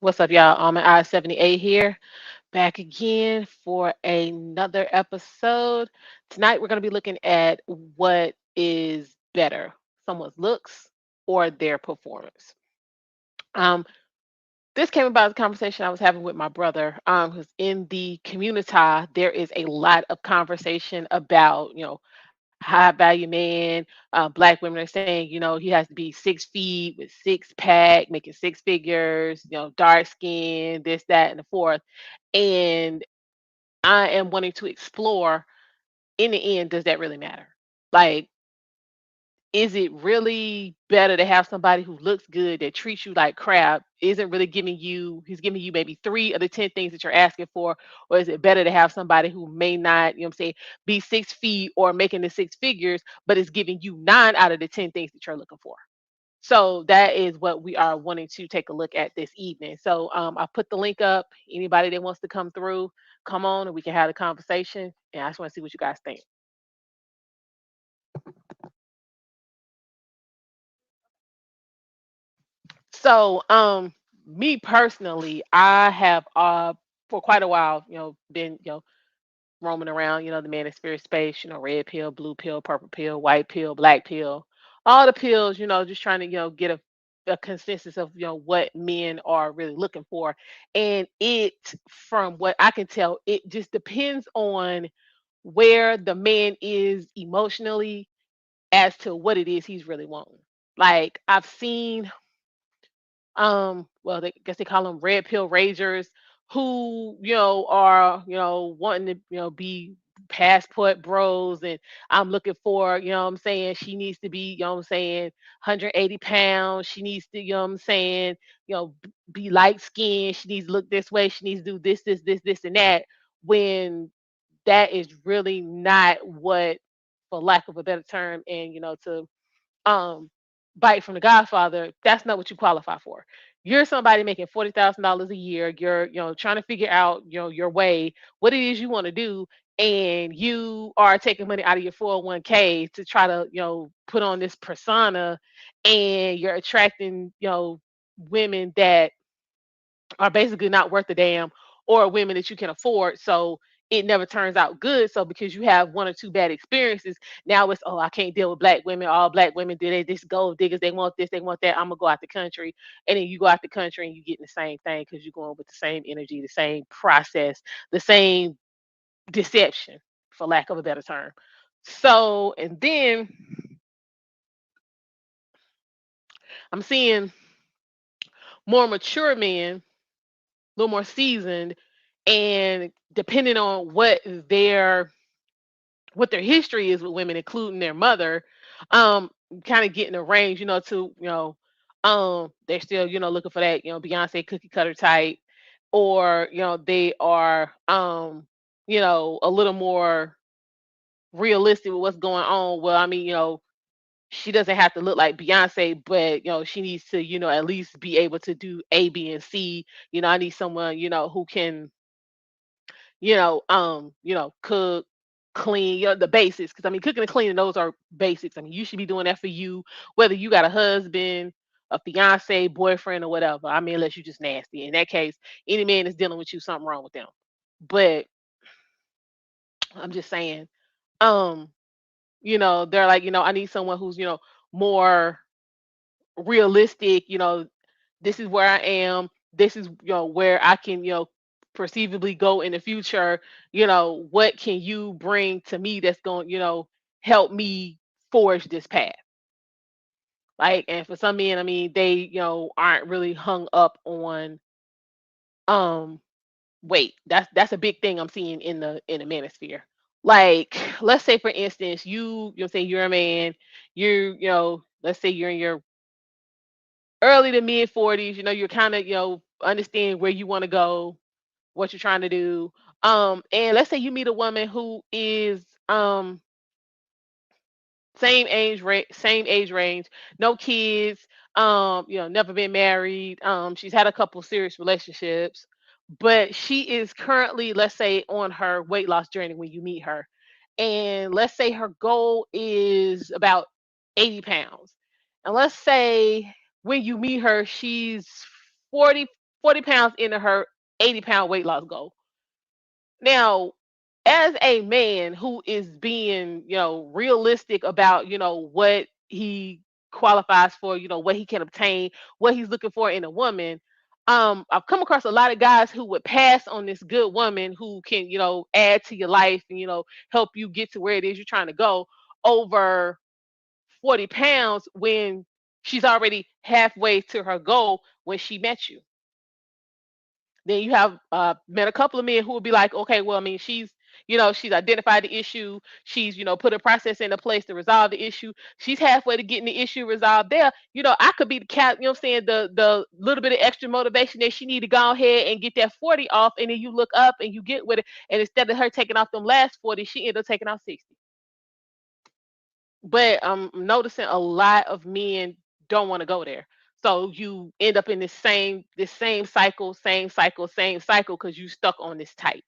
What's up, y'all? I'm at I-78 here, back again for another episode. Tonight, we're going to be looking at what is better, someone's looks or their performance. Um, this came about a conversation I was having with my brother, who's in the community. There is a lot of conversation about, high value man. Black women are saying, he has to be 6 feet with six pack, making six figures, dark skin, this, that, and the fourth. And I am wanting to explore in the end, does that really matter? Like, is it really better to have somebody who looks good that treats you like crap, isn't really he's giving you maybe three of the 10 things that you're asking for? Or is it better to have somebody who may not, you know what I'm saying, be 6 feet or making the six figures, but is giving you nine out of the 10 things that you're looking for? So that is what we are wanting to take a look at this evening. So I put the link up. Anybody that wants to come through, come on and we can have a conversation. And I just want to see what you guys think. So, me personally, I have for quite a while, been, roaming around, the manosphere space, red pill, blue pill, purple pill, white pill, black pill, all the pills, just trying to, get a consensus of, what men are really looking for. And it, from what I can tell, it just depends on where the man is emotionally as to what it is he's really wanting. Like I've seen well, they guess they call them red pill raisers who, are, wanting to, be passport bros. And I'm looking for, what I'm saying, she needs to be, what I'm saying, 180 pounds. She needs to, what I'm saying, be light skinned. She needs to look this way. She needs to do this, and that. When that is really not what, for lack of a better term, and, to um bite from the Godfather, that's not what you qualify for. You're somebody making $40,000 a year. You're, trying to figure out, your way, what it is you want to do, and you are taking money out of your 401k to try to, put on this persona, and you're attracting, women that are basically not worth a damn, or women that you can afford. So it never turns out good. So because you have one or two bad experiences, now it's, oh, I can't deal with black women. All black women do, they just gold diggers. They want this, they want that. I'm gonna go out the country. And then you go out the country and you getting the same thing because you're going with the same energy, the same process, the same deception, for lack of a better term. So, and then I'm seeing more mature men, a little more seasoned, and depending on what their history is with women, including their mother, kind of getting a range, to, they're still, looking for that, Beyonce cookie cutter type, or, they are, a little more realistic with what's going on. Well, I mean, she doesn't have to look like Beyonce, but she needs to, at least be able to do A, B, and C. I need someone, who can, cook, clean, the basics. Because I mean, cooking and cleaning, those are basics. I mean, you should be doing that for you, whether you got a husband, a fiance, boyfriend, or whatever. I mean, unless you just nasty. In that case, any man that's dealing with you, something wrong with them. But I'm just saying, um, they're like, I need someone who's, more realistic. This is where I am. This is, where I can, perceivably go in the future. What can you bring to me that's going, help me forge this path? Like, and for some men, I mean, they, aren't really hung up on um weight. That's a big thing I'm seeing in the manosphere. Like, let's say for instance, you'll say you're a man, let's say you're in your early to mid 40s, you're kind of, understand where you want to go, what you're trying to do. And let's say you meet a woman who is same age range, no kids, never been married. She's had a couple serious relationships, but she is currently, let's say, on her weight loss journey when you meet her. And let's say her goal is about 80 pounds. And let's say when you meet her, she's 40. 40 pounds into her 80-pound weight loss goal. Now, as a man who is being, realistic about, what he qualifies for, what he can obtain, what he's looking for in a woman, I've come across a lot of guys who would pass on this good woman who can, add to your life and, help you get to where it is you're trying to go over 40 pounds when she's already halfway to her goal when she met you. Then you have met a couple of men who will be like, okay, well, I mean, she's identified the issue. She's, put a process into place to resolve the issue. She's halfway to getting the issue resolved there. I could be the cat, I'm saying, the little bit of extra motivation that she need to go ahead and get that 40 off. And then you look up and you get with it. And instead of her taking off them last 40, she ended up taking off 60. But I'm noticing a lot of men don't want to go there. So you end up in this same cycle, same cycle, because you stuck on this type.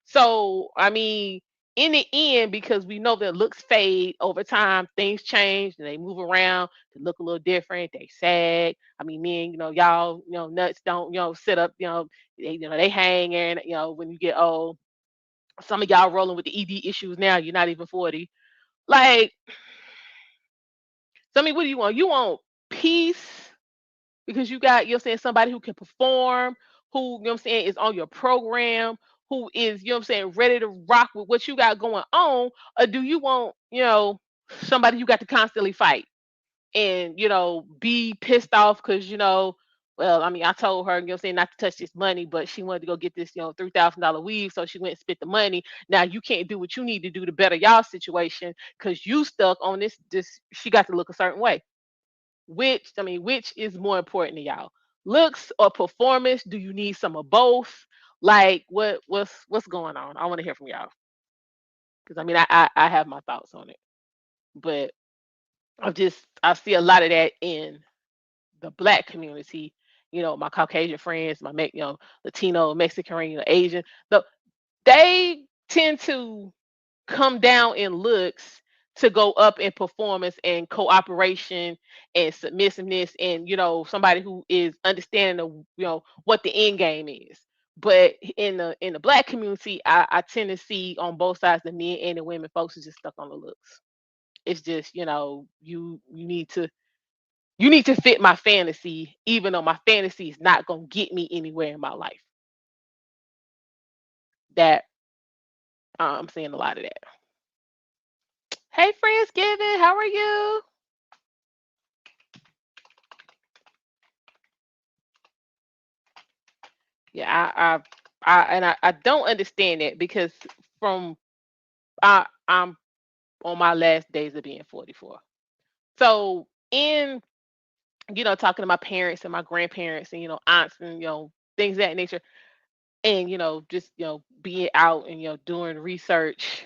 So I mean, in the end, because we know that looks fade over time, things change and they move around to look a little different. They sag. I mean, men, y'all, nuts don't, sit up, they hang and when you get old. Some of y'all rolling with the ED issues now. You're not even 40. Like, so I mean, what do you want? You want peace because you got, saying, somebody who can perform, who, I'm saying, is on your program, who is, I'm saying, ready to rock with what you got going on, or do you want, somebody you got to constantly fight and, be pissed off because, well, I mean, I told her, saying, not to touch this money, but she wanted to go get this, $3,000 weave, so she went and spent the money. Now you can't do what you need to do to better y'all situation because you stuck on this. She got to look a certain way. Which is more important to y'all? Looks or performance? Do you need some of both? Like what's going on? I want to hear from y'all because I mean I have my thoughts on it, but I see a lot of that in the black community. My Caucasian friends, my Latino, Mexican, Asian. They tend to come down in looks to go up in performance and cooperation and submissiveness and somebody who is understanding of what the end game is. But in the black community, I tend to see on both sides, the men and the women, folks are just stuck on the looks. It's just you need to fit my fantasy, even though my fantasy is not gonna get me anywhere in my life. That I'm seeing a lot of that. Hey, Friendsgiving, how are you? Yeah, I don't understand it because from I'm on my last days of being 44. So in talking to my parents and my grandparents and aunts and things of that nature, and just being out and doing research,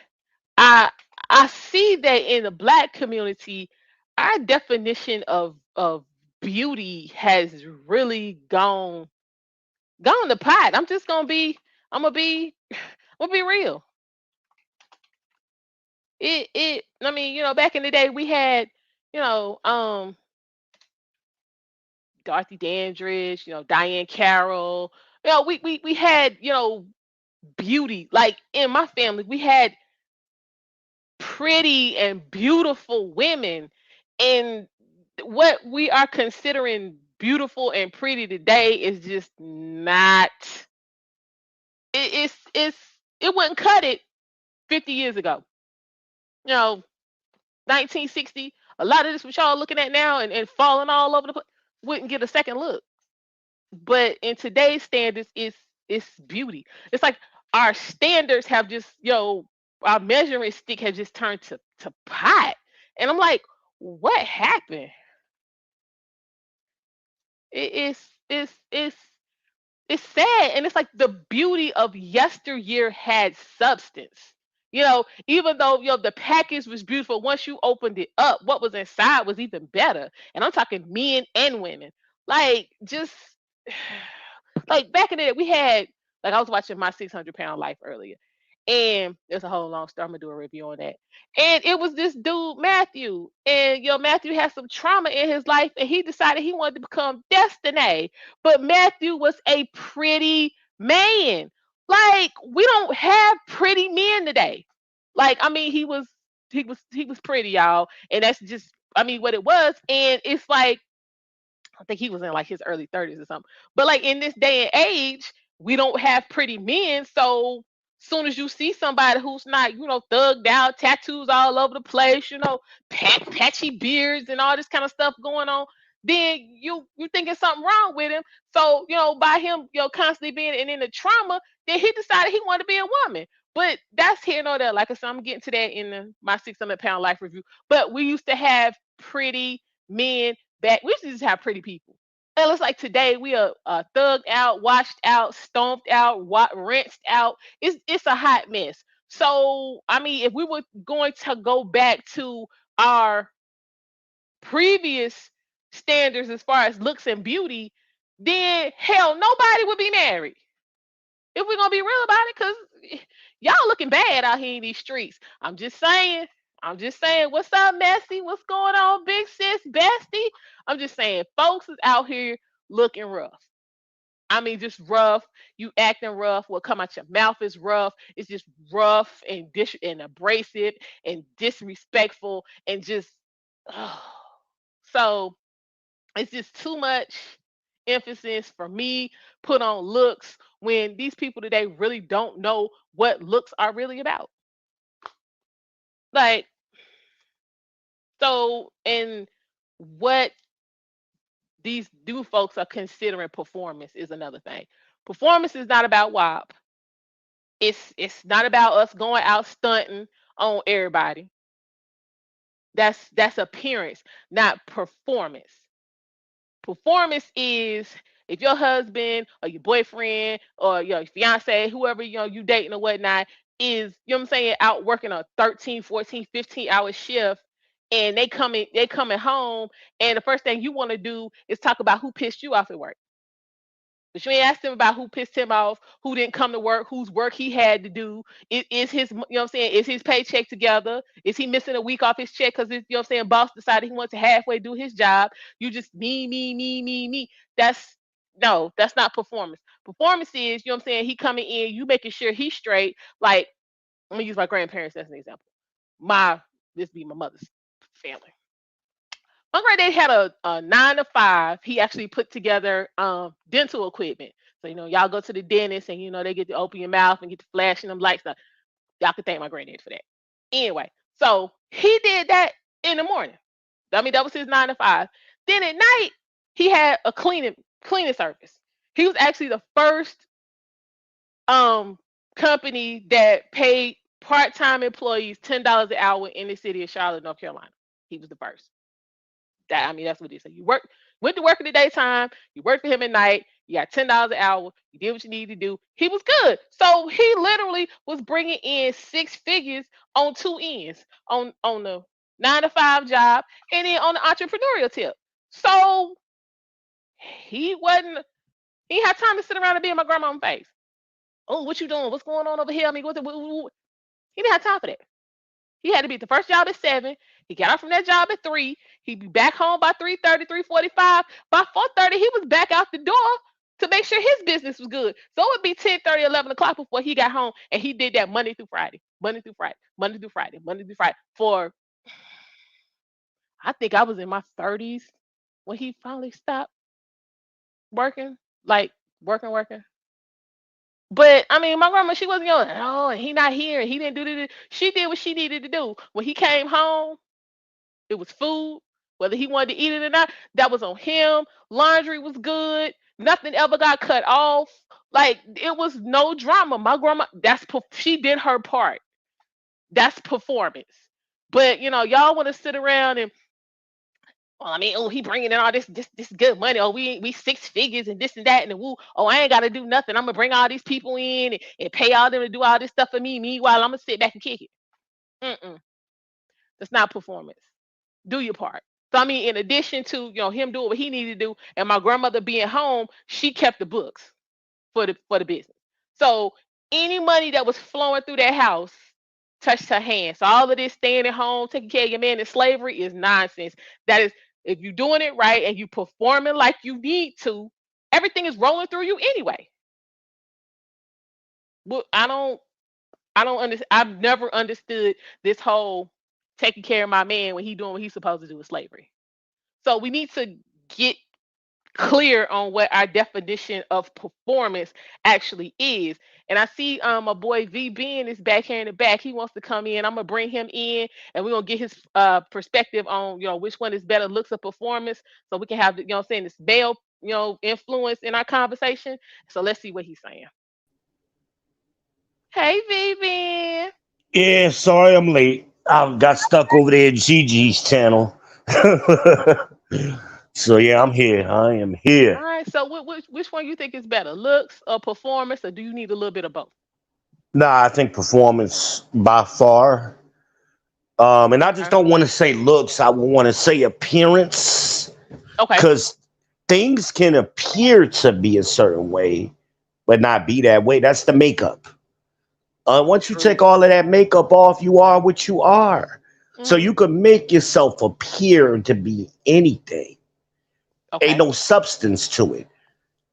I I see that in the black community, our definition of beauty has really gone to pot. I'm gonna be I'm gonna be real. I mean, back in the day we had, you know, um Dorothy Dandridge, Diane Carroll. We had, beauty. Like in my family, we had pretty and beautiful women. And what we are considering beautiful and pretty today is just not it's it wouldn't cut it 50 years ago. You know, 1960, a lot of this what y'all looking at now and falling all over the place wouldn't get a second look. But in today's standards, it's beauty. It's like our standards have just, our measuring stick has just turned to pot. And I'm like, what happened? It's it's sad. And it's like the beauty of yesteryear had substance. Even though the package was beautiful, once you opened it up, what was inside was even better. And I'm talking men and women. Like just like back in the day, we had, like, I was watching My 600 Pound Life earlier, And there's a whole long story. I'm gonna do a review on that. And it was this dude, Matthew. And Matthew had some trauma in his life, and he decided he wanted to become Destiny. But Matthew was a pretty man. Like, we don't have pretty men today. Like, I mean, he was pretty, y'all. And that's just, I mean, what it was. And it's like, I think he was in like his early 30s or something. But like in this day and age, we don't have pretty men. So soon as you see somebody who's not, thugged out, tattoos all over the place, patchy beards and all this kind of stuff going on, then you thinking something wrong with him. So, by him, constantly being in the trauma, then he decided he wanted to be a woman. But that's here nor there. Like I said, I'm getting to that in my 600-pound life review. But we used to have pretty men back. We used to just have pretty people. And it's like today we are thugged out, washed out, stomped out, rinsed out. It's a hot mess. So I mean, if we were going to go back to our previous standards as far as looks and beauty, then hell, nobody would be married. If we're gonna be real about it, because y'all looking bad out here in these streets. I'm just saying. I'm just saying. What's up, Messy? What's going on, big sis, bestie? I'm just saying, folks is out here looking rough. I mean, just rough. You acting rough. What come out your mouth is rough. It's just rough and and abrasive and disrespectful and just. Oh. So it's just too much emphasis for me put on looks when these people today really don't know what looks are really about. Like, so, and what these new folks are considering performance is another thing. Performance is not about WAP. It's not about us going out stunting on everybody. That's appearance, not performance. Performance is if your husband or your boyfriend or your fiance, whoever you dating or whatnot, is, what I'm saying, out working a 13, 14, 15-hour shift, and they coming home, and the first thing you want to do is talk about who pissed you off at work. But you ain't asked him about who pissed him off, who didn't come to work, whose work he had to do. Is his, what I'm saying, is his paycheck together? Is he missing a week off his check because his, what I'm saying, boss decided he wants to halfway do his job? You just me. That's no, that's not performance. Performance is, what I'm saying, he coming in, you making sure he's straight. Like, let me use my grandparents as an example. My This be my mother's family. My granddad had a 9 to 5. He actually put together dental equipment. So, y'all go to the dentist and they get to open your mouth and get to flashing them lights. Now, y'all can thank my granddad for that. Anyway, so he did that in the morning. I mean, that was his 9 to 5. Then at night, he had a cleaning service. He was actually the first um company that paid part-time employees $10 an hour in the city of Charlotte, North Carolina. He was the first. That, I mean, that's what he said. Went to work in the daytime. You worked for him at night. You got $10 an hour. You did what you needed to do. He was good. So he literally was bringing in 6 figures on two ends, on the 9 to 5 job and then on the entrepreneurial tip. So he wasn't. He had time to sit around and be in my grandma's face. Oh, what you doing? What's going on over here? I mean, he didn't have time for that. He had to be at the first job at 7. He got out from that job at 3. He'd be back home by 3:30, 3:45. By 4:30, he was back out the door to make sure his business was good. So it would be 10:30, 11 o'clock before he got home. And he did that Monday through Friday. Monday through Friday. Monday through Friday. Monday through Friday. For, I think I was in my 30s when he finally stopped working. Like, working. But I mean, my grandma, she wasn't going, oh, and he not here, and he didn't do this. She did what she needed to do. When he came home, it was food, whether he wanted to eat it or not. That was on him. Laundry was good. Nothing ever got cut off. Like, it was no drama. My grandma, she did her part. That's performance. But y'all want to sit around and, well, I mean, oh, he bringing in all this good money. Oh, we 6 figures and this and that and the woo. Oh, I ain't got to do nothing. I'm gonna bring all these people in and pay all them to do all this stuff for me. Meanwhile, I'm gonna sit back and kick it. Mm-mm. That's not performance. Do your part. So I mean, in addition to him doing what he needed to do, and my grandmother being home, she kept the books for the business. So Any money that was flowing through that house touched her hand. So all of this staying at home, taking care of your man in slavery is nonsense. That is, if you're doing it right and you performing like you need to, everything is rolling through you anyway. Well, I don't understand. I've never understood this whole taking care of my man when he doing what he's supposed to do with slavery. So we need to get clear on what our definition of performance actually is. And I see my boy V Ben is back here in the back. He wants to come in. I'm gonna bring him in and we're gonna get his perspective on which one is better looks of performance so we can have I'm saying this male influence in our conversation. So let's see what he's saying. Hey V Ben. Yeah, sorry I'm late. I got stuck over there at Gigi's channel. So yeah, I'm here. I am All here. right, so which one you think is better, looks or performance, or do you need a little bit of both? Nah, I think performance by far. And I just Okay. don't want to say looks. I want to say appearance, Okay. because things can appear to be a certain way, but not be that way. That's the makeup. Once you True. take all of that makeup off, you are what you are. So Hmm. you can make yourself appear to be anything. Ain't Okay. no substance to it.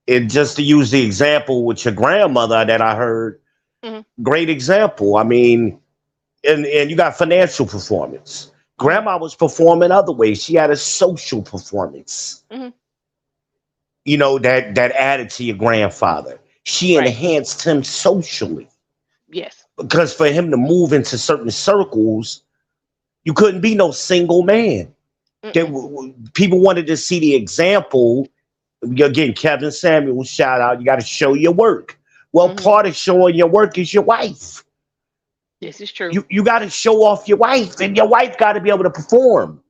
And just to use the example with your grandmother that I heard, Hmm. great example. I mean, and you got financial performance. Hmm. Grandma was performing other ways. She had a social performance, Hmm. that added to your grandfather. She Right. enhanced him socially, Yes. because for him to move into certain circles, you couldn't be no single man. Mm-mm. People wanted to see the example. Again, Kevin Samuel, shout out. You got to show your work. Well, Hmm. part of showing your work is your wife. This is true. You got to show off your wife, and your wife got to be able to perform.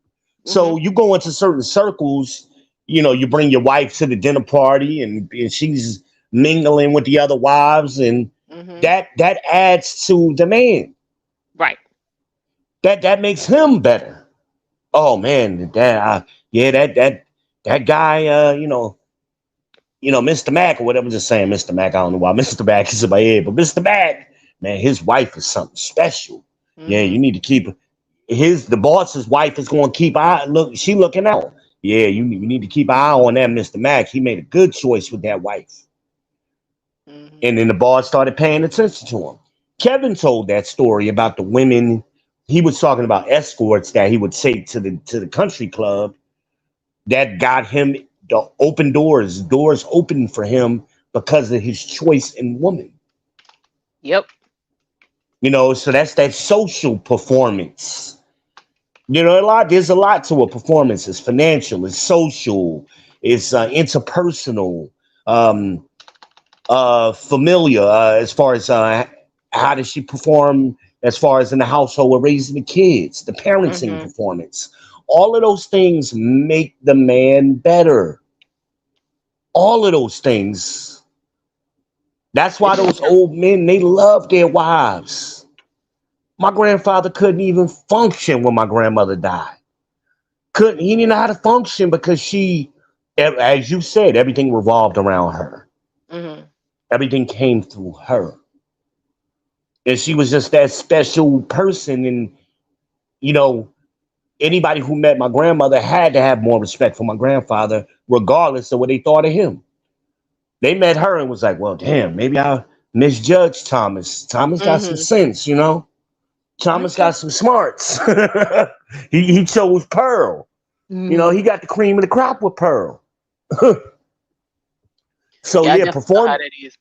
Hmm. So you go into certain circles, you bring your wife to the dinner party, and she's mingling with the other wives, and Hmm. that adds to the man. Right. That makes him better. Oh man, yeah, that guy, Mr. Mac or whatever. Just saying Mr. Mac. I don't know why Mr. Mac is in my head, but Mr. Mac, man, his wife is something special. Yeah, Hmm. you need to keep the boss's wife is going to keep eye look. She looking out. Yeah, you need to keep an eye on that, Mr. Mac. He made a good choice with that wife, Hmm. and then the boss started paying attention to him. Kevin told that story about the women. He was talking about escorts that he would take to the country club that got him the open doors open for him because of his choice in woman. Yep. So that's that social performance. There's a lot to a performance. It's financial, it's social, it's interpersonal, um, familiar, as far as how does she perform as far as in the household with raising the kids, the parenting Hmm. performance. All of those things make the man better. All of those things. That's why This is those true. old men, they love their wives. My grandfather couldn't even function when my grandmother died. He didn't know how to function because as you said, everything revolved around her. Hmm. Everything came through her. And she was just that special person. And, you know, anybody who met my grandmother had to have more respect for my grandfather, regardless of what they thought of him. They met her and was like, well, damn, maybe I misjudged Thomas. Thomas got some Hmm. sense. Thomas got Okay. some smarts. he chose Pearl. Hmm. He got the cream of the crop with Pearl. So Yeah, I yeah, definitely know how that is.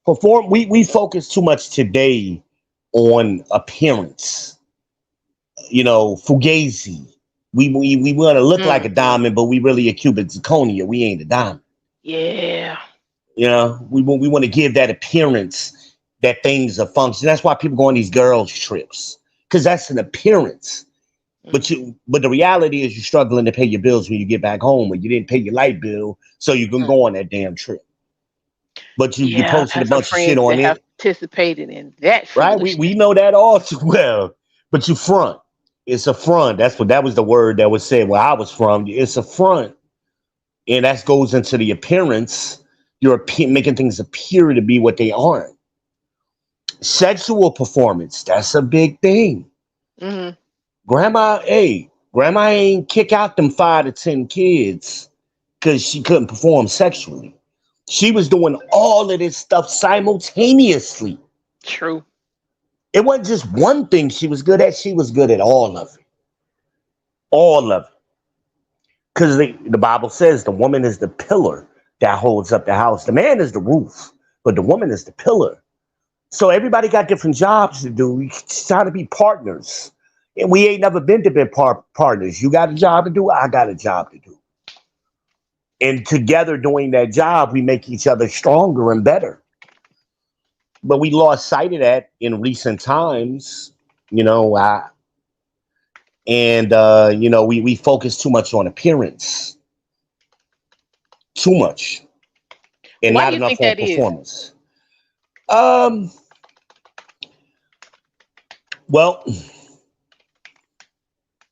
perform. We focus too much today on appearance. Fugazi. We want to look like a Hmm. diamond, but we really a cubic zirconia. We ain't a diamond. Yeah. We want to give that appearance that things are function. That's why people go on these girls trips, because that's an appearance. But Hmm. but the reality is you're struggling to pay your bills when you get back home, or you didn't pay your light bill, so you can go on that damn trip. But you Yeah, I've posted a had some bunch of shit friends on that have it, participated in that right? We foolishness. know that all too well. But you front. It's a front. That was the word that was said where I was from. It's a front, and that goes into the appearance. You're making things appear to be what they aren't. Sexual performance, that's a big thing. Hmm. Grandma ain't kick out them 5 to 10 kids because she couldn't perform sexually. She was doing all of this stuff simultaneously. True. It wasn't just one thing she was good at, she was good at all of it. All of it. Because the Bible says the woman is the pillar that holds up the house. The man is the roof, but the woman is the pillar. So everybody got different jobs to do. We trying to be partners. And we ain't never been to be partners. You got a job to do, I got a job to do. And together doing that job, we make each other stronger and better. But we lost sight of that in recent times, you know. We focus too much on appearance, too much, and Why do not you enough think on that is? performance. Um, well,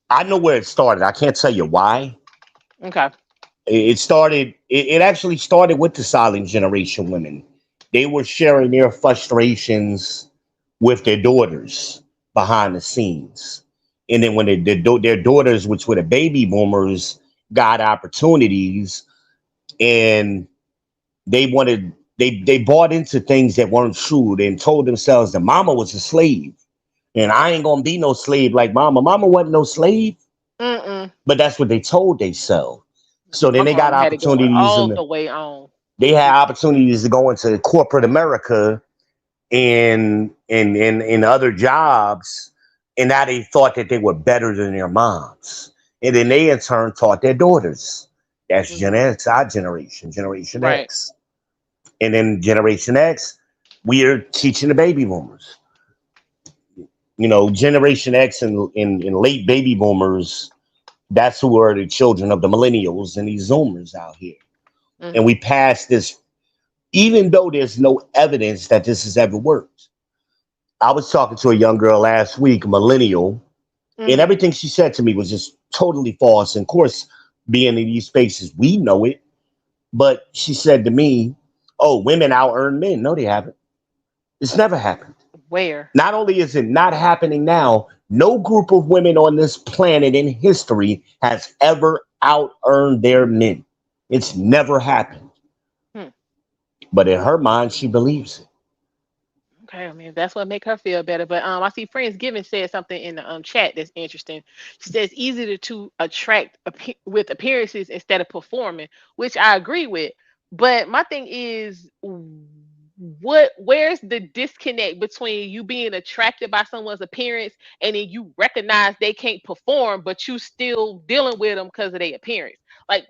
I know where it started. I can't tell you why. Okay. It actually started with the silent generation women. They were sharing their frustrations with their daughters behind the scenes. And then when their daughters, which were the baby boomers, got opportunities and they bought into things that weren't true and told themselves that mama was a slave. And I ain't gonna be no slave like mama. Mama wasn't no slave, Mm-mm. but that's what they told themselves. So then My they got mom had it going opportunities all and the way on. they had opportunities to go into corporate America and other jobs, and now they thought that they were better than their moms. And then they in turn taught their daughters. That's Gen Hmm. X, our generation, Generation Right. X. And then Generation X, we are teaching the baby boomers. Generation X and late baby boomers, that's who are the children of the millennials and these Zoomers out here. And Hmm. we pass this, even though there's no evidence that this has ever worked. I was talking to a young girl last week, a millennial, and Hmm. everything she said to me was just totally false. And of course, being in these spaces, we know it. But she said to me, "Oh, women out earn men." No, they haven't. It's never happened. Where? Not only is it not happening now, no group of women on this planet in history has ever out earned their men. It's never happened. Hmm. But in her mind, she believes it. Okay, I mean that's what make her feel better. But I see Friendsgiving said something in the chat that's interesting. She says easier to attract with appearances instead of performing, which I agree with. But my thing is, where's the disconnect between you being attracted by someone's appearance and then you recognize they can't perform, but you still dealing with them because of their appearance? Like,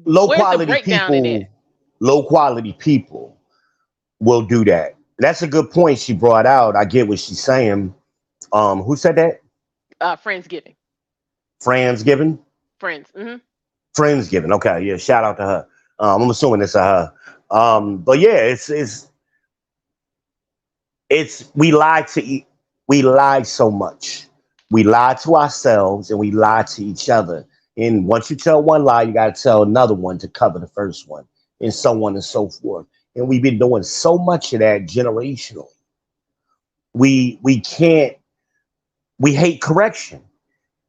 Low where's the quality breakdown in that? people, low quality people will do that. That's a good point she brought out. I get what she's saying. Who said that? Friendsgiving, Friendsgiving? friends. Hmm. Friendsgiving. Okay, yeah, shout out to her. I'm assuming it's a her. But yeah, it's we lie so much. We lie to ourselves and we lie to each other. And once you tell one lie, you gotta tell another one to cover the first one, and so on and so forth. And we've been doing so much of that generationally. We can't we hate correction.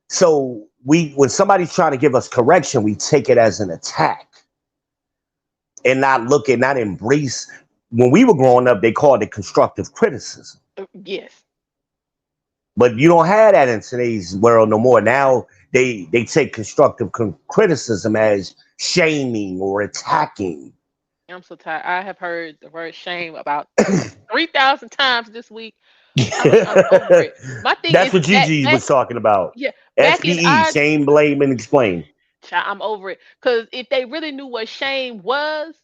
So when somebody's trying to give us correction, we take it as an attack and not embrace. When we were growing up, they called it constructive criticism. Yes. But you don't have that in today's world no more. Now they take constructive criticism as shaming or attacking. I'm so tired. I have heard the word shame about 3,000 times this week. I'm over it. My thing That's is what back Gigi back was talking about. yeah, back in SBE, our shame, blame, and explain. I'm over it. Cause if they really knew what shame was,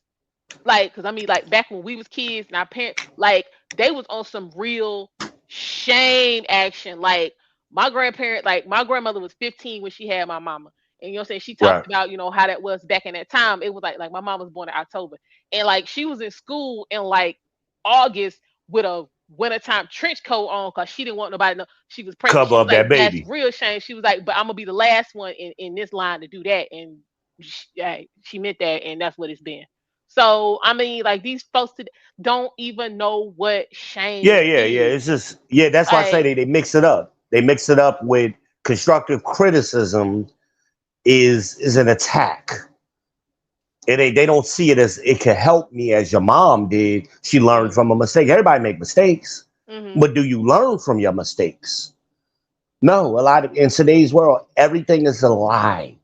like, cause I mean, like back when we was kids and our parents, like they was on some real shame action. Like my grandmother was 15 when she had my mama. And you know what I'm saying? She talked Right. about, how that was back in that time. It was like my mom was born in October. And like she was in school in like August with a wintertime trench coat on because she didn't want nobody to know she was pregnant. Cover She was up that like, that's baby. real shame. She was like, but I'm gonna be the last one in this line to do that. And she meant that, and that's what it's been. So I mean, like these folks don't even know what Yeah, shame yeah, yeah. is. It's just yeah. That's why I say Like, they mix it up. They mix it up with constructive criticism is an attack, and they don't see it as it can help me as your mom did. She learned mm, from a mistake. Everybody make mistakes, hmm but do you learn from your mistakes? No, a lot of in today's world, everything is a lie.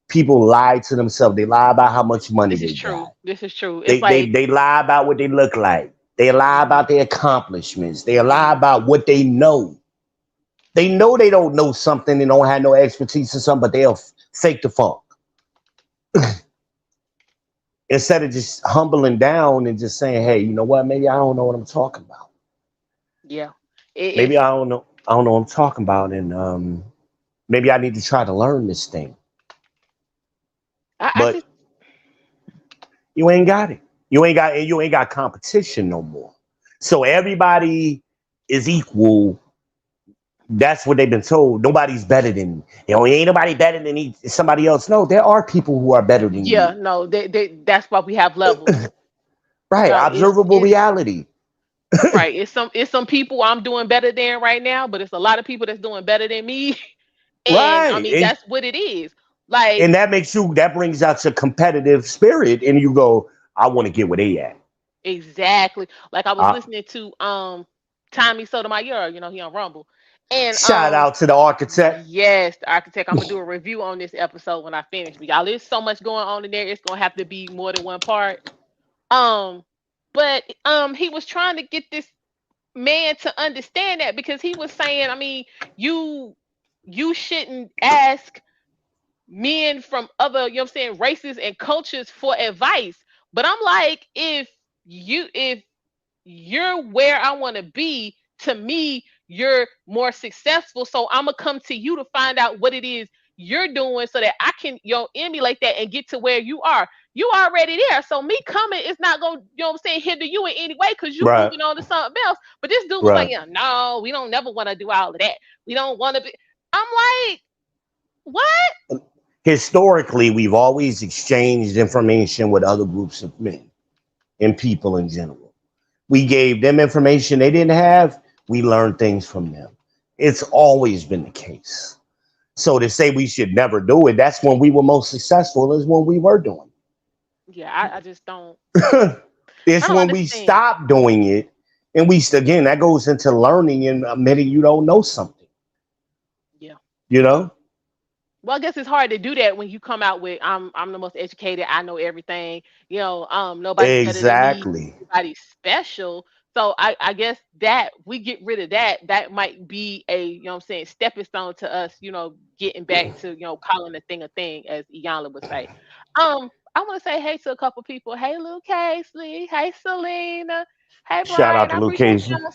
People lie to themselves. They lie about how much money this is they true. got. This is true. It's They like, they lie about what they look like. They lie hmm about their accomplishments. They lie hmm about what they know. They know they don't know something and don't have no expertise in something, but they'll fake the funk instead of just humbling down and just saying, "Hey, you know what? Maybe I don't know what I'm talking about. yeah, Maybe it's. I don't know. I don't know what I'm talking about, and maybe I need to try to learn this thing." I But just you ain't got it. You ain't got competition no more. So everybody is equal. That's what they've been told. Nobody's better than ain't nobody better than somebody else. No, there are people who are better than yeah, you. no, that's why we have levels. Right. No, Observable it's reality. right. It's some people I'm doing better than right now, but it's a lot of people that's doing better than me. And I Right. mean, that's what it is. Like, And that brings out your competitive spirit and you go, I want to get where they at. exactly. Like I was Uh, listening to Tommy Sotomayor, he on Rumble. And Shout out to the architect. yes, the architect, I'm gonna do a review on this episode when I finish. But y'all, there's so much going on in there, it's gonna have to be more than one part. Um, but he was trying to get this man to understand that because he was saying, I mean, you shouldn't ask men from other, you know what I'm saying, races and cultures for advice. But I'm like, if you're where I want to be, to me, you're more successful. So I'm gonna come to you to find out what it is you're doing so that I can, emulate that and get to where you are. You already there. So me coming is not gonna, hinder you in any way because you Right. moving on to something else. But this dude was like, Right. yeah, no, we don't never want to do all of that. We don't want to be. I'm like, what? Historically, we've always exchanged information with other groups of men and people in general. We gave them information they didn't have. We learned things from them. It's always been the case. So to say we should never do it, that's when we were most successful, is when we were doing Yeah, I just don't. it. I It's don't when we understand. stopped doing it. And again, that goes into learning and admitting you don't know something, Yeah. you know? Well, I guess it's hard to do that when you come out with I'm the most educated, I know everything, nobody's better than me, Exactly. nobody's special. So I guess that we get rid of that, that might be a, what I'm saying, stepping stone to us, getting back to, calling a thing, as Iyanla would say. I want to say hey to a couple people. Hey, Lil Casey. Hey, Selena. Hey, Shout out Brian. to I Luke appreciate Casey. y'all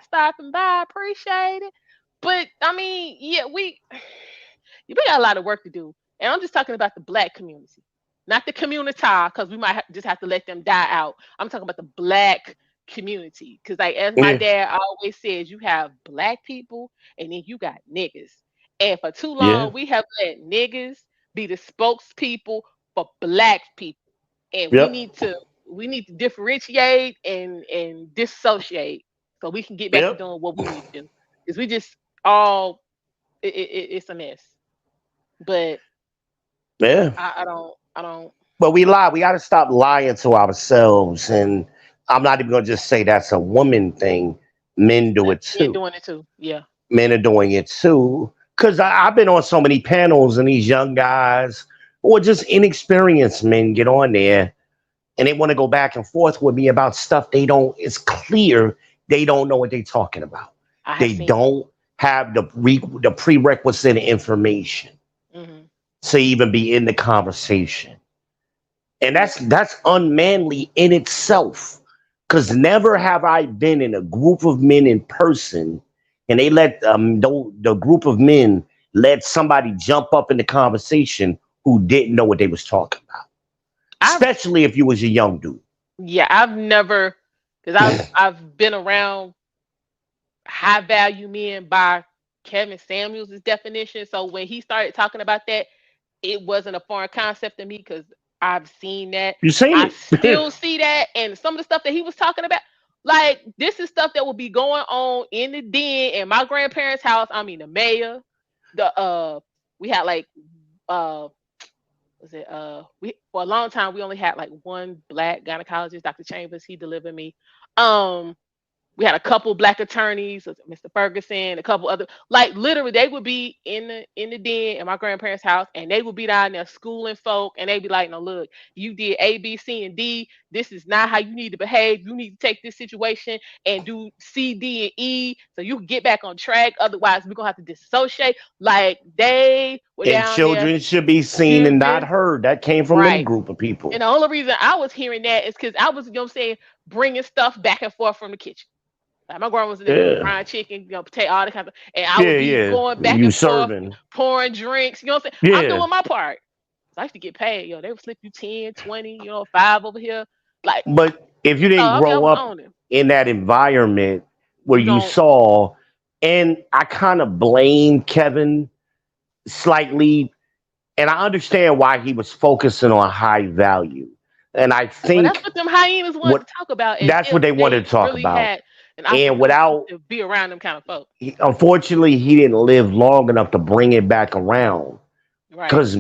stopping by. Appreciate it. But I mean, yeah, we got a lot of work to do. And I'm just talking about the black community, not the community, because we might just have to let them die out. I'm talking about the black community. Because, like, as my Yeah. dad always says, you have black people and then you got niggas. And for too Yeah. long, we have let niggas be the spokespeople for black people. And we Yep. need to differentiate and dissociate so we can get back to Yep. doing what we need to do. Because we just all it's a mess. But Yeah. I don't. But we lie. We got to stop lying to ourselves. And I'm not even going to just say that's a woman thing. Men do it Men too. doing it too. Yeah. Men are doing it too. Because I've been on so many panels and these young guys or just inexperienced men get on there and they want to go back and forth with me about stuff they don't, it's clear they don't know what they're talking about. I have They seen it. don't have the prerequisite information Hmm. to even be in the conversation. And that's unmanly in itself. Because never have I been in a group of men in person, and they let the group of men let somebody jump up in the conversation who didn't know what they was talking about. I've Especially if you was a young dude. Yeah, I've never, because I've been around high value men by Kevin Samuels' definition. So when he started talking about that, it wasn't a foreign concept to me because I've seen that. You seen I it. still see that, and some of the stuff that he was talking about, like this is stuff that will be going on in the den in my grandparents' house. I mean, the mayor, the we had like uh was it we for a long time we only had like one black gynecologist, Dr. Chambers. He delivered me. Um, we had a couple black attorneys, Mr. Ferguson, a couple other, like literally they would be in the den in my grandparents' house, and they would be down there schooling folk, and they'd be like, "No, look, you did A, B, C, and D. This is not how you need to behave. You need to take this situation and do C, D, and E, so you can get back on track. Otherwise, we're gonna have to disassociate." Like they were And down there children should be seen and not giving heard. That came from them right. group of people. And the only reason I was hearing that is because I was, saying, bringing stuff back and forth from the kitchen. Like my grandma was in there cooking Yeah. fried chicken, potato, all that kind of, and I would Yeah, be yeah. going back You and forth, serving. pouring drinks. You know what I'm saying? I'm Yeah. doing my part. I used to get paid. They would slip you 10, 20, 5 over here. Like, But if you so didn't I grow was up on it. in that environment where You you don't. saw, and I kind of blame Kevin slightly, and I understand why he was focusing on high value. And I Well, that's think what them hyenas wanted what to talk about, as that's what if they wanted they to talk really about. had an And opportunity without, to be around them kind of folk. unfortunately, he didn't live long enough to bring it back around. Right. Because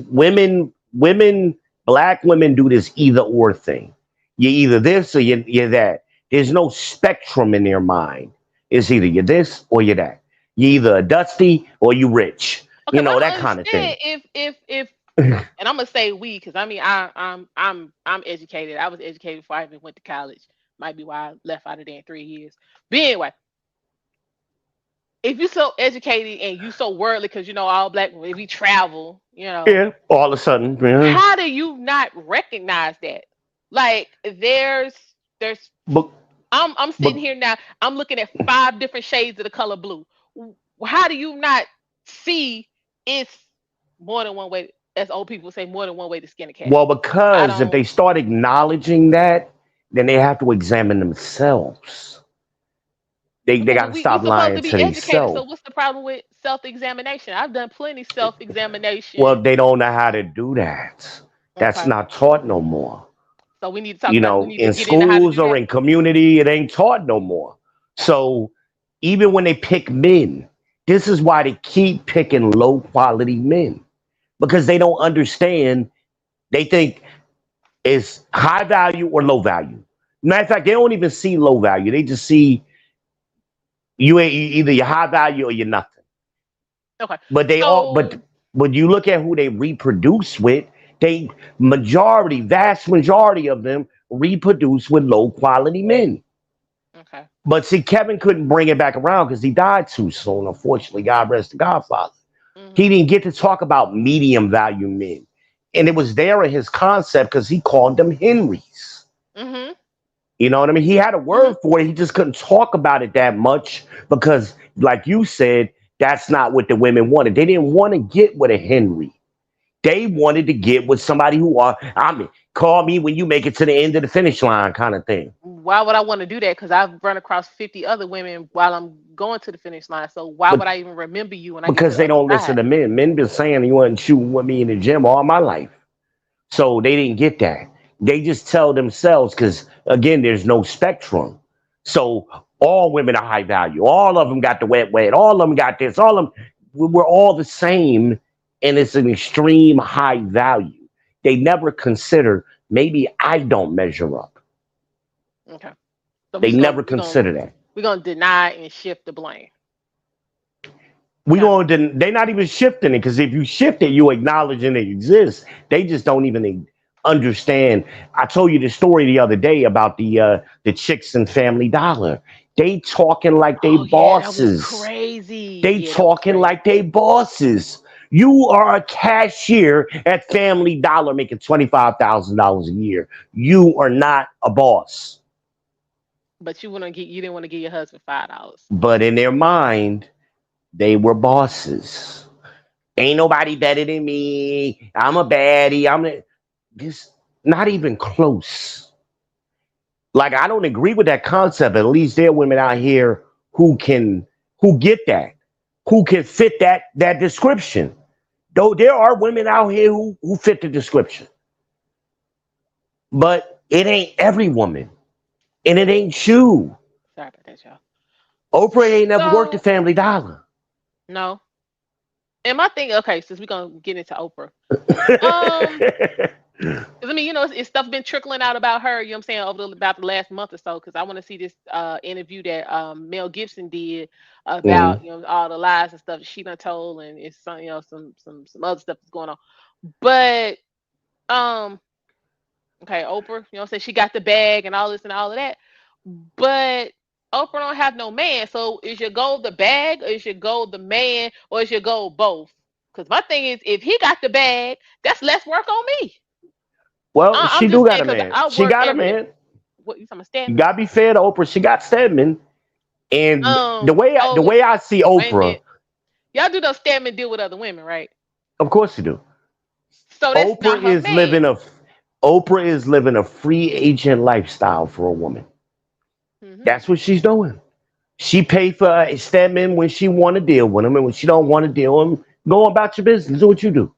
black women do this either or thing. You're either this or you're that. There's no spectrum in their mind. It's either you're this or you're that. You're either a dusty or you rich. Okay, but I That don't kind of thing. understand if and I'm gonna say we, because I mean I'm educated. I was educated before I even went to college. Might be why I left out of there in 3 years. But anyway, if you so educated and you so worldly, because all black if we travel, Yeah, all of a sudden. Yeah. how do you not recognize that? Like there's But, I'm but sitting here now. I'm looking at 5 different shades of the color blue. How do you not see it's more than one way? As old people say, more than one way to skin a cat. well, I because if don't. they start acknowledging that, then they have to examine themselves. They Okay, got but to we stop supposed lying to to be educated. So themselves. what's the problem with self-examination? I've done plenty Well, self-examination. they don't know how to do that. That's Okay, not taught no more. so we need to talk about. We need to In get into how to schools do or that. in community, it ain't taught no more. So even when they pick men, this is why they keep picking low quality men because they don't understand. They think it's high value or low value. Matter of fact, they don't even see low value. They just see either you're high value or you're nothing. Okay, But they all but so when you look at who they reproduce with, they vast majority of them reproduce with low quality men. okay, But see, Kevin couldn't bring it back around because he died too soon. Unfortunately, God rest the Godfather. He mhm, didn't get to talk about medium value men. And it was there in his concept because he called them Henrys. mhm, You know what I mean? He had a mhm. word for it. He just couldn't talk about it that much because, like you said, that's not what the women wanted. They didn't want to get with a Henry. They wanted to get with somebody call me when you make it to the end of the finish line kind of thing. Why would I want to do that? Because I've run across 50 other women while I'm going to the finish line. So why But would I even remember you when I get to because the they other don't listen side? to men. Men been saying you wasn't shooting with me in the gym all my life. So they didn't get that. They just tell themselves because again, there's no spectrum. So all women are high value. All of them got the wet wet. All of them got this. All of them. We're all the same, and it's an extreme high value. They never consider maybe I don't measure up. Okay, so They never consider that. we're gonna deny and shift the blame. We Okay. going to they're not even shifting it because if you shift it, you acknowledging it exists. They just don't even understand. I told you the story the other day about the chicks in Family Dollar. They talking like they Oh yeah, that was bosses. crazy. They Yeah, that was talking crazy. like they bosses. You are a cashier at Family Dollar making $25,000 a year. You are not a boss. But you didn't want to give your husband $5. But in their mind, they were bosses. Ain't nobody better than me. I'm a baddie. This not even close. Like I don't agree with that concept. At least there are women out here who get that, who can fit that description. Though there are women out here who fit the description. but it ain't every woman, and it ain't you. Sorry about that, y'all. Oprah ain't never worked at So Family Dollar. no. And my thing, okay, since we're gonna get into Oprah. Um, 'Cause I mean, it's stuff been trickling out about her, you know what I'm saying, about the last month or so. Because I want to see this interview that Mel Gibson did Mhm. about, all the lies and stuff that she done told, and it's some, some other stuff that's going on. But um, okay, Oprah, you know what I'm saying, she got the bag and all this and all of that. But Oprah don't have no man. So is your goal the bag, or is your goal the man, or is your goal both? Because my thing is, if he got the bag, that's less work on me. Well, she I'm do just got saying a because man. I She work got a every day. man. What you talking about, You Stedman? gotta be fair to Oprah. She got Stedman, and the So way I see wait a Oprah, minute. Y'all do those Stedman deal with other women, right? of course you do. So that's Oprah not her is man. living a Oprah is living a free agent lifestyle for a woman. Hmm. That's what she's doing. She paid for Stedman when she want to deal with him, and when she don't want to deal with him, go about your business. Do what you do.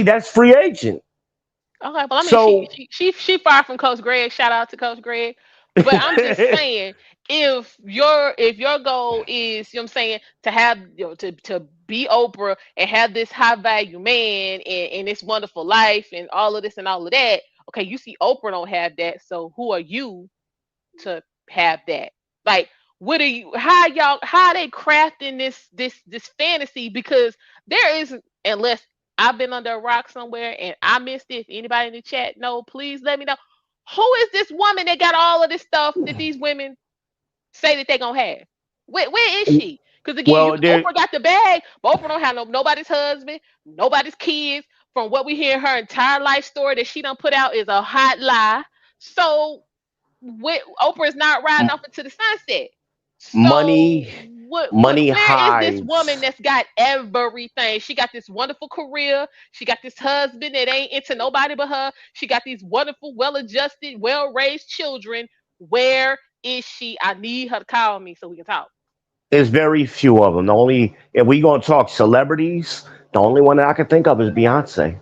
That's free agent. Okay, well, I mean, she So she she she far from Coach Greg. Shout out to Coach Greg. But I'm just saying, if your goal is, what I'm saying, to have, to be Oprah and have this high value man and this wonderful life and all of this and all of that, okay, you see Oprah don't have that, so who are you to have that? Like, what are you? How are they crafting this fantasy? Because there isn't, unless I've been under a rock somewhere and I missed it. If anybody in the chat know, please let me know. Who is this woman that got all of this stuff that these women say that they gonna have? Where is she? Because again, well, there Oprah got the bag, but Oprah don't have nobody's husband, nobody's kids. From what we hear, her entire life story that she done put out is a hot lie. So Oprah is not riding off into the sunset. So money money where is this woman hides. that's got everything? She got this wonderful career. She got this husband that ain't into nobody but her. She got these wonderful, well-adjusted, well-raised children. Where is she? I need her to call me so we can talk. There's very few of them. The only if we gonna talk celebrities, the only one that I can think of is Beyonce.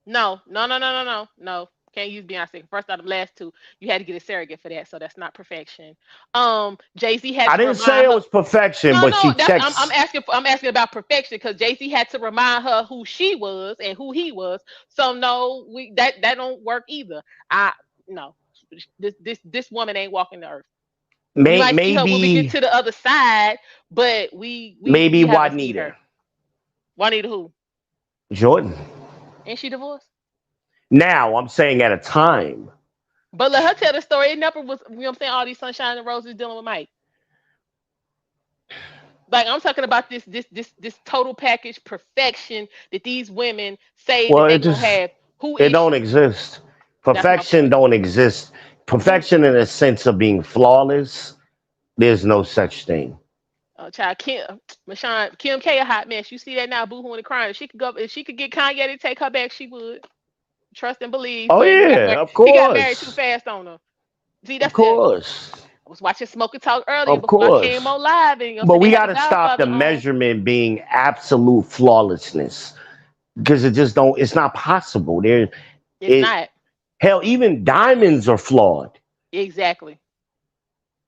No, no, no, no, no, no, no. Can't use Beyonce. First out of the last two, you had to get a surrogate for that, so that's not perfection. Jay Z had I to didn't say remind it her. was perfection, No, but no, she that's I'm checks. asking I'm asking about perfection because Jay Z had to remind her who she was and who he was. So no, that don't work either. I no, this woman ain't walking the earth. We might see her when we get Maybe to the other side, but we maybe haven't seen Juanita her. Juanita who? Jordan. Ain't she divorced? Now I'm saying at a time. But let her tell the story. It never was, you know what I'm saying, all these sunshine and roses dealing with Mike. Like, I'm talking about this total package perfection that these women say that Well, they gonna have. Who it is don't she? exist. That's my Perfection point. don't exist. Who? Perfection in a sense of being flawless, there's no such thing. Child Kim K a hot mess. You see that now, boohooing and crying. If she could go, if she could get Kanye to take her back, she would. Trust and believe. Oh But yeah, of he got married too course, fast on her. See, of that's the. course, I was watching Smoke and Talk earlier of before I came course. on live, and But they we had got the to stop the Godfather on. measurement being absolute flawlessness because it just don't. It's not possible. It's It not hell even diamonds are flawed. exactly.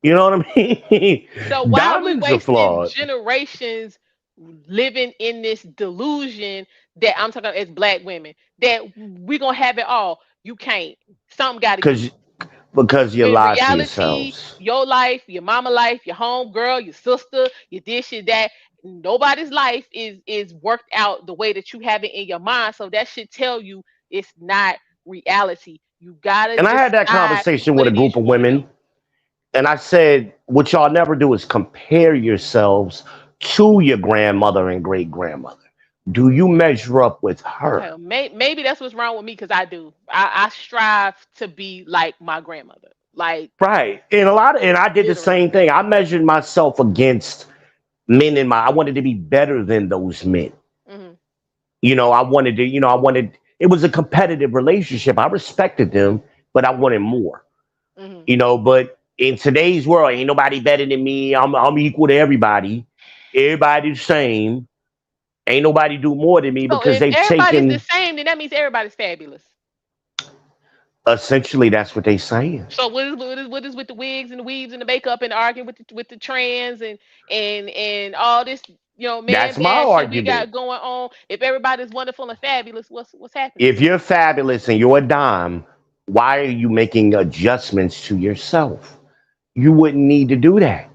You know what I mean? So why are we Diamonds are wasting flawed generations living in this delusion that I'm talking about as black women that we gonna have it all? You can't. Something got to because give. you When lie to reality, yourselves. your life, your mama life, your home girl, your sister, your this, your that, nobody's life is worked out the way that you have it in your mind. So that should tell you it's not reality. You gotta And I had that decide conversation what with a it is group you of want to do. women, and I said, what y'all never do is compare yourselves to your grandmother and great grandmother. Do you measure up with Okay, her? well, maybe that's what's wrong with me because I do. I strive to be like my grandmother, like Right. And I did the literally. same thing. I measured myself against men in I wanted to be better than those men. Hmm. I wanted, it was a competitive relationship. I respected them, but I wanted more, Hmm. but in today's world, ain't nobody better than me. I'm equal to everybody. Everybody the same. Ain't nobody do more than me So because if they've everybody's the taken same, then that means everybody's fabulous. Essentially, that's what they saying. So what is with the wigs and the weaves and the makeup and arguing with the trans and all this man That's my bad shit we argument. got going on? If everybody's wonderful and fabulous, what's happening? If you're fabulous and you're a dime, why are you making adjustments to yourself? You wouldn't need to do that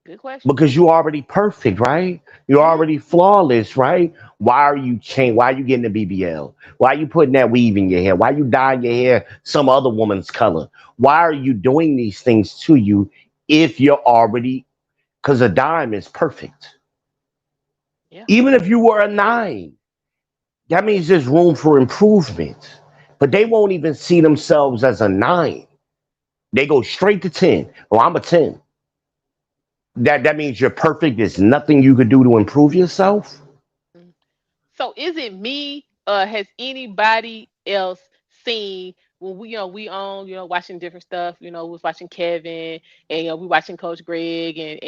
Good question. because you're already perfect, right? You're Hmm. already flawless, right? Why are you change? Why are you getting a BBL? Why are you putting that weave in your hair? Why are you dyeing your hair some other woman's color? Why are you doing these things to you if you're already, because a dime is perfect. Yeah. Even if you were a nine, that means there's room for improvement. But they won't even see themselves as a nine. They go straight to 10. Oh, I'm a 10. That means you're perfect. There's nothing you could do to improve yourself. Mhm. So is it me? Has anybody else seen when we on watching different stuff? We was watching Kevin and we watching Coach Greg and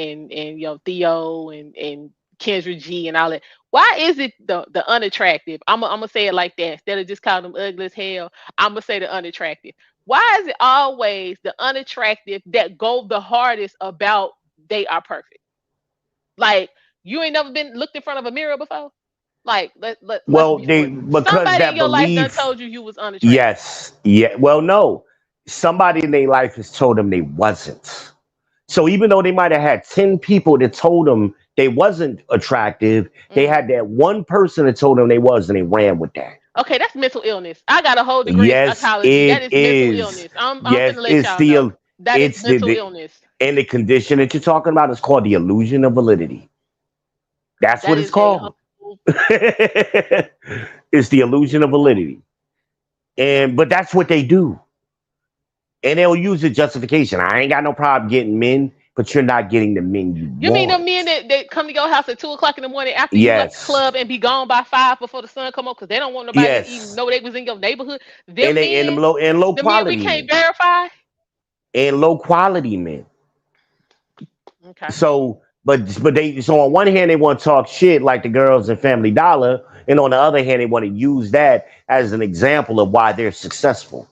Theo and Kendra G and all that. Why is it the unattractive? I'm gonna say it like that instead of just calling them ugly as hell. I'm gonna say the unattractive. Why is it always the unattractive that go the hardest about they are perfect? Like you ain't never been looked in front of a mirror before. Like let's Well, be for they real. because Somebody in that your life done belief. told you was unattractive. Yes, yeah. Well, no, somebody in their life has told them they wasn't. So even though they might have had 10 people that told them they wasn't attractive, they Hmm. had that one person that told them they was, and they ran with that. Okay, that's mental illness. I got a whole degree in Yes, psychology. That it is mental is. illness. I'm Yes, finna let y'all know that is it's mental illness. and the condition that you're talking about is called the illusion of validity. That's what That it's is a called. It's the illusion of validity. And but that's what they do. And they'll use the justification. I ain't got no problem getting men, but you're not getting the men you You mean the want. men that come to your house at 2 o'clock in the morning after you left the Yes. club and be gone by 5 before the sun come up because they don't want nobody to even Yes. know they was in your neighborhood? And Them they and them men, low the men we quality can't men. verify. And low quality men. Okay. So but they so on one hand they want to talk shit like the girls in Family Dollar, and on the other hand they want to use that as an example of why they're successful.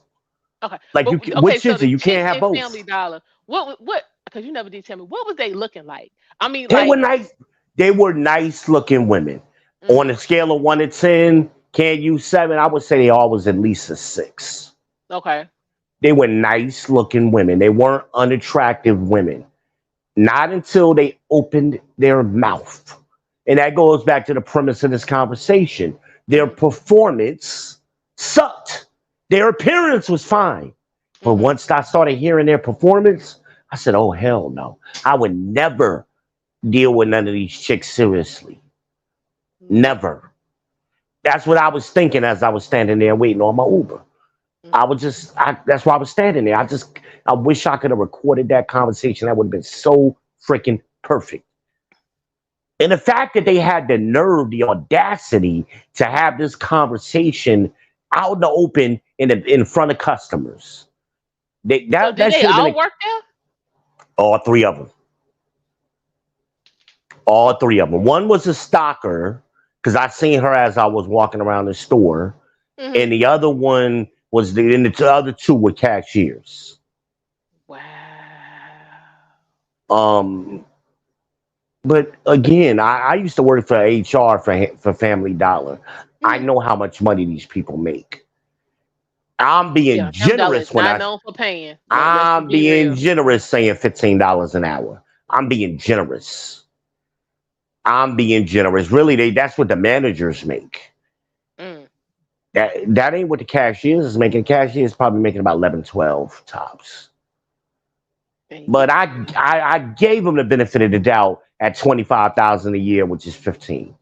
Okay, Like but okay, which so is it? the You can't chicks have in Family both. Dollar, what? Because you never did tell me what was they looking like. I mean, They were like, nice. They were nice looking women. On a hmm, scale of 1 to 10, can you 7? I would say they always at least a 6. okay, They were nice looking women. They weren't unattractive women. Not until they opened their mouth. And that goes back to the premise of this conversation. Their hmm, performance sucked. Their appearance was fine. But hmm, once I started hearing their performance, I said, oh, hell no. I would never deal with none of these chicks seriously. Never. That's what I was thinking as I was standing there waiting on my Uber. hmm. That's why I was standing there. I wish I could have recorded that conversation. That would have been so freaking perfect. And the fact that they had the nerve, the audacity to have this conversation out in the open in front of customers. So did That they should have all been work there? all three of them. All three of them. One was a stalker because I seen her as I was walking around the store, Hmm. and the other one was and the other two were cashiers. Wow. Um, but again, I used to work for HR for Family Dollar. I Hmm. know how much money these people make. I'm Yeah, being $7 is generous when not known for paying. Let's just I'm be being real. generous saying $15 an hour. I'm being generous. I'm being generous. Really, that's what the managers make. Mm. That ain't what the cashiers is making. The cashier is probably making about 11, 12 tops. Thank But you. I gave them the benefit of the doubt at 25,000 a year, which is 15.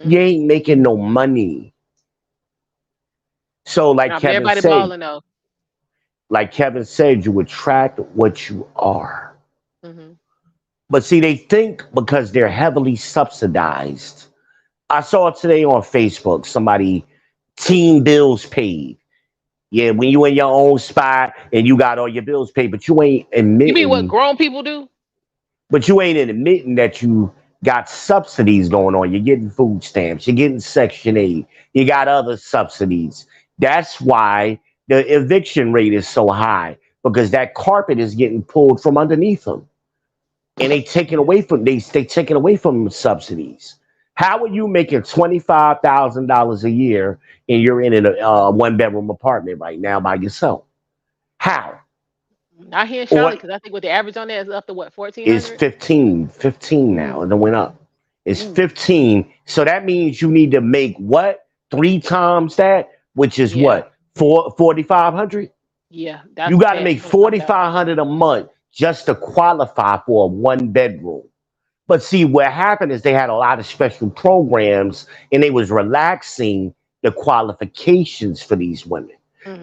You Hmm. ain't making no money. So Now, but everybody balling though. Like Kevin said, you attract what you are. Hmm. But see, they think because they're heavily subsidized. I saw today on Facebook somebody team bills paid. Yeah, when you in your own spot and you got all your bills paid, You mean what grown people do? but you ain't admitting that you got subsidies going on. You're getting food stamps, you're getting Section 8, you got other subsidies. That's why The eviction rate is so high because that carpet is getting pulled from underneath them, and they taking away from subsidies. How are you making $25,000 a year and you're in a one bedroom apartment right now by yourself? How? Not here in Or Charlotte, because I think what the average on that is up to what, fourteen it's hundred? 15 Ooh, now, and it went up. It's ooh, 15. So that means you need to make what? Three times that, which is yeah, what? 4,500? yeah. You That's got to past make 25,000. 4,500 a month just to qualify for a one bedroom. But see, what happened is they had a lot of special programs and they was relaxing the qualifications for these women.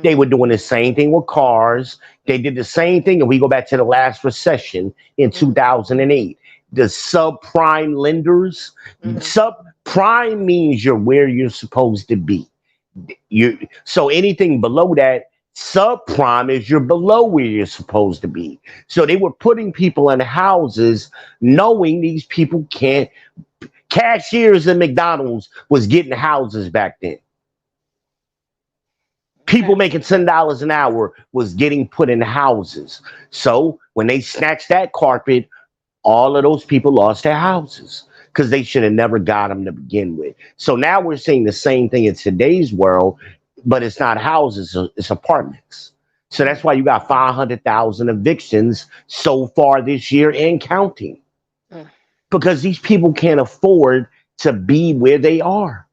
They Mm-hmm. were doing the same thing with cars. They did the same thing, and we go back to the last recession in Mm-hmm. 2008. The subprime lenders, Mm-hmm. subprime means you're where you're supposed to be. You so anything below that, subprime is you're below where you're supposed to be. So they were putting people in houses knowing these people can't. Cashiers in McDonald's was getting houses back then. Okay. People making $10 an hour was getting put in houses. So when they snatched that carpet, all of those people lost their houses because they should have never got them to begin with. So now we're seeing the same thing in today's world, but it's not houses, it's apartments. So that's Mm-hmm. why you got 500,000 evictions so far this year and counting Mm. because these people can't afford to be where they are.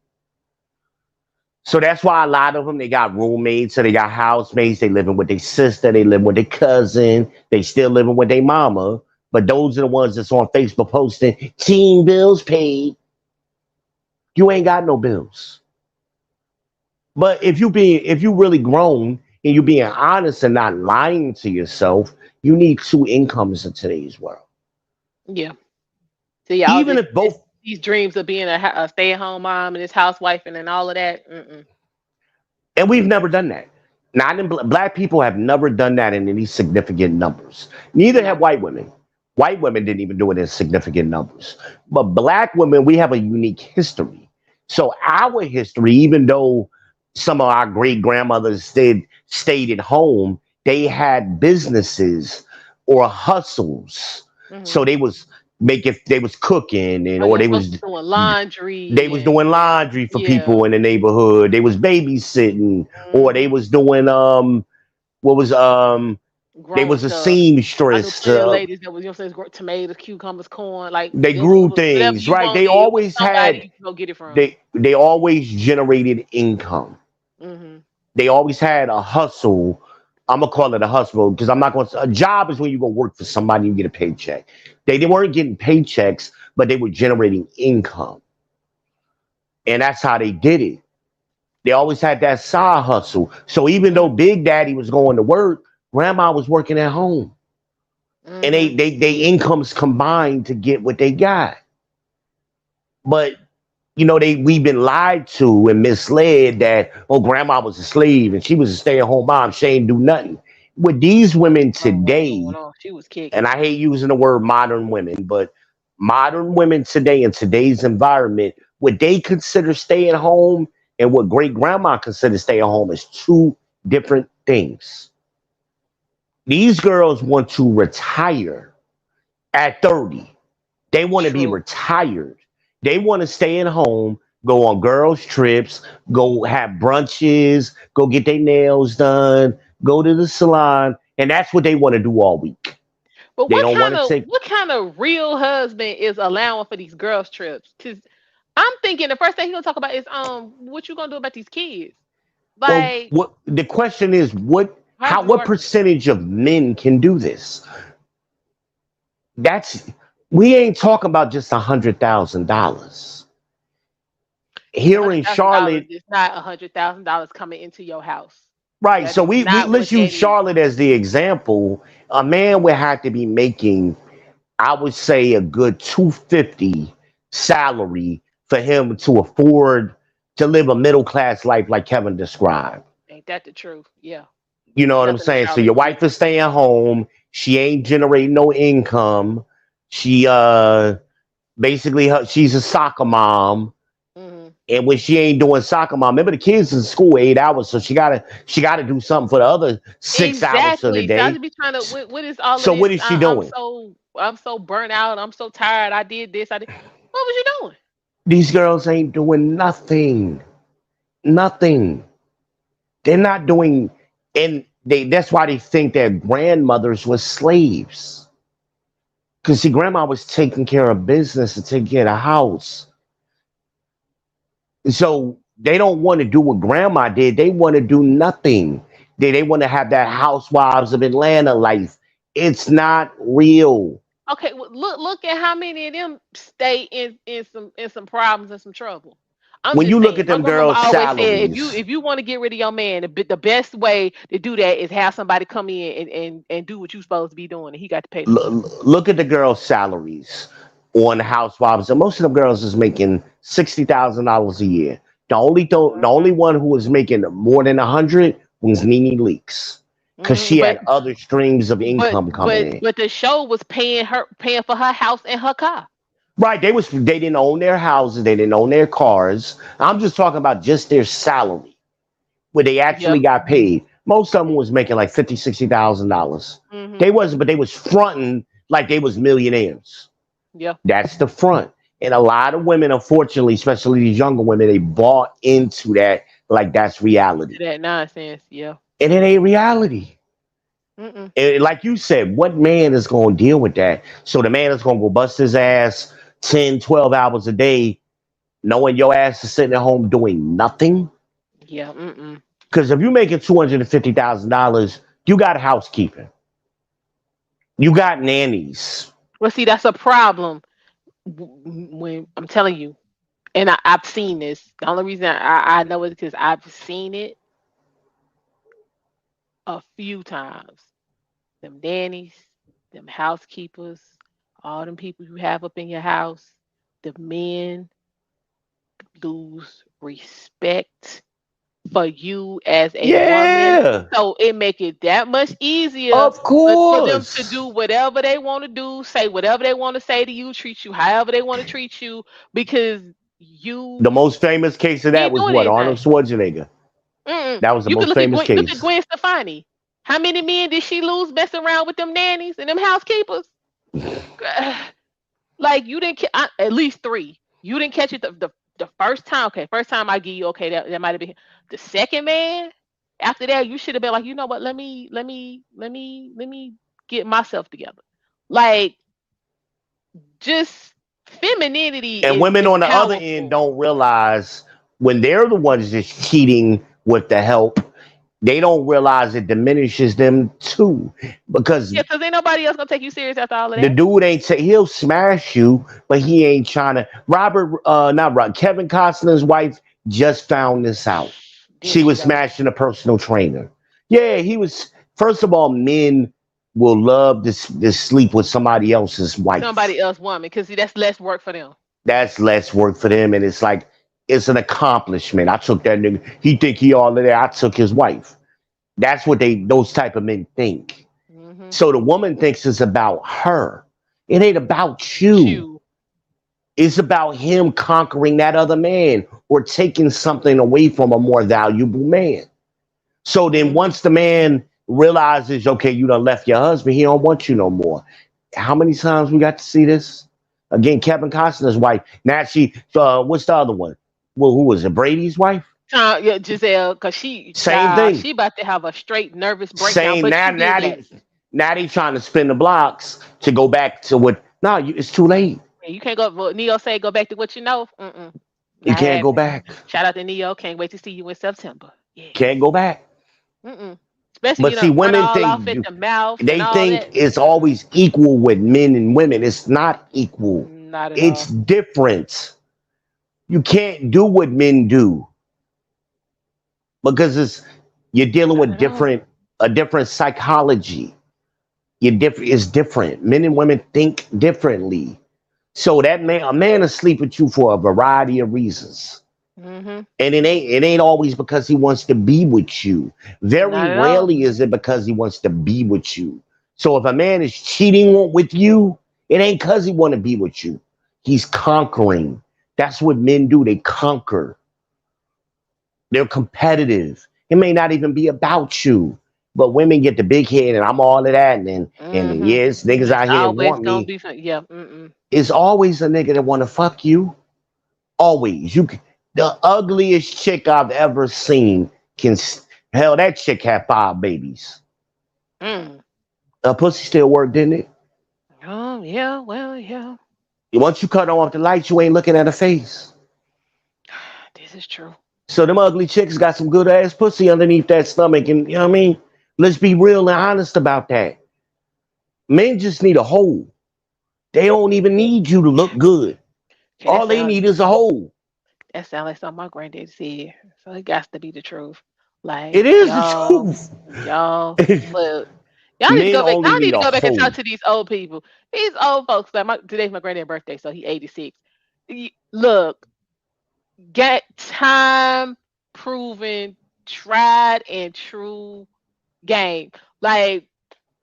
So that's why a lot of them they got roommates, so they got housemates. They living with their sister, they living with their cousin, they still living with their mama. But those are the ones that's on Facebook posting teen bills paid. You ain't got no bills. But if you really grown and you being honest and not lying to yourself, you need two incomes in today's world. Yeah. So y'all, Even this, if this both these dreams of being a stay-at-home mom and this housewife and all of that. Mm-mm. And we've never done that. Not in black people have never done that in any significant numbers. Neither have No. white women. White women didn't even do it in significant numbers. But black women, we have a unique history. So our history, even though some of our great grandmothers stayed at home, they had businesses or hustles. So Mm-hmm. they was cooking and Oh or yeah, they folks was was doing they laundry was and doing laundry for yeah. people in the neighborhood. They was babysitting, or they Mm-hmm. was doing what was they Grown was a stuff. I know seamstress. plenty of ladies that was, tomatoes, cucumbers, corn, like They it grew was whatever things, you right? They wanted. It was always somebody had you could go get it from. they always generated income. Hmm. They always had a hustle. I'm gonna call it a hustle because I'm not going to. A job is when you go work for somebody and get a paycheck. They weren't getting paychecks, but they were generating income, and that's how they did it. They always had that side hustle. So even though Hmm. Big Daddy was going to work, Grandma was working at home, and Hmm. they incomes combined to get what they got. But we've been lied to and misled that Grandma was a slave and she was a stay at home mom. She ain't do nothing. With these women What was going today, on? She was and kicking. I hate using the word modern women, but modern women today in today's environment, what they consider stay at home and what great grandma considers stay at home is two different things. These girls want to retire at 30. They want to be True. retired. They want to stay at home, go on girls' trips, go have brunches, go get their nails done, go to the salon, and that's what they want to do all week. But They don't want to take. what kind of real husband is allowing for these girls trips? Cause I'm thinking the first thing he gonna talk about is what you gonna do about these kids? Well, Like, what the question is, how's it what working? percentage of men can do this? That's we ain't talking about just $100,000 And a here hundred in thousand dollars Charlotte. is not $100,000 coming into your house. Right. That So is we not what let's use that is. Charlotte as the example. A man would have to be making, I would say, a good 250 salary for him to afford to live a middle class life like Kevin described. Ain't that the truth? Yeah. You know what I'm Nothing in saying? So Charlotte your is wife is cheap. staying home. She ain't generating no income. She basically she's a soccer mom, Hmm. And when she ain't doing soccer, mom, remember the kids in school 8 hours, so she gotta do something for the other 6 hours of the Exactly. So I day. just be trying to. What is all of So this? what is she doing? I'm so burnt out. I'm so tired. I did this. I did. What was you doing? These girls ain't doing nothing. Nothing. They're not doing, and that's why they think their grandmothers were slaves. Because see, grandma was taking care of business and taking care of the house. So they don't want to do what grandma did. They want to do nothing. They want to have that housewives of Atlanta life. It's not real. Okay, well, look at how many of them stay in some problems and some trouble. I'm When just you look saying. at My them grandmama girls' always said, salaries, if you want to get rid of your man, the best way to do that is have somebody come in and do what you supposed to be doing, and he got to pay the bill. look at the girls' salaries on Housewives, and most of them girls is making $60,000 a year. The only Hmm. one who was making more than 100 was Nene Leakes, because Hmm. she had other streams of But income coming in. but the show was paying for her house and her car. Right? They didn't own their houses, they didn't own their cars. I'm just talking about just their salary, where they actually Yep. got paid. Most of them was making like 50, $60,000. Hmm. They wasn't, but they was fronting like they was millionaires. Yeah. That's the front. And a lot of women, unfortunately, especially these younger women, they bought into that like that's reality. To that nonsense. Yeah. And it ain't reality. Mm-mm. And like you said, what man is going to deal with that? So the man is going to go bust his ass 10, 12 hours a day, knowing your ass is sitting at home doing nothing? Yeah. Mm-mm. Because if you're making $250,000, you got housekeeping, you got nannies. Well, see, that's a problem when I'm telling you, and I've seen this. The only reason I know it is because I've seen it a few times. Them nannies, them housekeepers, all them people you have up in your house, the men lose respect for you as a woman. Yeah, So it make it that much easier of for them to do course. whatever they want to do, say whatever they want to say to you, treat you however they want to treat you, because The most famous case of you that ain't was doing what? Arnold anything. Schwarzenegger. Mm-mm. That was the You can most look at famous Gwen. Look at case. Gwen Stefani. How many men did she lose messing around with them nannies and them housekeepers? Like you didn't at least three. You didn't catch it the first time. Okay, first time I give you okay that might have been the second man. After that, you should have been like, you know what? Let me get myself together. Like just femininity And is women is on the other end powerful. don't realize when they're the ones that's cheating with the help, they don't realize it diminishes them too. Because Yeah, because ain't nobody else gonna take you serious after all of the that. dude ain't say he'll smash you, but he ain't trying to. Not Robert, Kevin Costner's wife just found this out. Did She she was though? smashing a personal trainer. Yeah, he was. First of all, men will love to sleep with somebody else's wife. Somebody else woman, because that's less work for them. That's less work for them, and it's like it's an accomplishment. I took that nigga. He think he all of that. I took his wife. That's what those type of men think. Hmm. So the woman thinks it's about her. It ain't about you. Chew. It's about him conquering that other man or taking something away from a more valuable man. So then Hmm. once the man realizes, okay, you done left your husband, he don't want you no more. How many times we got to see this? Again, Kevin Costner's wife. Now what's the other one? Well, who was it? Brady's wife? Yeah, Giselle, because she, Same thing. she about to have a straight nervous breakdown, Same but now. she did that. Now they trying to spin the blocks to go back to what? No, it's too late. And you can't go. Well, Neo say go back to what you know. Mm-mm, You not can't go happening. back. Shout out to Neo. Can't wait to see you in September. Yes. Can't go back. Mm-mm. Especially But you see, know run women all off think at the mouth and they all think that. it's Mm-mm, always equal with men and women. It's not equal. not at It's all. different. You can't do what men do because you're dealing Not with at all. a different psychology. It's different. Men and women think differently. So a man will sleep with you for a variety of reasons. Mm-hmm. And it ain't always because he wants to be with you. Very Not at all. rarely is it because he wants to be with you. So if a man is cheating with you, it ain't because he want to be with you. He's conquering. That's what men do. They conquer. They're competitive. It may not even be about you. But women get the big head and I'm all of that. And Mm-hmm. yes, niggas It's out here that always want gonna me. be fun. Yeah. Mm-mm. It's always a nigga that want to fuck you. Always. The ugliest chick I've ever seen hell, that chick had 5 babies. Mm. Her pussy still worked, didn't it? Oh yeah. Well, yeah. Once you cut off the lights, you ain't looking at her face. This is true. So them ugly chicks got some good ass pussy underneath that stomach. And you know what I mean? Let's be real and honest about that. Men just need a hole. They don't even need you to look good. Okay, All they need is a hole. that sound like something my granddaddy said. So it got to be the truth. Like It is the truth. y'all, look, y'all need to Men go back. only Y'all need need to a go back and talk hole. to these old people. These old folks. Like today's my granddad's birthday, so he 86. Look, get time proven, tried and true game. Like,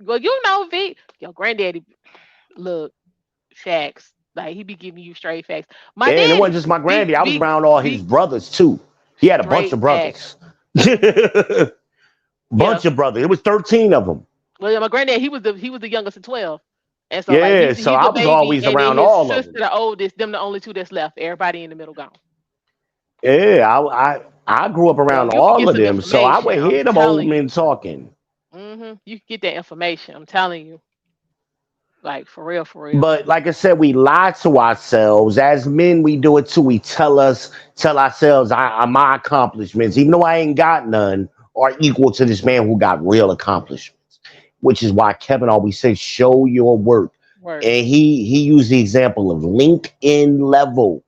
well, you know, V, your granddaddy. Look, facts. Like he be giving you straight facts. My And it wasn't daddy just my be granddad. I was be around all his be brothers too. He had a bunch straight of facts. brothers. Hmm. Yeah. Bunch of brothers. It was 13 of them. Well, yeah, my granddad, he was the youngest of 12. And so like Yeah, he's so he's I the was baby, always and then around his all of sister them. the oldest, them the only two that's left. Everybody in the middle gone. Yeah, I grew up So around you can all get of some them. So I information. would I'm hear them old telling men you. talking. You can get that information. I'm telling you. Like for real, for real. But like I said, we lie to ourselves. As men, we do it too. We tell ourselves, my accomplishments, even though I ain't got none, are equal to this man who got real accomplishments. Which is why Kevin always says, show your work. Word. And he used the example of LinkedIn level.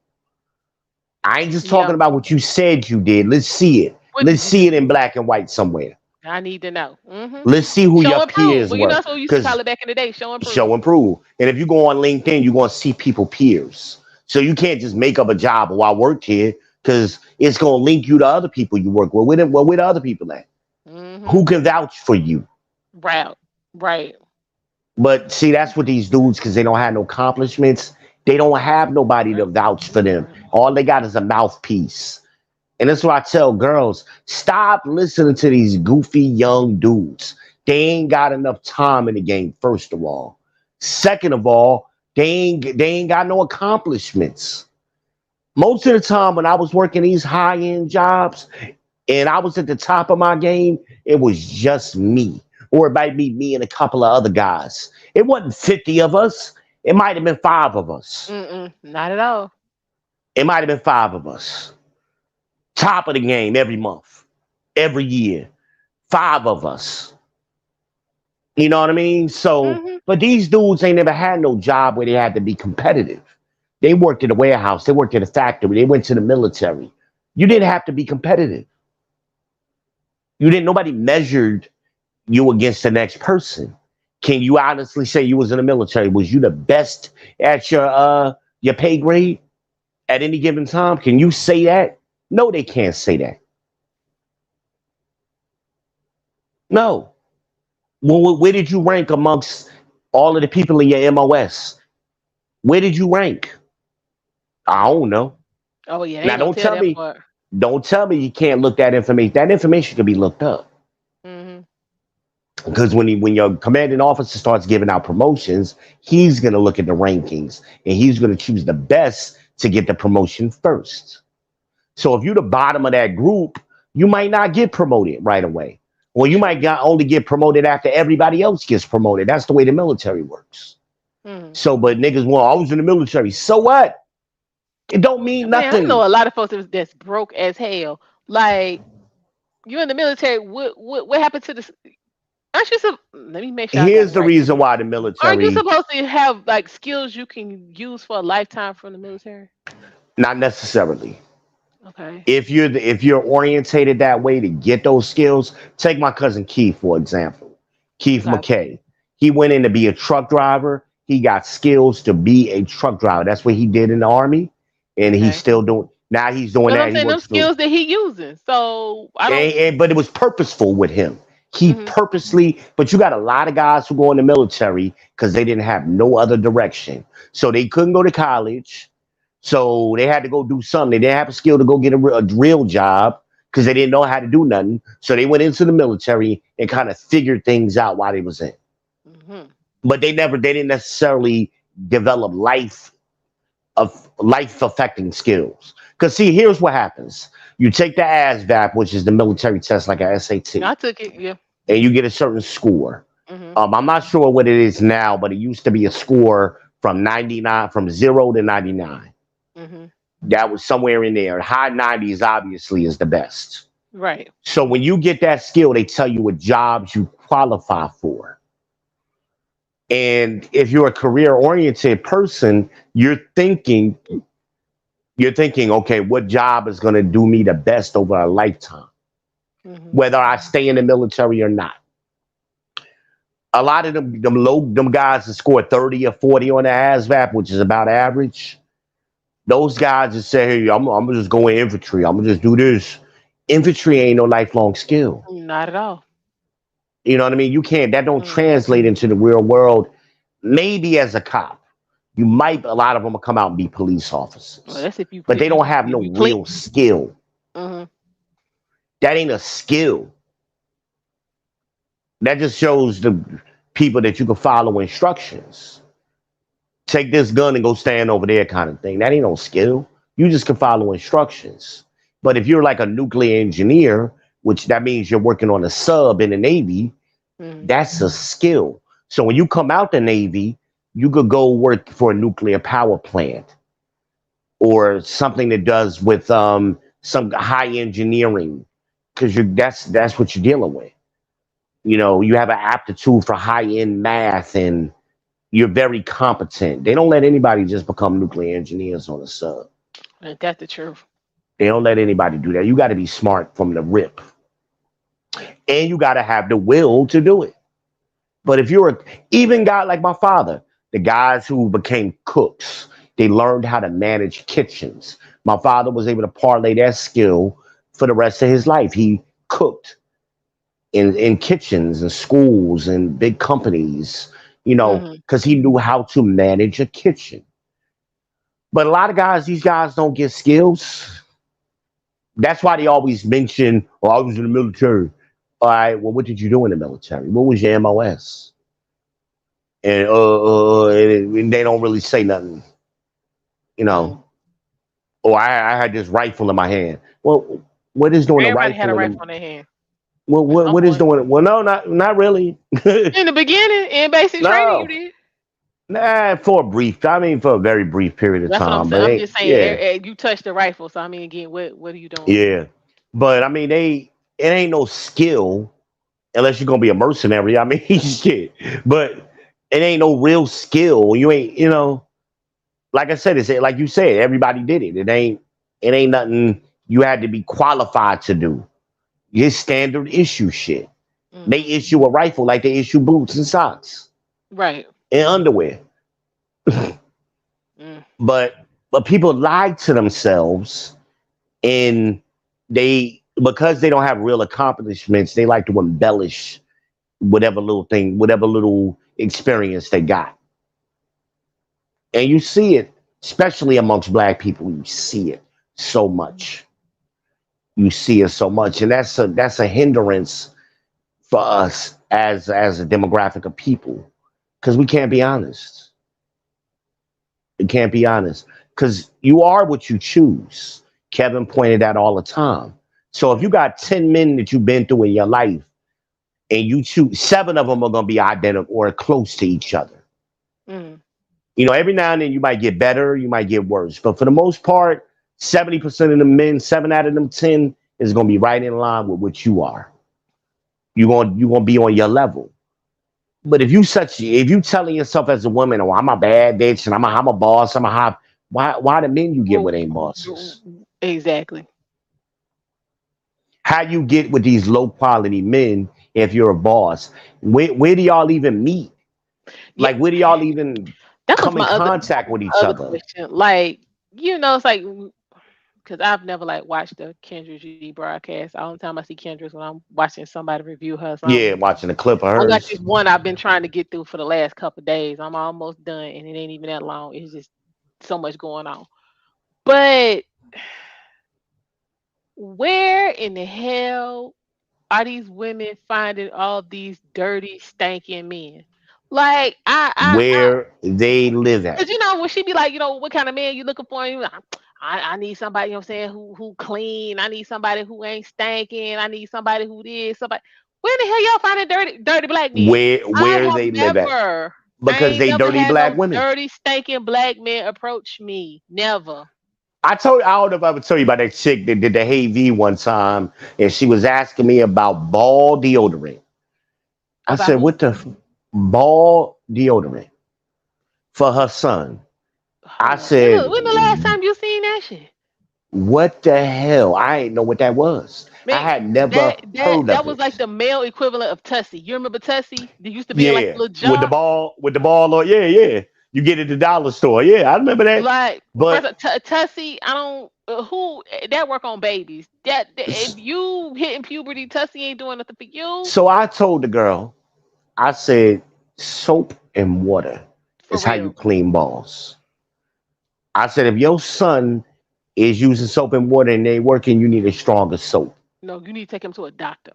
I ain't just talking Yeah. about what you said you did. Let's see it. What Let's did you see do? it in black and white somewhere. I need to know. Let's see who Show your and prove. peers Well, you know were. that's what we used to call Because it back in the day. Show and show prove. and prove. And if you go on LinkedIn, you're going to see people peers. So you can't just make up a job. Well, I worked here because it's going to link you to other people you work with. Where the other people at? Mm-hmm. Who can vouch for you? Right. Right. But see, that's what these dudes, because they don't have no accomplishments, they don't have nobody to vouch for them. All they got is a mouthpiece. And that's why I tell girls, stop listening to these goofy young dudes. They ain't got enough time in the game, first of all. Second of all, they ain't got no accomplishments. Most of the time when I was working these high-end jobs and I was at the top of my game, it was just me. Or it might be me and a couple of other guys. It wasn't 50 of us. It might have been 5 of us. Not at all. It might have been 5 of us. Top of the game every month, every year. 5 of us. You know what I mean? So, Mm-hmm. but these dudes ain't never had no job where they had to be competitive. They worked at a warehouse, they worked at a factory, they went to the military. You didn't have to be competitive. Nobody measured you against the next person. Can you honestly say you was in the military? Was you the best at your pay grade at any given time? Can you say that? No, they can't say that. No. Well, where did you rank amongst all of the people in your MOS? Where did you rank? I don't know. Oh yeah, they Now ain't gonna tell that part. don't tell me you can't look that information. That information can be looked up. Mm-hmm. Because when your commanding officer starts giving out promotions, he's gonna look at the rankings and he's gonna choose the best to get the promotion first. So if you're the bottom of that group, you might not get promoted right away. Or you might only get promoted after everybody else gets promoted. That's the way the military works. Mm-hmm. So, but niggas, well, I was in the military. So what? It don't mean Man, I nothing. know a lot of folks that's broke as hell. Like you in the military. What happened to this? Aren't you? Let me make sure I got Here's it the right. reason why the Aren't you military, supposed to have like skills you can use for a lifetime from the military? not necessarily. Okay. If you're orientated that way to get those skills, take my cousin Keith, for example. Keith Okay. McKay. He went in to be a truck driver. He got skills to be a truck driver. That's what he did in the army. And he's Okay. still doing now he's doing But that. I'm He saying them works through skills that he using. So I don't. but it was purposeful with him. He Hmm. purposely, but you got a lot of guys who go in the military because they didn't have no other direction. So they couldn't go to college. So they had to go do something. They didn't have a skill to go get a real job. because they didn't know how to do nothing. So they went into the military and kind of figured things out while they was in. Mm-hmm. But they didn't necessarily develop life affecting skills. Because see, here's what happens: you take the ASVAB, which is the military test, like a I SAT, took it. Yeah. and you get a certain score. Mm-hmm. I'm not sure what it is now, but it used to be a score from 99, from 0 to 99. Mm-hmm. That was somewhere in there. High 90s obviously is the best. Right. So when you get that skill, they tell you what jobs you qualify for. And if you're a career oriented person, you're thinking, okay, what job is going to do me the best over a lifetime, Mm-hmm. whether I stay in the military or not. A lot of them guys that score 30 or 40 on the ASVAB, which is about average. Those guys just say, hey, I'm gonna just go in infantry. I'm gonna just do this. Infantry ain't no lifelong skill. Not at all. You know what I mean? You can't. That don't Mm. translate into the real world. Maybe as a cop, you might. A lot of them will come out and be police Well, officers, that's if you but if they you don't have if no you real clean. skill. Mm-hmm. That ain't a skill. That just shows the people that you can follow instructions. Take this gun and go stand over there, kind of thing. That ain't no skill. You just can follow instructions. But if you're like a nuclear engineer, which that means you're working on a sub in the Navy, Mm-hmm. that's a skill. So when you come out the Navy, you could go work for a nuclear power plant or something that does with some high engineering, because you that's what you're dealing with. You have an aptitude for high end math, and you're very competent. They don't let anybody just become nuclear engineers on a sub. Ain't that the truth? They don't let anybody do that. You got to be smart from the rip, and you got to have the will to do it. But if you're even guy like my father, the guys who became cooks, they learned how to manage kitchens. My father was able to parlay that skill for the rest of his life. He cooked in kitchens and schools and big companies, Mm-hmm. because he knew how to manage a kitchen. But a lot of guys, these guys don't get skills. That's why they always mention, oh, I was in the military. All right, well, what did you do in the military? What was your MOS? And they don't really say nothing, you Mm. know. Or I had this rifle in my hand. Well, what is doing a Everybody had rifle a in rifle the on their hand what, at what some what is point. doing? Well, no, not really. In the beginning, in basic training, you No, did. nah, for a brief. I mean, for a very brief period of That's what I'm time. saying. But I'm ain't just saying, yeah, you touched the rifle. So I mean, again, what are you doing? yeah. But I mean, it ain't no skill unless you're gonna be a mercenary. I mean, shit. But it ain't no real skill. You ain't, like I said, it's like you said, everybody did it. It ain't nothing you had to be qualified to do. It's standard issue shit. They Mm-hmm. issue a rifle like they issue boots and socks Right. and underwear. Mm. But people lie to themselves, and because they don't have real accomplishments, they like to embellish whatever little thing, whatever little experience they got. And you see it, especially amongst black people, you see it so much. You see it so much. And that's a hindrance for us as a demographic of people. Because we can't be honest. We can't be honest. Because you are what you choose. Kevin pointed out all the time. So if you got 10 men that you've been through in your life, and you choose seven of them are gonna be identical or close to each other. Mm. Every now and then you might get better, you might get worse. But for the most part, 70% of the men, 7 out of them 10 is gonna be right in line with what you are. You're gonna be on your level. But if you telling yourself as a woman, oh, I'm a bad bitch and I'm a boss, I'm a hot, why the men you get Well, with ain't bosses? exactly. How you get with these low quality men if you're a boss? Where do y'all even meet? Yeah, Like, where do y'all even that was come in my other contact with each other? question. Like, it's like because I've never like watched the Kendra G broadcast. The only time I see Kendra's when I'm watching somebody review her Yeah, something. watching a clip of I got this hers. one I've been trying to get through for the last couple of days. I'm almost done, and it ain't even that long. It's just so much going on. But where where in the hell are these women finding all these dirty, stanking men? Like Where they live cause at. when she be like, what kind of man you looking for? And you like, I need somebody, I'm saying, who clean. I need somebody who ain't stanking. I need somebody who this, somebody. Where the hell y'all finding dirty black men? I Where have they live at. never, I Because ain't they never dirty had black no women. dirty, stinking black men approach me. Never. I don't know if I ever tell you about that chick that did the Hey V one time, and she was asking me about ball deodorant. I About said, who? what the ball deodorant for her son? I Hold on. said, When the last time you seen that shit? what the hell? I ain't know what that was. I Man, had never that heard that of that was like it. the male equivalent of Tussie. You remember Tussie? They used to be in like a Yeah, little jar. with the ball, or yeah, yeah. You get it at the dollar store. Yeah, I remember that. Like first, But Tussie, I don't who that work on babies. That if s- you hitting puberty, Tussie ain't doing nothing for you. so I told the girl, I said, soap and water For is how you real. clean balls. I said, if your son is using soap and water and they ain't working, you need a stronger soap. No, you need to take him to a doctor.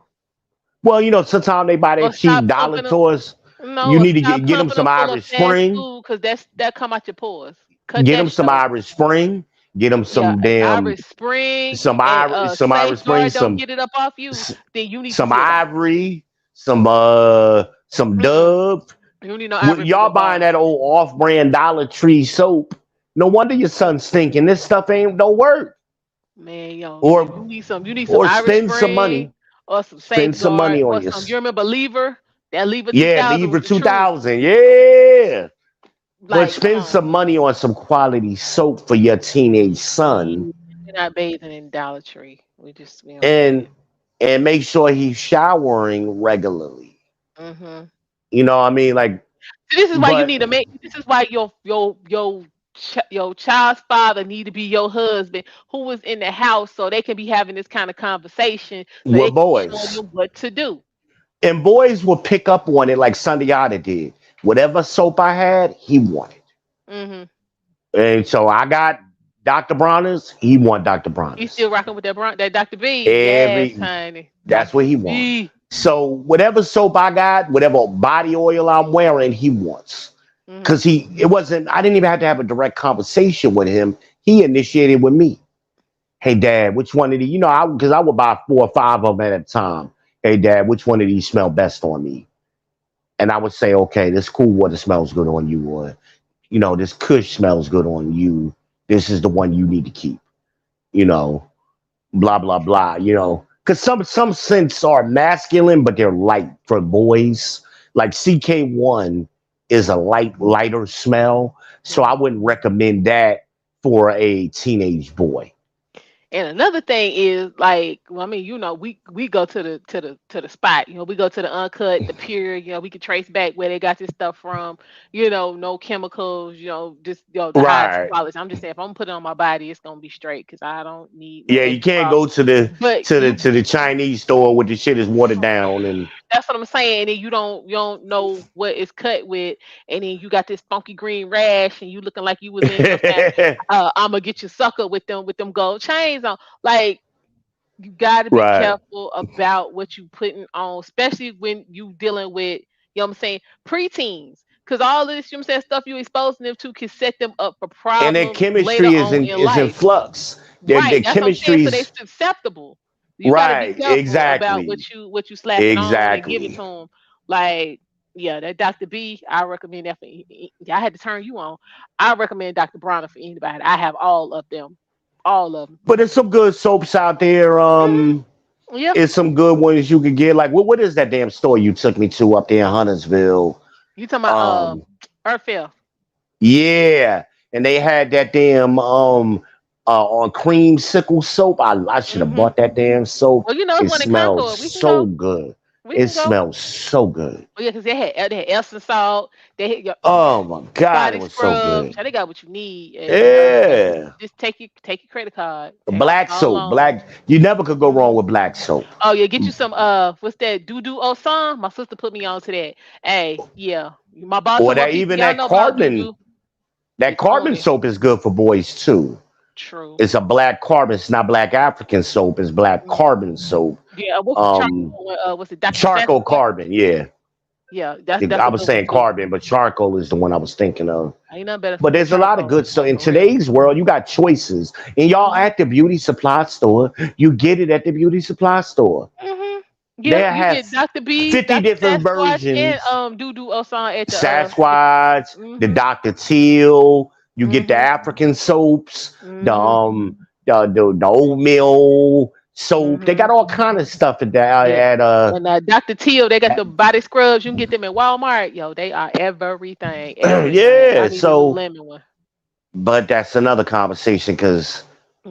Well, sometimes they buy Or that stop cheap dollar pumping them. toys. No, You or need to stop get them pumping them some full of Irish fast Spring, food because that come out your pores. Cut get that them shit some out. Irish Spring, get them Yeah, some an damn Irish Spring and some Irish Spring, Safeguard don't get it up off you, s- then you need to some see a doctor. Ivory, some Mm-mm. Dove. You don't need no Ivory for Y'all your buying balls. that old off-brand Dollar Tree soap. No wonder your son's stinking. This stuff ain't don't work. Man, you Or you need some Irish spend some Spring money. or some Spend some money Safeguard on or your some. You remember Lever? That Lever yeah, 2000 Libra was the truth. 2000. Yeah. But Like, come spend on. some money on some quality soap for your teenage son, Yeah, we're not bathing in Dollar Tree. We don't do and make sure he's showering regularly. that. You know what I mean? Like, So this is why you but need to make. This is why your child's father need to be your husband who was in the house so they can be having this kind of conversation so they with can be showing boys. them what to do. And boys will pick up on it like Sundiata did. Whatever soap I had, he wanted. Hmm. And so I got Dr. Bronner's, he want Dr. You still Bronner's. rocking with that Dr. B? Yes, Every honey. that's Dr. what he want. B. So whatever soap I got, whatever body oil I'm wearing, he wants. Hmm. Cause it wasn't, I didn't even have to have a direct conversation with him. He initiated with me. Hey dad, which one of these, because I would buy 4 or 5 of them at a time. Hey dad, which one of these smell best on me? And I would say, okay, this cool water smells good on you, or this Kush smells good on you. This is the one you need to keep. You know, blah blah blah. Because some scents are masculine, but they're light for boys. Like CK1 is a lighter smell, so I Hmm. wouldn't recommend that for a teenage boy. And another thing is like, well, I mean, we go to the spot. We go to the uncut, the pure. We can trace back where they got this stuff from. No chemicals. Just the highest Right. quality. I'm just saying, if I'm putting it on my body, it's gonna be straight because I don't need no Yeah, you extra can't product. go to the But you Chinese store where the shit is watered down and That's what I'm saying. And you don't know what it's cut with, and then you got this funky green rash, and you looking like you was in. I'm gonna get you sucker with them gold chains on. Like you got to be right. careful about what you putting on, especially when you dealing with, what I'm saying, preteens. Because all of this, you know what I'm saying, stuff you exposing them to can set them up for And their problems later chemistry on in is in life. flux. Their Right. That's what I'm saying. So they chemistry's susceptible. You got to be right. careful about Exactly. what you slapping on when they give it to Exactly. them. Like, yeah, that Dr. B, I recommend that for. I had to turn you on. I recommend Dr. Bronner for anybody. I have all of them, all of them. But there's some good soaps out there. Yeah, It's some good ones you could get. Like what is that damn store you took me to up there in Huntersville? you talking about Um, Earthfell. yeah. And they had that damn on cream sickle soap. I should have Hmm. bought that damn soap. Well, it's It one in smells Concord. We can so go. good. We It can go. smells so good. Oh yeah, because they had Epsom salt. They had your Oh my god, it body was so scrub. good. Child, they got what you need, and Yeah. just take your credit card. That's Black all soap. on. Black. You never could go wrong Mhm. with black soap. Oh yeah, get you some what's that? Doo doo Osan. My sister put me on to that. Hey, yeah. My Or Baltimore that people, even y'all that know about doo Cartman. doo. That It's on Cartman there. soap is good for boys too. True. It's a black carbon. It's not black African soap. It's black Mm. carbon soap. Yeah, what's the Um, charcoal? What's it, Dr. charcoal Sasquatch? carbon. Yeah, Yeah, that's I a was good one saying too. carbon, but charcoal is the one I was thinking of. Ain't nothing better But from there's a lot of charcoal, good stuff in for real. today's world. You got choices, and y'all Mhm. at the beauty supply store. You get it at the beauty supply store. Mhm. They Yep, you have get Dr. B, 50 Dr. different Sasquatch, and versions. Dudu Osan at the Sasquatch, the mhm. Dr. Teal. You get the Mhm. African soaps, the Mhm. um, the oatmeal soap. They got Mhm. all kind of stuff at Yeah. at And Dr. Teal, they got the body scrubs. You can get them at Walmart. Yo, they are everything. Everything. I yeah. need the So, Lululemon one. but that's another conversation because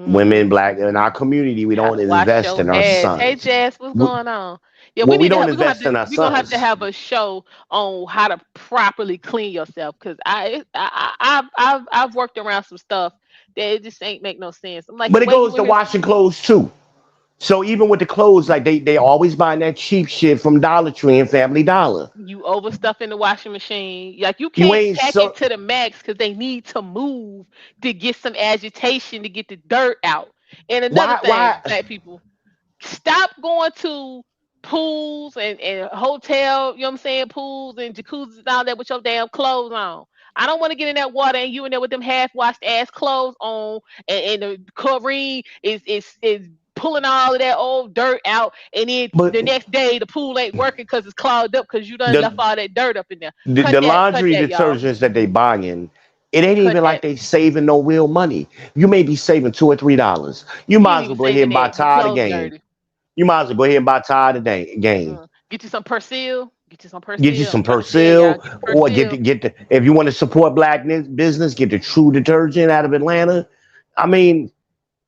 women, Mhm. black in our community, we don't Gotta wash invest your in our ass. Hey sons. Jess, what's We, going on? Yeah, we well, we need to don't have invest in our we're gonna have to sons. have a show on how to properly clean yourself because I've worked around some stuff that it just ain't make no sense. I'm like the But it way you goes in to here. washing clothes too. So even with the clothes, like they always buying that cheap shit from Dollar Tree and Family Dollar. You overstuff in the washing machine. Like you You can't ain't pack it so to the max because they need to move to get some agitation to get the dirt out. And another thing, why black people, stop going to pools and hotel, you know what I'm saying, pools and jacuzzis and all that with your damn clothes on. I don't want to get in that water and you in there with them half washed ass clothes on and the chlorine is pulling all of that old dirt out and then but the next day the pool ain't working because it's clogged up because you done left the all that dirt up in there. the Cut laundry that, y'all. detergents that they buying, it ain't Cut even like that. they saving no real money. You may be saving $2 or $3. You You might ain't as well even go ahead saving and buy that. Your Tide clothes again. dirty. You might as well go ahead and buy Tide again. Get you some Persil. Get you some Get you Persil. I'm some trying to tell y'all, Persil, get or Persil. get the if you want to support black business, get the True detergent out of Atlanta. I mean,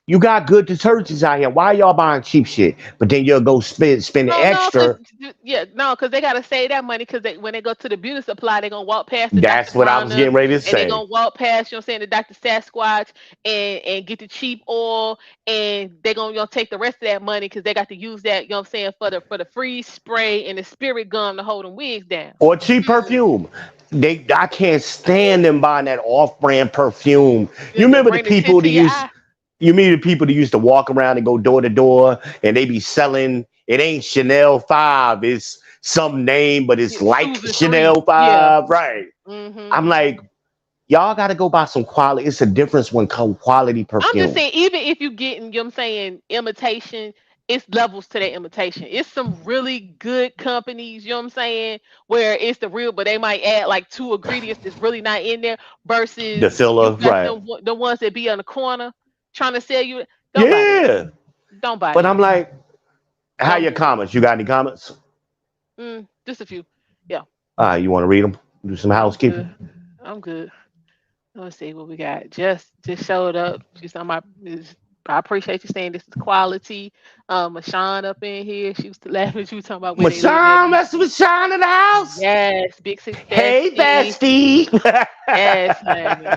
you got good detergents out here. Why y'all buying cheap shit? But then you'll go spend the No, no, cause extra. yeah, no, cause they gotta save that money, cause when they go to the beauty supply, they're gonna walk past the Dr. That's what I was Bronner, getting ready to and they're say. gonna walk past, you know, what I'm saying, the Dr. Sasquatch, and get the cheap oil, and they're gonna take the rest of that money, cause they got to use that, you know, what I'm saying, for the freeze spray and the spirit gum to hold them wigs down. Or cheap Mm-mm. perfume. I can't stand them buying that off-brand perfume. You To remember the bring the tint people to that your used eye. you mean the people that used to walk around and go door to door and they be selling it ain't Chanel 5, it's some name, but it's Yeah, like Susan Chanel 3. Yeah. 5, right? Mm-hmm. I'm like, y'all gotta go buy some quality. It's a difference when quality I'm just perfume. saying, even if you getting, you know what I'm saying, imitation, it's levels to that imitation. It's some really good companies, you know what I'm saying, where it's the real, but they might add like two ingredients that's really not in there The versus you filler, got right. them the ones that be on the corner trying to sell you. Don't buy that. Yeah. Don't buy But that. I'm like, how Don't your do it. comments? You got any comments? Just a few. Yeah, You want to read them? Do some I'm housekeeping? good. I'm good. Let's see what we got. Just showed up. She's talking about this. I appreciate you saying this is quality. Mashawn up in here. She was laughing. She was talking about where they live at. Mashawn, that's Mashawn in the house. Yes, Big Six Hey, Bestie. bestie. Yes, honey.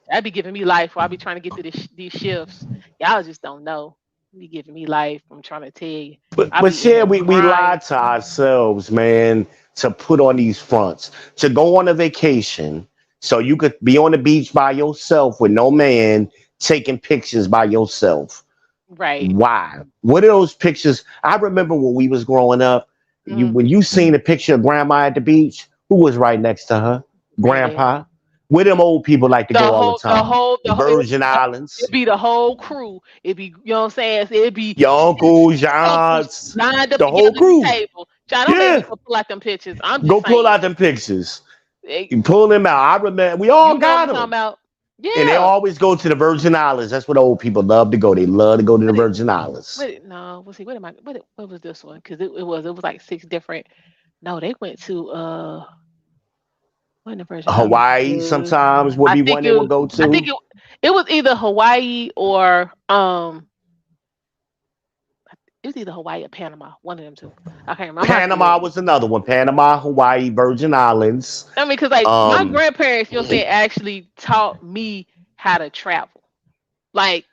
That be giving me life while I be trying to get to these shifts. Y'all just don't know. Be giving me life. I'm trying to tell you. I but be in share, here we crying. lied to ourselves, man, to put on these fronts, to go on a vacation so you could be on the beach by yourself with no man taking pictures by yourself. Right. Why? What are those pictures? I remember when we was growing up, Mm, when you seen a picture of grandma at the beach, who was right next to her? granddaddy. Grandpa. Where them old people like to go all the time? The whole Virgin it Islands. be the whole crew. It be, you know what I'm saying? It be Your 10 uncles, your uncles aunts, lined up the together whole at the crew. table. Child, don't make me Yeah. go pull out them pictures. I'm Go just pull saying. out them pictures. Eh, You pull them out. I remember we all you know what I'm got talking them. about? And they Yeah. always go to the Virgin Islands. That's what old people love to go. They love to go to the What it, Virgin Islands. no, we'll see. What am I what was this one? Because it was like six different. No, they went to what in the Virgin Islands Hawaii was. sometimes would I be think one they would go I think to. it was either Hawaii or it was either Hawaii or Panama. One of them two. I can't remember. I'm gonna have to Panama look. was another one. Panama, Hawaii, Virgin Islands. I mean, because like my Um, grandparents, you know what I'm saying, actually taught me how to travel. Like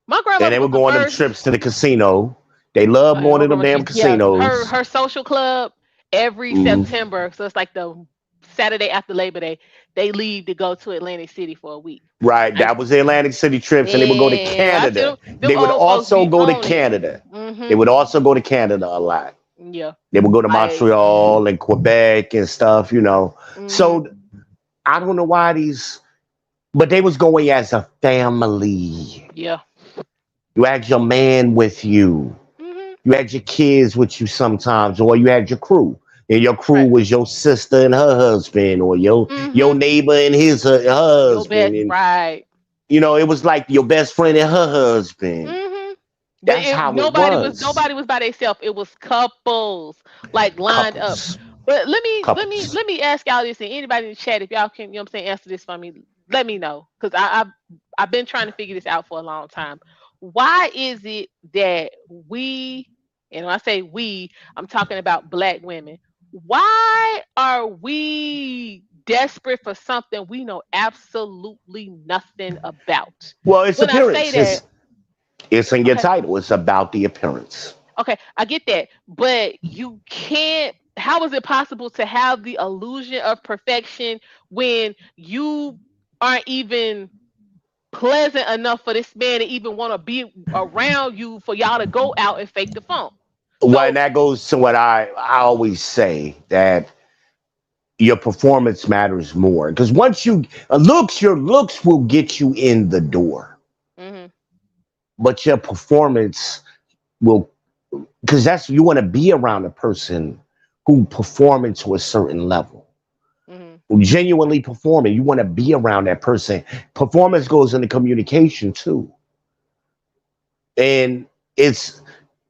my and grandmother they was would the go on them first. trips to the casino. They love going to them damn Yeah, casinos. her social club every Mhm. September. So it's like the Saturday after Labor Day, they leave to go to Atlantic City for a week. Right. I, That was the Atlantic City trips, and they would go to yeah, I see Canada. them They would old folks also be go to on it. Canada. They Mm-hmm. would also go to Canada a lot. Yeah. They would go to Like, Montreal and Quebec and stuff, you know. mm-hmm. So I don't know why these, but they was going as a family. Yeah. You had your man with you. Mm-hmm. You had your kids with you sometimes, or you had your crew. And your crew Right. was your sister and her husband, or your Mm-hmm. neighbor and his Your husband. best, And right. you know, it was like your best friend and her husband. Mm-hmm. But That's how it nobody was. was by themselves. It was couples like lined up. Couples. But Couples. let me ask y'all this, and anybody in the chat, if y'all can, you know what I'm saying, answer this for me, let me know. Because I've been trying to figure this out for a long time. Why is it that we, and when I say we, I'm talking about black women, why are we desperate for something we know absolutely nothing about? Well, it's When I say appearance. that, It's in your okay, title. It's about the appearance. okay, I get that, but you can't. How is it possible to have the illusion of perfection when you aren't even pleasant enough for this man to even want to be around you for y'all to go out and fake the phone? Well, and So, that goes to what I always say that your performance matters more because once you your looks will get you in the door, hmm but your performance will because that's you want to be around a person who performing to a certain level, hmm who genuinely performing. You want to be around that person. Performance goes into communication too, and it's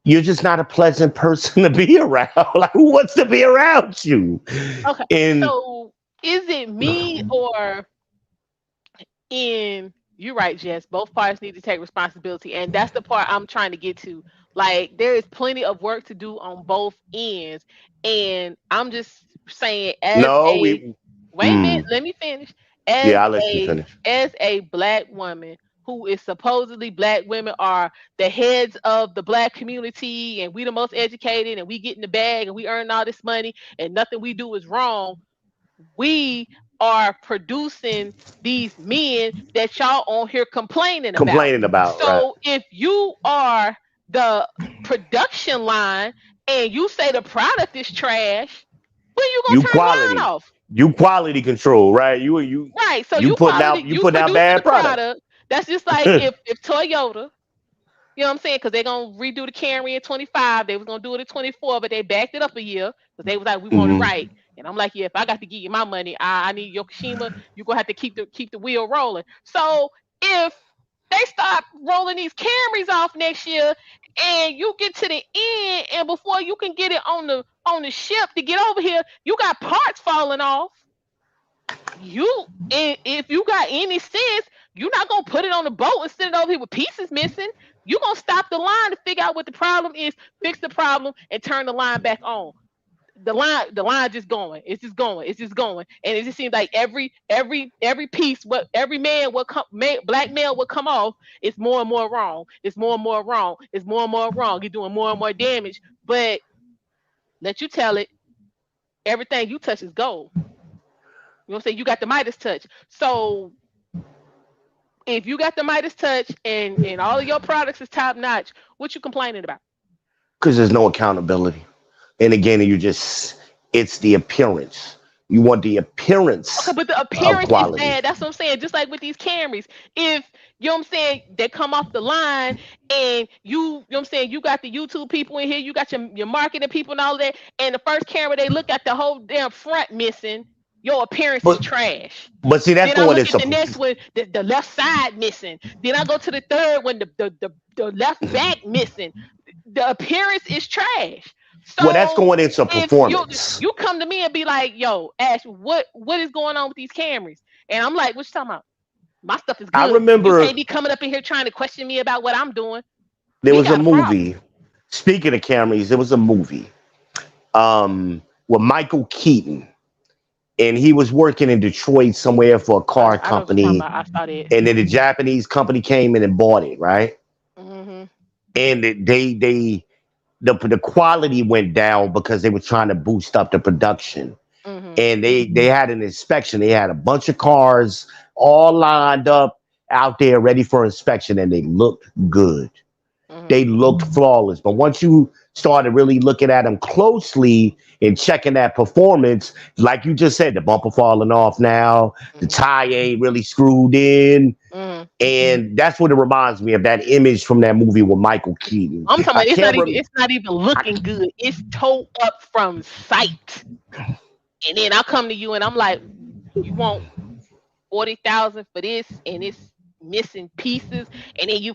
you're just not a pleasant person to be around. Like who wants to be around you? okay, And so is it me or in you're right, Jess. Both parties need to take responsibility, and that's the part I'm trying to get to. Like, there is plenty of work to do on both ends, and I'm just saying, as no, a we wait a minute, mm, let me finish. As yeah, I'll let you a finish. black woman who is supposedly black women are the heads of the black community, and we the most educated, and we get in the bag, and we earn all this money, and nothing we do is wrong. We are producing these men that y'all on here complaining about. Complaining about, right? So if you are the production line and you say the product is trash, when you gonna You turn the line quality, off? you quality control, right? Right. So You putting out you you putting out producing the bad product. product. That's just like if Toyota, you know what I'm saying? Because they're gonna redo the Camry in 25. They was gonna do it in 24, but they backed it up a year because they was like, we want it Hmm. right. And I'm like, yeah, if I got to give you my money, I need Yokoshima. You're gonna have to keep the wheel rolling. So if they start rolling these Camrys off next year, and you get to the end, and before you can get it on the ship to get over here, you got parts falling off. You and if you got any sense, you're not gonna put it on the boat and send it over here with pieces missing. You're gonna stop the line to figure out what the problem is, fix the problem, and turn the line back on. The line just going. It's just going. It's just going. And it just seems like every piece, what every man will come, black male will come off. It's more and more wrong. It's more and more wrong. It's more and more wrong. You're doing more and more damage. But let you tell it, everything you touch is gold. You know what I'm saying? You got the Midas touch. So if you got the Midas touch and all of your products is top notch, what you complaining about? Because there's no accountability. And again, it's the appearance. You want the Okay, appearance but the of appearance is quality. bad. That's what I'm saying. Just like with these Camrys, if you know what I'm saying, they come off the line, and you know what I'm saying, you got the YouTube people in here, you got your marketing people and all that, and the first camera they look at the whole damn front missing, your appearance is But trash. but see, that's Then I going look at into the next one, the left side missing. Then I go to the third one, the left back missing. The appearance is trash. well, that's So going into if performance. you come to me and be like, yo, Ash, what is going on with these Camrys? And I'm like, what you talking about? My stuff is I good. You remember can't be coming up in here trying to question me about what I'm doing. there We was a got a problem. movie. Speaking of Camrys, there was a movie with Michael Keaton, and he was working in Detroit somewhere for a car I know what you're talking company, about. I saw that. and then the Japanese company came in and bought it, right? Hmm And the quality went down because they were trying to boost up the production. and they had an inspection. They had a bunch of cars all lined up out there ready for inspection, and they looked good. They looked flawless. But once you started really looking at them closely and checking that performance, like you just said, the bumper falling off now, the tie ain't really screwed in. And that's what it reminds me of, that image from that movie with Michael Keaton. I'm talking I about can't rem- it's not even looking good. It's towed up from sight. And then I come to you and I'm like, you want 40,000 for this and it's missing pieces. And then you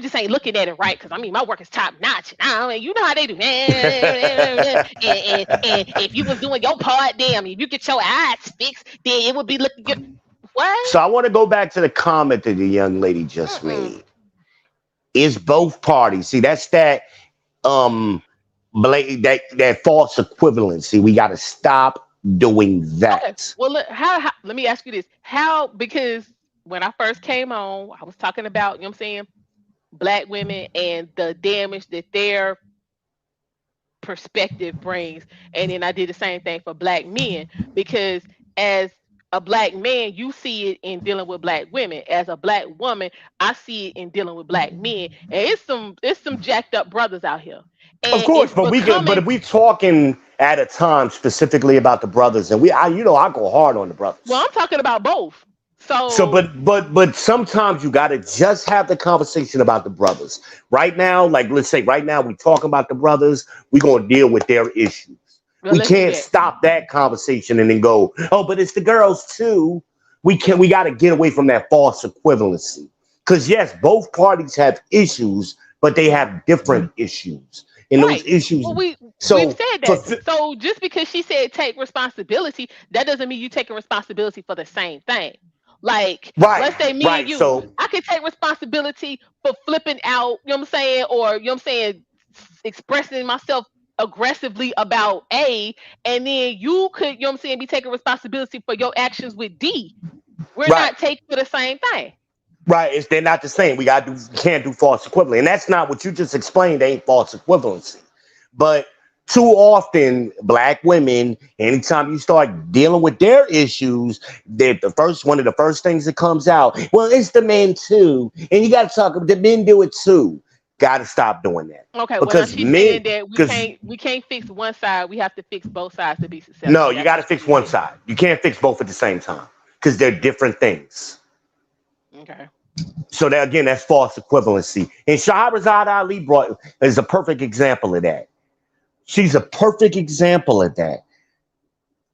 just ain't looking at it right, because I mean my work is top notch. You know how they do. And if you was doing your part, damn, if you get your eyes fixed, then it would be looking good. What? So I want to go back to the comment that the young lady just made. Is both parties, see, that's that that false equivalency. We got to stop doing that. Okay. Well, look, how let me ask you this. How, because when I first came on, I was talking about, you know what I'm saying, Black women and the damage that their perspective brings. And then I did the same thing for Black men, because as a Black man, you see it in dealing with Black women. As a Black woman, I see it in dealing with Black men. And it's some jacked up brothers out here. Of And course, it's but becoming, if we talking at a time specifically about the brothers, and I go hard on the brothers. well, I'm talking about both. So, but sometimes you got to just have the conversation about the brothers. Right now, like let's say right now we talking about the brothers, we're gonna deal with their issues. well, We let's do can't that. stop that conversation and then go, oh, but it's the girls too. We got to get away from that false equivalency. Because yes, both parties have issues, but they have different issues. And those Right. issues. Well, we've So said for that. So just because she said take responsibility, that doesn't mean you taking responsibility for the same thing. Like, let's say me and right. you, So I can take responsibility for flipping out, you know what I'm saying, or you know what I'm saying, expressing myself aggressively about A, and then you could, you know what I'm saying, be taking responsibility for your actions with D. We're right. not taking for the same thing. Right, they're not the same. Can't do false equivalent, and that's not what you just explained. They ain't false equivalency, but too often, Black women, anytime you start dealing with their issues, that one of the first things that comes out, well, it's the men too, and you got to talk. The men do it too. Got to stop doing that Okay, well now because she's saying men, that because we can't fix one side. We have to fix both sides to be no, successful. you That's got what to fix she's one saying. side. You can't fix both at the same time because they're different things. Okay. So that again, that's false equivalency. And Shahrazad Ali is a perfect example of that. She's a perfect example of that.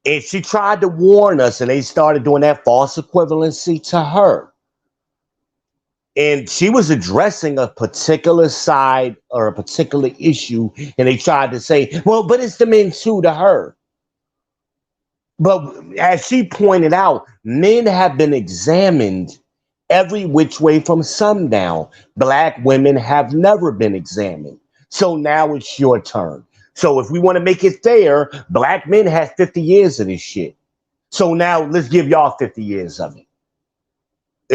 And she tried to warn us, and they started doing that false equivalency to her. And she was addressing a particular side or a particular issue, and they tried to say, well, but it's the men too to her. But as she pointed out, men have been examined every which way from sundown. Black women have never been examined. So now it's your turn. So if we want to make it fair, Black men have 50 years of this shit. So now let's give y'all 50 years of it.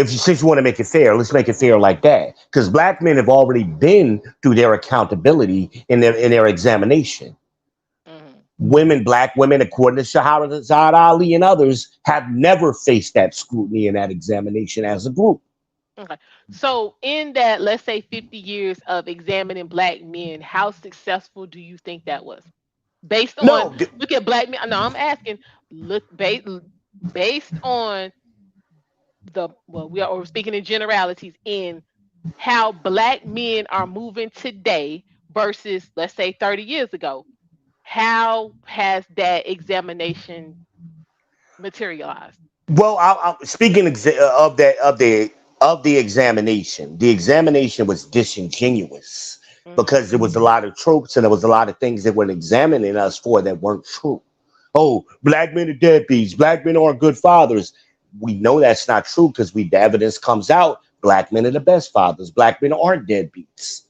Since you want to make it fair, let's make it fair like that. Because Black men have already been through their accountability in their examination. Black women, according to Shahrazad Ali and others, have never faced that scrutiny and that examination as a group. Okay. So in that, let's say 50 years of examining Black men, how successful do you think that was? Based on, No, look at Black men. No, I'm asking, look, based on we're speaking in generalities in how Black men are moving today versus, let's say, 30 years ago. How has that examination materialized? well, speaking of that of the examination was disingenuous because there was a lot of tropes and there was a lot of things that were examining us for that weren't true. Oh, Black men are deadbeats. Black men aren't good fathers. We know that's not true because the evidence comes out. Black men are the best fathers. Black men aren't deadbeats.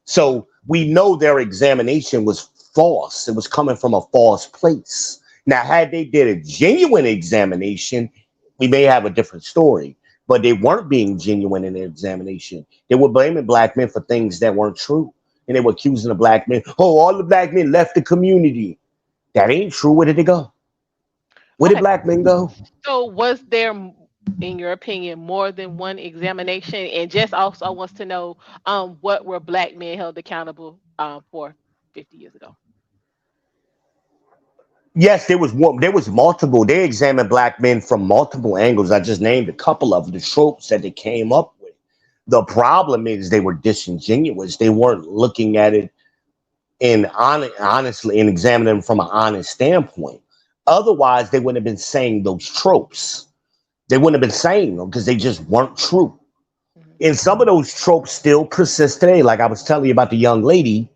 So we know their examination was false. It was coming from a false place. Now, had they did a genuine examination, we may have a different story. But they weren't being genuine in their examination. They were blaming Black men for things that weren't true. And they were accusing the Black men, oh, all the Black men left the community. That ain't true. Where did it go? Where did Okay. black men go? So was there, in your opinion, more than one examination? And just also wants to know, what were black men held accountable for 50 years ago? Yes, there was one. There was multiple. They examined black men from multiple angles. I just named a couple of the tropes that they came up with. The problem is they were disingenuous. They weren't looking at it honestly and examining them from an honest standpoint. Otherwise, they wouldn't have been saying those tropes. They wouldn't have been saying them because they just weren't true. Mhm. And some of those tropes still persist today. Like I was telling you about the young lady,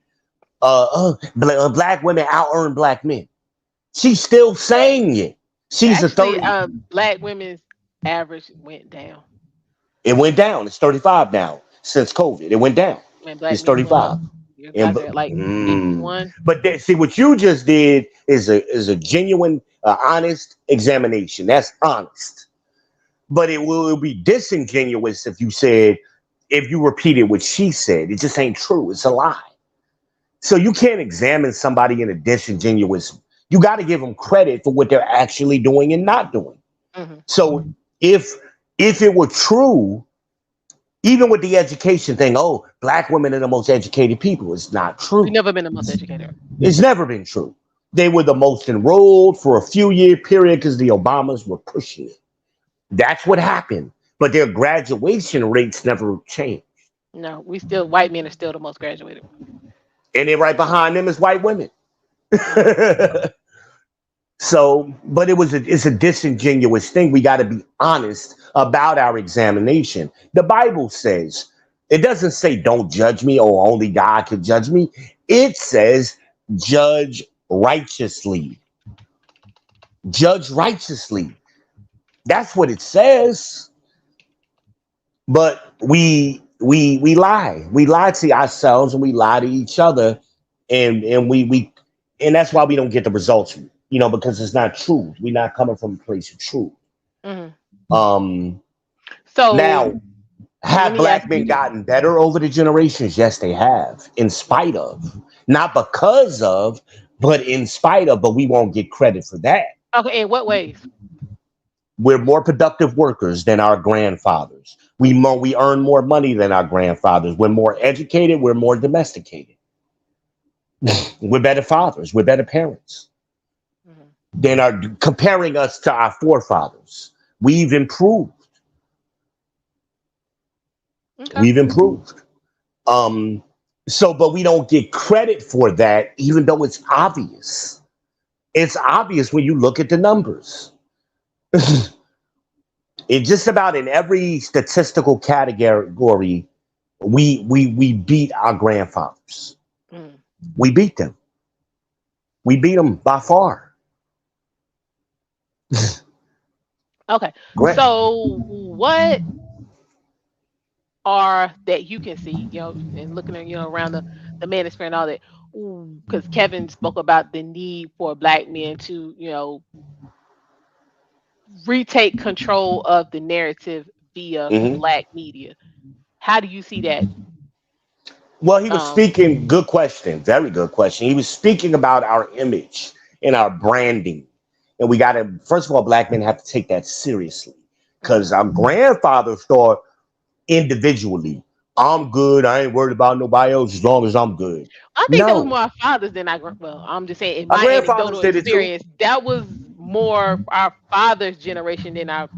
black women out earn black men. She's still saying it. She's a Actually, 30. black women's average went down, It went down. It's 35 now since COVID. It went down. and black It's men went up. 35. You And guys are at like 51. see what you just did is a genuine, honest examination. That's honest. But it will be disingenuous if you said if you repeated what she said. It just ain't true. It's a lie. So you can't examine somebody in a disingenuous. You got to give them credit for what they're actually doing and not doing. Hmm. So if it were true, even with the education thing, oh, black women are the most educated people. It's not We've true. never been the most educated. It's never been true. They were the most enrolled for a few year period because the Obamas were pushing it. That's what happened. But their graduation rates never changed. No, we still, white men are still the most graduated. And then right behind them is white women. Hmm. So, but it's a disingenuous thing. We got to be honest about our examination. The Bible says, it doesn't say don't judge me or only God can judge me. It says judge righteously. Judge righteously. That's what it says. But we lie. We lie to ourselves and we lie to each other, and and that's why we don't get the results. Because it's not true. We're not coming from a place of truth. Hmm. Um, So Now, let have me ask black men you. gotten better over the generations? Yes, they have. In spite of, not because of, but in spite of. But we won't get credit for that. Okay, in what ways? We're more productive workers than our grandfathers. We earn more money than our grandfathers. We're more educated. We're more domesticated. We're better fathers. We're better parents Hmm. than are comparing us to our forefathers. We've improved. Okay. We've improved. Um, but we don't get credit for that, even though it's obvious. It's obvious when you look at the numbers. It just about in every statistical category, we beat our grandfathers. Mm. We beat them. We beat them by far. Okay. Gra- So what are that you can see, and looking at, around the manosphere and all that, because Kevin spoke about the need for black men to, retake control of the narrative via Mhm. black media. How do you see that? Well, he was Um, speaking. Good question. Very good question. He was speaking about our image and our branding. And we got to, first of all, black men have to take that seriously mhm. because our grandfathers thought individually, I'm good. I ain't worried about nobody else as long as I'm good. I think that was No, more our fathers than well, I'm just saying in our my grandfathers anecdotal did it too. experience, that was more our father's generation than our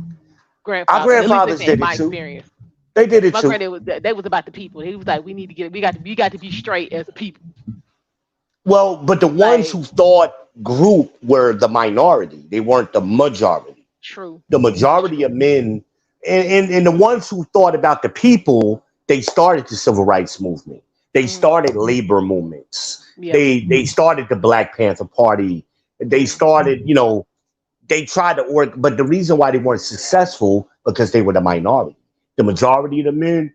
Our grandfathers. At least grandfathers listen, in did it my too. experience. They did it My too. granddad was they was about the people. He was like, we got to be straight as a people. Well, but the ones Like, who thought group were the minority. They weren't the majority. true. The That's majority true. of men and the ones who thought about the people, they started the civil rights movement. They Mm, started labor movements. yeah. They started the Black Panther Party. They Mm, started, they tried to work, but the reason why they weren't successful because they were the minority. The majority of the men,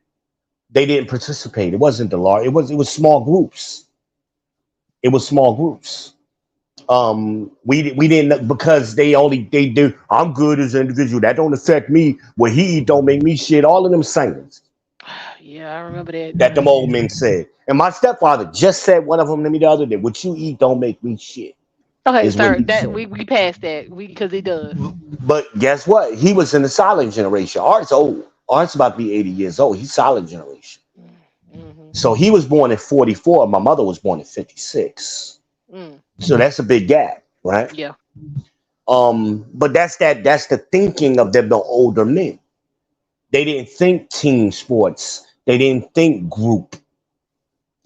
they didn't participate. It wasn't the large. It was small groups. It was small groups. We didn't because they do. I'm good as an individual. That don't affect me. What he eat don't make me shit. All of them sayings yeah, I remember that. that them old men said. And my stepfather just said one of them to me the other day. What you eat don't make me shit. Okay, is what sir. he That said. we passed that. Because it does. But guess what? He was in the silent generation. Art's old. Art's about to be 80 years old. He's silent generation. Mm-hmm. So he was born in 44. My mother was born in 56. Mm. So that's a big gap, right? Yeah. But that's the thinking of them, the older men. They didn't think team sports. They didn't think group.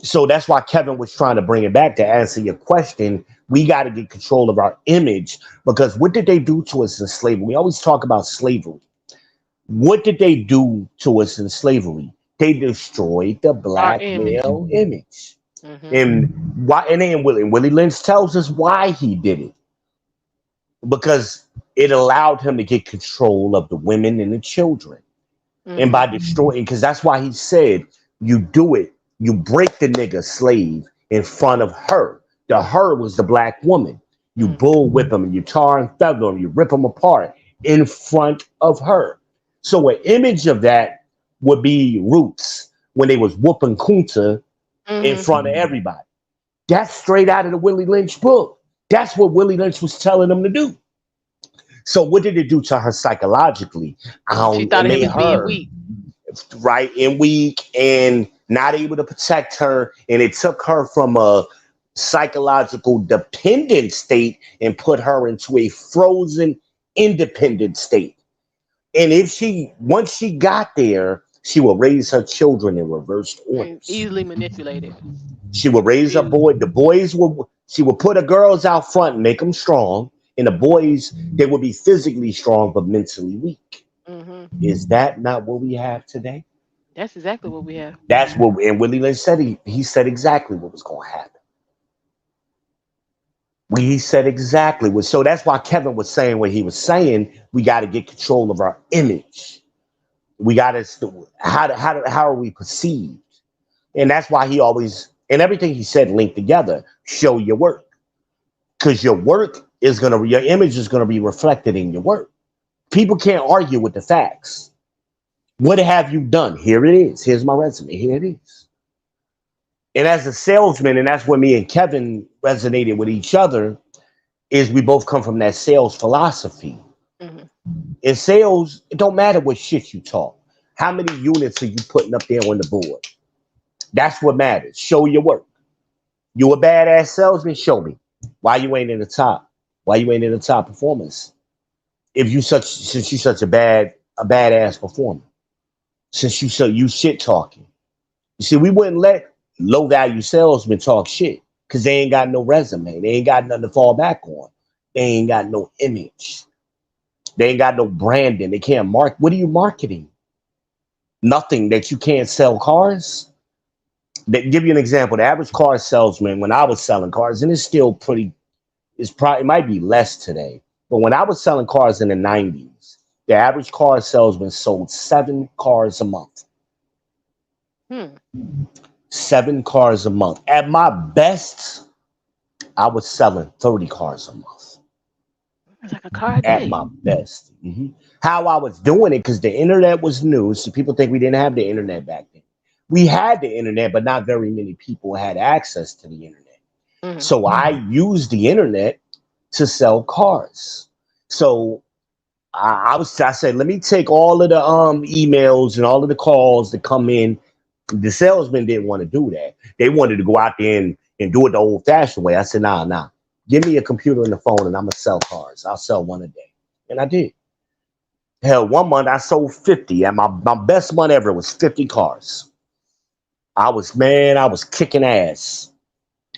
So that's why Kevin was trying to bring it back to answer your question. We got to get control of our image because what did they do to us in slavery? We always talk about slavery. What did they do to us in slavery? They destroyed the Our black image. male image. Mm-hmm. And why? And then Willie Lynch tells us why he did it because it allowed him to get control of the women and the children. And by Mm-hmm. destroying, because that's why he said, you do it, you break the nigga slave in front of her. The her was the black woman. You Mm-hmm. bull whip him and you tar and feather him, you rip him apart in front of her. So an image of that would be Roots when they was whooping Kunta in Mm-hmm. front of everybody. That's straight out of the Willie Lynch book. That's what Willie Lynch was telling them to do. So what did it do to her psychologically? She It thought he made was being her weak. right and weak and not able to protect her. And it took her from a psychological dependent state and put her into a frozen independent state. And if she once she got there, she will raise her children in reversed And orders. easily manipulated. She will raise her Easily. boy. The boys will. She will put her girls out front and make them strong, and the boys they will be physically strong but mentally weak. Mm-hmm. Is that not what we have today? That's exactly what we have. That's what. And Willie Lynch said he said exactly what was going to happen. He said exactly what. So that's why Kevin was saying what he was saying. We got to get control of our image. We got to how are we perceived? And that's why he always and everything he said linked together. Show your work because your work is gonna your image is gonna be reflected in your work. People can't argue with the facts. What have you done? Here it is. Here's my resume. Here it is. And as a salesman, and that's where me and Kevin resonated with each other, is we both come from that sales philosophy. Mm-hmm. In sales, it don't matter what shit you talk. How many units are you putting up there on the board? That's what matters. Show your work. You a badass salesman? Show me. Why you ain't in the top? Why you ain't in the top performance? If you since you such a badass performer, since you shit talking. You see, we wouldn't let low value salesmen talk shit because they ain't got no resume. They ain't got nothing to fall back on. They ain't got no image. They ain't got no branding. They can't mark. What are you marketing? Nothing that you can't sell cars. They give you an example. The average car salesman, when I was selling cars, and it's still pretty, it might be less today, but when I was selling cars in the 90s, the average car salesman sold 7 cars a month. Hmm. 7 cars a month. At my best, I was selling 30 cars a month. It's like a car a At day. my best. How I was doing it, because the internet was new, so people think we didn't have the internet back then. We had the internet, but not very many people had access to the internet. Mm-hmm. So I used the internet to sell cars. So I said, let me take all of the emails and all of the calls that come in. The salesman didn't want to do that. They wanted to go out there and do it the old fashioned way. I said, nah. Give me a computer and a phone and I'm going to sell cars. I'll sell one a day. And I did. Hell, one month I sold 50. And my best month ever was 50 cars. I was kicking ass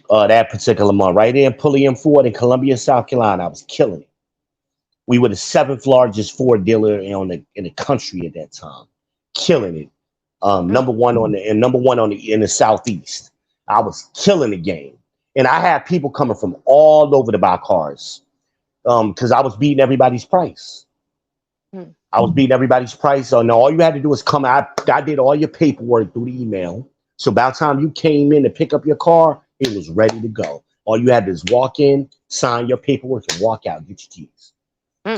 that particular month. Right there in Pulliam Ford in Columbia, South Carolina. I was killing it. We were the 7th largest Ford dealer in the country at that time. Killing it. Number one in the Southeast. I was killing the game. And I had people coming from all over to buy cars. Because I was beating everybody's price. I was beating everybody's price. So now all you had to do was come out. I did all your paperwork through the email. So by the time you came in to pick up your car, it was ready to go. All you had to is walk in, sign your paperwork, and walk out, get your keys.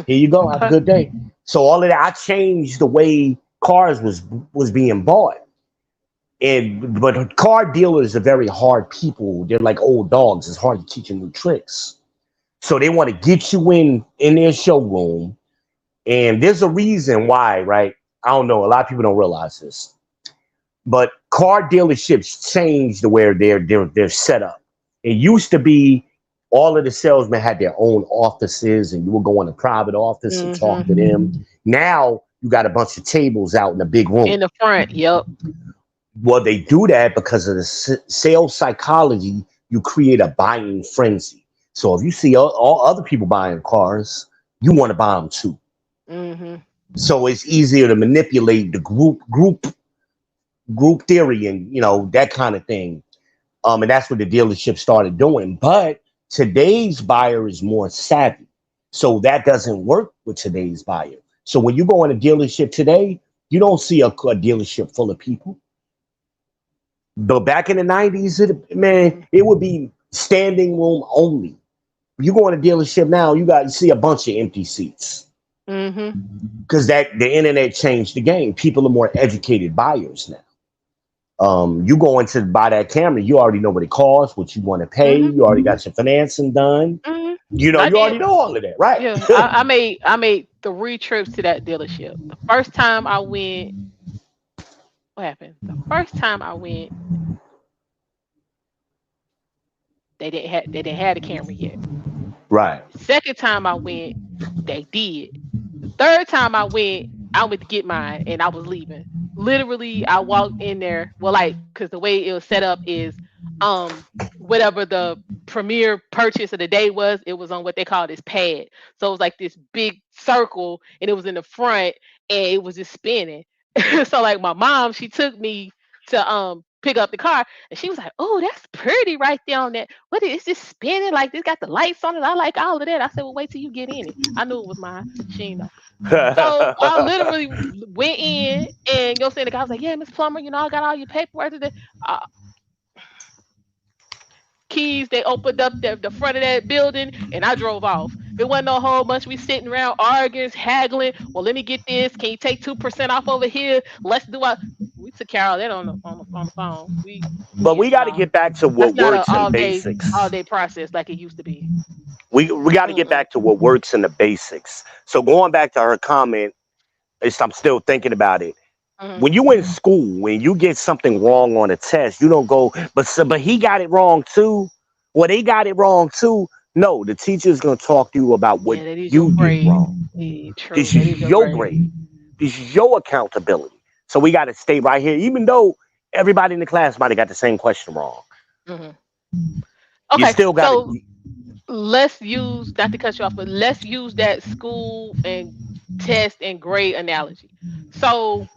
Here you go. Have a good day. So all of that, I changed the way cars was being bought. But car dealers are very hard people. They're like old dogs. It's hard to teach them new tricks. So they want to get you in their showroom. And there's a reason why, right? I don't know. A lot of people don't realize this. But car dealerships changed the way they're set up. It used to be all of the salesmen had their own offices, and you would go in a private office and talk to them. Now you got a bunch of tables out in a big room in the front. Yep. Well, they do that because of the sales psychology. You create a buying frenzy. So if you see all other people buying cars, you want to buy them too. Mm-hmm. So it's easier to manipulate the group theory and that kind of thing. And that's what the dealership started doing. But today's buyer is more savvy, so that doesn't work with today's buyer. So when you go in a dealership today, you don't see a dealership full of people. But back in the 90s, it would be standing room only. You go in a dealership now, you see a bunch of empty seats. Because the internet changed the game. People are more educated buyers now. You go in to buy that camera, you already know what it costs, what you want to pay. You already got your financing done. You already know all of that, right? Yeah, I made 3 trips to that dealership. The first time I went, what happened? The first time I went, they didn't have the camera yet. Right. Second time I went, they did. The third time I went to get mine, and I was leaving. Literally, I walked in there. Well, because the way it was set up is, whatever the premier purchase of the day was, it was on what they call this pad. So it was like this big circle, and it was in the front, and it was just spinning. So my mom, she took me to pick up the car, and she was like, "Oh, that's pretty right there on that. What is this spinning? Like this got the lights on it. I like all of that." I said, "Well, wait till you get in it." I knew it was mine. She ain't know. So I literally went in, and the guy was like, "Yeah, Miss Plummer, I got all your paperwork today." Keys, they opened up the front of that building, and I drove off. It wasn't a whole bunch. We sitting around arguing, haggling. Well, let me get this. Can you take 2% off over here? Let's do it. We took care of that on the phone. We got to get back to what works in basics. All day process like it used to be. We got to get back to what works in the basics. So going back to her comment, I'm still thinking about it. When you in school, when you get something wrong on a test, you don't go, but he got it wrong too. Well, they got it wrong too. No, the teacher's going to talk to you about what you did wrong. This is your grade. This is your accountability. So we got to stay right here, even though everybody in the class might have got the same question wrong. Okay, you still got so let's use, not to cut you off, but let's use that school and test and grade analogy. So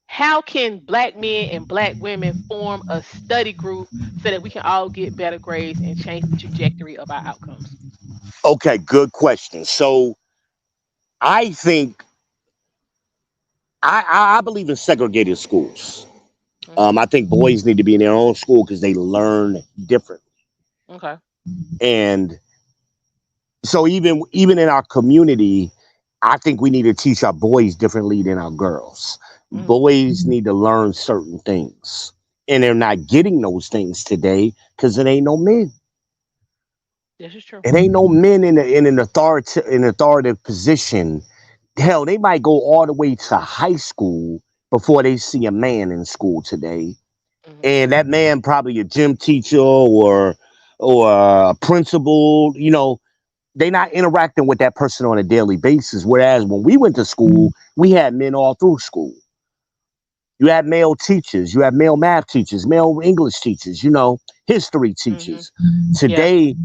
how can Black men and Black women form a study group so that we can all get better grades and change the trajectory of our outcomes? Okay, good question. So I think I believe in segregated schools. I think boys need to be in their own school because they learn differently. Okay. And so even in our community, I think we need to teach our boys differently than our girls. Boys need to learn certain things, and they're not getting those things today because it ain't no men. This is true. It ain't no men in an authoritative position. Hell, they might go all the way to high school before they see a man in school today, and that man probably a gym teacher or a principal. They're not interacting with that person on a daily basis. Whereas when we went to school, we had men all through school. You had male teachers, you had male math teachers, male English teachers, history teachers. Today,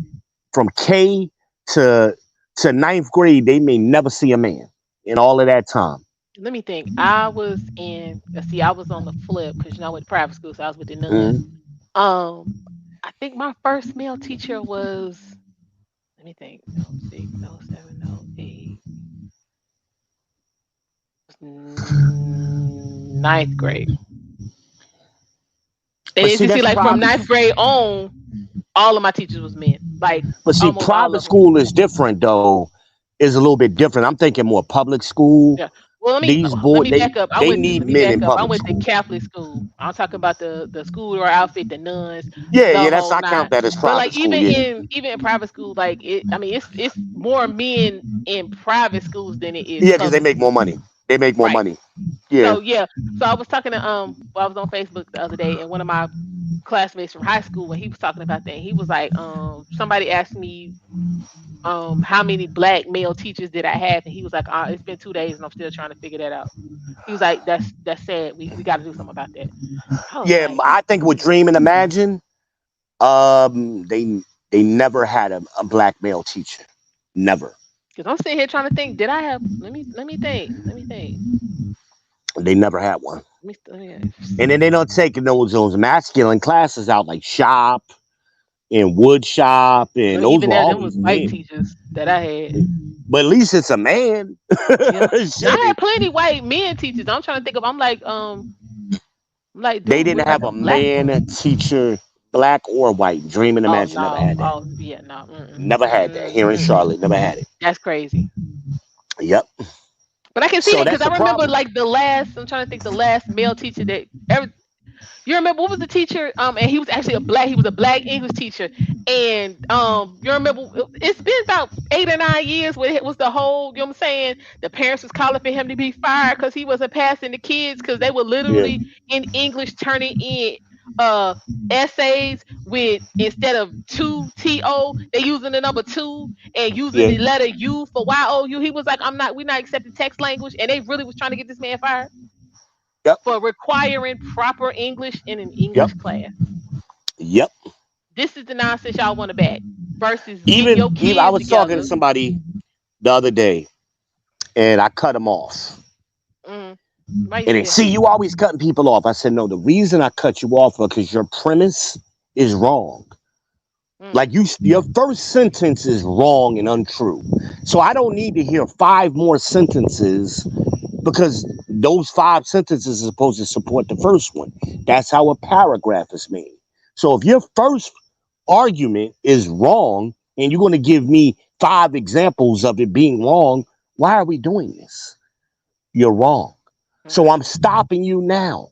from K to 9th grade, they may never see a man in all of that time. Let me think. I was on the flip because I went to private school, so I was with the nuns. I think my first male teacher was, let me think, 06, 07, 08. 9th grade. And you see, from 9th grade on, all of my teachers was men. But see, private school is different though. Is a little bit different. I'm thinking more public school. Yeah. Well, These let boys, me back up. they need Let me men back in up. I public went to school. Catholic school. I'm talking about the school or outfit, the nuns, Yeah, the yeah, that's whole I count nine. that as But like private school. Yeah, even in private school, like it, I mean, it's more men in private schools than it is yeah, because they public make more schools. money. They make more Right. money. Yeah, So yeah. So I was talking to well, I was on Facebook the other day, and one of my classmates from high school, when he was talking about that, he was like, somebody asked me how many black male teachers did I have, and he was like, it's been 2 days and I'm still trying to figure that out. He was like, that's sad. We got to do something about that. I was yeah. like, I think with Dream and Imagine, they never had a black male teacher. Never. because I'm sitting here trying to think, did I have? Let me think. Let me think. They never had one. Let me And then they don't take those masculine classes out like shop and wood shop, and no, those even were there, them was always white men. teachers that I had. But at least it's a man. Yeah, and I Shit. had plenty white men teachers. I'm trying to think of. I'm like, They dude, didn't with like have a a black one. man teacher, black or white. Dream and Oh Imagine never no. had that. Oh yeah, no. Never had that. Here in Mm-mm. Charlotte, never had it. That's crazy. Yep. But I can see So that because that's a I remember problem. like the last. I'm trying to think the last male teacher that ever. You remember what was the teacher? And he was actually a black. He was a black English teacher. And you remember? It's been about 8 or 9 years. Where it was the whole. You know what I'm saying? The parents was calling for him to be fired because he wasn't passing the kids because they were Yeah. literally in English turning in uh essays with instead of two to they using the number two and using Yeah. the letter U for YOU. He was like, we're not accepting text language, and they really was trying to get this man fired Yep. for requiring proper English in an Yep. English class. Yep. This is the nonsense y'all want to back versus getting your Even I kids was talking to together. somebody the other day, and I cut him off. Mm, why you And do they that? see you always cutting people off. I said, no, the reason I cut you off is because your premise is wrong. Mm, Like your first sentence is wrong and untrue. So I don't need to hear five more sentences because those five sentences are supposed to support the first one. That's how a paragraph is made. So if your first argument is wrong and you're going to give me five examples of it being wrong, why are we doing this? You're wrong. So mm-hmm. I'm stopping you now.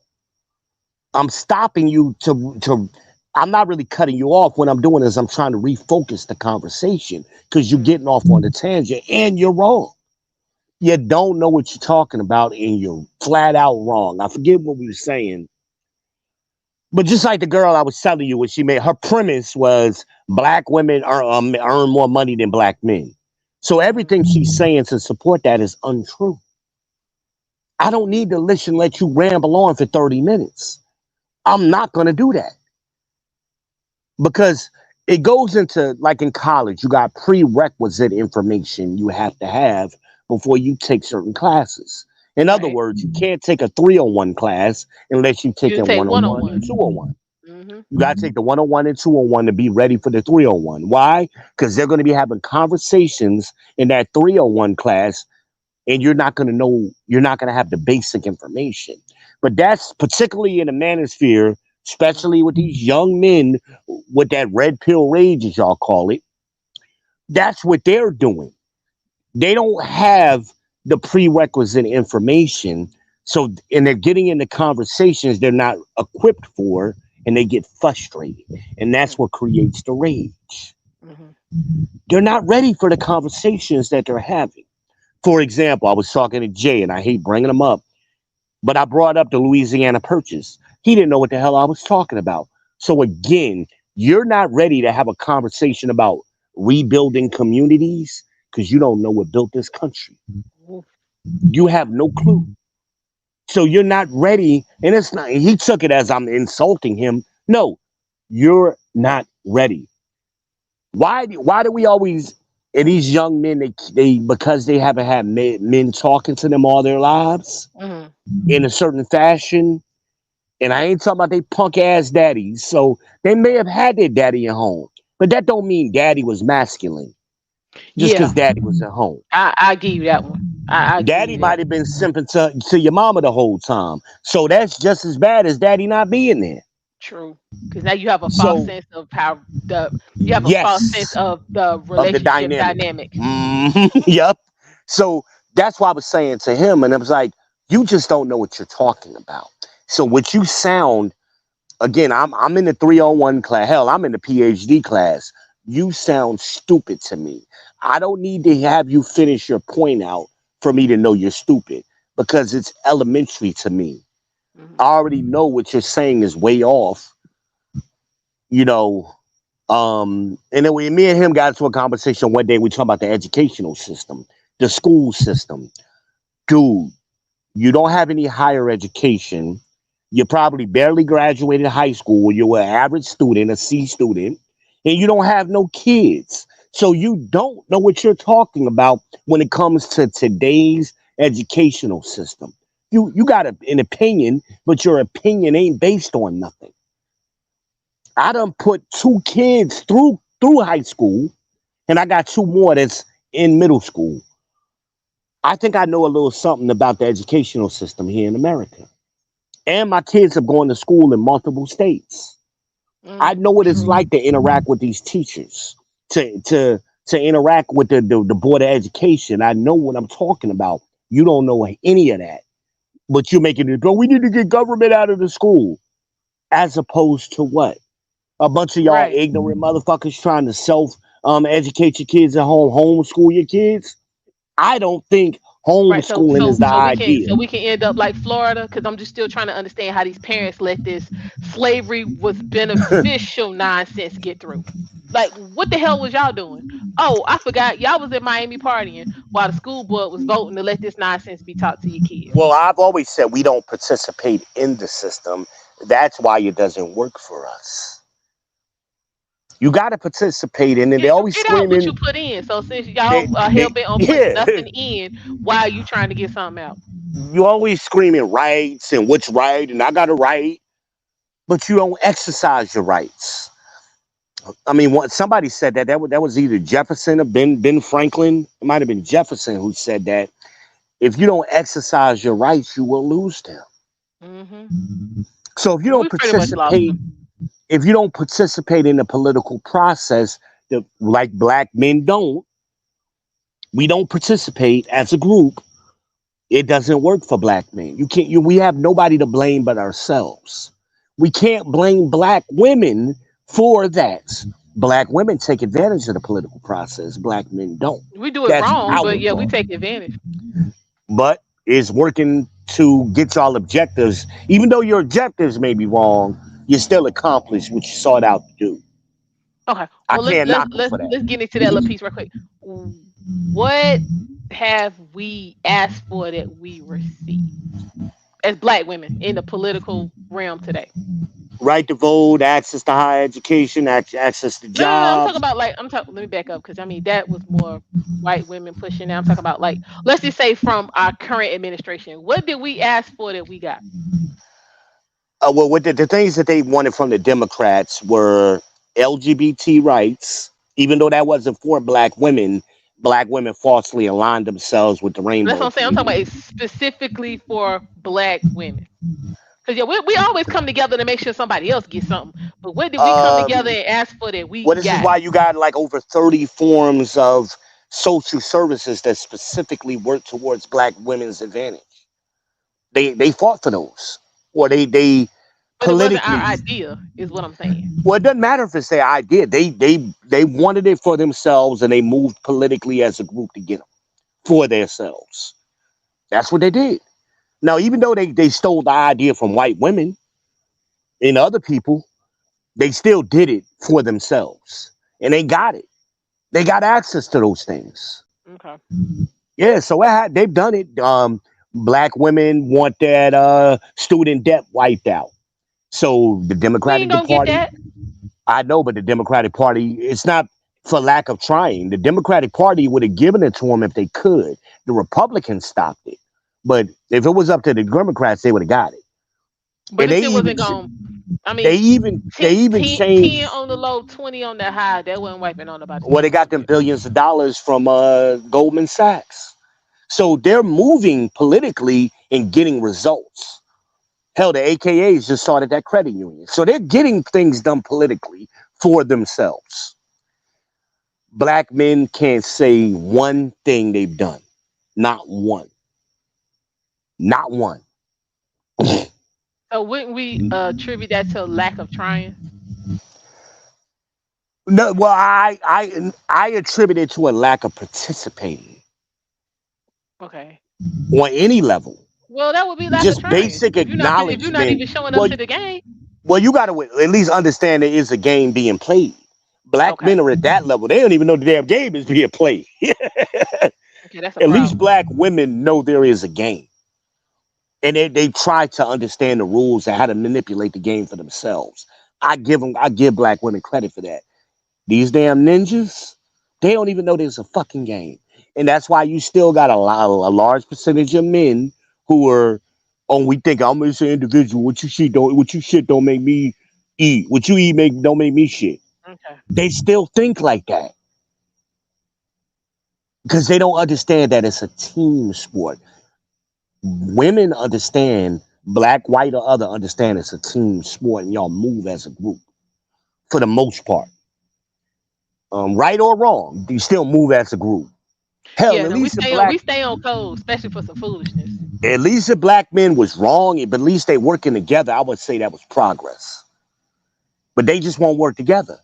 I'm stopping you to I'm not really cutting you off. What I'm doing is I'm trying to refocus the conversation because you're Mm, getting off on the tangent and you're wrong. You don't know what you're talking about and you're flat out wrong. I forget what we were saying. But just like the girl I was telling you, what she made, her premise was black women earn more money than black men. So mm, everything she's saying to support that is untrue. I don't need to listen, let you ramble on for 30 minutes. I'm not going to do that because it goes into like in college, you got prerequisite information you have to have before you take certain classes. In other right. words, you can't take a 301 class unless you take You a take one on 101 and one. 201. Mm-hmm. You got to take the 101 and 201 to be ready for the 301. Why? Because they're going to be having conversations in that 301 class, and you're not going to know, you're not going to have the basic information. But that's particularly in the manosphere, Mm-hmm. especially with these young men with that red pill rage, as y'all call it. That's what they're doing. They don't have the prerequisite information. So, and they're getting into conversations they're not equipped for, and they get frustrated. And that's what creates the rage. Mm-hmm. They're not ready for the conversations that they're having. For example, I was talking to Jay, and I hate bringing him up, but I brought up the Louisiana Purchase. He didn't know what the hell I was talking about. So again, you're not ready to have a conversation about rebuilding communities because you don't know what built this country. Oof. You have no clue. So you're not ready. And it's not, he took it as I'm insulting him. No, you're not ready. Why do we always, and these young men, they because they haven't had men talking to them all their lives Mm-hmm. in a certain fashion, and I ain't talking about they punk ass daddies. So they may have had their daddy at home, but that don't mean daddy was masculine just Yeah, because daddy was at home. I give you that one. I give Daddy you that. might have been simping to your mama the whole time. So that's just as bad as daddy not being there. True. Because now you have a false So sense of how the you have a false sense yes, of the of the relationship dynamic. dynamic. Yep. So That's why I was saying to him, and I was like, you just don't know what you're talking about. So what you sound, again, I'm in the 301 class. Hell, I'm in the PhD class. You sound stupid to me. I don't need to have you finish your point out for me to know you're stupid because it's elementary to me. I Mhm. already know what you're saying is way off, you know. And then me and him got into a conversation one day. We talking about the educational system, the school system. Dude, you don't have any higher education. You probably barely graduated high school. You're an average student, a C student, and you don't have no kids. So you don't know what you're talking about when it comes to today's educational system. You got an opinion, but your opinion ain't based on nothing. I done put two kids through high school, and I got two more that's in middle school. I think I know a little something about the educational system here in America. And my kids have gone to school in multiple states. I know what it's True. like to interact with these teachers, to interact with the board of education. I know what I'm talking about. You don't know any of that, but you're making it go. We need to get government out of the school, as opposed to what? A bunch of y'all Right. ignorant motherfuckers trying to self educate your kids at home, homeschool your kids. I don't think Right. So homeschooling is so the so we can idea. so we can end up like Florida because I'm just still trying to understand how these parents let this slavery was beneficial nonsense get through. Like what the hell was y'all doing? Oh, I forgot y'all was in Miami partying while the school board was voting to let this nonsense be taught to your kids. Well, I've always said we don't participate in the system. That's why it doesn't work for us. You got to participate in it. Yeah, They you always get out what you screaming. put in. So since They, y'all are hell they, bent on putting yeah. nothing in, why are you trying to get something out? You always screaming rights and what's right, and I got a right, but you don't exercise your rights. I mean, somebody said that was either Jefferson or Ben Franklin. It might have been Jefferson who said that if you don't exercise your rights, you will lose them. Hmm. So if you And don't we pretty much lost participate, them. if you don't participate in the political process, like black men don't, we don't participate as a group. It doesn't work for black men. You can't. We have nobody to blame but ourselves. We can't blame black women for that. Black women take advantage of the political process. Black men don't. We do it That's wrong, our but yeah, we fault. take advantage. But it's working to get y'all objectives. Even though your objectives may be wrong, you still accomplished what you sought out to do. Okay. I Well, let's can't let's knock them let's for that. let's get into that little piece real quick. What have we asked for that we received as black women in the political realm today? Right to vote, access to higher education, access to No. I'm talking jobs. about like I'm talking. Let me back up because I mean that was more white women pushing. Now I'm talking about like let's just say from our current administration. What did we ask for that we got? Well, what the things that they wanted from the Democrats were LGBT rights, even though that wasn't for black women falsely aligned themselves with the That's what rainbow I'm saying. I'm talking about community. it specifically for black women. Because yeah, we always come together to make sure somebody else gets something. But what did we come together Um, and ask for that we well, this is got? why you got like over 30 forms of social services that specifically work towards black women's advantage. They fought for those, or they But it wasn't our politically. idea, is what I'm saying. Well, it doesn't matter if it's their idea. They wanted it for themselves, and they moved politically as a group to get them for themselves. That's what they did. Now, even though they stole the idea from white women and other people, they still did it for themselves, and they got it. They got access to those things. Okay. Yeah, so they've done it. Black women want that student debt wiped out. So the We ain't Democratic gonna get Party, that. I know, but the Democratic Party, it's not for lack of trying. The Democratic Party would have given it to them if they could. The Republicans stopped it. But if it was up to the Democrats, they would have got it. But And it they still even wasn't going. I they mean, even they 10, even 10, changed 10 on the low, 20 on the high. That wasn't wiping on nobody's well, they debt got right them there. billions of dollars from Goldman Sachs. So they're moving politically and getting results. Hell, the AKAs just started that credit union. So they're getting things done politically for themselves. Black men can't say one thing they've done. Not one. Not one. So wouldn't we attribute that to lack of trying? No, well, I attribute it to a lack of participating Okay. on any level. Well, that would be lack of Just trying. basic If you're not acknowledgement. even showing up Well, to the game. well, you got to at least understand there is a game being played. Black men Okay. are at that level. They don't even know the damn game is being played. Okay, that's a At least problem. black women know there is a game. And they try to understand the rules and how to manipulate the game for themselves. I give black women credit for that. These damn ninjas, they don't even know there's a fucking game. And that's why you still got a large percentage of men who are, oh, we think I'm just an individual. What you shit don't make me eat. What you eat make don't make me shit. Okay. They still think like that because they don't understand that it's a team sport. Women understand, black, white, or other, understand it's a team sport, and y'all move as a group for the most part. Right or wrong, you still move as a group. Hell, Yeah, no, we stay on code, especially for some foolishness. at least the black men was wrong, but at least they working together. I would say that was progress. But they just won't work together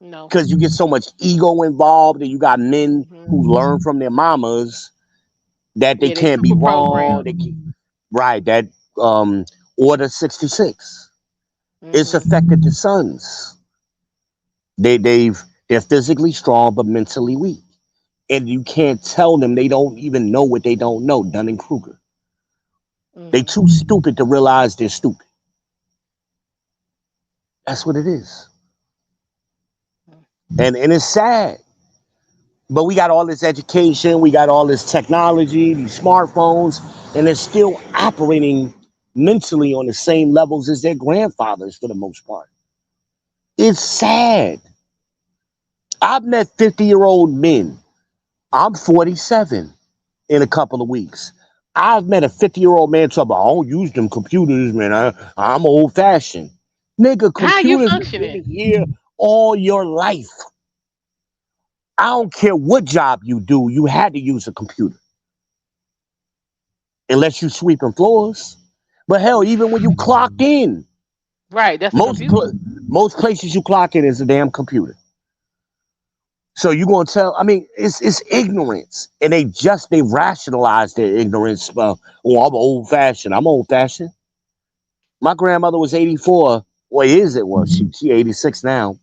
No. because you get so much ego involved, and you got men Hmm. who learn from their mamas that they Yeah, they can't be super wrong. programmed. They can, right, that Order 66. It's Hmm. affected the sons. They're physically strong but mentally weak. And you can't tell them they don't even know what they don't know. Dunning Kruger. They Hmm. too stupid to realize they're stupid. That's what it is. And it's sad. But we got all this education, we got all this technology, these smartphones, and they're still operating mentally on the same levels as their grandfathers for the most part. It's sad. I've met 50-year-old men. I'm 47 in a couple of weeks. I've met a 50-year-old man talk about, I don't use them computers, man. I'm old fashioned. Nigga, How are you computers have functioning? been here all your life. I don't care what job you do, you had to use a computer. Unless you sweeping floors. But hell, even when you clock in, Right, that's a most computer. pla- most places you clock in is a damn computer. So you gonna tell? I mean, it's ignorance, and they rationalize their ignorance. Oh, I'm old fashioned. I'm old fashioned. My grandmother was 84. Well, is it? Well, she 86 now.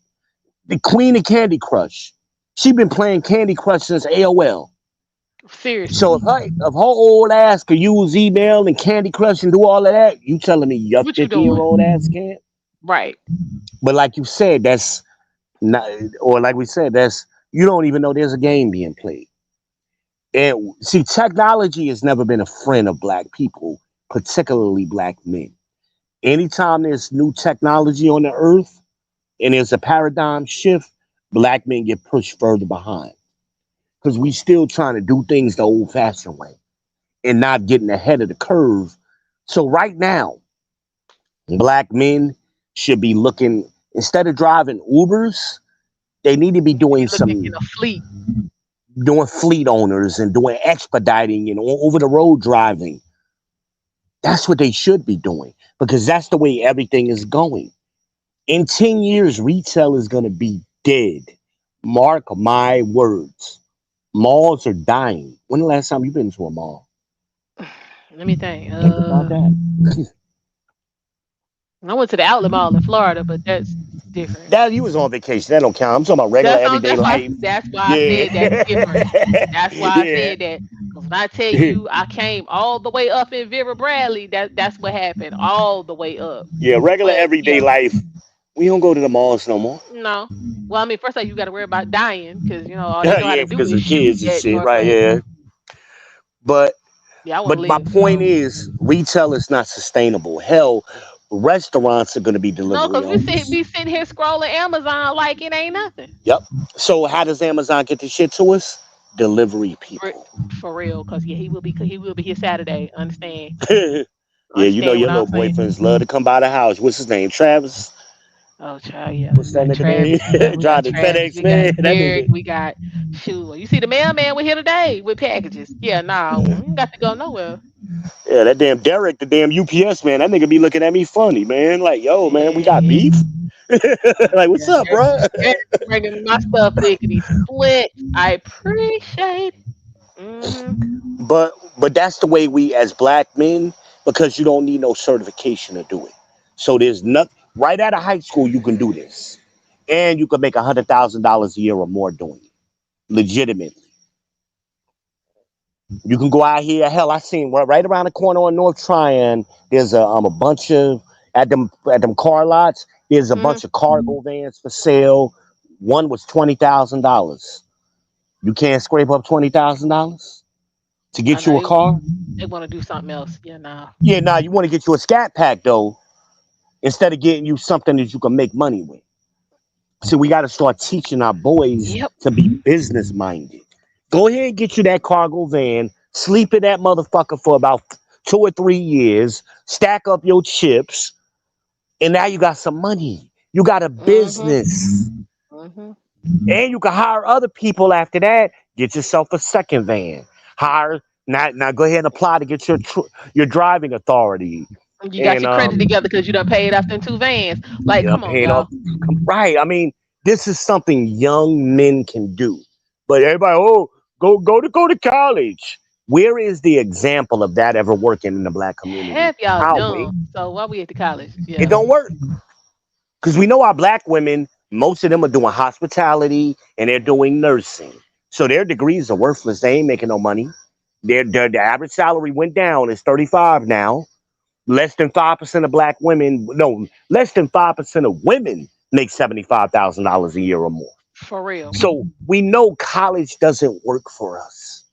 The queen of Candy Crush. She been playing Candy Crush since AOL. So Seriously. if her old ass could use email and Candy Crush and do all of that, you telling me your What you 50-year doing? old ass can't? Right. But like you said, that's not, or like we said, that's you don't even know there's a game being played. And see, technology has never been a friend of black people, particularly black men. Anytime there's new technology on the earth and there's a paradigm shift, black men get pushed further behind because we still trying to do things the old-fashioned way and not getting ahead of the curve. So right now, black men should be looking instead of driving Ubers, they need to be You look in a fleet. doing fleet owners and doing expediting and over the road driving. That's what they should be doing because that's the way everything is going. In 10 years, retail is going to be dead. Mark my words. Malls are dying. When the last time you been to a mall? Let me think. Think about that. I went to the Outlet Mall in Florida, but that's different. That you was on vacation. That don't count. I'm talking about regular everyday life. That's why I Yeah. said that's different. That's why I Yeah. said that. Because when I tell you I came all the way up in Vera Bradley, that's what happened. All the way up. Yeah, regular But everyday yeah, life. We don't go to the malls no more. no. Well, I mean, first of all, you got to worry about dying because all they know how Yeah, to do because is of shoot kids and at shit, North right? Lake. Yeah. But Yeah, I want to but my live. point is retail is not sustainable. Hell, restaurants are gonna be No, delivery because only. we sitting here scrolling Amazon like it ain't nothing. Yep. So how does Amazon get the shit to us? Delivery For, people. for real, because yeah, he will be here Saturday. Yeah, you know Understand your what I'm little saying? boyfriends love to come by the house. What's his name? Travis. Oh, child, yeah. What's We that got nigga name? Travis. Yeah, we got Driving Travis. FedEx We got man. That Derek. nigga. We got shoot. You see the mailman? We here today with packages. Yeah, nah, we ain't got to go nowhere. Yeah, that damn Derek, the damn UPS man. That nigga be looking at me funny, man. Like, yo, man, we got Yeah, beef. Like, what's yeah. up, bro? Bringing me my stuff lickety split. I appreciate. Mm-hmm. But that's the way we as black men, because you don't need no certification to do it. So there's nothing right out of high school you can do this, and you can make $100,000 a year or more doing it legitimately. You can go out here. Hell, I seen right around the corner on North Tryon. There's a bunch of at them car lots. There's a Mm-hmm. bunch of cargo vans for sale. One was $20,000. You can't scrape up $20,000 to I get know you a car. they want to do something else. Yeah, nah. Yeah, nah, you want to get you a scat pack though, instead of getting you something that you can make money with. So we got to start teaching our boys Yep. to be business minded. Go ahead and get you that cargo van, sleep in that motherfucker for about 2 or 3 years, stack up your chips, and now you got some money. You got a Mm-hmm. business. Mm-hmm. And you can hire other people after that. Get yourself a second van. Hire now go ahead and apply to get your driving authority. You got And your credit together because you done paid off them two vans. Like, yeah, come on, paying off y'all. right. I mean, this is something young men can do. But everybody, oh, go to college. Where is the example of that ever working in the black community? Half y'all How we dumb. So why we at the college? it Yeah. don't work. Because we know our black women, most of them are doing hospitality and they're doing nursing. So their degrees are worthless. They ain't making no money. The average salary went down. It's 35 now. Less than 5% of black women, no, less than 5% of women make $75,000 a year or more. For real. So we know college doesn't work for us.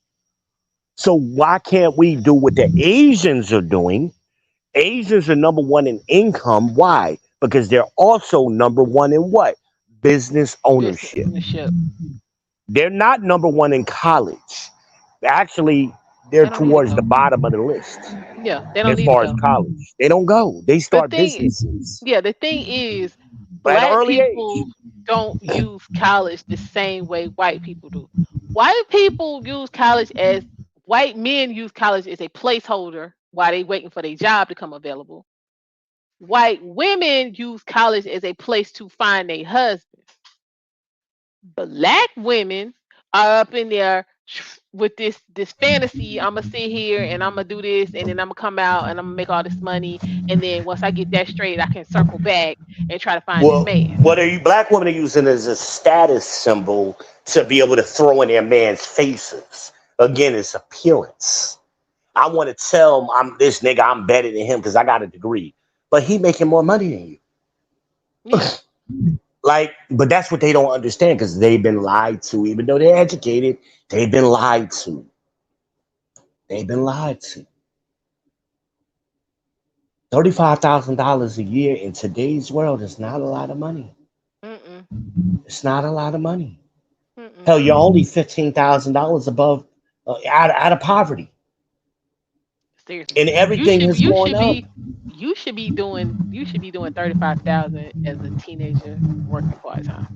So why can't we do what the Asians are doing? Asians are number one in income. Why? Because they're also number one in what? Business Business ownership. ownership. They're not number one in college. Actually, they're They don't need to towards the go. bottom of the list Yeah, they don't as need to far as go. college. They don't go. They The start thing, businesses yeah, the thing is, at an black early age. people don't use college the same way white people do. White people use college as white men use college as a placeholder while they waiting for their job to come available. White women use college as a place to find a husband. Black women are up in there with this fantasy. I'm gonna sit here and I'm gonna do this, and then I'm gonna come out and I'm gonna make all this money, and then once I get that straight, I can circle back and try to find this Well, man. what are you black women are using as a status symbol to be able to throw in their man's faces. Again, it's appearance. I want to tell him I'm this nigga, I'm better than him because I got a degree. But he making more money than you. Yeah, Like, but that's what they don't understand because they've been lied to, even though they're educated, they've been lied to. They've been lied to. $35,000 a year in today's world is not a lot of money. mm-mm, It's not a lot of money. mm-mm. Hell, you're only $15,000 above out of poverty, Seriously, and everything has gone up. you should be doing 35,000 as a teenager working part time.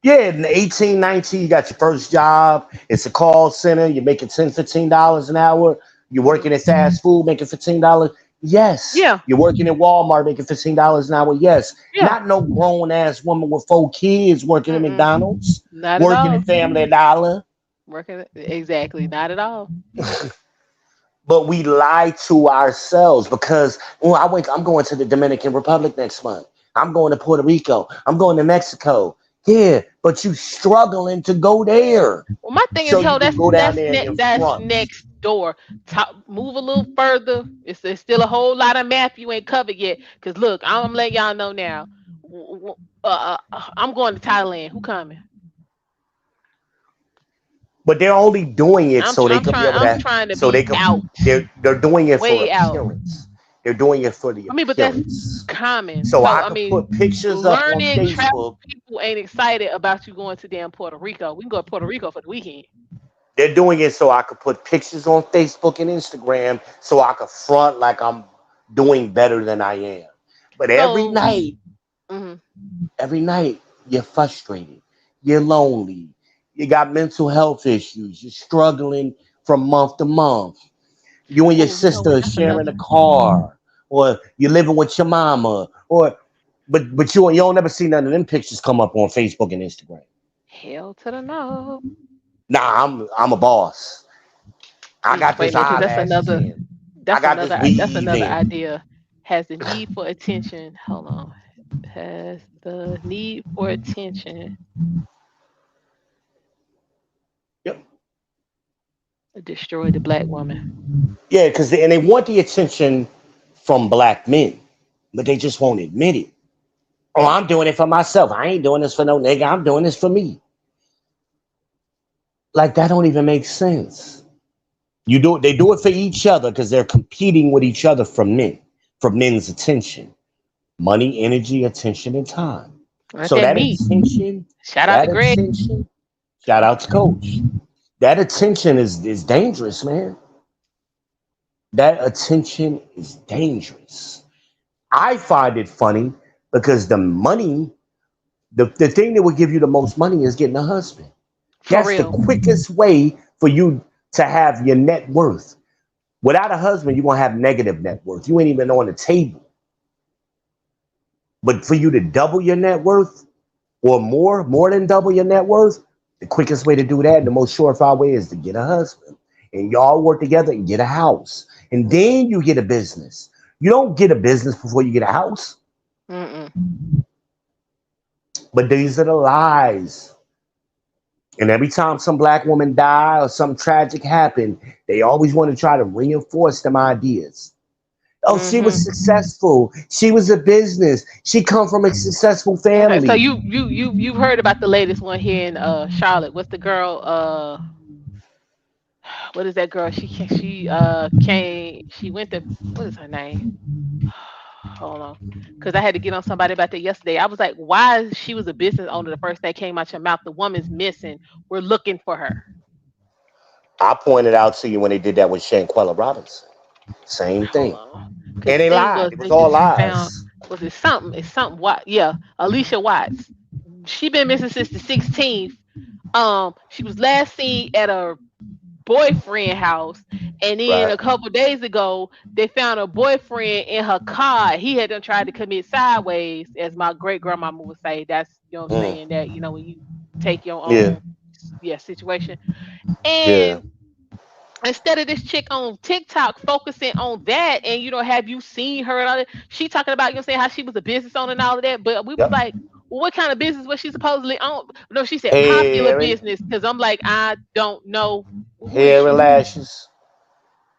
Yeah, in 18, 19, you got your first job. It's a call center. You're making $10, $15 an hour. You're Hmm. working at fast food, making $15. Yes. Yeah, You're working at Walmart, making $15 an hour. Yes. yeah. Not no grown ass woman with 4 kids working at Mm-mm. McDonald's, Not at working all. at Family Dollar. Working exactly. Not at all. But we lie to ourselves because I'm going to the Dominican Republic next month. I'm going to Puerto Rico. I'm going to Mexico. Yeah, but you struggling to go there Well, my thing is, so you hell, can that's go down that's there ne- in that's front. next door. Move a little further. It's still a whole lot of map you ain't covered yet. Cause look, I'm letting y'all know now. I'm going to Thailand. Who coming? But they're only doing it I'm so tr- they I'm could be trying able I'm to trying to so they be could out, they're doing it for way out. appearance. They're doing it for the I mean, but that's appearance. common. So So I I could mean, put pictures up on learning travel Facebook. people ain't excited about you going to damn Puerto Rico. We can go to Puerto Rico for the weekend. They're doing it so I could put pictures on Facebook and Instagram so I could front like I'm doing better than I am. But every So night Mhm. Every night you're frustrated, you're lonely, you got mental health issues, you're struggling from month to month. You and your Oh, you know sister what? are That's sharing another. a car, or you're living with your mama, or but you don't never see none of them pictures come up on Facebook and Instagram. Hell to the no. Nah, I'm a boss. I got Wait a this minute, because eyelashes in. I got this that's weave another in. idea. Has the need for attention. Hold on. Has the need for attention Yep. destroyed the black woman? Yeah, because they want the attention from black men, but they just won't admit it. Oh, I'm doing it for myself. I ain't doing this for no nigga. I'm doing this for me. Like that don't even make sense. You do it. They do it for each other because they're competing with each other for men's attention, money, energy, attention, and time. Let So that that meat. attention, Shout out to that Greg. attention. Shout out to Coach. That attention is dangerous, man. That attention is dangerous. I find it funny because the money, the thing that will give you the most money is getting a husband. For That's the real. quickest way for you to have your net worth. Without a husband, you're gonna have negative net worth. You ain't even on the table. But for you to double your net worth or more than double your net worth, the quickest way to do that and the most surefire way is to get a husband. And y'all work together and get a house. And then you get a business. You don't get a business before you get a house. Mm-mm. But these are the lies. And every time some black woman die or something tragic happen, they always want to try to reinforce them ideas. Oh, she was Mhm. successful. She was a business. She come from a successful Okay, so family. you've heard about the latest one here in Charlotte. What's the girl? What is that girl? She went to, what is her name? Hold on, because I had to get on somebody about that yesterday. I was like, why she was a business owner? The first thing came out your mouth. The woman's missing. We're looking for her. I pointed out to you when they did that with Shanquella Robinson. Same Hold thing. on, because And the they thing lied. was It was they all just found, lies. was it something? It's something. What? Yeah, Alicia Watts. She been missing since the 16th. She was last seen at a boyfriend house, and then Right. a couple days ago they found a boyfriend in her car. He had done tried to commit sideways, as my great grandmama would say. That's, you know what I'm Mm. saying, that, when you take your Yeah. own, yeah, situation. Yeah. And instead of this chick on TikTok focusing on that, and have you seen her and all that, she talking about, saying how she was a business owner and all of that. But we was Yep. like, well, what kind of business was she supposedly on? No, she said popular Hair and business, because I'm like, I don't know. Who is hair and she? lashes.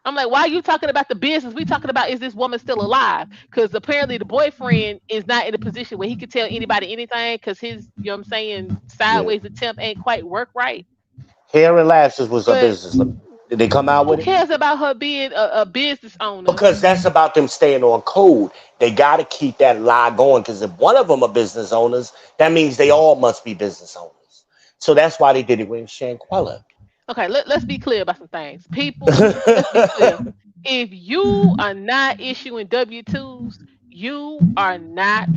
I'm like, why are you talking about the business? We talking about, is this woman still alive? Because apparently the boyfriend is not in a position where he could tell anybody anything, because his, I'm saying, Yeah. sideways attempt ain't quite work right. Hair and lashes was her But business. Did they come out who with it? cares about her being a business owner? Because that's about them staying on code. They got to keep that lie going. Because if one of them are business owners, that means they all must be business owners. So that's why they did it with Shanquella. Okay, let's be clear about some things. People, let's be clear. If you are not issuing W-2s, you are not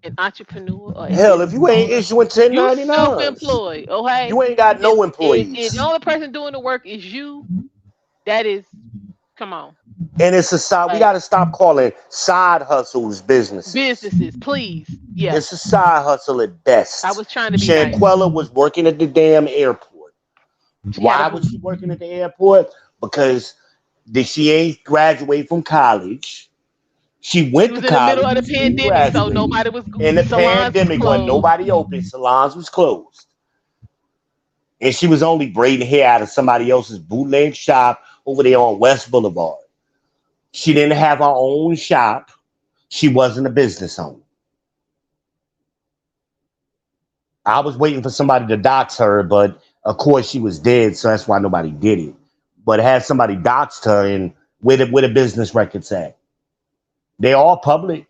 an entrepreneur or a Hell, if business you ain't owner. issuing You 1099s, self-employed, okay? you ain't got no If the employees. only person doing the work is you, that is, come on. And it's a side, we Like, got to stop calling side hustles businesses. businesses, please. Yeah, It's a side hustle at I best. was trying to be nice. Shanquella was working at the damn airport. She had a Why was booth. she working at the airport? Because she ain't graduate from college. She She went to was in the middle college, of but the she didn't pandemic, so graduate. nobody was, In the salons was pandemic, when closed. nobody open, salons was closed. And she was only braiding hair out of somebody else's bootleg shop over there on West Boulevard. She didn't have her own shop. She wasn't a business owner. I was waiting for somebody to dox her, but of course she was dead, so that's why nobody did it. But had somebody doxed her, and where the business records at? They all public.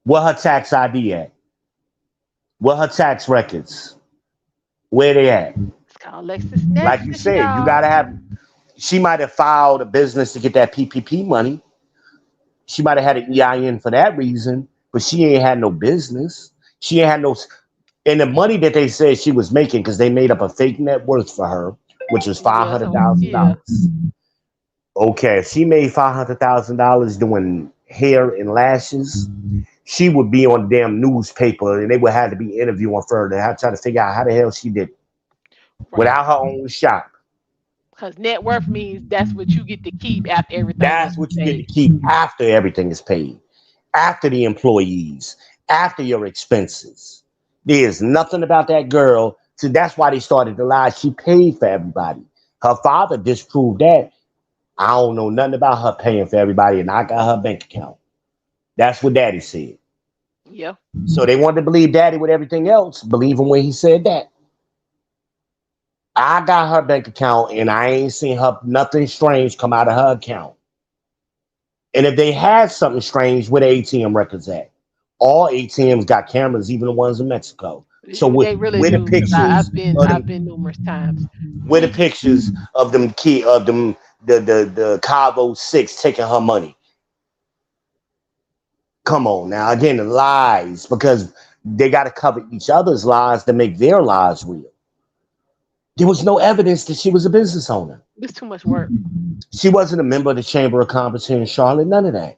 Where her tax ID at? Where her tax records? Where they at? It's called Lexus Like you Nexus, said, you gotta y'all. have. She might have filed a business to get that PPP money. She might have had an EIN for that reason, but she ain't had no business. She ain't had no, and the money that they said she was making, because they made up a fake net worth for her, which was five Yeah, hundred so thousand yeah. dollars. Okay, if she made $500,000 doing hair and lashes, she would be on the damn newspaper, and they would have to be interviewing her to have try to figure out how the hell she did it Right. without her own shop. Because net worth means that's what you get to keep after everything else That's is what you get to paid. keep after everything is paid, after the employees, after your expenses. There's nothing about that girl. So that's why they started to lie. She paid for everybody. Her father disproved that. I don't know nothing about her paying for everybody, and I got her bank account. That's what daddy said. Yeah. So they wanted to believe daddy with everything else, believe him when he said that. I got her bank account, and I ain't seen her nothing strange come out of her account. And if they had something strange, where the ATM records at? All ATMs got cameras, even the ones in Mexico. So They really with the do. Because pictures of I've them, been numerous times. with the pictures of them key of them the Cabo Six taking her money. Come on now, again, the lies, because they got to cover each other's lies to make their lies real. There was no evidence that she was a business owner. It's too much work. She wasn't a member of the Chamber of Commerce here in Charlotte. None of that.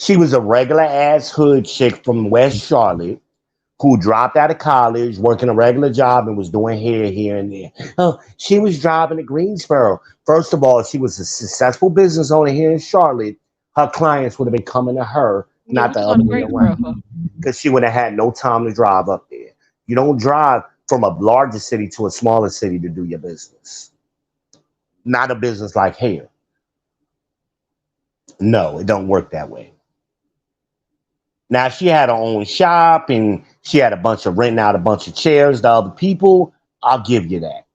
She was a regular ass hood chick from West Charlotte who dropped out of college, working a regular job, and was doing hair here and there. Oh, she was driving to Greensboro. First of all, she was a successful business owner here in Charlotte. Her clients would have been coming to her, Yeah, not what the you going other to way Greensboro around, for? because she would have had no time to drive up there. You don't drive from a larger city to a smaller city to do your business. Not a business like hair. No, it don't work that way. Now she had her own shop and she had a bunch of renting out a bunch of chairs to other people. I'll give you that.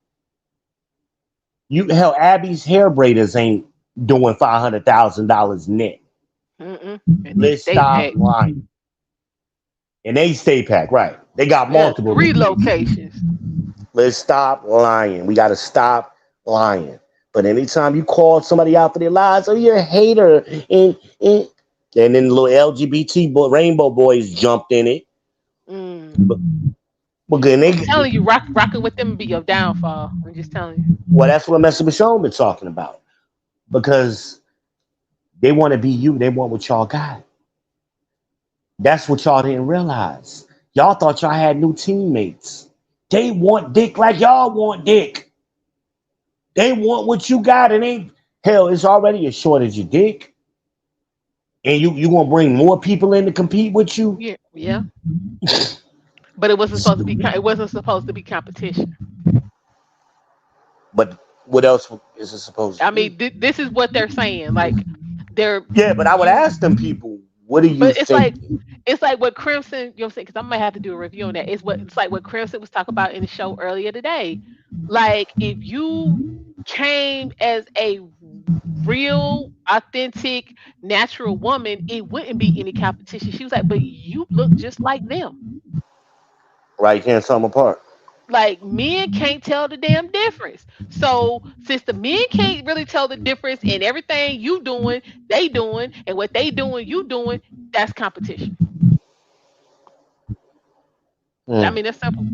You hell, Abby's hair braiders ain't doing $500,000 net. Mm-mm. And they Let's stay stop packed. lying. And they stay packed, right? They got Yeah, multiple 3 locations. locations. Let's stop lying. We got to stop lying. But anytime you call somebody out for their lies, oh, you're a hater, and then the little LGBT rainbow boys jumped in it. Mm. But, but then I'm they, telling you, rocking with them be your downfall. I'm just telling you. well, that's what Mr. Michonne been talking about. Because they want to be you. They want what y'all got. That's what y'all didn't realize. Y'all thought y'all had new teammates. They want dick like y'all want dick. They want what you got, and ain't hell. It's already a shortage of dick, and you gonna bring more people in to compete with you. Yeah, yeah. But it wasn't supposed to be. It wasn't supposed to be competition. But what else is it supposed to I be? mean, this is what they're saying. Like, they're Yeah, but I would you. ask them people, what do you But think? it's like what Crimson. You know what I'm saying? Because I might have to do a review on that. It's like what Crimson was talking about in the show earlier today. Like, if you came as a real, authentic, natural woman, it wouldn't be any competition. She was like, but you look just like them. Right, can't tell them apart. Like, men can't tell the damn difference. So since the men can't really tell the difference in everything you doing, they doing, and what they doing, you doing, that's competition. I Hmm. mean, that's simple.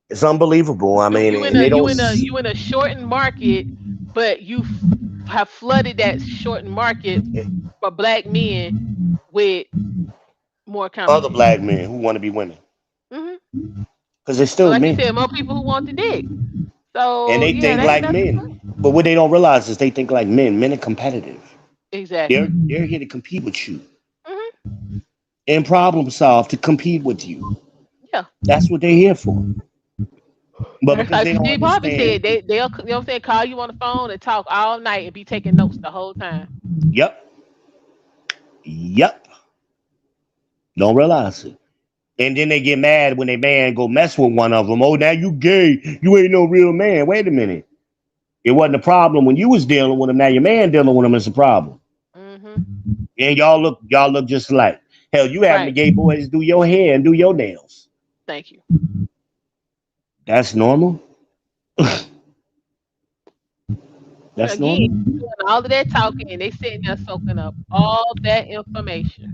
It's unbelievable. I mean, and they don't. You in a shortened market, but have flooded that shortened market for black men with more Other competition. black men who want to be women, Hmm. because they're So still like you men, said, more people who want the dick. and So they yeah, think that ain't like nothing. men. But what they don't realize is they think like men. Men are competitive. Exactly. They're here to compete with you Hmm. and problem solve to compete with you. Yeah. That's what they're here for. But That's because like they don't Steve Harvey understand, said. They'll, you know what I'm saying, call you on the phone and talk all night and be taking notes the whole time. yep, yep, don't realize it. And then they get mad when they man go mess with one of them. Oh, now you gay. You ain't no real man. Wait a minute. It wasn't a problem when you was dealing with him. Now your man dealing with him is a problem. Hmm. And y'all look just alike. Hell, you having the Right. gay boys do your hair and do your nails. Thank you. That's normal. That's Again, normal. doing all of that talking and they sitting there soaking up all that information.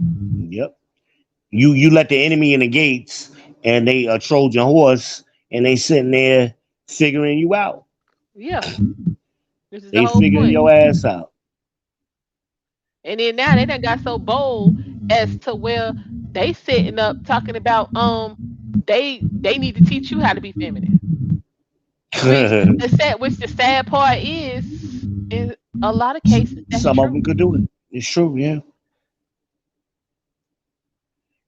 Yep. You let the enemy in the gates, and they a Trojan horse, and they sitting there figuring you out. Yeah, this is the They whole figuring point. your ass out. And then now they done got so bold as to where they sitting up talking about they need to teach you how to be feminine. Which the sad part is in a lot of cases that's Some of true. them could do it. It's true, yeah.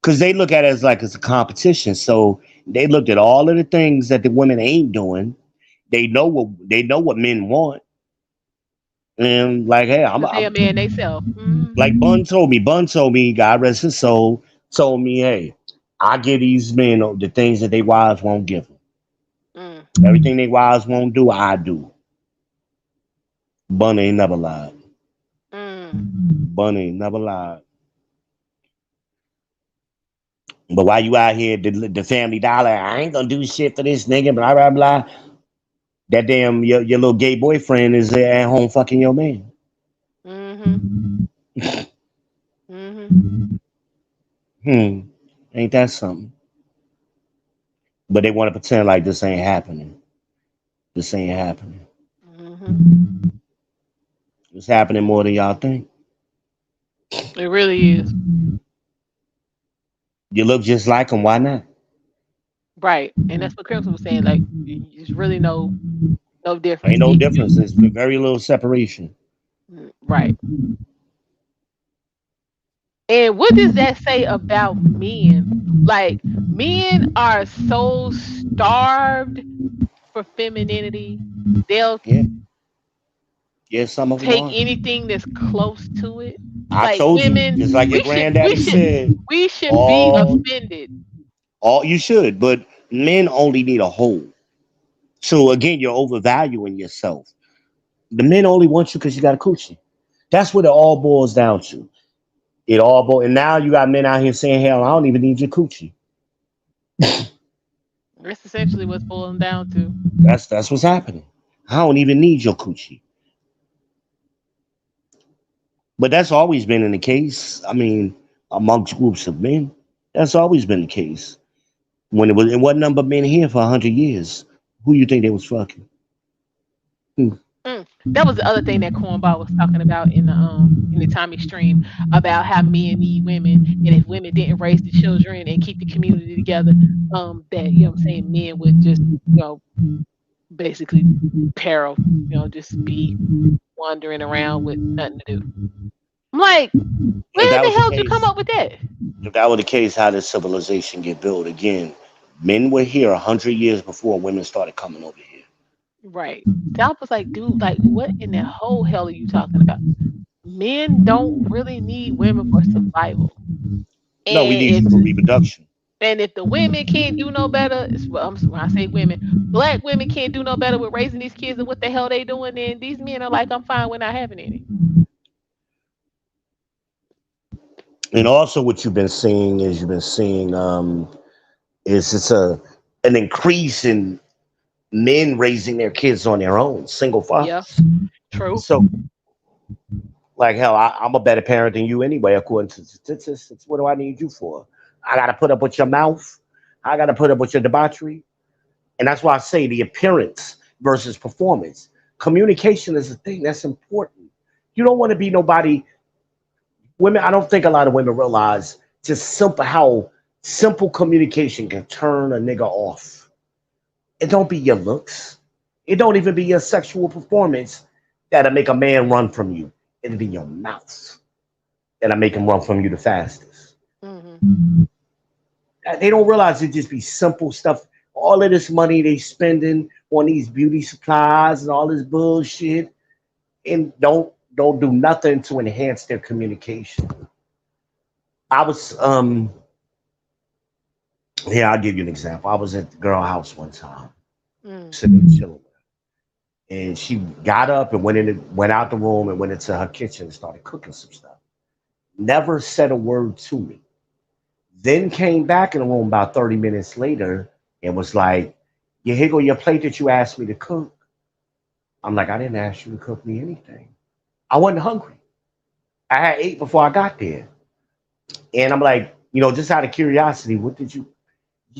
Because they look at it as like it's a competition. So they looked at all of the things that the women ain't doing. They know what men want, and like, hey, Because they a I'm man they self. like Bun told me, God rest his soul, told me, hey, I give these men the things that they wives won't give them. Mm, Everything they wives won't do, I do. Bun ain't never lied. mm. Bun ain't never lied. But while you out here, the family dollar, I ain't gonna do shit for this nigga, blah blah blah. That damn your little gay boyfriend is at home fucking your man. Mhm. Mhm. Hmm, ain't that something? But they want to pretend like this ain't happening. This ain't happening. Mhm. It's happening more than y'all think. It really is. You look just like them. Why not? Right. And that's what Crimson was saying. Like, there's really no difference. Ain't no If you difference. There's very little separation. right. And what does that say about men? Like, men are so starved for femininity. They'll Yeah, yeah. Some of them take are. anything that's close to it. I Like told you, women, just like your we should we granddaddy should said. we should be All, offended. all you should, but men only need a hole. So again, you're overvaluing yourself. The men only want you because you got a coochie. That's what it all boils down to. It all boils, and now you got men out here saying, "Hell, I don't even need your coochie." That's essentially what's boiling down to. That's what's happening. I don't even need your coochie. But that's always been in the case. I mean, amongst groups of men, that's always been the case. When it wasn't number of men here for 100 years. Who you think they was fucking? Hmm. That was the other thing that Cornball was talking about in the Tommy stream about how men need women, and if women didn't raise the children and keep the community together, that you know what I'm saying men would just you know basically peril, just be wandering around with nothing to do. I'm like, If where that the was the hell did you come case, up with that? if that were the case, how did civilization get built? Again, men were here 100 years before women started coming over here. Right. So I was like, dude, like what in the whole hell are you talking about? Men don't really need women for survival. No, we And need if you for reproduction. the women can't do no better, well, when I say women, black women can't do no better with raising these kids and what the hell they doing, then these men are like, I'm fine, we're not having any. And also, what you've been seeing is is it's an increase in men raising their kids on their own, single Yeah, fathers. true. So, like hell, I'm a better parent than you anyway, according to statistics. What do I need you for? I got to put up with your mouth. I got to put up with your debauchery. And that's why I say the appearance versus performance. Communication is a thing that's important. You don't want to be nobody. Women, I don't think a lot of women realize just simple how simple communication can turn a nigga off. It don't be your looks. It don't even be your sexual performance that'll make a man run from you. It'll be your mouth that'll make him run from you the fastest. Hmm. They don't realize it just be simple stuff. All of this money they spending on these beauty supplies and all this bullshit, and don't do nothing to enhance their communication. I was here. I'll give you an example. I was at the girl house one time, Mm. sitting chilling, and she got up and went out the room and went into her kitchen and started cooking some stuff. Never said a word to me. Then came back in the room about 30 minutes later and was like, "You here go your plate that you asked me to cook." I'm like, I didn't ask you to cook me anything. I wasn't hungry. I had ate before I got there. And I'm like, just out of curiosity, what did you?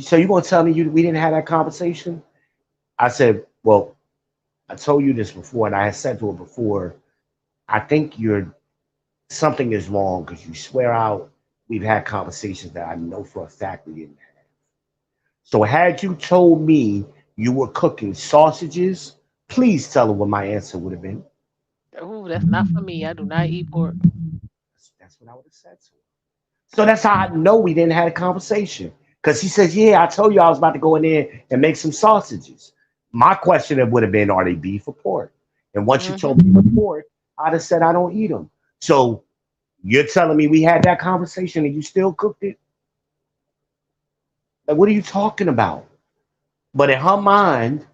So you gonna tell me we didn't have that conversation? I said, well, I told you this before, and I had said to her before. I think something is wrong because you swear out we've had conversations that I know for a fact we didn't have. So had you told me you were cooking sausages, please tell her what my answer would have been. Oh, that's not for me. I do not eat pork. That's what I would have said to her. So that's how I know we didn't have a conversation. Because she says, yeah, I told you I was about to go in there and make some sausages. My question would have been, are they beef or pork? And once you Hmm. told me the pork, I'd have said I don't eat them. So you're telling me we had that conversation and you still cooked it? Like, what are you talking about? But in her mind,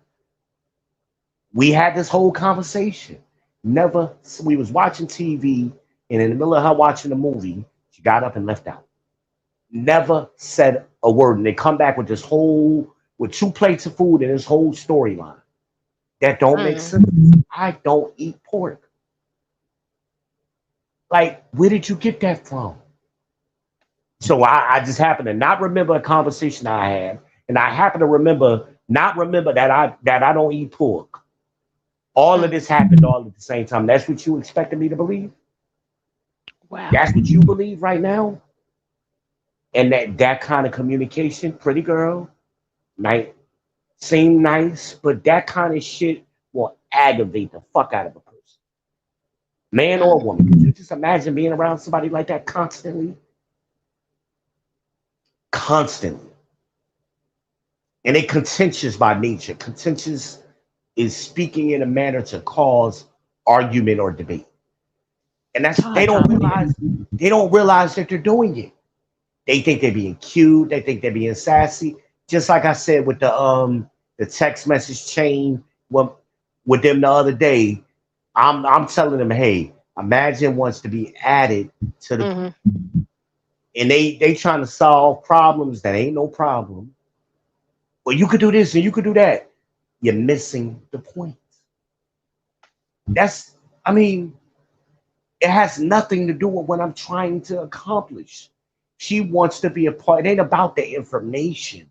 we had this whole conversation. Never, we was watching TV, and in the middle of her watching the movie, she got up and left out. Never said a word. And they come back with with two plates of food and this whole storyline. That don't make Mm. sense. I don't eat pork. Like, where did you get that from? So I just happen to not remember a conversation I had, and I happen to not remember that I don't eat pork. All of Mm. this happened all at the same time. That's what you expected me to believe. Wow. That's what you believe right now. And that kind of communication, pretty girl, might seem nice, but that kind of shit will aggravate the fuck out of a person, man or Mm. woman. Could you just imagine being around somebody like that constantly, constantly? And they contentious by nature. Contentious is speaking in a manner to cause argument or debate. And that's Oh, I tolerated. they don't realize that they're doing it. They think they're being cute, they think they're being sassy. Just like I said with the text message chain with them the other day, I'm telling them, hey, imagine wants to be added to the group. Hmm. And they trying to solve problems that ain't no problem. Well, you could do this and you could do that. You're missing the point. That's, I mean, it has nothing to do with what I'm trying to accomplish. She wants to be a part. It ain't about the information.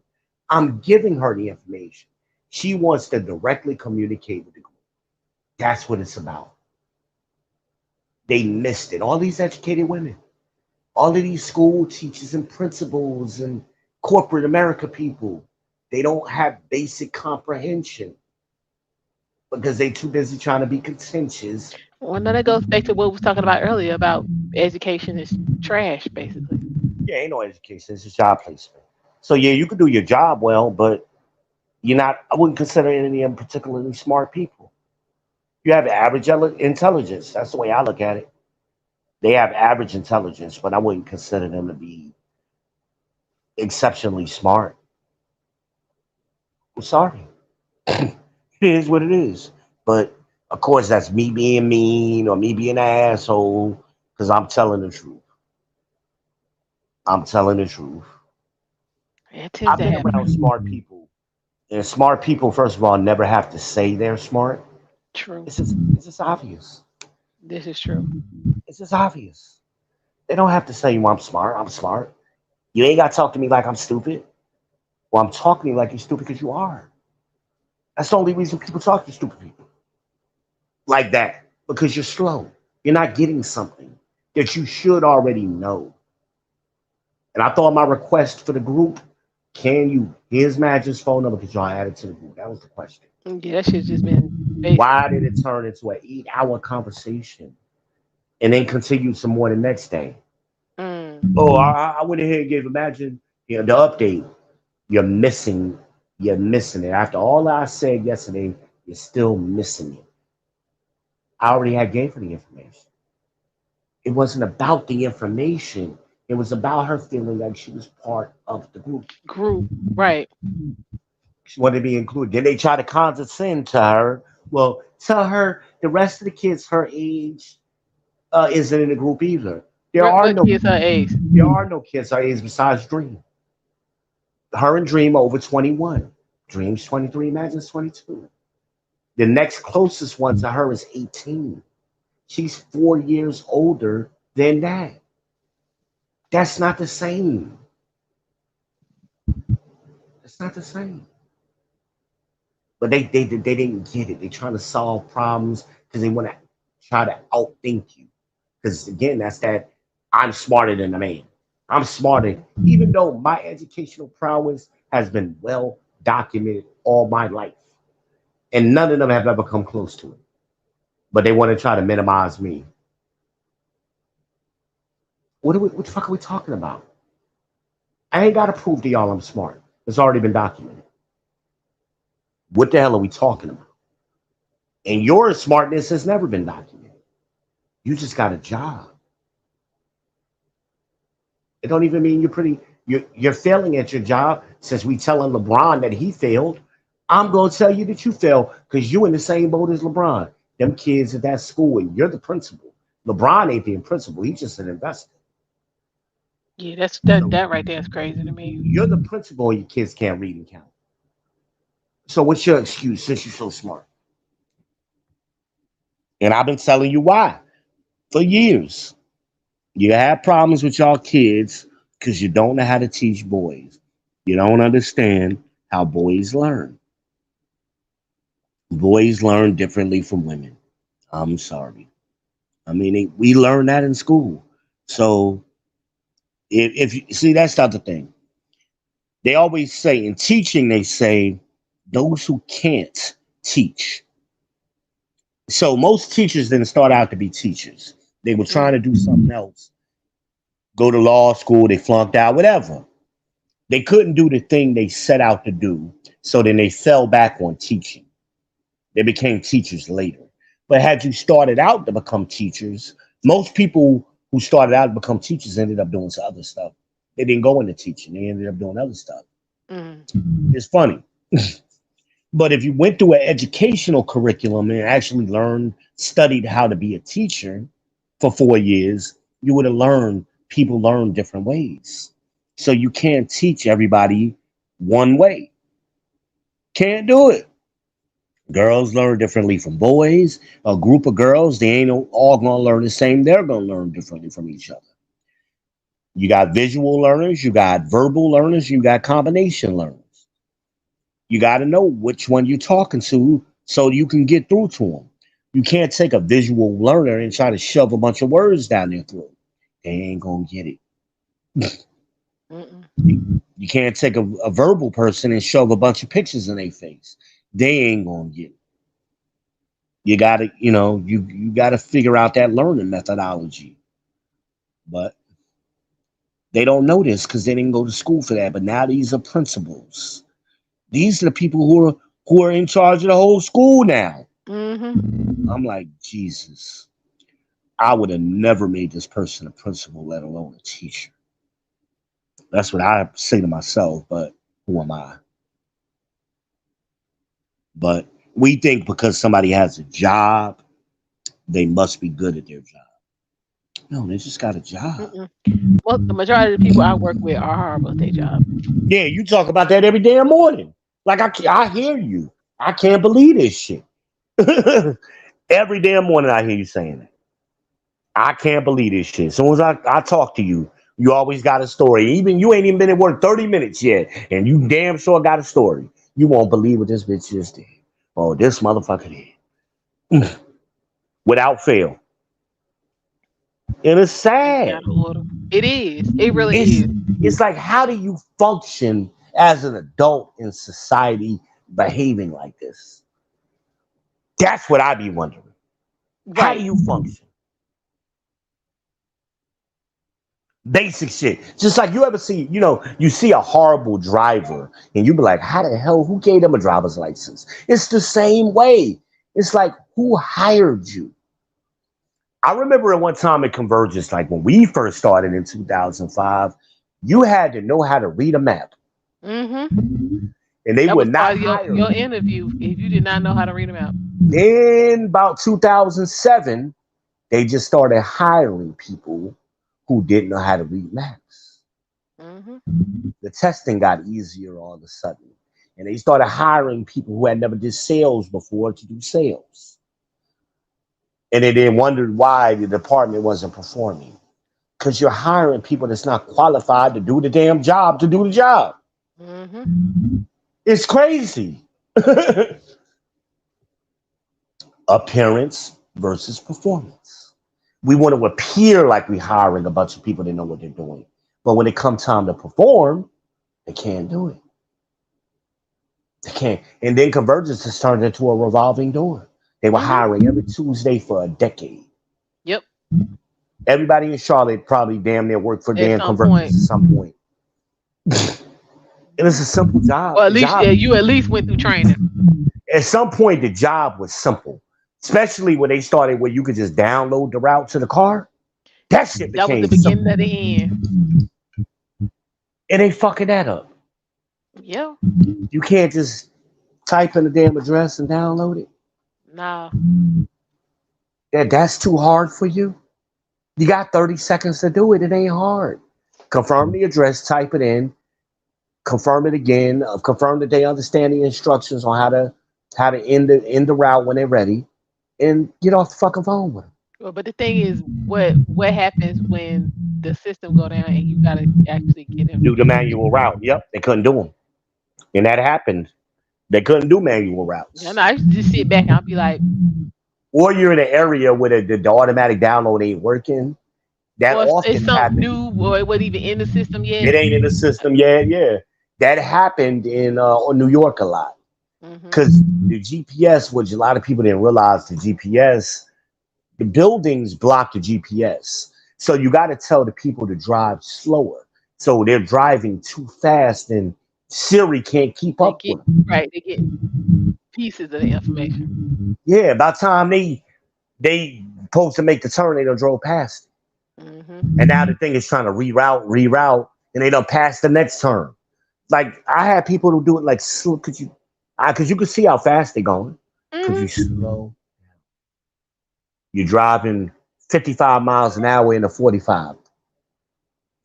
I'm giving her the information. She wants to directly communicate with the group. That's what it's about. They missed it. All these educated women, all of these school teachers and principals and corporate America people, they don't have basic comprehension because they too busy trying to be contentious. Well, no, that goes back to what we was talking about earlier about education is trash, basically. Yeah, ain't no education. It's a job placement. So yeah, you could do your job well, but you're not. I wouldn't consider any of them particularly smart people. You have average intelligence. That's the way I look at it. They have average intelligence, but I wouldn't consider them to be exceptionally smart. I'm sorry. It is what it is. But of course, that's me being mean or me being an asshole because I'm telling the truth. I'm telling the truth. It tends I've to been happen. around smart people, and smart people, first of all, never have to say they're smart. True. It's just obvious. This is true. It's just obvious. They don't have to say, well, I'm smart. I'm smart. You ain't got to talk to me like I'm stupid. Well, I'm talking to you like you're stupid because you are. That's the only reason people talk to stupid people like that because you're slow. You're not getting something that you should already know. And I thought my request for the group, here's Magic's phone number because y'all added to the group. That was the question. Yeah, that shit's just been basic. Why did it turn into an 8 hour conversation and then continue some more the next day? Mm. Oh, I went ahead and gave Imagine the update. You're missing, you're missing it. After all I said yesterday, you're still missing it. I already had gave her the information. It wasn't about the information. It was about her feeling like she was part of the group. Group. Right. She wanted to be included. Then they try to condescend to her. Well, tell her the rest of the kids her age isn't in the group either. There are What no kids her age? there are no kids our age besides Dream. Her and Dream are over 21. Dream's 23, Imagine's 22. The next closest one to her is 18. She's 4 years older than that. That's not the same. It's not the same. But they didn't get it. They're trying to solve problems because they want to try to outthink you. Because again, that's that I'm smarter than a man. I'm smarter, even though my educational prowess has been well documented all my life. And none of them have ever come close to it. But they want to try to minimize me. What the fuck are we talking about? I ain't gotta prove to y'all I'm smart. It's already been documented. What the hell are we talking about? And your smartness has never been documented. You just got a job. It don't even mean you're failing at your job. Since we telling LeBron that he failed, I'm gonna tell you that you failed because you in the same boat as LeBron. Them kids at that school, and you're the principal. LeBron ain't the principal, he's just an investor. Yeah, that's So that right there is crazy to me. you're the principal and your kids can't read and count. So what's your excuse since you're so smart? And I've been telling you why for years. You have problems with y'all kids because you don't know how to teach boys. You don't understand how boys learn. Boys learn differently from women. I'm sorry. I mean, we learn that in school. So if you see, that's not the thing. They always say in teaching, they say those who can't teach. So most teachers didn't start out to be teachers. They were trying Mm, to do something else, go to law school, they flunked out, whatever. They couldn't do the thing they set out to do. So then they fell back on teaching. They became teachers later. But had you started out to become teachers, most people who started out to become teachers ended up doing some other stuff. They didn't go into teaching, they ended up doing other stuff. mm, It's funny. But if you went through an educational curriculum and actually learned, studied how to be a teacher for 4 years, you would have learned people learn different ways. So you can't teach everybody one way. Can't do it. Girls learn differently from boys. A group of girls, they ain't all gonna learn the same. They're gonna learn differently from each other. You got visual learners, you got verbal learners, you got combination learners. You got to know which one you're talking to so you can get through to them. You can't take a visual learner and try to shove a bunch of words down their throat. They ain't gonna get it. mm, You can't take a verbal person and shove a bunch of pictures in their face. They ain't gonna get it. You gotta, you gotta figure out that learning methodology. But they don't know this because they didn't go to school for that. But now these are principals. These are the people who are in charge of the whole school now. mm-hmm. I'm like, Jesus, I would have never made this person a principal, let alone a teacher. That's what I say to myself, but who am I? But we think because somebody has a job, they must be good at their job. No, they just got a job. Mm-mm. Well, the majority of the people I work with are horrible at their job. Yeah, you talk about that every damn morning. Like I hear you. I can't believe this shit. Every damn morning I hear you saying that. I can't believe this shit. As soon as I talk to you, you always got a story. Even you ain't even been at work 30 minutes yet, and you damn sure got a story. You won't believe what this bitch just did. Oh, this motherfucker did. Without fail. And it's It's sad. out of order. It is. It really It's is. it's like how do you function as an adult in society behaving like this? That's what I be wondering. How do Right. you function? Basic shit. Just like you ever see, you see a horrible driver and you be like, how the hell, who gave them a driver's license? It's the same way. It's like, who hired you? I remember at one time at Convergence, like when we first started in 2005, you had to know how to read a map Mm-hmm. and they That would was not part of hire your you. interview if you did not know how to read them out. Then about 2007, they just started hiring people who didn't know how to read maps. Mm-hmm. The testing got easier all of a sudden. And they started hiring people who had never did sales before to do sales. And they then wondered why the department wasn't performing. Because you're hiring people that's not qualified to do the damn job to do the job. Mm-hmm. It's crazy. Appearance versus performance. We want to appear like we're hiring a bunch of people that know what they're doing. But when it comes time to perform, they can't do it. They can't. And then Convergence has turned into a revolving door. They were Mm-hmm. hiring every Tuesday for a decade. Yep. Everybody in Charlotte probably damn near worked for At damn some Convergence point. at some point. And it's a simple job. Or at The least job, you at least went through training. at some point, the job was simple. Especially when they started where you could just download the route to the car. That shit That was became the beginning of simple. the end. And they fucking that up. Yeah. You can't just type in the damn address and download it. Nah. That's too hard for you. You got 30 seconds to do it. It ain't hard. Confirm the address, type it in, confirm it again, confirm that they understand the instructions on how to end the route when they're ready, and get off the fucking phone with them. Well, but the thing is, what happens when the system go down and you gotta actually get Do the information? manual route. Yep, they couldn't do them, and that happened. They couldn't do manual You routes. know, I used to just sit back and I'll be like, Or you're in an area where the automatic download ain't working. That or it's often something happens. new, or it wasn't even in the system It yet. ain't in the system yet. Yeah, that happened in New York a lot. Hmm. Because the GPS, which a lot of people didn't realize, the GPS, the buildings block the GPS. So you got to tell the people to drive slower. So they're driving too fast, and Siri can't keep They up get with them. right. They get pieces of the information. Yeah, by the time they supposed to make the turn, they done drove past it. And Hmm. now the thing is trying to reroute, and they done passed the next turn. Like I had people who do it like slow, because you could see how fast they're going. Could you Hmm. slow You're driving 55 miles an hour in a 45.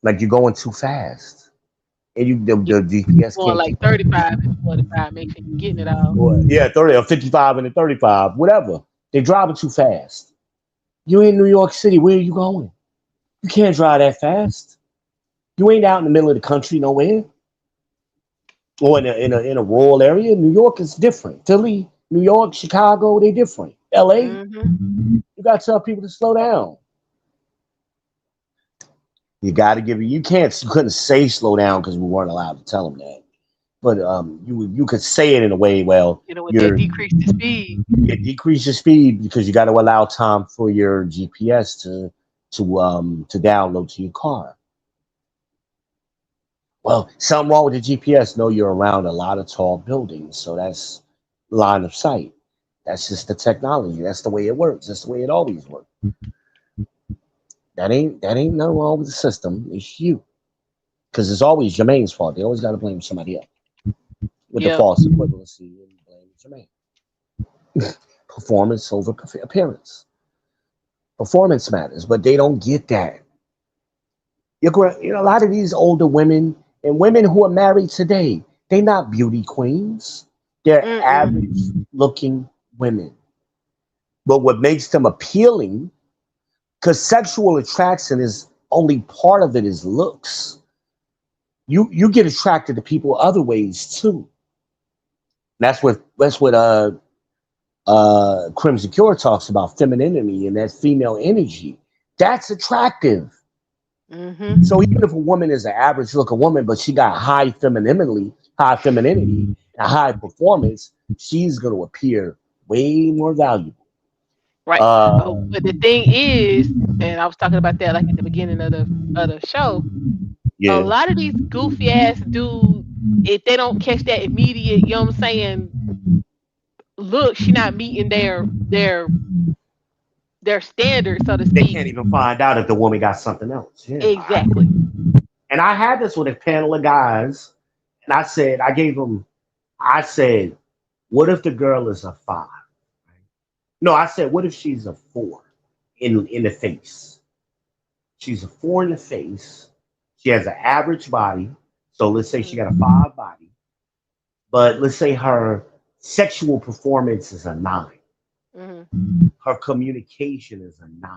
Like you're going too fast. And the GPS Going can't like keep up. 35 and 45. Make sure you're getting it all. Or, yeah, 30 or 55 and a 35, whatever. They're driving too fast. You in New York City, where are you going? You can't drive that fast. You ain't out in the middle of the country nowhere. Or in a rural area. New York is different. Philly, New York, Chicago, they different. LA, Hmm. you got to tell people to slow down. You got to give you couldn't say slow down because we weren't allowed to tell them that. But you could say it in a way. Well, You know, with that you're decrease the speed. you decrease your speed because you got to allow time for your GPS to download to your car. Well, something wrong with the GPS. No, you're around a lot of tall buildings, so that's line of sight. That's just the technology. That's the way it works. That's the way it always worked. That ain't nothing wrong with the system. It's you, because it's always Jermaine's fault. They always got to blame somebody else with the Yep. false equivalency and blame Jermaine. Performance over appearance. Performance matters, but they don't get that. A lot of these older women and women who are married today, they're not beauty queens. They're Mm-mm. average looking women. But what makes them appealing, because sexual attraction is only part of it is looks. You get attracted to people other ways too. That's what Crimson Cure talks about femininity and that female energy. That's attractive. Hmm. So even if a woman is an average looking woman, but she got high femininity, and high performance, she's going to appear way more valuable. Right. Uh, But the thing is, and I was talking about that like at the beginning of the show. A yeah, lot of these goofy ass dudes, if they don't catch that immediate, you know what I'm saying, look, she not meeting their standard, so to they speak. can't even find out if the woman got something else. Yeah, Exactly. and I had this with a panel of guys, and I said, what if the girl is a five? No, I said, what if she's a four in the face? She's a four in the face. She has an average body. So let's say she got a Hmm. five body, but let's say her sexual performance is a 9. Hmm. Her communication is a 9.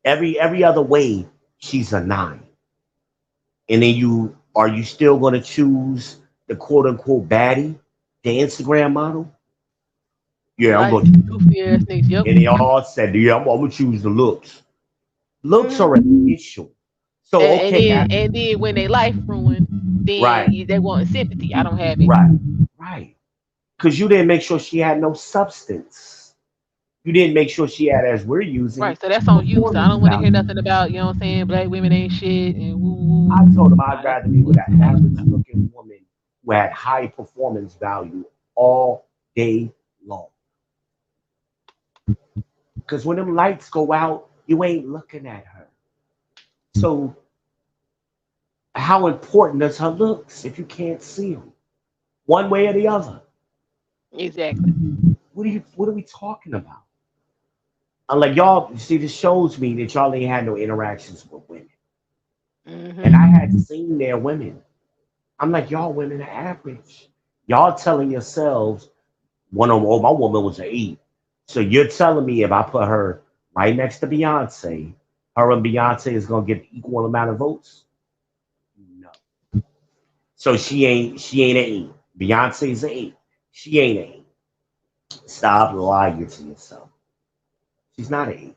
Every other way, she's a 9. And then you still going to choose the quote unquote baddie, the Instagram model? Yeah, I'm Like going. goofy ass niggas. Yep. And they all said, yeah, I'm gonna choose the looks. Looks Hmm. are an issue. So And okay, then when they life ruined, then right, they want sympathy. I don't have it. right, right. Because you didn't make sure she had no substance. You didn't make sure she had, as we're using, Right. So that's on you. So I performance don't want to hear value. nothing about, you know what I'm saying, black women ain't shit and woo woo. I told him I'd Nah, that's rather be with an what average I'm looking woman who had high performance value all day long. Because when them lights go out, you ain't looking at her. So how important is her looks if you can't see them one way or the other? exactly. What are we talking about? I'm like, y'all, see, this shows me that y'all ain't had no interactions with women. And I Hmm. had seen their women. I'm like, y'all women are average. Y'all telling yourselves one of oh, my woman was an 8. So you're telling me if I put her right next to Beyonce, her and Beyonce is gonna get equal amount of votes? No. So she ain't an 8. Beyonce's an 8. She ain't an 8. Stop lying to yourself. She's not an 8.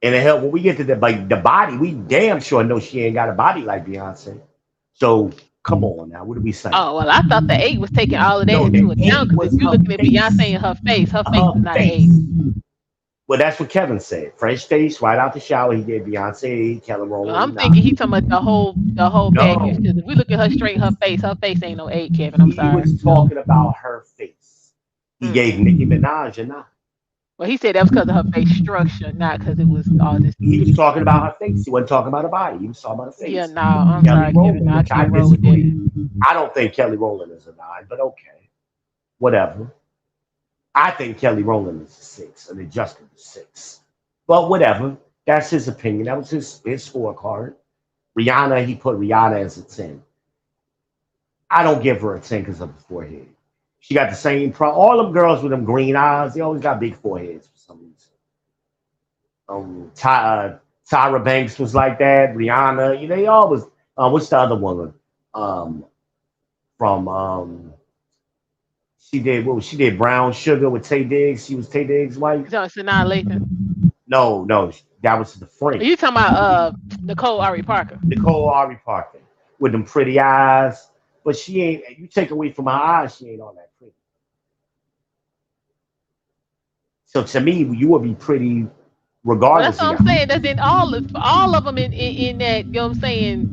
And the hell, when we get to the body, we damn sure know she ain't got a body like Beyonce. So come on now, what are we saying? Oh well, I thought the 8 was taking all of that No, the into account 8 because if was you're her looking at Beyonce face. and her face is Her not an 8. face. Well, that's what Kevin said. Fresh face, right out the shower. He did Beyonce, Kelly Well, Rowland, I'm nah. thinking he talking about the whole package. No, Because if we look at her straight, her face ain't no 8, Kevin. I'm he sorry. was No. talking about her face. He gave Mm-mm. Nicki Minaj a 9. Well, he said that was because of her face structure, not because it was all this He was beauty talking stuff. about her face. He wasn't talking about her body. He was talking about her Yeah, face. no, I'm Kelly sorry, Kevin. No, Rowland, I which I can't roll with that. disagree. I don't think Kelly Rowland is a 9, but okay, whatever. I think Kelly Rowland is a 6, an adjustable 6. But whatever. That's his opinion. That was his scorecard. Rihanna, he put Rihanna as a 10. I don't give her a 10 because of the forehead. She got the same all them girls with them green eyes, they always got big foreheads for some reason. Tyra Banks was like that. Rihanna, they always. What's the other woman? Um, from she did Brown Sugar with Tay Diggs. She was Tay Diggs' wife. So it's not Lathan. No, no, that was the friend. You talking about Nicole Ari Parker? Nicole Ari Parker with them pretty eyes. But she ain't, you take away from her eyes, she ain't all that pretty. So to me, you would be pretty Well, that's regardless of what I'm your saying. That's eyes. in all of them in that. You know what I'm saying?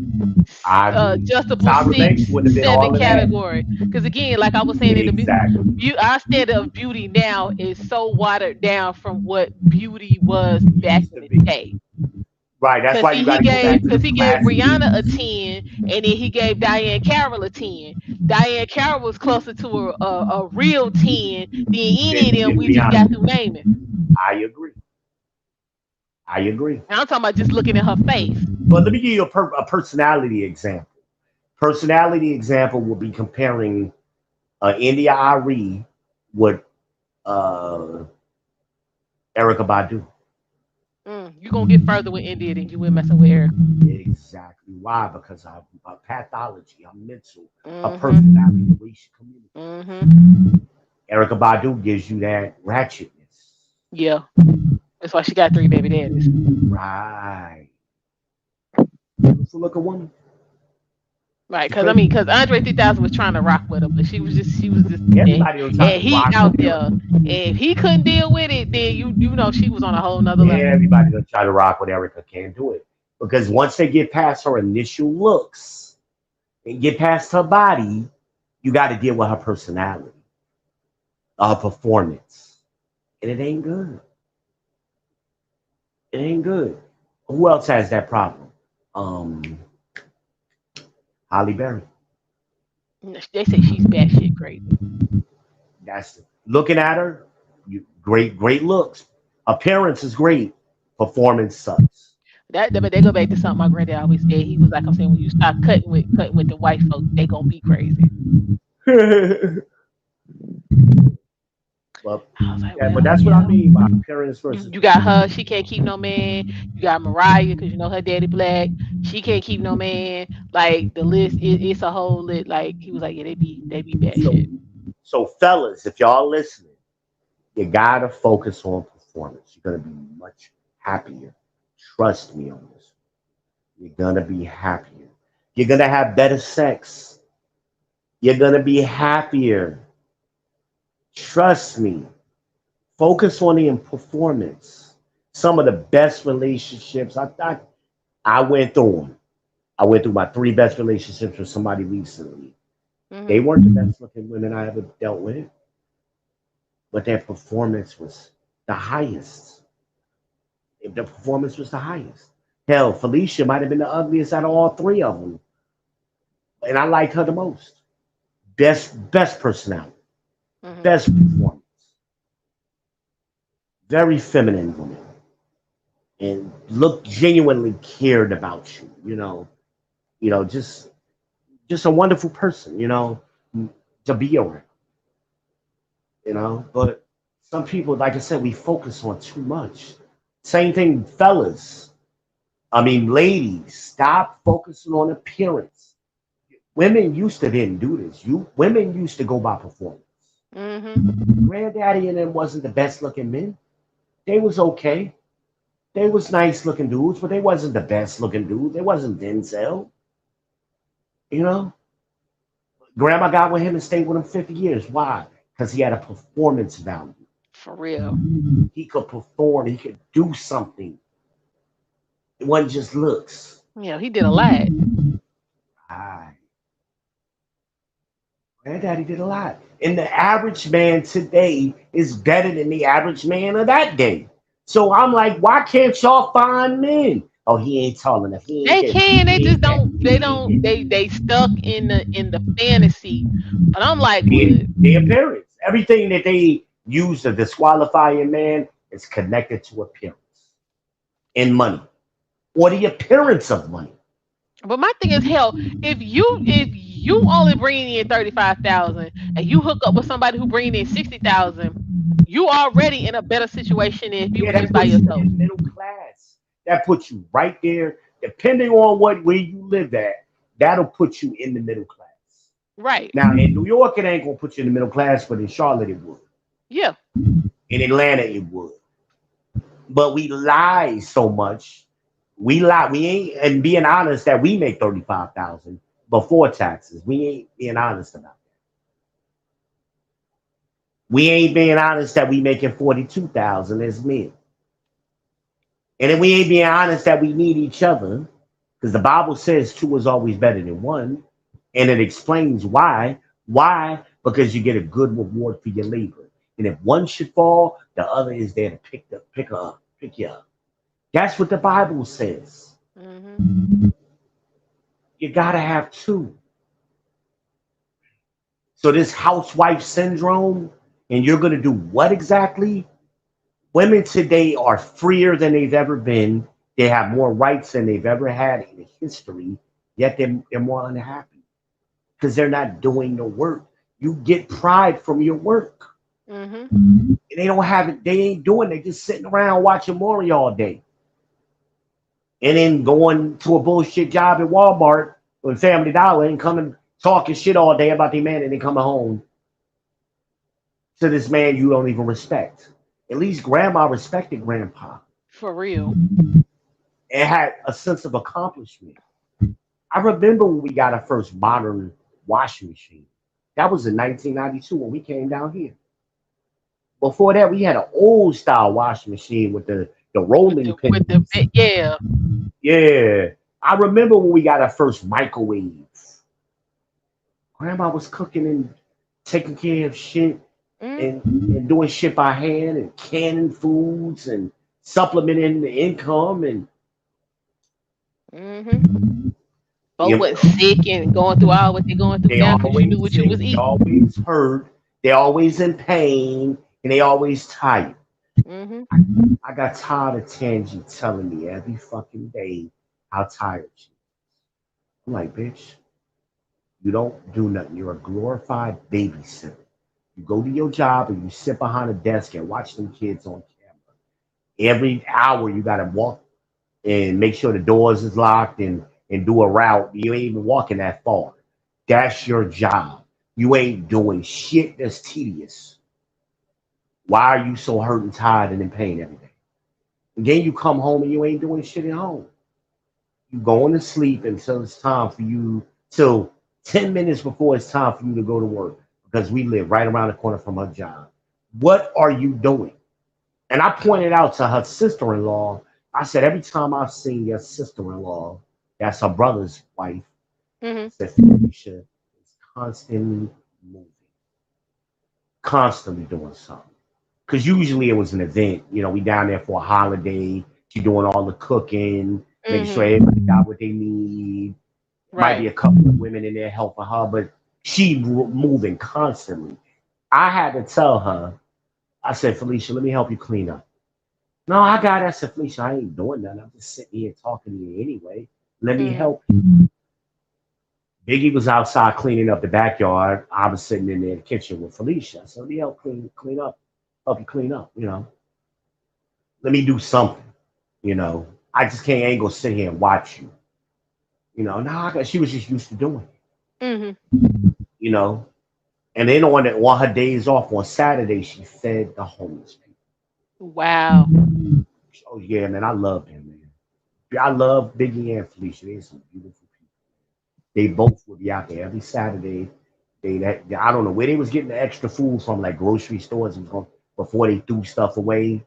I agree. Adjustable Tyra Banks six, wouldn't have been seven all of that. category. Because again, like I was saying in Exactly. our standard of beauty now is so watered down from what beauty was back Used in to the be. day. Right. That's Cause why you got to go back to cause the he gave classic Rihanna a days. 10, and then he gave Diane Carroll a 10. Diane Carroll was closer to a real 10 than any of them Then we just got through Rihanna. naming. I agree. I agree. And I'm talking about just looking at her face. But let me give you a personality example. Personality example will be comparing India Ari with uh, Erica Badu. You're gonna get further with India than you will messing with Erica. Exactly. Why? Because her pathology, her mental, her Mm-hmm. personality, the way she communicates. Mm-hmm. Erica Badu gives you that ratchetness. Yeah. That's why she got 3 baby daddies. Right. Beautiful looking woman. Right, She's because I pretty. mean, because Andre 3000 was trying to rock with her, but she was just, Everybody don't try to and he rock out with there, Erica. and if he couldn't deal with it, then you know she was on a whole nother level. Everybody don't try to rock with Erica. Can't do it. Because once they get past her initial looks and get past her body, you got to deal with her personality, her performance. And it ain't good. It ain't good. Who else has that problem? Um, Holly Berry. They say she's batshit crazy. That's looking at her. Great looks. Appearance is great. Performance sucks. But they go back to something my granddad always said. He was like, I'm saying, when you start cutting with the white folks, they gonna be crazy. Well, I was like, yeah, but well, that's what I yeah. mean by parents You, versus you got performance. her, she can't keep no man. You got Mariah, because you know her daddy black. She can't keep no man. Like the list, it's a whole lit. Like he was like, yeah, they be bad So, shit. so fellas, if y'all listening, you gotta focus on performance. You're gonna be much happier. Trust me on this. You're gonna be happier. You're gonna have better sex. You're gonna be happier. Trust me. Focus on the performance. Some of the best relationships I went through them. I went through my three best relationships with somebody recently. They Hmm. weren't the best looking women I ever dealt with, but their performance was the highest. The performance was the highest. Hell, Felicia might have been the ugliest out of all three of them, and I liked her the most. Best personality, Hmm. best performance, very feminine woman, and looked genuinely cared about you. Just a wonderful person. To be around. But some people, like I said, we focus on too much. Same thing, fellas. I mean, ladies, stop focusing on appearance. Women used to didn't do this. Women used to go by performance. Hmm. Granddaddy and them wasn't the best looking men. They was okay. They was nice looking dudes, but they wasn't the best looking dudes. They wasn't Denzel. You know, Grandma got with him and stayed with him 50 years. Why? Because he had a performance value. For real. He could perform. He could do something. It wasn't just looks. Yeah, he did a lot. Ah, Granddaddy did a lot. And the average man today is better than the average man of that day. So I'm like, why can't y'all find men? Oh, he ain't tall enough. He ain't They this. can. They He just ain't that. don't. They He don't. ain't that. They stuck in the fantasy. But I'm like, The, well, the appearance. Everything that they use to disqualify a man is connected to appearance and money or the appearance of money. but my thing is, hell, if you only bringing in 35,000 and you hook up with somebody who bringing in 60,000, you already in a better situation than if you Yeah, were that just by puts you yourself. in middle class. That puts you right there. Depending on where you live at, that'll put you in the middle class. Right. Now in New York, it ain't gonna put you in the middle class, but in Charlotte it would. Yeah. In Atlanta it would. But we lie so much. We lie. We ain't and being honest that we make 35,000 before taxes. We ain't being honest about that. We ain't being honest that we making 42,000 as men. And then we ain't being honest that we need each other because the Bible says two is always better than one. And it explains why. Why? Because you get a good reward for your labor. And if one should fall, the other is there to pick her up, pick you up. That's what the Bible says. Hmm. You gotta have two. So this housewife syndrome, and you're gonna do what exactly? Women today are freer than they've ever been. They have more rights than they've ever had in history, yet they're more unhappy because they're not doing the work. You get pride from your work. Hmm. And they don't have it, they ain't doing it. They just sitting around watching Maury all day. And then going to a bullshit job at Walmart with Family Dollar and coming talking shit all day about their man and then coming home to this man you don't even respect. At least grandma respected grandpa. For real. It had a sense of accomplishment. I remember when we got our first modern washing machine. That was in 1992 when we came down here. Before that, we had an old style washing machine with the With rolling the with the pins. yeah. Yeah. I remember when we got our first microwave. Grandma was cooking and taking care of shit Mm. and doing shit by hand and canning foods and supplementing the income and Hmm. Folks you wasn't know, sick and going through all what they're going through they now because you knew always what you sick, was they eating. always hurt, they always in pain, and they always tired. Mm-hmm. I got tired of Tangy telling me every fucking day how tired she is. I'm like, bitch, you don't do nothing. You're a glorified babysitter. You go to your job and you sit behind a desk and watch them kids on camera. Every hour you gotta walk and make sure the doors is locked and do a route. You ain't even walking that far. That's your job. You ain't doing shit that's tedious. Why are you so hurt and tired and in pain every day? And then you come home and you ain't doing shit at home. You going to sleep until it's time for you, till 10 minutes before it's time for you to go to work because we live right around the corner from her job. What are you doing? And I pointed out to her sister in law, I said, every time I've seen your sister in law, that's her brother's wife, I Mm-hmm. said, Felicia is constantly moving, constantly doing something. Because usually it was an event, we down there for a holiday, she doing all the cooking, making sure Mm-hmm. everybody got what they need. Might be Right. a couple of women in there helping her, but she moving constantly. I had to tell her, I said, Felicia, let me help you clean up. No, I got it. I said, Felicia, I ain't doing nothing. I'm just sitting here talking to you anyway. Let me Mm-hmm. help. Biggie was outside cleaning up the backyard. I was sitting in there in the kitchen with Felicia. So let me help clean up, help you clean up. Let me do something, you know. I just can't ain't gonna sit here and watch you. No, she was just used to doing it, Mm-hmm. you know. And then on her days off on Saturday, she fed the homeless people. Wow. Oh yeah, man, I love them, man. I love Biggie and Felicia. They're some beautiful people. They both would be out there every Saturday. I don't know where they was getting the extra food from, like grocery stores and stuff, before they threw stuff away.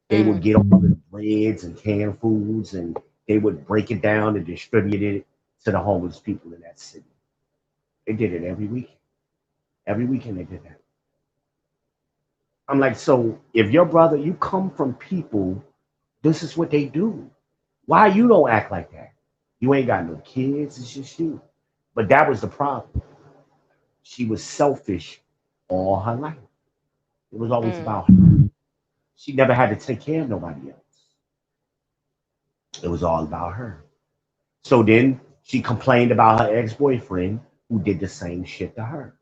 They would Mm-hmm. get all the breads and canned foods, and they would break it down and distribute it to the homeless people in that city. They did it every week. Every weekend they did that. I'm like, so if your brother, you come from people, this is what they do. Why you don't act like that? You ain't got no kids. It's just you. But that was the problem. She was selfish all her life. It was always Mm. about her. She never had to take care of nobody else. It was all about her. So then she complained about her ex-boyfriend who did the same shit to her.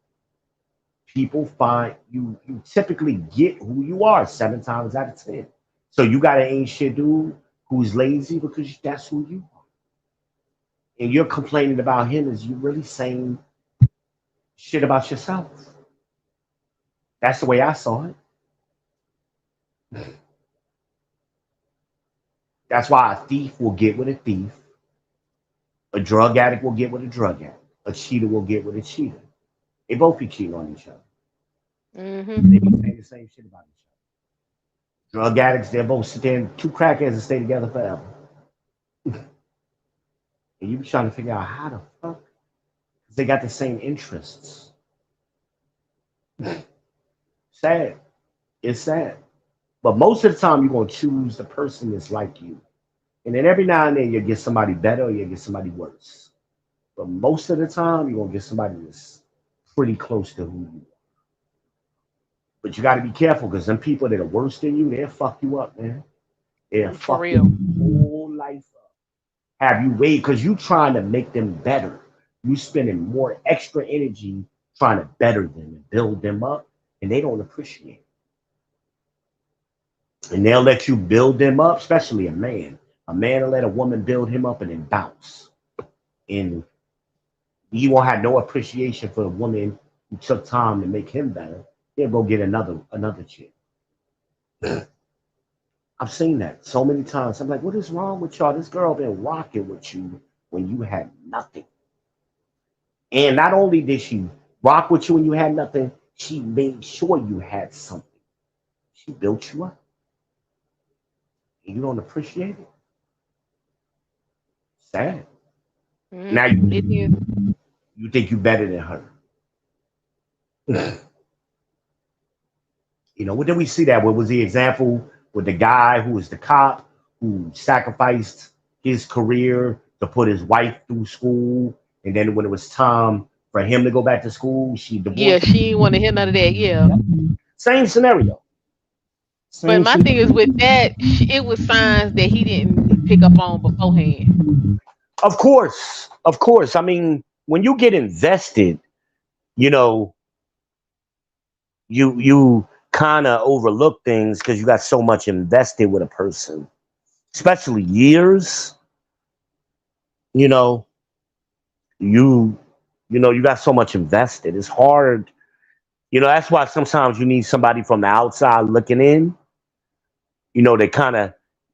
People find you typically get who you are 7 times out of 10. So you got an ain't shit dude who's lazy because that's who you are. And you're complaining about him is you really saying shit about yourself. That's the way I saw it. That's why a thief will get with a thief, a drug addict will get with a drug addict, a cheater will get with a cheater. They both be cheating on each other. Mm-hmm. They be saying the same shit about each other. Drug addicts, they'll both sit there and two crackheads and stay together forever. And you be trying to figure out how the fuck, 'cause they got the same interests. Sad. It's sad. But most of the time, you're going to choose the person that's like you. And then every now and then, you'll get somebody better or you'll get somebody worse. But most of the time, you're going to get somebody that's pretty close to who you are. But you got to be careful because them people that are worse than you, they'll fuck you up, man. They'll For fuck your real. whole life up. Have you wait because you trying to make them better. You spending more extra energy trying to better them and build them up, and they don't appreciate it. And they'll let you build them up, especially a man. A man will let a woman build him up and then bounce. And he won't have no appreciation for a woman who took time to make him better. He'll go get another chick. I've seen that so many times. I'm like, what is wrong with y'all? This girl been rocking with you when you had nothing. And not only did she rock with you when you had nothing, she made sure you had something. She built you up. And you don't appreciate it. Sad. Now Mm-hmm. It is. you think you better than her. What did we see that? What was the example with the guy who was the cop who sacrificed his career to put his wife through school, and then when it was time for him to go back to school, she Yeah, divorced she him. ain't want to hear none of that. Yeah. Same scenario. But Same my shit. thing is with that, it was signs that he didn't pick up on beforehand. Of course, of course. I mean, when you get invested, you know, you kind of overlook things because you got so much invested with a person, especially years. You know, you you got so much invested. It's hard. That's why sometimes you need somebody from the outside looking in. They kind of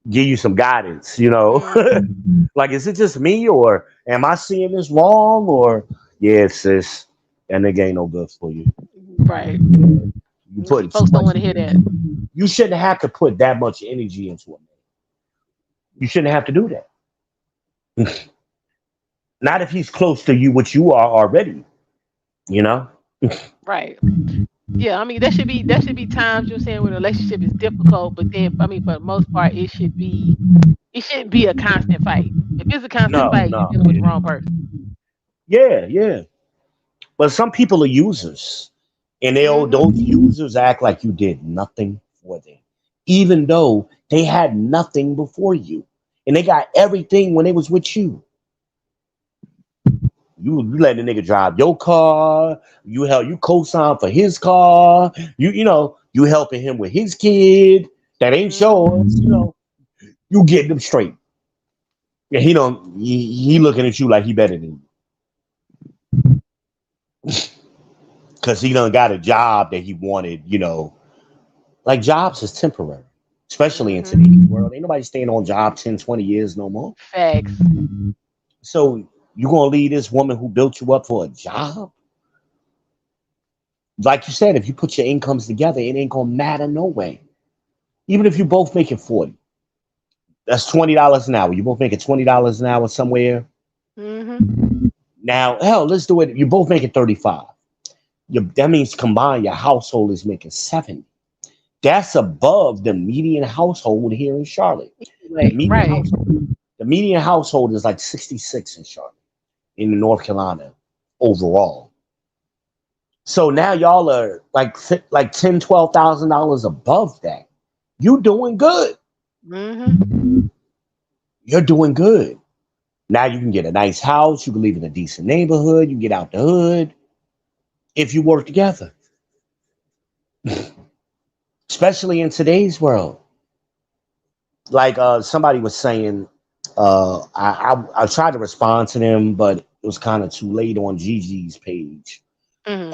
give you some guidance. Hmm. Like, is it just me, or am I seeing this wrong? Or yeah, sis, that nigga ain't no good for you. Right. You See, putting too folks don't much. want to hear that. You shouldn't have to put that much energy into it. You shouldn't have to do that. Not if he's close to you, which you are already. You know. Right. Yeah, I mean that should be times you're saying when a relationship is difficult, but then I mean for the most part it shouldn't be a constant fight. If it's a constant No, fight, you're no. dealing with the wrong person. Yeah, yeah. But some people are users, and those Hmm. users act like you did nothing for them, even though they had nothing before you, and they got everything when they was with you. You let the nigga drive your car. You co-sign for his car. You helping him with his kid that ain't Hmm. yours. You getting them straight. Yeah, he don't. He looking at you like he better than you because he done got a job that he wanted. Like jobs is temporary, especially in Hmm. today's world. Ain't nobody staying on job 10, 20 years no more. Facts. So you gonna leave this woman who built you up for a job? Like you said, if you put your incomes together, it ain't gonna matter no way. Even if you both making 40, that's $20 an hour. You both making $20 an hour somewhere. Hmm. Now, hell, let's do it. You both making 35. That means combined your household is making 70. That's above the median household here in Charlotte. The Like, median right. household, the median household is like 66 in Charlotte, in North Carolina, overall. So now y'all are like $10,000, $12,000 above that. You doing good. Hmm. You're doing good. Now you can get a nice house. You can live in a decent neighborhood. You can get out the hood if you work together. Especially in today's world. Like somebody was saying, I tried to respond to them, but it was kind of too late on Gigi's page. Hmm.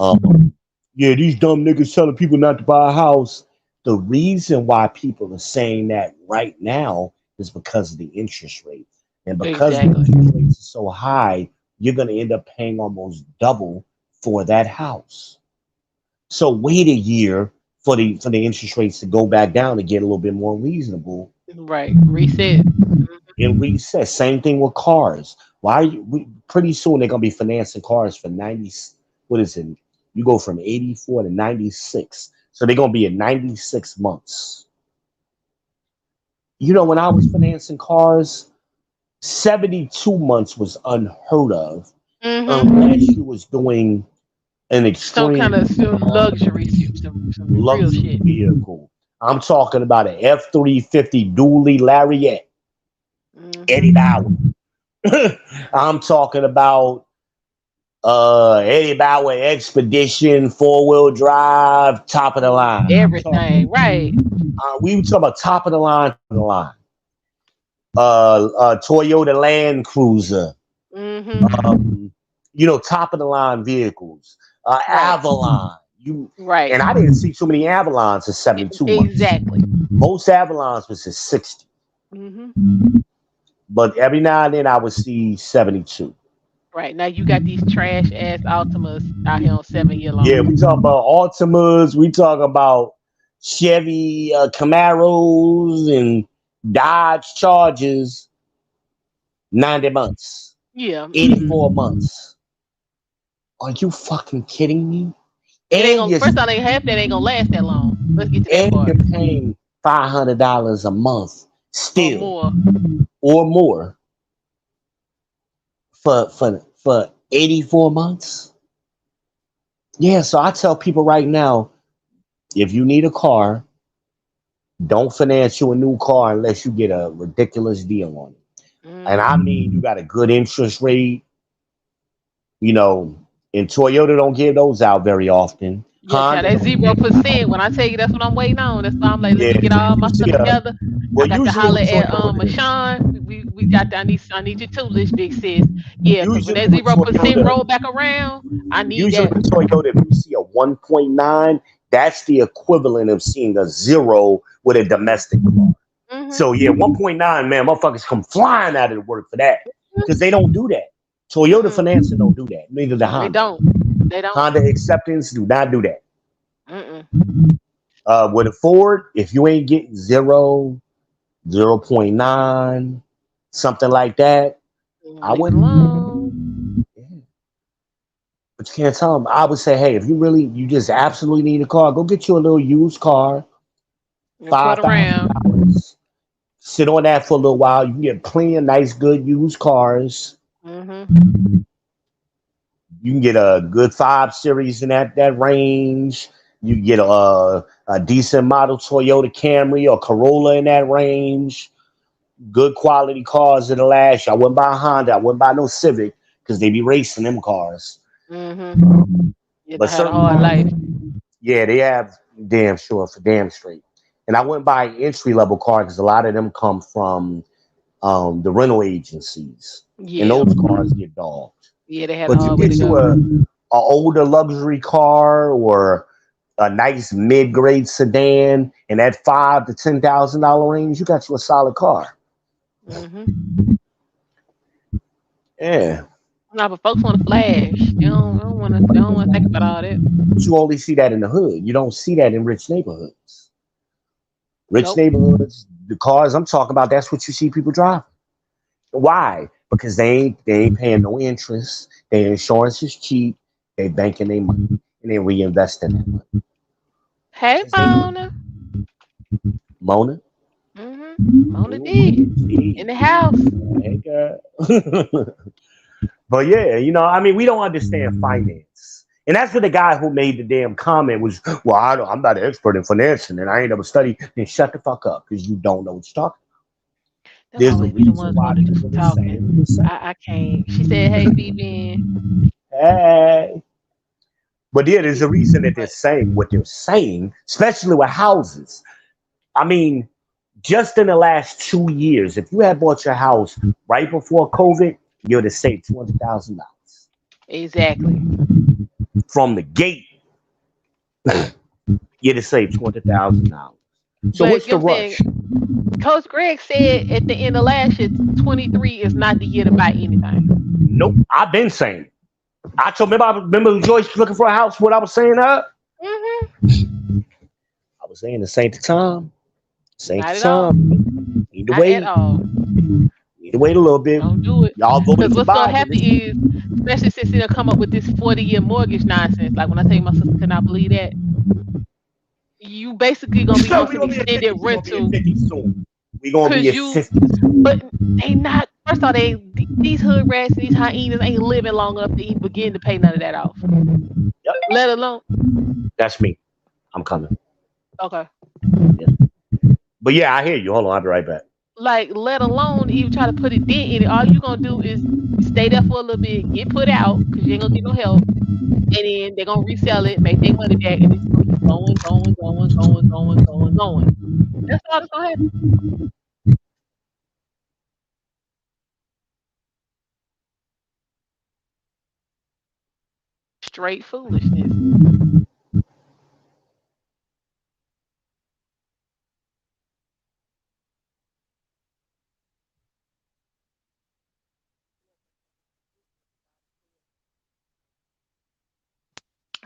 Yeah, these dumb niggas telling people not to buy a house. The reason why people are saying that right now is because of the interest rate. And because the Exactly. interest rates are so high, you're going to end up paying almost double for that house. So wait a year for the interest rates to go back down to get a little bit more reasonable Right. Reset. and reset. Same thing with cars. Why are pretty soon they're gonna be financing cars for 90, what is it? You go from 84 to 96. So they're gonna be in 96 months. When I was financing cars, 72 months was unheard of Hmm. unless you was doing an Some kind extreme of some luxury, some real luxury shit. vehicle. I'm talking about an F-350 dually Lariat, Eddie Hmm. Bauer. I'm talking about Eddie Bauer Expedition, 4-wheel drive, top of the line. I'm Everything. talking. Right. We were talking about top of the line, Toyota Land Cruiser. Hmm. Um, top of the line vehicles. Right. Avalon. Right. And I didn't see too many Avalons in 72 months. Exactly. Most Avalons was at 60, Hmm. but every now and then I would see 72. Right. Now you got these trash ass Altimas out here on 7 year Yeah, we loans. talk about Altimas, we talk about Chevy Camaros and Dodge Chargers, 90 months, Yeah. Hmm. 84 months. Are you fucking kidding me? It ain't And gonna you're first all ain't half that ain't gonna last that long. Let's get to that and part. you're paying $500 a month Or still more. or more for 84 months. Yeah, so I tell people right now, if you need a car, Don't finance you a new car unless you get a ridiculous deal on it. And I mean, you Mm-hmm. got a good interest rate, you know, and Toyota don't give those out very often. Yeah, child, Honda that don't zero give them out. percent. When I tell you that's what I'm waiting on, that's why I'm like, let Yeah, me get so all if you my see stuff a, together. I well, got to usually holler with at Toyotas, Mashawn. We got that. I need your tutelage, big sis. Yeah, because when usually that with 0% Toyota, roll back around, I need usually that. with Toyota, if you see a 1.9, that's the equivalent of seeing a zero with a domestic car. So Mm-hmm. yeah, 1.9, man, motherfuckers come flying out of the work for that because they don't do that. Toyota Mm-mm. financing don't do that. Neither the No, they Honda. don't. They don't. Honda acceptance do not do that. Mm-mm. With a Ford, if you ain't getting zero, 0.9, something like that, I Leave it wouldn't. alone. Yeah. But you can't tell them. I would say, hey, if you really, you just absolutely need a car, go get you a little used car, And put five thousand around. dollars. Sit on that for a little while. You can get plenty of nice, good used cars. Mm-hmm. You can get a good 5 Series in that range. You can get a decent model Toyota Camry or Corolla in that range. Good quality cars that'll last you. I wouldn't buy a Honda. I wouldn't buy no Civic because they be racing them cars. Mm-hmm. You But done had a certain hard cars, life. yeah, they have damn sure for damn straight. And I wouldn't buy an entry level car because a lot of them come from the rental agencies, and Yeah. those cars get dogged. Yeah, they had a But you hard way to get you go. a older luxury car or a nice mid grade sedan in that $5,000 to $10,000 range, you got you a solid car. Mm-hmm. Yeah, No, but folks want to flash. They don't want to. They don't want to think about all that. but you only see that in the hood. You don't see that in rich neighborhoods. Rich Nope. neighborhoods, the cars I'm talking about, that's what you see people driving. Why? Because they ain't paying no interest. Their insurance is cheap. They banking their money and they reinvesting that money. Hey, Because they Mona. Mona. Mm-hmm. Mona Ooh, D in gee. the house. Hey girl. But yeah, I mean, we don't understand finance. And that's what the guy who made the damn comment was, well, I'm not an expert in financing and I ain't never studied. Then shut the fuck up because you don't know what you're talking about. Them There's a always be the reason ones why want to do some people are saying talking. what they're saying. I can't. She said, "Hey, BB." Hey. But yeah, there's a reason that they're But saying what they're saying, especially with houses. I mean, just in the last 2 years, if you had bought your house right before COVID, you would have saved $200,000 exactly. from the gate. You'd have saved $200,000. So But what's you know the what I'm saying? rush? Coach Greg said at the end of last year, 23 is not the year to buy anything. Nope. I've been saying. I told remember Joyce looking for a house. What I was saying Mm-hmm. I was saying this ain't the time. This ain't Not the at all. time. Need to Not at wait. all. Need to wait a little bit. Don't do it. Y'all voted Because for what's gonna Biden. happen is, especially since they come up with this 40-year mortgage nonsense. Like when I tell you my sister could not believe that, you basically gonna be So on we some gonna be at extended 50. We gonna be at rental 50 soon. We gonna be because at you 50 but soon. they not first of all these hood rats and these hyenas ain't living long enough to even begin to pay none of that off. Yep. Let alone That's me. I'm coming. okay. Yeah. But yeah, I hear you. Hold on, I'll be right back. Like let alone even try to put a dent in it. All you gonna do is stay there for a little bit, get put out because you ain't gonna get no help, and then they're gonna resell it, make their money back, and it's gonna keep going, going, going, going, going, going, going. That's all that's gonna happen. Straight foolishness.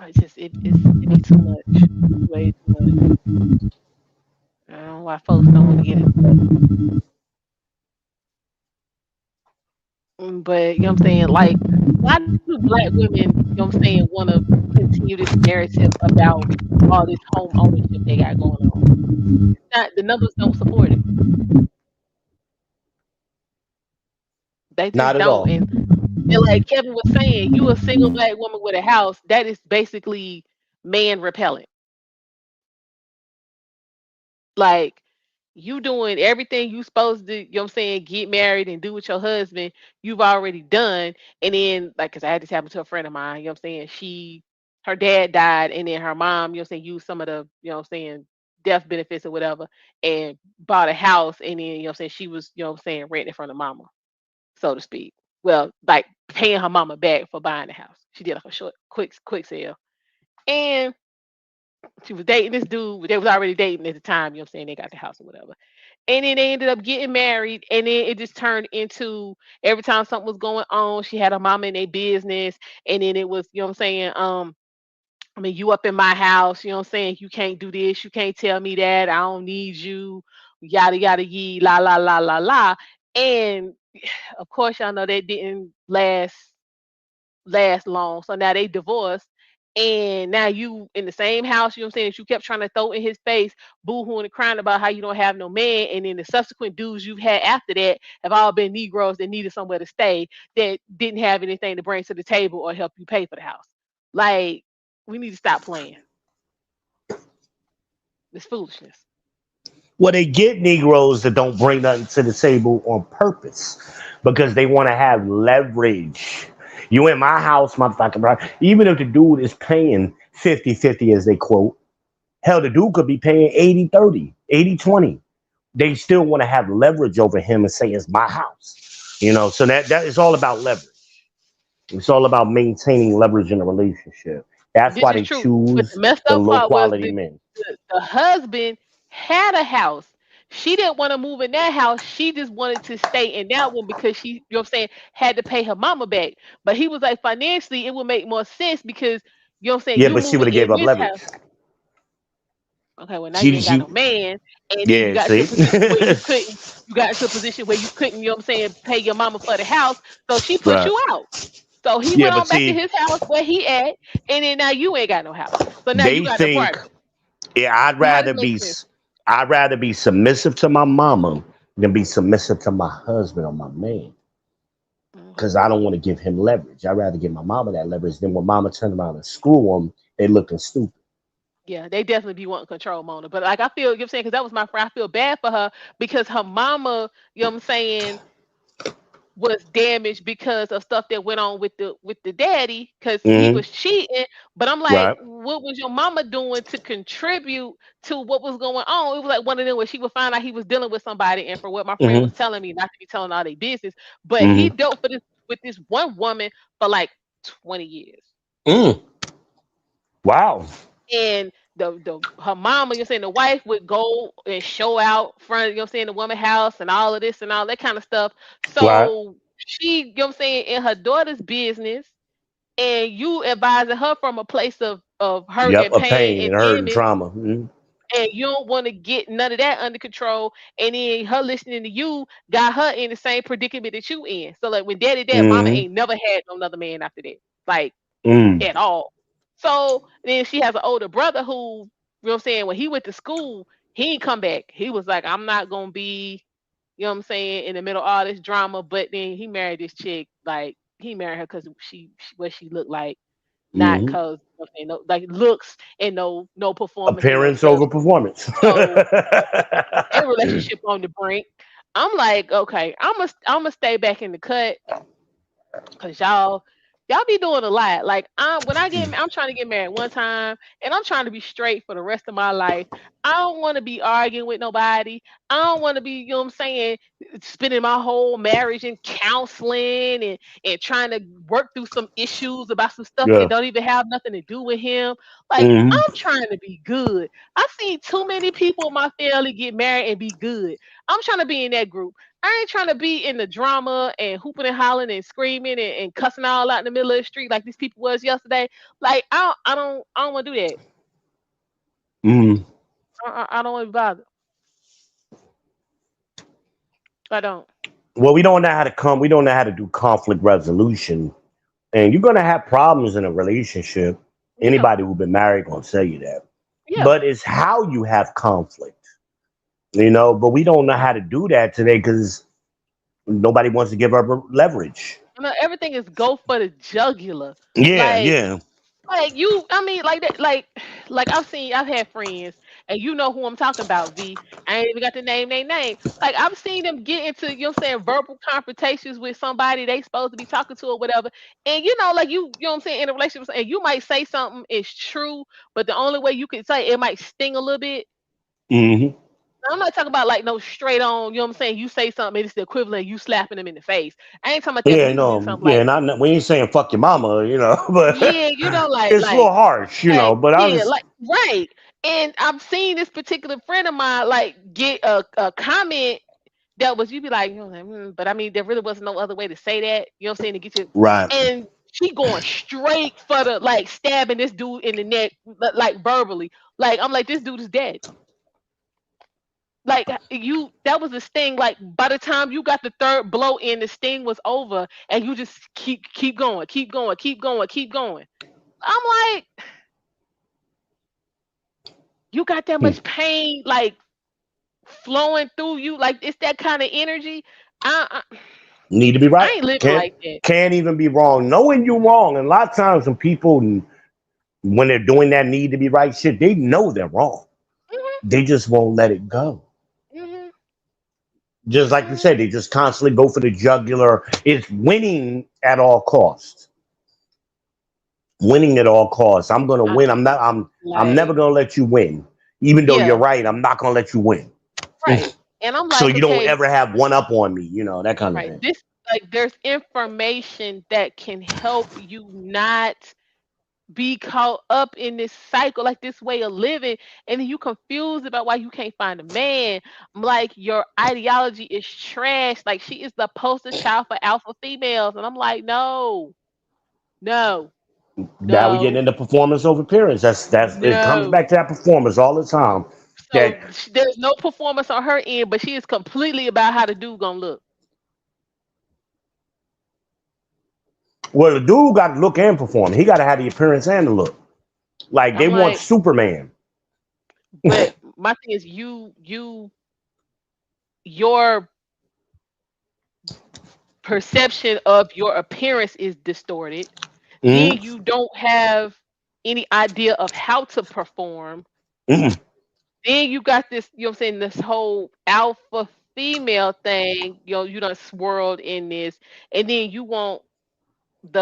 It's just it be too much, way too much. I don't know why folks don't want to get into it. But you know what I'm saying? Like, why do black women, you know what I'm saying, want to continue this narrative about all this home ownership they got going on? It's not the numbers don't support it. They just Not at don't. all. And like Kevin was saying, you a single black woman with a house, that is basically man repellent. Like, you doing everything you supposed to, you know what I'm saying, get married and do with your husband, you've already done. And then, like, because I had this happen to a friend of mine, you know what I'm saying, her dad died, and then her mom, you know what I'm saying, used some of the, you know what I'm saying, death benefits or whatever, and bought a house. And then, you know what I'm saying, she was, you know what I'm saying, renting from the mama, so to speak. Well, like paying her mama back for buying the house. She did like a short, quick sale. And she was dating this dude. They was already dating at the time, you know what I'm saying? They got the house or whatever. And then they ended up getting married. And then it just turned into every time something was going on, she had her mama in their business. And then it was, you know what I'm saying? I mean, you up in my house, you know what I'm saying? You can't do this, you can't tell me that. I don't need you, yada yada yee, la la la la la. And of course, y'all know that didn't last long. So now they divorced. And now you in the same house, you know what I'm saying, that you kept trying to throw in his face, boo-hooing and crying about how you don't have no man. And then the subsequent dudes you've had after that have all been Negroes that needed somewhere to stay, that didn't have anything to bring to the table or help you pay for the house. Like, we need to stop playing. It's foolishness. Well, they get Negroes that don't bring nothing to the table on purpose because they want to have leverage. You in my house, motherfucker, bro. Even if the dude is paying 50-50, as they quote, hell, the dude could be paying 80-30, 80-20. They still want to have leverage over him and say, it's my house. So that is all about leverage. It's all about maintaining leverage in a relationship. That's This why is they true. But the choose messed the up low part was quality men. the husband had a house. She didn't want to move in that house. She just wanted to stay in that one because she, you know what I'm saying, had to pay her mama back. But he was like, financially, it would make more sense because, you know what I'm saying, Yeah, you but she would moving have gave in up this leverage. house. Okay, well now you ain't got She no man, and then you yeah, got to a see? position where you got into a position where you couldn't, you know what I'm saying, pay your mama for the house. So she put Right. you out. So he Yeah, went but on back to see, his house where he at, and then now you ain't got no house. So now you they got an think, apartment. yeah, How does it make sense? I'd rather be submissive to my mama than be submissive to my husband or my man. Because Hmm. I don't want to give him leverage. I'd rather give my mama that leverage. Then when mama turn around and screw him, they looking stupid. Yeah, they definitely be wanting control Mona. But like I feel, you know what I'm saying, because that was my friend. I feel bad for her because her mama, you know what I'm saying, was damaged because of stuff that went on with the daddy because he Hmm. was cheating. But I'm like, Right. what was your mama doing to contribute to what was going on? It was like one of them where she would find out he was dealing with somebody, and for what my friend Hmm. was telling me, not to be telling all their business, but he Hmm. dealt for this with this one woman for like 20 years. Mm. Wow. And the her mama, you're saying the wife would go and show out front, you know what I'm saying, the woman house and all of this and all that kind of stuff. Right. So she, you know what I'm saying, in her daughter's business, and you advising her from a place of hurt Yep. and A pain pain and and hurt and damage, trauma. Hmm. and you don't want to get none of that under control. And then her listening to you got her in the same predicament that you in. So like when daddy dead, mama Hmm. ain't never had no other man after that. Like, Mm. at all. So then she has an older brother who, you know what I'm saying, when he went to school, he ain't come back. He was like, I'm not gonna be, you know what I'm saying, in the middle of all this drama. But then he married this chick, like he married her because what she looked like, not Hmm. because no, like looks and no performance and no Appearance over substance. performance. So their relationship on the brink. I'm like, okay, I'm gonna stay back in the cut because y'all be doing a lot. Like I'm trying to get married one time, and I'm trying to be straight for the rest of my life. I don't want to be arguing with nobody. I don't want to be, you know what I'm saying, spending my whole marriage in counseling and trying to work through some issues about some stuff that Yeah. don't even have nothing to do with him. Like, Hmm. I'm trying to be good. I've seen too many people in my family get married and be good. I'm trying to be in that group. I ain't trying to be in the drama and hooping and hollering and screaming and cussing all out in the middle of the street like these people was yesterday. Like, I don't want to do that. Hmm. I don't want to be bothered. I don't. Well, we don't know how to come. We don't know how to do conflict resolution, and you're gonna have problems in a relationship. Yeah, Anybody who's been married gonna tell you that. yeah. But it's how you have conflict. But we don't know how to do that today because nobody wants to give up leverage. Everything is go for the jugular. Yeah, Like, yeah. like you, I mean, like that, like I've had friends, and you know who I'm talking about, V. I ain't even got to name their name. Like I've seen them get into, you know what I'm saying, verbal confrontations with somebody they supposed to be talking to or whatever. And you know, like you know what I'm saying, in a relationship, and you might say something is true, but the only way you can say it might sting a little bit. Hmm. I'm not talking about like no straight on, you know what I'm saying? You say something, it's the equivalent of you slapping them in the face. I ain't talking about that, but Yeah, we can do no, something yeah, like, not we ain't saying fuck your mama, but yeah, you know, it's a little harsh, like, but I yeah, was like, right. And I've seen this particular friend of mine like get a comment that was, you be like, you know, like, but I mean, there really wasn't no other way to say that, you know what I'm saying, to get you. right. And she going straight for the like stabbing this dude in the neck, like verbally. Like I'm like, this dude is dead. Like you, that was a sting. Like by the time you got the third blow in, the sting was over, and you just keep going, keep going, keep going, keep going. I'm like, you got that Hmm. much pain, like flowing through you, like it's that kind of energy. I Need to be I right. ain't living Can't like that. can't even be wrong. Knowing you wrong, and a lot of times when people when they're doing that need to be right shit, they know they're wrong. Hmm. They just won't let it go. Hmm. Just like you Hmm. said, they just constantly go for the jugular. It's winning at all costs. Winning at all costs. I'm gonna I, win. I'm never like, gonna let you win. Even though you're yeah, right, I'm not gonna let you win. right. And I'm So like, you don't okay, ever have one up on me, that kind of right. thing. This like there's information that can help you not be caught up in this cycle, like this way of living, and then you confused about why you can't find a man. I'm like, your ideology is trash. Like she is the poster child for alpha females, and I'm like, no, no, Now we getting no, into performance over appearance. That's it comes no. back to that performance all the time. That So there's no performance on her end, but she is completely about how the dude gonna look. well, the dude got to look and perform. He got to have the appearance and the look. Like they I'm want like, Superman. but my thing is, your perception of your appearance is distorted. Then Mm-hmm. you don't have any idea of how to perform. Mm-hmm. Then you got this, you know what I'm saying, this whole alpha female thing, you done swirled in this, and then you want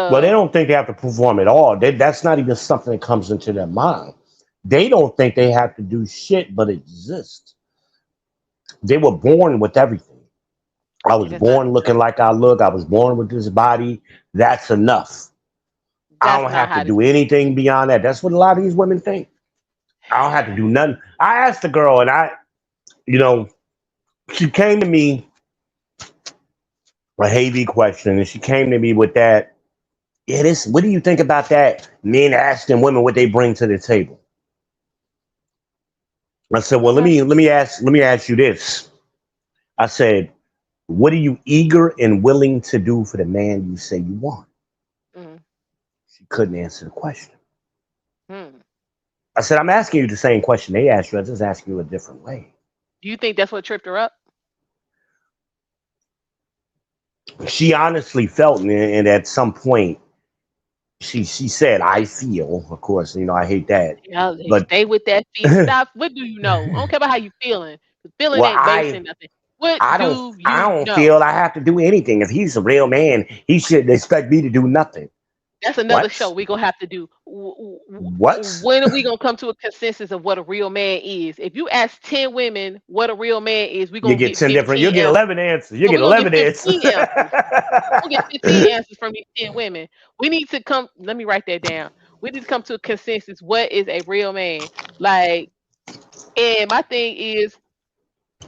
Well, they the don't think they have to perform at all. That's not even something that comes into their mind. They don't think they have to do shit but exist. They were born with everything. I was and that's not born looking like I look. I was born with this body. That's enough. I that's don't not have to how this do anything beyond that. That's what a lot of these women think. I don't have to do nothing. I asked the girl, and you know, she came to me a heavy question, and she came to me with that. Yeah, this. What do you think about that? Men asking women what they bring to the table. I said, well, let okay. me let me ask you this. I said, what are you eager and willing to do for the man you say you want? Mm, She couldn't answer the question. mm. I said, I'm asking you the same question they asked you. I just asking you a different way. Do you think that's what tripped her up? She honestly felt, and at some point, she said, I feel, of course, I hate that. Yeah, they But stay with that feet stuff. What do you know? I don't care about how you feeling. 'Cause feeling well, ain't basing nothing. What I don't do I you don't know? feel I have to do anything. If he's a real man, he shouldn't expect me to do nothing. That's another show What? we're gonna have to do. What? When are we gonna come to a consensus of what a real man is? If you ask 10 women what a real man is, we're You gonna get get 10 different, you 15 get answers. 11 answers. You No, get we're gonna get 11 answers. 15 answers. We'll get 15 answers from these 10 women. We need to come, let me write that down. We need to come to a consensus. What is a real man? Like, and my thing is,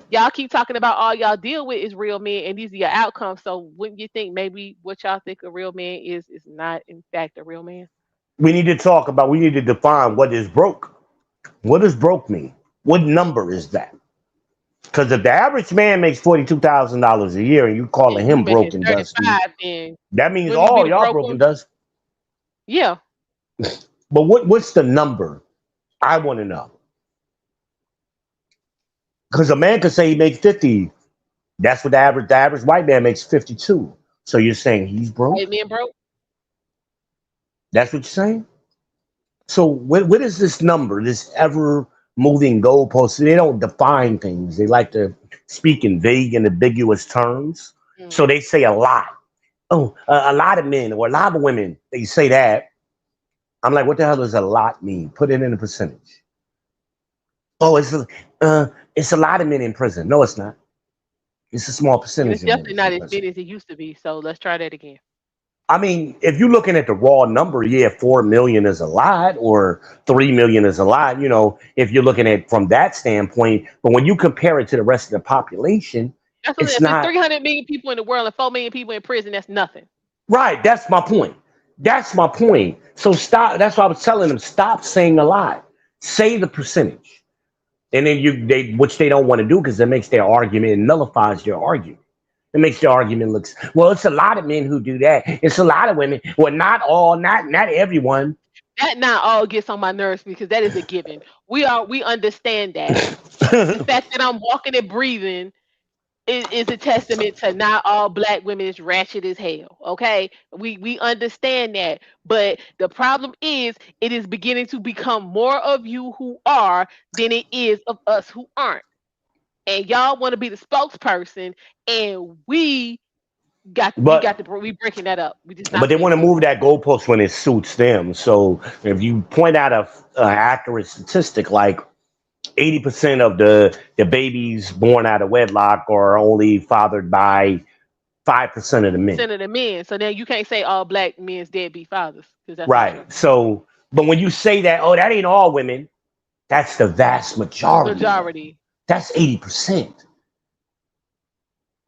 y'all keep talking about all y'all deal with is real men and these are your outcomes. So wouldn't you think maybe what y'all think a real man is not in fact a real man? We need to define what is broke. What does broke mean? What number is that? Because if the average man makes $42,000 a year and you calling And you him making broken, Dusty, 35, then that means wouldn't you be all the y'all broke broken, one? Dust. Yeah. But what's the number? I want to know. Because a man could say he makes 50. That's what the average white man makes 52. So you're saying he's White broke? men broke? That's what you're saying? So what is this number? This ever moving goalposts. They don't define things. They like to speak in vague and ambiguous terms. So Mm. they say a lot. Oh, a lot of men or a lot of women, they say that. I'm like, what the hell does a lot mean? Put it in a percentage. Oh, it's a lot of men in prison. No, it's not. It's a small And percentage it's of men definitely that's in not as prison. many as it used to be. So let's try that again. I mean, if you're looking at the raw number, yeah, 4 million is a lot, or 3 million is a lot. If you're looking at from that standpoint, but when you compare it to the rest of the population, That's what, it's if there's not 300 million people in the world and 4 million people in prison, that's nothing. right. That's my point. That's my point. So stop. That's why I was telling them stop saying a lot. Say the percentage, and then which they don't want to do because it makes their argument and nullifies their argument. It makes the argument look well. It's a lot of men who do that. It's a lot of women. Well, not all, not everyone. That not all gets on my nerves because that is a given. We understand that. The fact that I'm walking and breathing is a testament to not all black women is ratchet as hell. Okay, we understand that, but the problem is it is beginning to become more of you who are than it is of us who aren't. And y'all want to be the spokesperson, and but we breaking that up. We just but not they finna want to do it. move that goalpost when it suits them. So if you point out a accurate statistic like 80% of the babies born out of wedlock are only fathered by 5% of the men. Percent of the men. So then you can't say all black men's deadbeat fathers because that's not true. Right. So, but when you say that, oh, that ain't all women, that's the vast majority of them. Majority. That's 80%.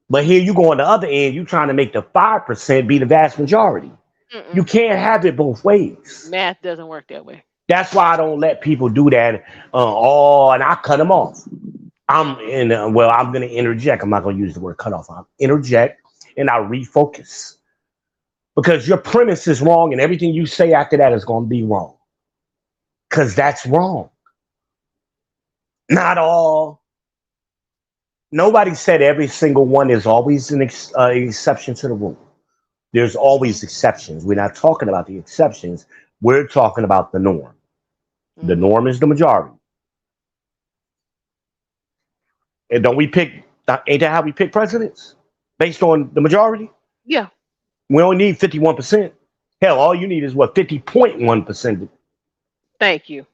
But here you go on the other end, you trying to make the 5% be the vast majority. You Mm-mm. can't have it both ways. Math doesn't work that way. That's why I don't let people do that. And I cut them off. I'm going to interject. I'm not going to use the word cut off. I'll interject and I refocus because your premise is wrong and everything you say after that is going to be wrong because that's wrong. Not all. Nobody said every single one is always an exception to the rule. There's always exceptions. We're not talking about the exceptions. We're talking about the norm. The Mm-hmm. norm is the majority. And don't we pick, ain't that how we pick presidents? Based on the majority? Yeah. We only need 51%. Hell, all you need is what, 50.1%. Thank you.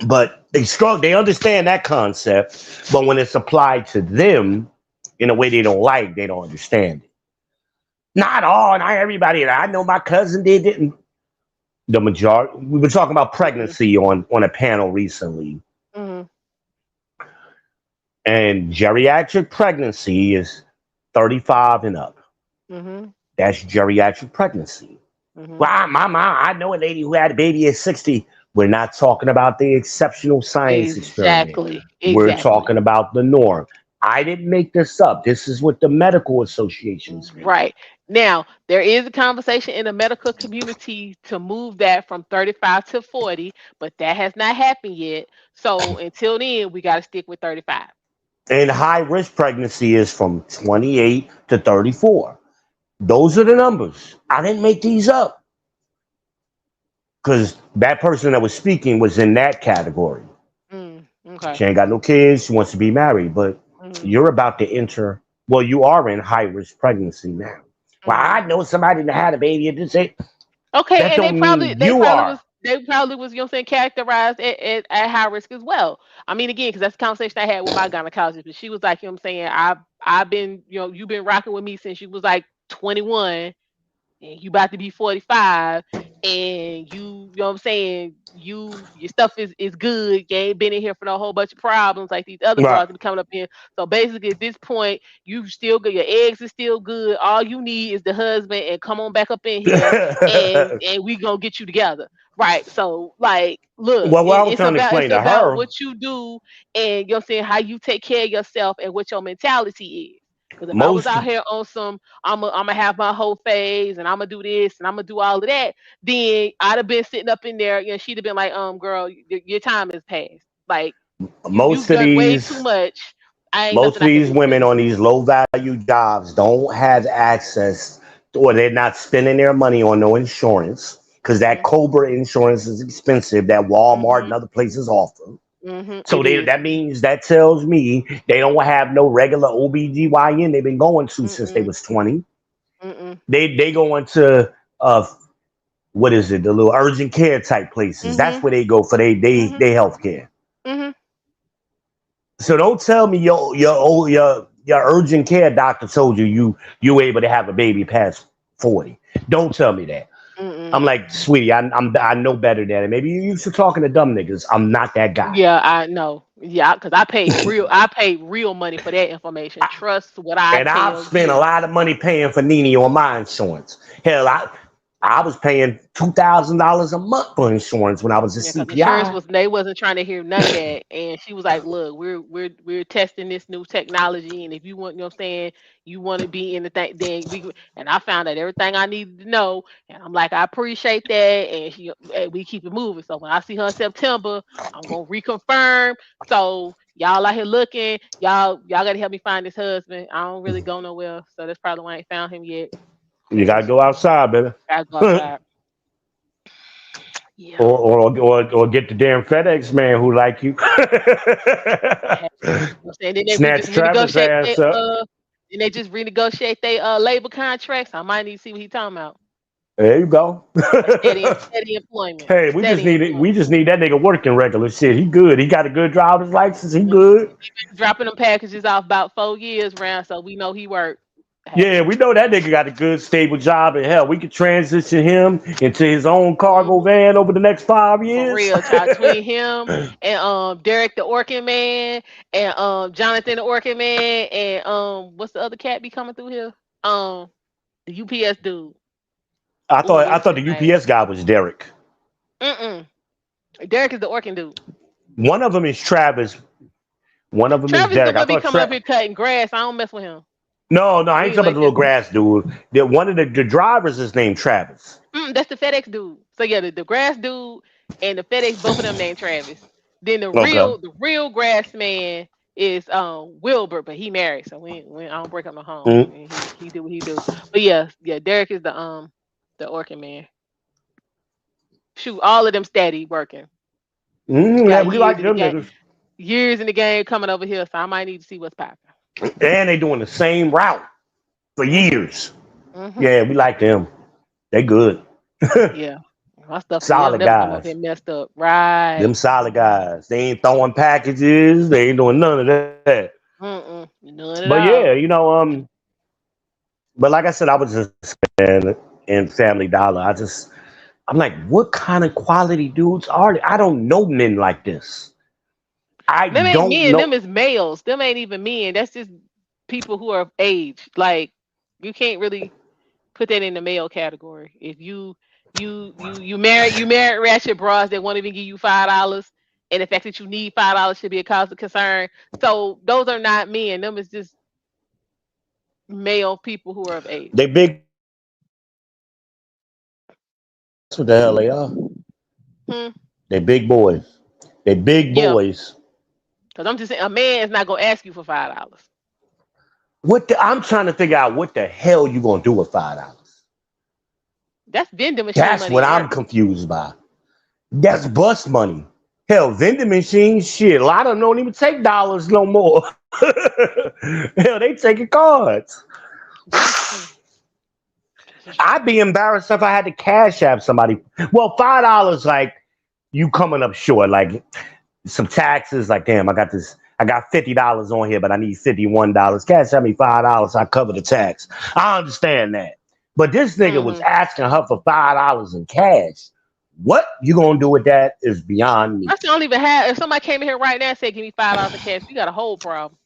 But they understand that concept. But when it's applied to them in a way they don't like, they don't understand it. Not all, not everybody. I know my cousin didn't. The majority. We were talking about Mm-hmm. pregnancy on a panel recently, Mm-hmm. and geriatric pregnancy is 35 and up. Mm-hmm. That's geriatric pregnancy. Mm-hmm. Well, I know a lady who had a baby at 60. We're not talking about the exceptional science experiment. Exactly. We're Exactly. talking about the norm. I didn't make this up. This is what the medical associations make. Right. Now, there is a conversation in the medical community to move that from 35 to 40, but that has not happened yet. So until then, we got to stick with 35. And high risk pregnancy is from 28 to 34. Those are the numbers. I didn't make these up because that person that was speaking was in that category. Okay. She ain't got no kids. She wants to be married, but Mm-hmm. you're about to enter. Well, you are in high risk pregnancy now. Well, Mm-hmm. I know somebody that had a baby and just say Okay, that and they don't probably mean they you probably are. was they probably was, you know what I'm saying, characterized at high risk as well. I mean, again, because that's the conversation I had with my gynecologist, but she was like, you know what I'm saying, I've been, you've been rocking with me since you was like 21, and you about to be 45, and you know what I'm saying, your stuff is good. You ain't been in here for no whole bunch of problems like these other Right. broads that be coming up in. So basically at this point, you still good, your eggs is still good. All you need is the husband and come on back up in here and we gonna get you together. Right. So like look, Well, what I was it's trying to about explain it's to about her, what you do and you know what I'm saying, how you take care of yourself and what your mentality is. Because if I was most out here on some, I'm gonna have my whole phase and I'm gonna do this and I'm gonna do all of that, then I'd have been sitting up in there. She'd have been like, girl, your time has passed. Like most you've of done way too these much. I ain't most nothing of I can these do for women you. on these low value jobs don't have access or they're not spending their money on no insurance because that Cobra insurance is expensive. That Walmart and Mhm. other places offer. Mhm. So It is. that tells me they don't have no regular OBGYN they've been going to since they Mm-mm. was 20. Mm-mm. They going to what is it, the little urgent care type places. That's Mhm. where they go for Mhm. they health care. Mhm. So don't tell me your urgent care doctor told you able to have a baby past 40. Don't tell me that. Mm-mm. I'm like, sweetie, I know better than it. Maybe you used to talking to dumb niggas. I'm not that guy. Yeah, I know. Yeah, because I paid real money for that information. I, Trust what I and I've tell spent a you. lot of money paying for Nene on my insurance. Hell, I was paying $2,000 a month for insurance when I was a Yeah, because insurance CPI. was they wasn't trying to hear none of that, and she was like, "Look, we're testing this new technology, and if you want, you know, what I'm saying, you want to be in the thing, then we." And I found out everything I needed to know, and I'm like, "I appreciate that," and we keep it moving. So when I see her in September, I'm gonna reconfirm. So y'all out here looking, y'all gotta help me find this husband. I don't really go nowhere, so that's probably why I ain't found him yet, You gotta cause go outside, baby. I gotta go or, outside. Yeah. or get the damn FedEx man who like you. Had to. You know what I'm saying? Then they Snatch just Travis renegotiate ass up. their labor contracts. I might need to see what he talking about. There you go. A steady employment. Hey, Steady we employment. just need that nigga working regular shit. He good. He got a good driver's license. He Mhm. good. Been dropping them packages off about 4 years round, so we know he worked. Yeah, Hey, we know that nigga got a good stable job, and hell, we could transition him into his own cargo mhm, van over the next five for years. real, child. Between him and Derek the Orkin man and Jonathan the Orkin man and what's the other cat be coming through here? The UPS dude. Oh, I what's thought his the name? UPS guy was Derek. Mm-mm. Derek is the Orkin dude. One of them is Travis. One of them is Travis the Derek. I one be thought coming up here cutting grass. I don't mess with him. No, I We ain't ain't talking about like the that. little grass dude. One of the drivers is named Travis. That's the FedEx dude. So yeah, the grass dude and the FedEx, both of them named Travis. Then the Okay. real grass man is Wilbur, but he married, so I don't break up no home. Mm. And he do what he do. But yeah, Derek is the Orkin man. Shoot, all of them steady working. Yeah, Got we years like in the them game, niggas. years in the game coming over here, so I might need to see what's popping. And they doing the same route for Mhm. years. Mhm. Yeah, we like them. They good. Yeah. My stuff will Solid never come up here guys. messed up. Right. Them solid guys. They ain't throwing packages. They ain't doing none of that. Mm-mm. None at But yeah, all. but like I said, I was just in Family Dollar. I'm like, what kind of quality dudes are they? I don't know men like this. I Them ain't don't men, them know. is males. Them ain't even men. That's just people who are of age. Like you can't really put that in the male category. If you married ratchet bras that won't even give you $5, and the fact that you need $5 should be a cause of concern. So those are not men. Them is just male people who are of age. They big. That's what the hell they are. Hmm. They big boys. They big Yeah. boys. Because I'm just saying a man is not gonna ask you for $5. I'm trying to figure out what the hell you gonna do with $5. That's vending machine That's money what at I'm work. confused by. That's bus money. Hell, vending machines, shit. A lot of them don't even take dollars no more. Hell, they taking cards. This is true. This is I'd true. be embarrassed if I had to cash app somebody. Well, $5, like you coming up short, like some taxes. Like, damn, I got $50 on here, but I need $51. Cash app me $5. I cover the tax. I understand that, but this nigga was Hmm. asking her for $5 in cash. What you gonna do with that is beyond me. I still don't even have. If somebody came in here right now and said, "Give me $5 in cash," we got a whole problem.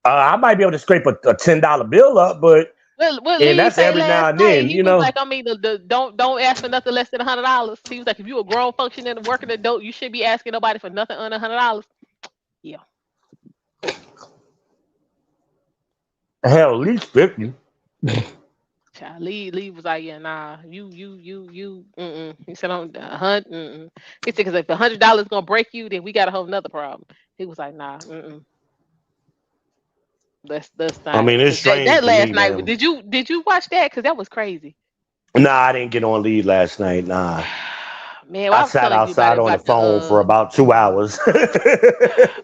I might be able to scrape a $10 bill up, but What and Lee that's say every now last and night? then, He was like, I mean, the don't ask for nothing less than $100. He was like, if you a grown functioning and working adult, you should be asking nobody for nothing under $100. Yeah, Hell, at least 50. child. Lee was like, yeah, nah, you. Mm-mm. He said, on a hundred. Mm-mm. He said, because if $100 gonna break you, then we got a whole nother problem. He was like, nah, mm-mm. Let's I not. mean, it's Cause that strange that to me, last night. man. Did you watch that? Cause that was crazy. Nah, I didn't get on lead last night. Nah. Man, well, I I was sat telling you about outside it on the about the phone for about 2 hours.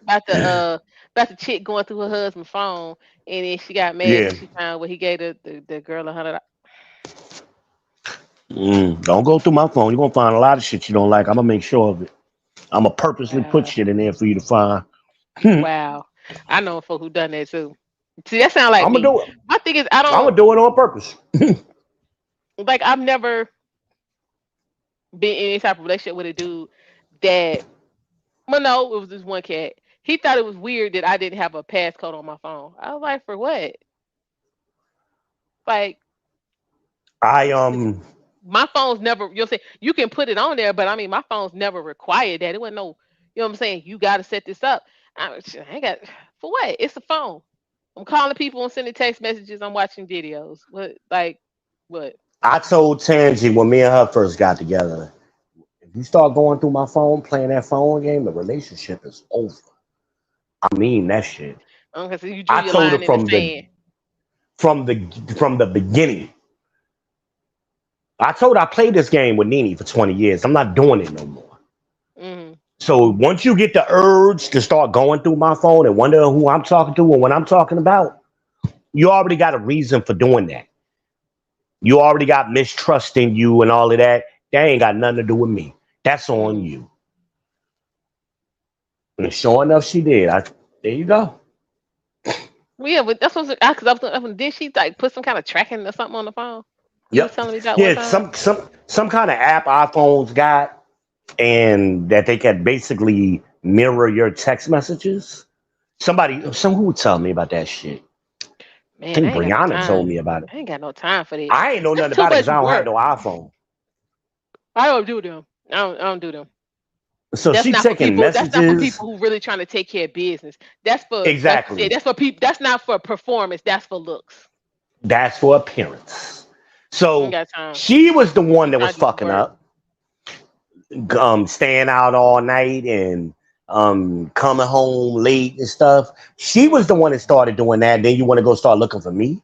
about the uh about the chick going through her husband's phone, and then she got mad Yeah. because she found what he gave the girl $100. Don't go through my phone. You're gonna find a lot of shit you don't like. I'm gonna make sure of it. I'm gonna purposely put Wow, shit in there for you to find. wow. I know folk who done that too. See, that sound like I'm gonna me. do it. My thing is, I I'm don't gonna do it on purpose. like. I've never been in any type of relationship with a dude that. Well, no, it was this one cat. He thought it was weird that I didn't have a passcode on my phone. I was like, for what? Like, I my phone's never, you know what I'm saying? You can put it on there, but I mean, my phone's never required that. It wasn't no, you know what I'm saying? You got to set this up. I ain't got, for what? It's a phone. I'm calling people and sending text messages. I'm watching videos. What, like, what? I told Tangi when me and her first got together, if you start going through my phone, playing that phone game, the relationship is over. I mean that shit. Okay, so you drew I your told her line in the from the sand. from the from the beginning. I told her I played this game with Nene for 20 years. I'm not doing it no more. Hmm. So once you get the urge to start going through my phone and wonder who I'm talking to and what I'm talking about, you already got a reason for doing that. You already got mistrust in you and all of that. That ain't got nothing to do with me. That's on Hmm. you. And sure enough, she did. There you go. Well, yeah, but that's what because I was, did she like put some kind of tracking or something on the phone? You was Yep. telling me about one Yeah, time. some kind of app iPhones got and that they can basically mirror your text messages. Some who would tell me about that shit. I Man, I think ain't got no Brianna told time. me about it. I ain't got no time for that. I ain't know That's nothing too about it because much I don't have work. no iPhone. I don't do them. I don't do them. So That's she not for taking people. That's not for messages. people who really trying to take care of business. That's for like you said. Exactly. That's for people. That's not for performance. That's for looks. That's for appearance. I ain't So got time. she was the one I'm that was trying to do some fucking work. up, staying out all night and coming home late and stuff. She was the Hmm. one that started doing that. Then you want to go start looking for me?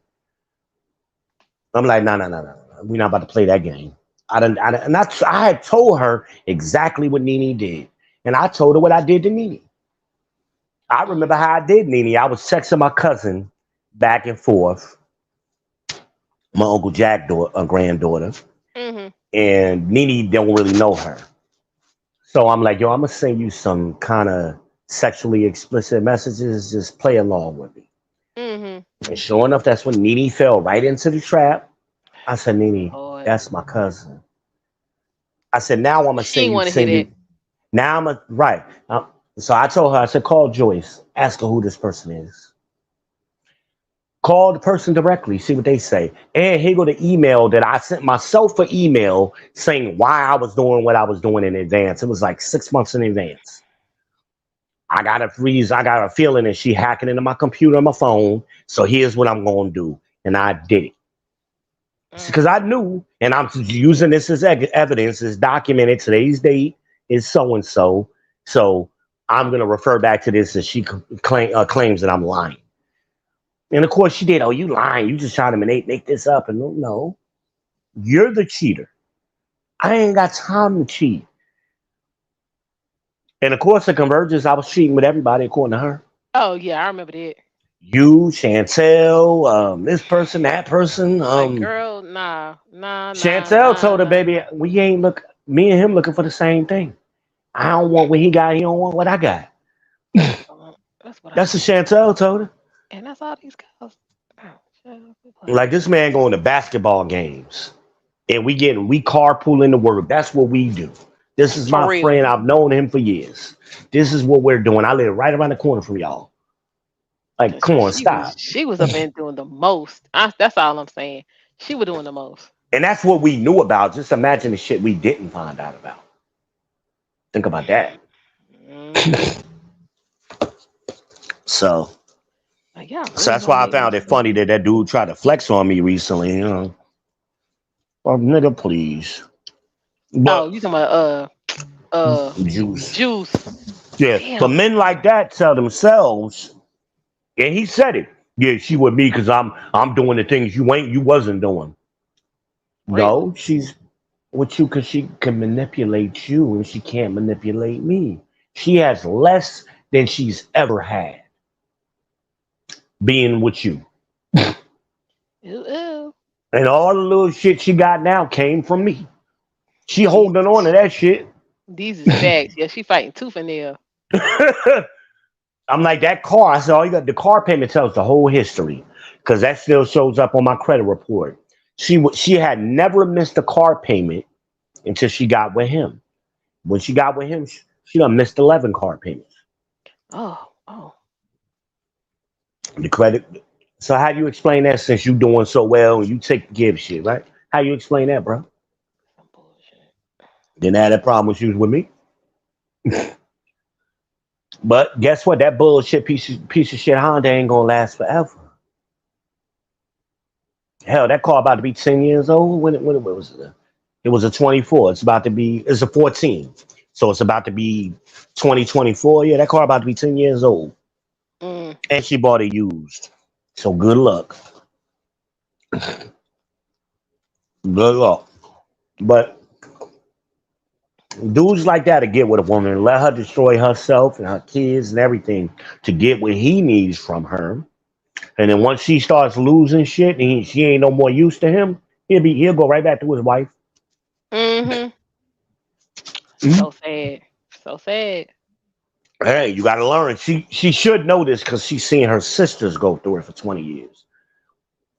I'm like, no, no, no, no. We're not about to play that game. I had told her exactly what Nene did. And I told her what I did to Nene. I remember how I did Nene. I was texting my cousin back and forth, my Uncle Jack granddaughter, Hmm. and Nene don't really know her. So I'm like, yo, I'm gonna send you some kind of sexually explicit messages. Just play along with me. Hmm. And sure enough, that's when Nene fell right into the trap. I said, Nene, Lord, that's my cousin. I said, now I'm gonna she ain't want to hear send that. you. Now I'm a right. So I told her, I said, call Joyce, ask her who this person is. Call the person directly, see what they say. And here go the email that I sent myself an email saying why I was doing what I was doing in advance. It was like 6 months in advance. I got a feeling that she hacking into my computer and my phone. So here's what I'm gonna do. And I did it. Because I Mm. knew, and I'm using this as evidence, is documented. Today's date is so and so. So I'm going to refer back to this as she claims that I'm lying. And of course, she did. Oh, you lying. You just trying to make this up. And no, you're the cheater. I ain't got time to cheat. And of course, the convergence, I was cheating with everybody according to her. Oh yeah, I remember that. You, Chantel, this person, that person. Like, girl, nah, nah, nah, Chantel nah, told her, nah. baby, me and him looking for the same thing. I don't want what he got. He don't want what I got. That's what I That's what want. Chantel told her. And that's all these girls. Oh, shut up, quit playing. Like this man going to basketball games and we carpooling to work. That's what we do. This is For my real. friend. I've known him for years. This is what we're doing. I live right around the corner from y'all. Like, Cause come on, she stop. she was up and doing the most. That's all I'm saying. She was doing the most. And that's what we knew about. Just imagine the shit we didn't find out about. Think about that. Hmm. So, Like, y'all so really that's gonna why I make me found it sit up funny here? that that dude tried to flex on me recently. Well, nigga, please. Oh, But you talking about juice. juice? Yeah, but Damn. men like that tell themselves, and he said it. Yeah, she with me because I'm doing the things you wasn't doing. Really? No, she's with you because she can manipulate you and she can't manipulate me. She has less than she's ever had being with you. Ooh, ooh. And all the little shit she got now came from me. She These, holding on to that shit. these is facts. Yeah, she fighting tooth and nail. I'm like, that car. I said, all you got, the car payment tells the whole history because that still shows up on my credit report. She had never missed a car payment until she got with him. When she got with him, she done missed 11 car payments. Oh, oh. The credit. So how do you explain that since you doing so well and you take the give shit, right? How you explain that, bro? Some bullshit. Didn't have that problem when she was with me. But guess what? That bullshit piece of shit Honda ain't gonna last forever. Hell, that car about to be 10 years old. When was it? It was a 24. It's about to be, it's a 14. So it's about to be 2024. Yeah, that car about to be 10 years old. Mm. And she bought it used. So good luck. Good luck. But dudes like that to get with a woman and let her destroy herself and her kids and everything to get what he needs from her. And then once she starts losing shit and she ain't no more use to him, he'll go right back to his wife. Mm-hmm. Mhm. So sad. So sad. Hey, you got to learn. She should know this because she's seen her sisters go through it for 20 years.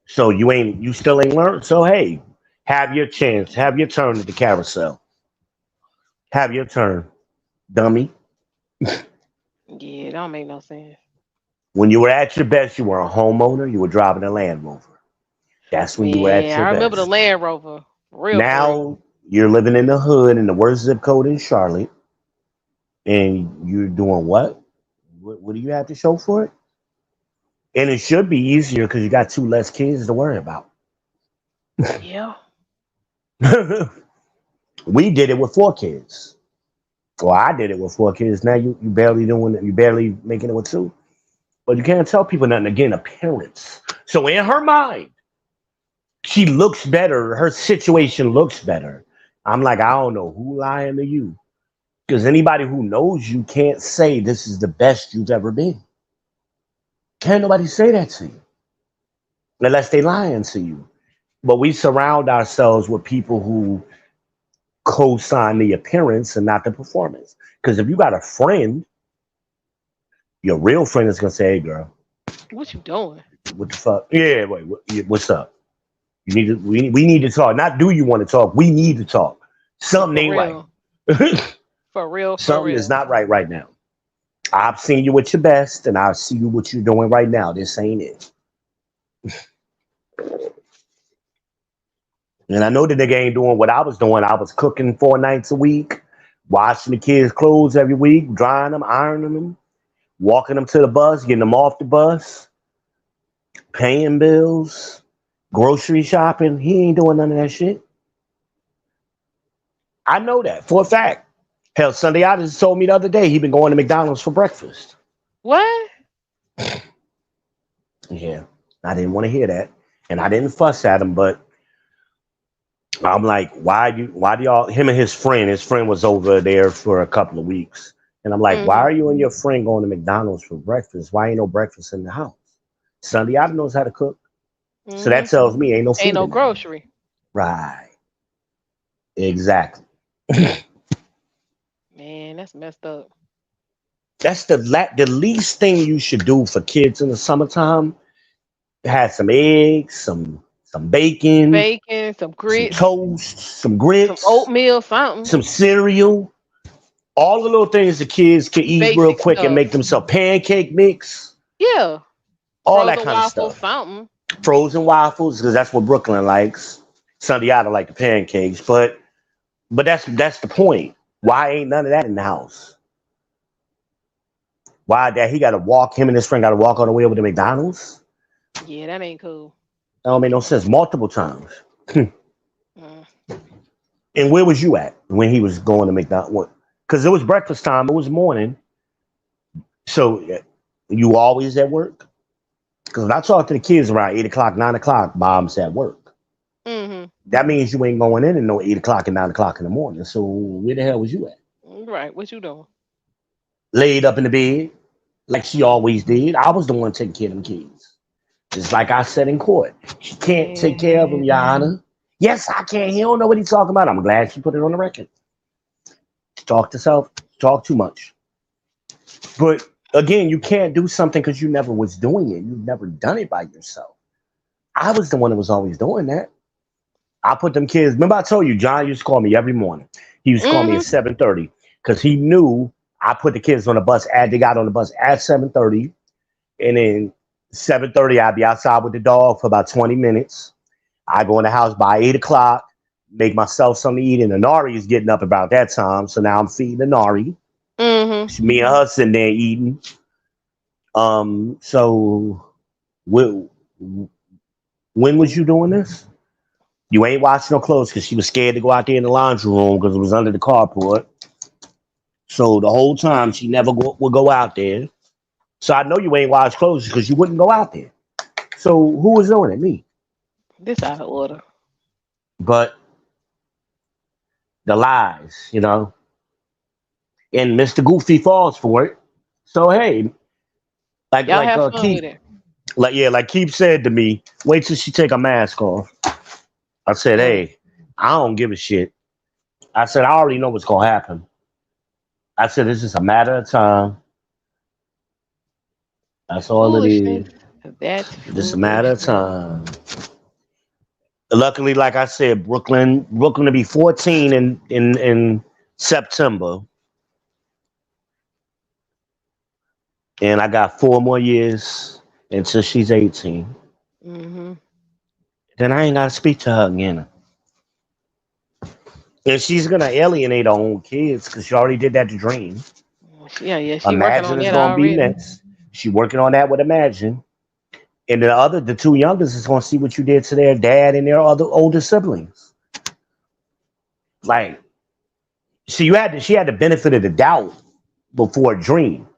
So you still ain't learned. So hey, have your chance, have your turn at the carousel. Have your turn, dummy. Yeah, it don't make no sense. When you were at your best, you were a homeowner. You were driving a Land Rover. That's when you were at Man, your I remember the best. Land Rover. For real. Now you're living in the hood in the worst zip code in Charlotte, and you're doing what? What do you have to show for it? And it should be easier because you got two less kids to worry about. Yeah. We did it with four kids. Well, I did it with four kids. Now you barely doing it. You barely making it with two. But you can't tell people nothing. Again, appearance. So in her mind, she looks better. Her situation looks better. I'm like, I don't know who lying to you. Because anybody who knows you can't say this is the best you've ever been. Can't nobody say that to you unless they lying to you. But we surround ourselves with people who co-sign the appearance and not the performance. Because if you got a friend, your real friend is gonna say, "Hey, girl, What you doing? what the fuck? Yeah, wait, what's up? You need to. We need to talk. Not do you want to talk? We need to talk. Something For ain't right. real. For real. For Something is real. not right now. I've seen you at your best, and I see you what you're doing right now. This ain't it. And I know the nigga ain't doing what I was doing. I was cooking 4 nights a week, washing the kids' clothes every week, drying them, ironing them, walking them to the bus, getting them off the bus, paying bills, grocery shopping. He ain't doing none of that shit. I know that for a fact. Hell, Sunday I just told me the other day he been going to McDonald's for breakfast. What? Yeah, I didn't want to hear that, and I didn't fuss at him, but I'm like, why do y'all, him and his friend was over there for a couple of weeks. And I'm like, why Mm-hmm. are you and your friend going to McDonald's for breakfast? Why ain't no breakfast in the house? Sunday I knows how to cook. So Mm-hmm. that tells me ain't no Ain't food no in the house. grocery. Right. Exactly. Man, that's messed up. That's the least thing you should do for kids in the summertime. Have some eggs, some bacon, Bacon, some some grits, toast, some some grits, oatmeal, something. some cereal. All the little things the kids can eat real Basic quick and stuff. make themselves pancake mix, Yeah. all that Frozen kind of waffles, stuff. something. Frozen waffles, because that's what Brooklyn likes. Sunday I don't like the pancakes, but that's the point. Why ain't none of that in the house? Why that he got to walk him and his friend got to walk all the way over to McDonald's? Yeah, that ain't cool. That don't make no sense. Multiple times. Mm. And where was you at when he was going to McDonald's? Because it was breakfast time. It was morning. So you always at work? Because when I talk to the kids around 8 o'clock, 9 o'clock, mom's at work. Mm-hmm. That means you ain't going in at no 8 o'clock and 9 o'clock in the morning. So where the hell was you at? Right. What you doing? Laid up in the bed like she always did. I was the one taking care of them kids. Just like I said in court. She can't take care of them, Your Honor. Yes, I can. He don't know what he's talking about. I'm glad she put it on the record. She talked herself, talk too much. But again, you can't do something because you never was doing it. You've never done it by yourself. I was the one that was always doing that. I put them kids. Remember, I told you, John used to call me every morning. He used to call me at 7:30 because he knew I put the kids on the bus. They got on the bus at 7:30, and then 7:30 I'd be outside with the dog for about 20 minutes. I go in the house by 8 o'clock, make myself something to eat, and Anari is getting up about that time. So now I'm feeding Anari. Me and her sitting there eating. So when was you doing this? You ain't washing no clothes because she was scared to go out there in the laundry room because it was under the carport. So the whole time she never would go out there. So I know you ain't washed clothes because you wouldn't go out there. So who was doing it? Me. This out of order. But the lies, and Mr. Goofy falls for it. So hey, Y'all have fun Keith, with it. like Keith said to me, wait till she take her mask off. I said, hey, I don't give a shit. I said, I already know what's gonna happen. I said, it's just a matter of time. That's all it is. That's just a matter of time. Luckily, like I said, Brooklyn will be 14 in September. And I got 4 more years until she's 18. Then I ain't got to speak to her again. And she's going to alienate her own kids because she already did that to Dream. Yeah. She Imagine is going to be next. She working on that with Imagine. And the 2 youngest is going to see what you did to their dad and their other older siblings. Like, see, she had the benefit of the doubt before Dream.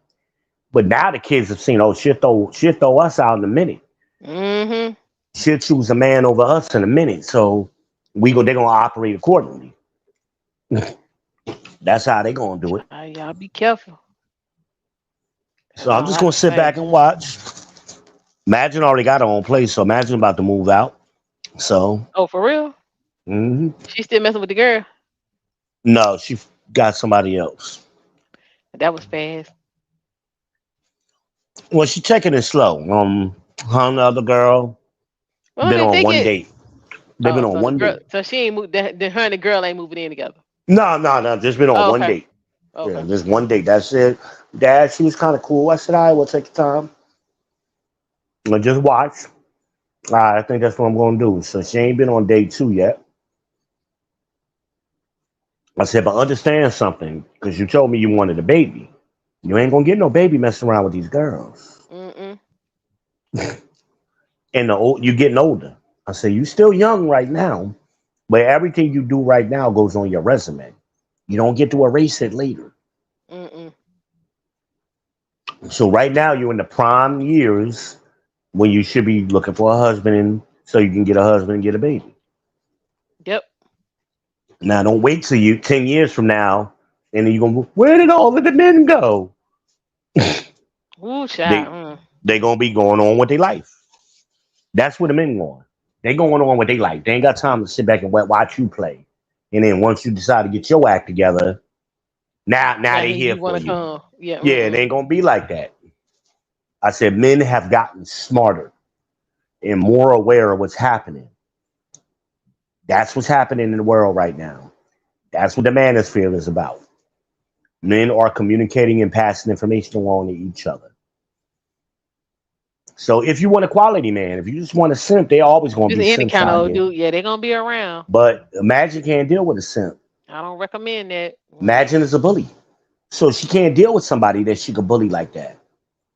But now the kids have seen, she'll throw us out in a minute. She'll choose a man over us in a minute. So they're gonna operate accordingly. That's how they gonna do it. Y'all be careful. So I'm just gonna sit back and watch. Imagine already got her own place, so Imagine about to move out. So. Oh, for real? She still messing with the girl? No, she got somebody else. That was fast. Well, she taking it slow. Her and the other girl been on one date. They've been on one date. So she ain't moved. Her and the girl ain't moving in together. No. Just been on one date. Okay. Yeah, just one date. That's it. Dad, she was kind of cool. I said, all right, we'll take your time. And just watch. I think that's what I'm going to do. So she ain't been on day 2 yet. I said, but understand something, because you told me you wanted a baby. You ain't going to get no baby messing around with these girls. And you're getting older. I said, you still young right now, but everything you do right now goes on your resume. You don't get to erase it later. So right now you're in the prime years when you should be looking for a husband so you can get a husband and get a baby. Yep. Now don't wait till you 10 years from now and then you're going to, where did all of the men go? Ooh, child. They going to be going on with their life. That's where the men going. They going on with their life. They ain't got time to sit back and watch you play. And then once you decide to get your act together, now they here for you. Yeah, it ain't gonna be like that. I said men have gotten smarter and more aware of what's happening. That's what's happening in the world right now. That's what the manosphere is about. Men are communicating and passing information along to each other. So if you want a quality man, if you just want a simp, they always gonna be any kind of dude. Yeah, they're gonna be around. But Imagine can't deal with a simp. I don't recommend that. Imagine is a bully, so she can't deal with somebody that she could bully like that.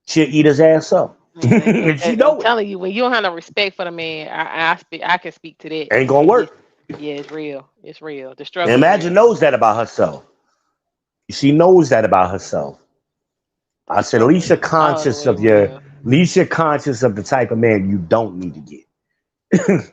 She'll eat his ass up. She know I'm telling you, when you don't have no respect for the man, I can speak to that. Ain't gonna work. Yeah, it's real. It's real. The struggle. Imagine knows that about herself. She knows that about herself. I said, at least you're conscious of the type of man you don't need to get.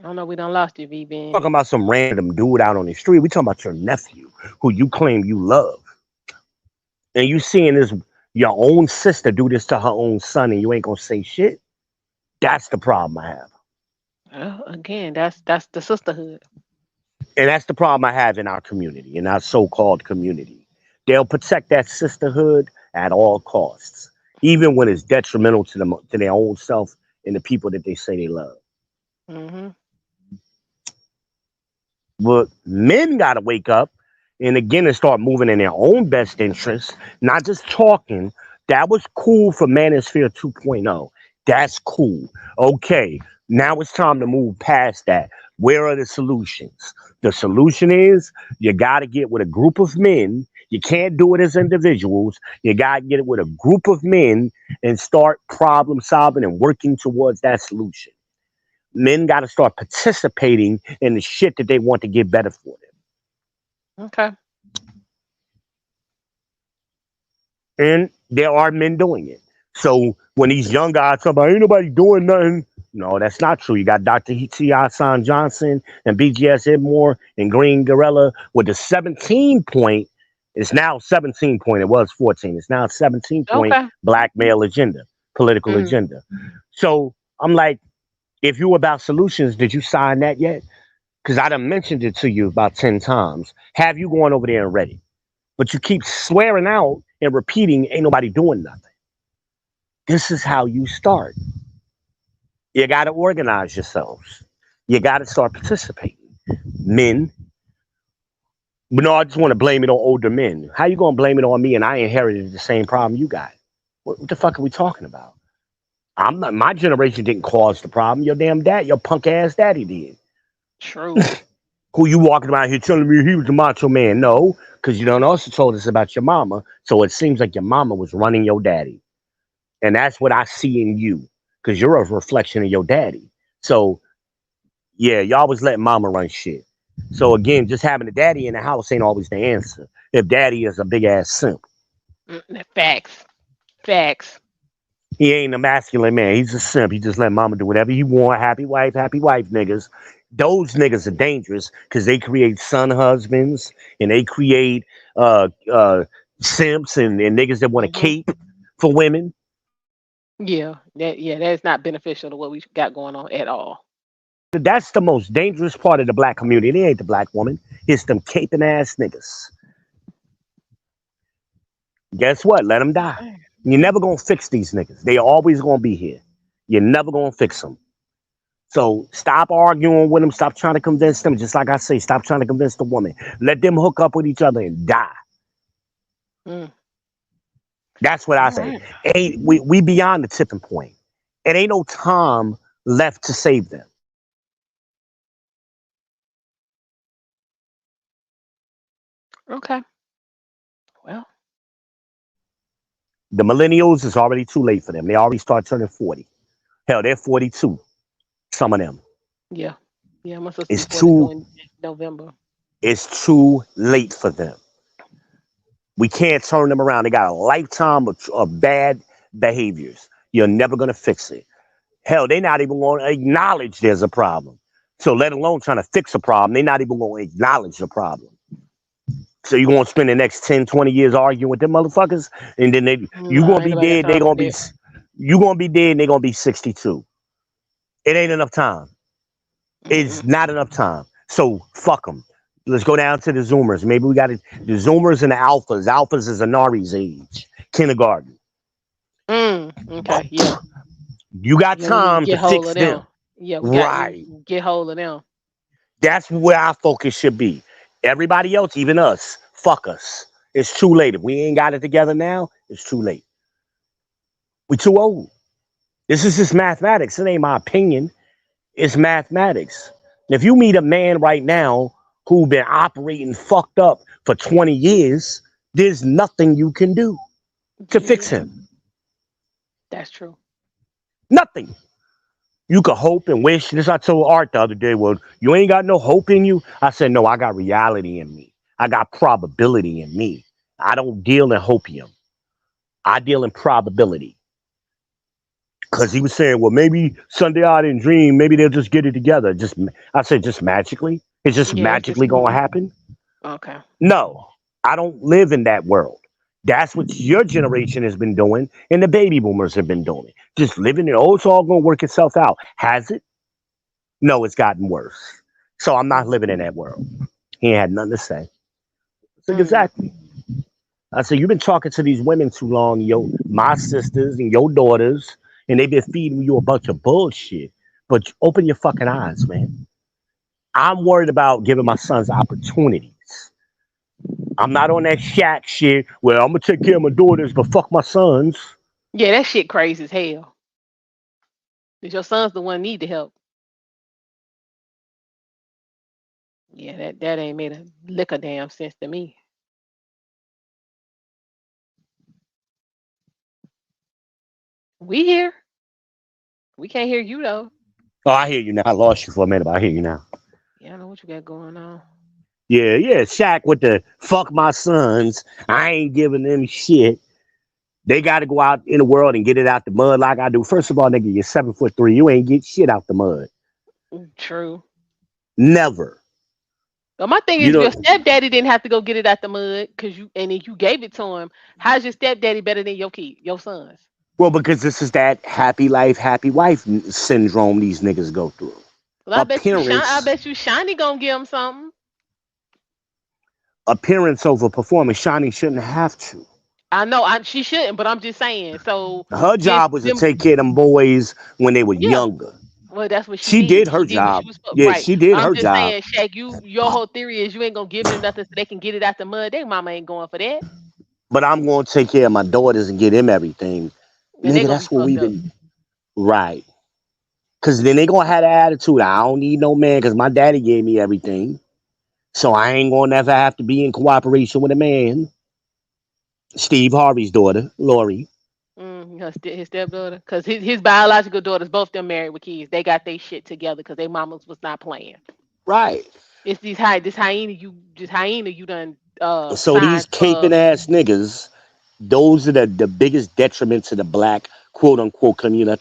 I don't know. We done lost you, V Ben. Talking about some random dude out on the street. We talking about your nephew who you claim you love. And you seeing this your own sister do this to her own son and you ain't gonna say shit. That's the problem I have. Well, again, that's the sisterhood. And that's the problem I have in our community, in our so-called community. They'll protect that sisterhood at all costs, even when it's detrimental to them to their own self and the people that they say they love. Hmm. But men gotta wake up and again and start moving in their own best interest, not just talking. That was cool for Manosphere 2.0. That's cool. Okay, now it's time to move past that. Where are the solutions? The solution is you got to get with a group of men. You can't do it as individuals. You got to get it with a group of men and start problem solving and working towards that solution. Men got to start participating in the shit that they want to get better for Okay. them. And there are men doing it. So when these young guys talk about ain't nobody doing nothing, no, that's not true. You got Dr. T. Hassan Johnson and BGS Edmore and Green Gorilla with the 17 point. It's now 17 point. It was 14. It's now 17 point Okay. black male agenda, political Mm. agenda. So I'm like, if you about solutions, did you sign that yet? Because I done mentioned it to you about 10 times. Have you going over there and ready? But you keep swearing out and repeating, ain't nobody doing nothing. This is how you start. You got to organize yourselves. You got to start participating. Men, but no, I just want to blame it on older men. How you going to blame it on me and I inherited the same problem you got? What the fuck are we talking about? I'm not, my generation didn't cause the problem. Your damn dad, your punk ass daddy did. True. Who you walking around here telling me he was the macho man? No, because you don't also told us about your mama. So it seems like your mama was running your daddy. And that's what I see in you. Because you're a reflection of your daddy. So yeah, y'all was letting mama run shit. So again, just having a daddy in the house ain't always the answer. If daddy is a big ass simp. Facts. Facts. He ain't a masculine man. He's a simp. He just let mama do whatever he want. Happy wife niggas. Those niggas are dangerous because they create son husbands and they create simps and niggas that want to Hmm. cape for women. Yeah, that's not beneficial to what we got going on at all. That's the most dangerous part of the black community. It ain't the black woman. It's them caping ass niggas. Guess what? Let them die. Okay. You're never gonna fix these niggas. They always gonna be here. You're never gonna fix them. So stop arguing with them. Stop trying to convince them. Just like I say, stop trying to convince the woman. Let them hook up with each other and die. Mm. That's what I All say. right. Ain't we beyond the tipping point? It ain't no time left to save them. Okay. Well. The millennials is already too late for them. They already start turning 40. Hell, they're 42. Some of them. Yeah. Yeah. My sister be It's 42 too in November. it's too late for them. We can't turn them around. They got a lifetime of bad behaviors. You're never gonna fix it. Hell, they're not even going to acknowledge there's a problem. So let alone trying to fix a problem, they're not even going to acknowledge the problem. So you're going to spend the next 10, 20 years arguing with them motherfuckers, and then you No, going to ain't be nobody got dead, they time for going to be, that. you going to be dead, and they're going to be 62. It ain't enough time. It's Mm-mm. not enough time. So fuck them. Let's go down to the Zoomers. Maybe we got the Zoomers and the Alphas. Alphas is Anari's age, kindergarten. Okay. Yeah. You got Yeah. We need to time to get hold fix of them. them. Yeah. We Right. get hold of them. That's where our focus should be. Everybody else, even us, fuck us. It's too late. If we ain't got it together now, it's too late. We too old. This is just mathematics. It ain't my opinion. It's mathematics. If you meet a man right now who been operating fucked up for 20 years, there's nothing you can do to fix Yeah. him. That's true. Nothing. You could hope and wish. This I told Art the other day. Well, you ain't got no hope in you. I said, no, I got reality in me. I got probability in me. I don't deal in hopium. I deal in probability. Because he was saying, well, maybe Sunday I didn't dream. Maybe they'll just get it together. I said, just magically. It's just Yeah, it's just magically gonna happen. okay. No, I don't live in that world. That's what your generation has been doing, and the baby boomers have been doing. Just living it. Oh, it's all gonna work itself out. Has it? No, it's gotten worse. So I'm not living in that world. He ain't had nothing to say. I said, Mm. exactly. I said, you've been talking to these women too long, my sisters and your daughters, and they've been feeding you a bunch of bullshit. But open your fucking eyes, man. I'm worried about giving my sons opportunities. I'm not on that shack shit where I'm gonna take care of my daughters, but fuck my sons. Yeah, that shit crazy as hell. Cause your son's the one need the help. Yeah, that ain't made a lick of damn sense to me. We here. We can't hear you though. Oh, I hear you now. I lost you for a minute, but I hear you now. Yeah, I know what you got going on. Yeah, yeah, Shaq with the fuck my sons. I ain't giving them shit. They got to go out in the world and get it out the mud like I do. First of all, nigga, you're 7'3". You ain't get shit out the mud. True. Never. But my thing You is, if your know, stepdaddy didn't have to go get it out the mud, cause you and then you gave it to him. How's your stepdaddy better than your sons? well, because this is that happy life, happy wife syndrome these niggas go through. Well, I Appearance, bet you Shiny gonna give him something. appearance over performance. Shani shouldn't have to. I know she shouldn't, but I'm just saying. So Her just job was to them, take care of them boys when they were yeah. younger. Well, that's what she She did. did her She did what she job. was Yeah, right. she did I'm her just job. saying, Shaq. Your whole theory is you ain't gonna give them nothing so they can get it out the mud. They mama ain't going for that. But I'm going to take care of my daughters and get them everything. Then they Nigga, gonna be that's what fucked we've up. been. Right. Because then they going to have the attitude. I don't need no man because my daddy gave me everything. So I ain't going to never have to be in cooperation with a man. Steve Harvey's daughter, Lori. His stepdaughter, because his biological daughters, both them married with kids. They got their shit together because their mamas was not playing. Right. It's this hyena you done So these signed caping for. ass niggas, those are the biggest detriment to the black quote unquote community.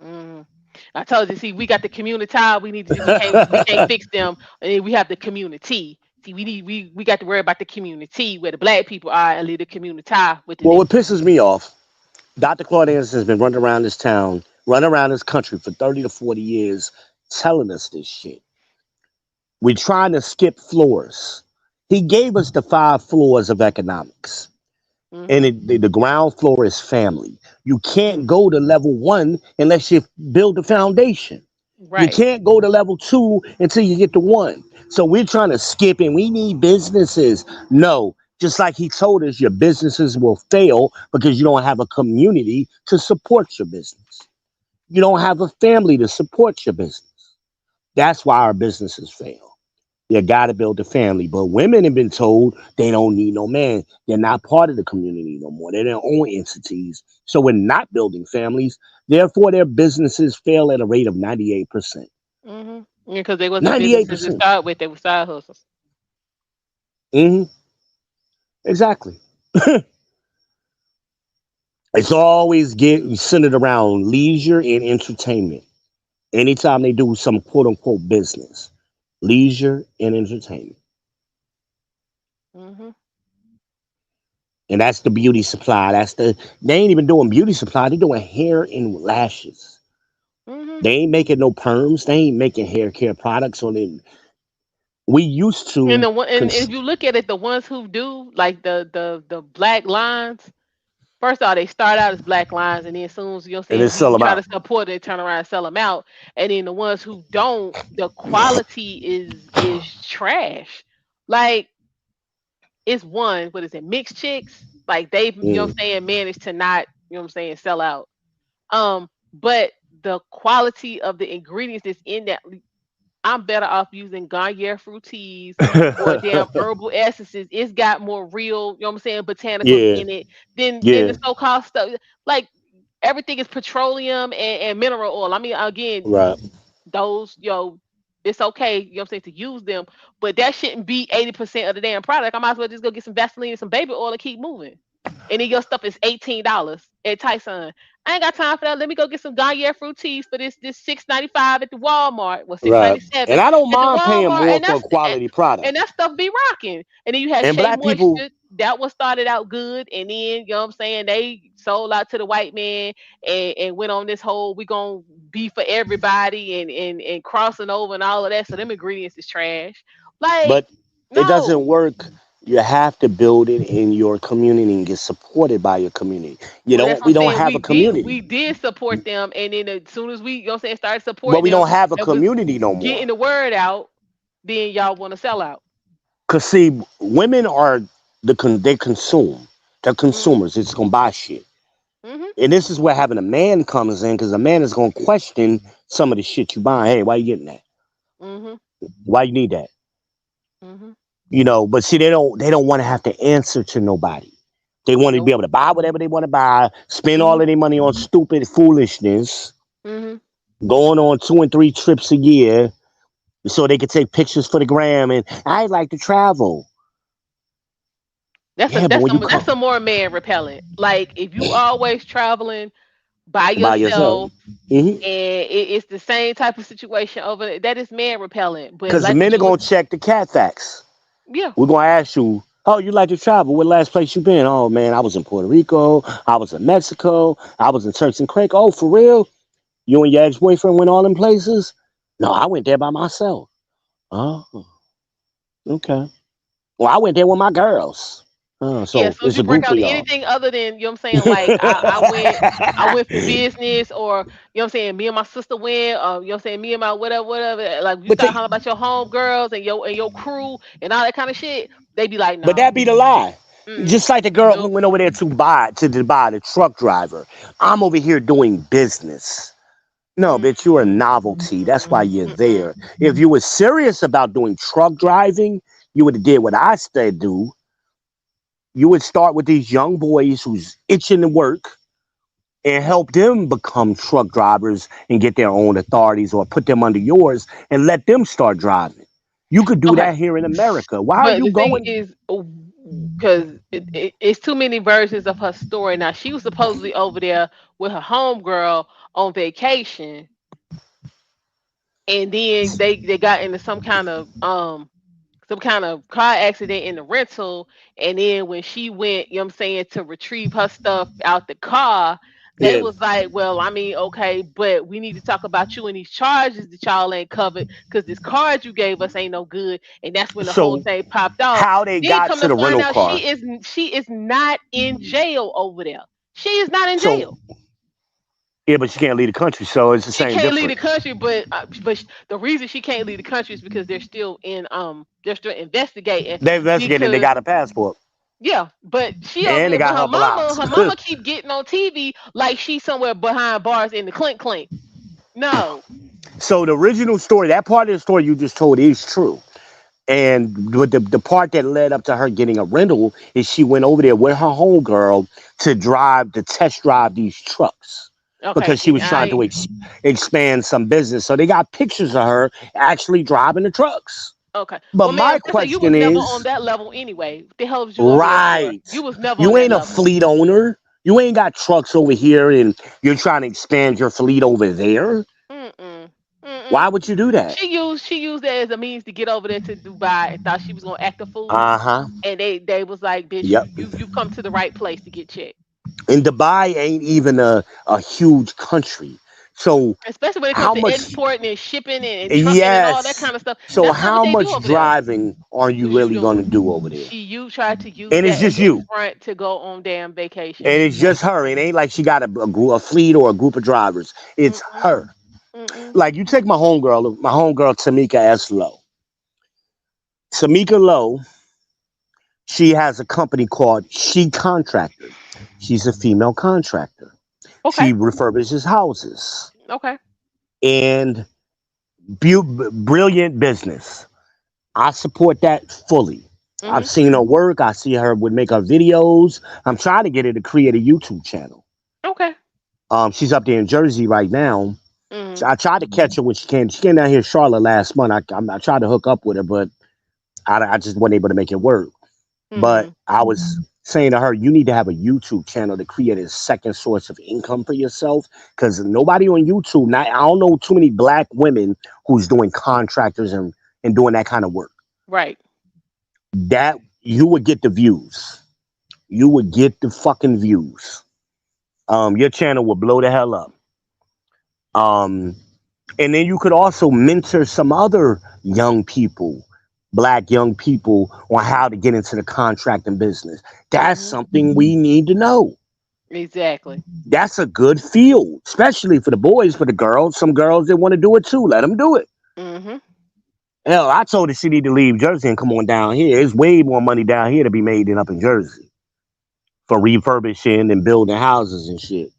Mm. I told you, see, we got the community. We need to do. We can't fix them. And we have the community. See, we got to worry about the community where the black people are and leave the community with the Well, what niggas. pisses me off, Dr. Claude Anderson has been running around this town, running around this country for 30 to 40 years telling us this shit. We're trying to skip floors. He gave us the 5 floors of economics. And Hmm. the ground floor is family. You can't go to level 1 unless you build a foundation. You Right. can't go to level 2 until you get to 1. So we're trying to skip and we need businesses. No, just like he told us, your businesses will fail because you don't have a community to support your business. You don't have a family to support your business. That's why our businesses fail. You got to build a family. But women have been told they don't need no man. They're not part of the community no more. They're their own entities. So we're not building families. Therefore, their businesses fail at a rate of 98%. Hmm. Because they wasn't businesses to 98%. start with. They were side hustles. Hmm. Exactly. It's always centered around leisure and entertainment. Anytime they do some quote unquote business, leisure and entertainment. Hmm. And that's the beauty supply. They ain't even doing beauty supply. They're doing hair and lashes. Hmm. They ain't making no perms. They ain't making hair care products on it. We used And to, if you look at it, the ones who do like the black lines. First of all, they start out as black lines, and then as soon as you're and then saying sell you them try to out. support it, turn around and sell them out. And then the ones who don't, the quality is trash. Like it's one, what is it, mixed chicks? Like they've, Mm. managed to not, sell out. But the quality of the ingredients that's in that, I'm better off using Garnier Fructis or damn herbal essences. It's got more real, botanicals Yeah, in it than yeah, the so-called stuff. Like everything is petroleum and mineral oil. I mean, again, right. those, it's okay, to use them, but that shouldn't be 80% of the damn product. I might as well just go get some Vaseline and some baby oil and keep moving. And then your stuff is $18. at Tyson. I ain't got time for that. Let me go get some Garnier fruities for this $6.95 at the Walmart. Well, six Right. ninety seven And I don't at the mind paying Walmart, more for a quality product. and that stuff be rocking. And then you had And Shea black people, Moisture. That one started out good, and then you know what I'm saying they sold out to the white man and went on this whole we gonna be for everybody and crossing over and all of that. So them ingredients is trash. Like but it doesn't no, work. You have to build it in your community and get supported by your community. You well, that's don't what I'm we don't saying. have We a did community. we did support them, and then as soon as we, you know what I'm saying, started But supporting we them, don't have a it was community no more. getting the word out. Then y'all want to sell out. Cause see, women are they consume. They're Mhm. consumers. It's gonna buy shit. Mhm. And this is where having a man comes in, because a man is gonna question some of the shit you buy. Hey, why you getting that? Mhm. Why you need that? Mhm. But see, they don't want to have to answer to nobody. They want to be Nope. able to buy whatever they want to buy, spend all Mhm. of their money on stupid foolishness, Mhm. going on 2 and 3 trips a year so they could take pictures for the gram. And I like to travel. That's a Yeah, but that's when you some that's come some more man repellent. Like if you always traveling by by yourself, yourself and it's the same type of situation over there, that is man repellent. But because the like men what are you was, gonna check the cat facts. yeah, We're gonna ask you, oh, you like to travel? What last place you been? Oh man, I was in Puerto Rico. I was in Mexico. I was in Turks and Caicos. Oh, for real? You and your ex boyfriend went all them places? No, I went there by myself. Oh, okay. Well, I went there with my girls. Oh, yeah. so As soon as it's you a break group of out y'all. anything other than you know what I'm saying, like I went for business, or you know what I'm saying, me and my sister went, you know what I'm saying, me and my whatever. Like you but start they, hollering about your homegirls and your crew and all that kind of shit, they be like, but no, that be the lie. mm, Just like the girl who nope. went over there to Dubai, the truck driver. I'm over here doing business. No, Mm, bitch, you're a novelty. That's why you're mm-mm. there. If you were serious about doing truck driving, you would have did what I said do. You would start with these young boys who's itching to work and help them become truck drivers and get their own authorities or put them under yours and let them start driving. You could do Okay, that here in America. Why are but you the thing going? is, because it's too many versions of her story. Now she was supposedly over there with her homegirl on vacation, and then they got into some kind of car accident in the rental, and then when she went, you know what I'm saying, to retrieve her stuff out the car, they Yeah. was like, well, I mean, okay, but we need to talk about you and these charges that y'all ain't covered because this card you gave us ain't no good. And that's when the whole So thing popped off. how they Then got come to to the find rental out car? she is not in jail over there. She is not in So jail. yeah, but you can't leave the country, so it's the She same can't leave the difference. country, but the reason she can't leave the country is because they're still investigating They investigated. They because got a passport yeah, but she over and they there, but got her blocked. her mama keep getting on TV like she's somewhere behind bars in the clink clink. No. So the original story, that part of the story you just told, is true. And the part that led up to her getting a rental is she went over there with her homegirl to test drive these trucks Okay, because she see, was trying to expand some business. So they got pictures of her actually driving the trucks. okay. But Well, my ma'am, so you was question never on is, that level anyway. What the hell was you over there for? right, You was never on you that ain't a level. fleet owner. You ain't got trucks over here and you're trying to expand your fleet over there. Mm-mm. Mm-mm. Why would you do that? She used that as a means to get over there to Dubai and thought she was gonna act a fool. Uh huh. And they was like, bitch, Yep. you come to the right place to get checked. And Dubai ain't even a huge country. So Especially when it comes how to much? exporting and shipping and trucking and all that Yes. kind of stuff. So That's not what how they do much over there. driving are you Was you really gonna doing? do over there? You tried to use And it's that as just a you. front to go on damn vacation. And it's just her. It ain't like she got a fleet or a group of drivers. It's Mm-mm, her. mm-mm, Like you take my homegirl Tamika S. Lowe. Tamika Lowe, she has a company called She Contractor. She's a female contractor. okay, She refurbishes houses. okay. And brilliant business. I support that fully. I've Mm-hmm, seen her work. I see her would make her videos. I'm trying to get her to create a YouTube channel. okay. She's up there in Jersey right now. Mm-hmm, I tried to catch her when she came. She came down here in Charlotte last month. I tried to hook up with her, but I just wasn't able to make it work. But mm-hmm. I was. saying to her, you need to have a YouTube channel to create a second source of income for yourself. Because nobody on YouTube, not I don't know too many black women who's doing contractors and doing that kind of work. Right. That you would get the views. You would get the fucking views. Your channel would blow the hell up. Um, and then you could also mentor some other young people, black young people, on how to get into the contracting business. That's Mhm. something we need to know. Exactly. That's a good field, especially for the boys. For the girls, some girls that want to do it too, let them do it. Mhm. Hell, I told her she need to leave Jersey and come on down here. There's way more money down here to be made than up in Jersey for refurbishing and building houses and shit.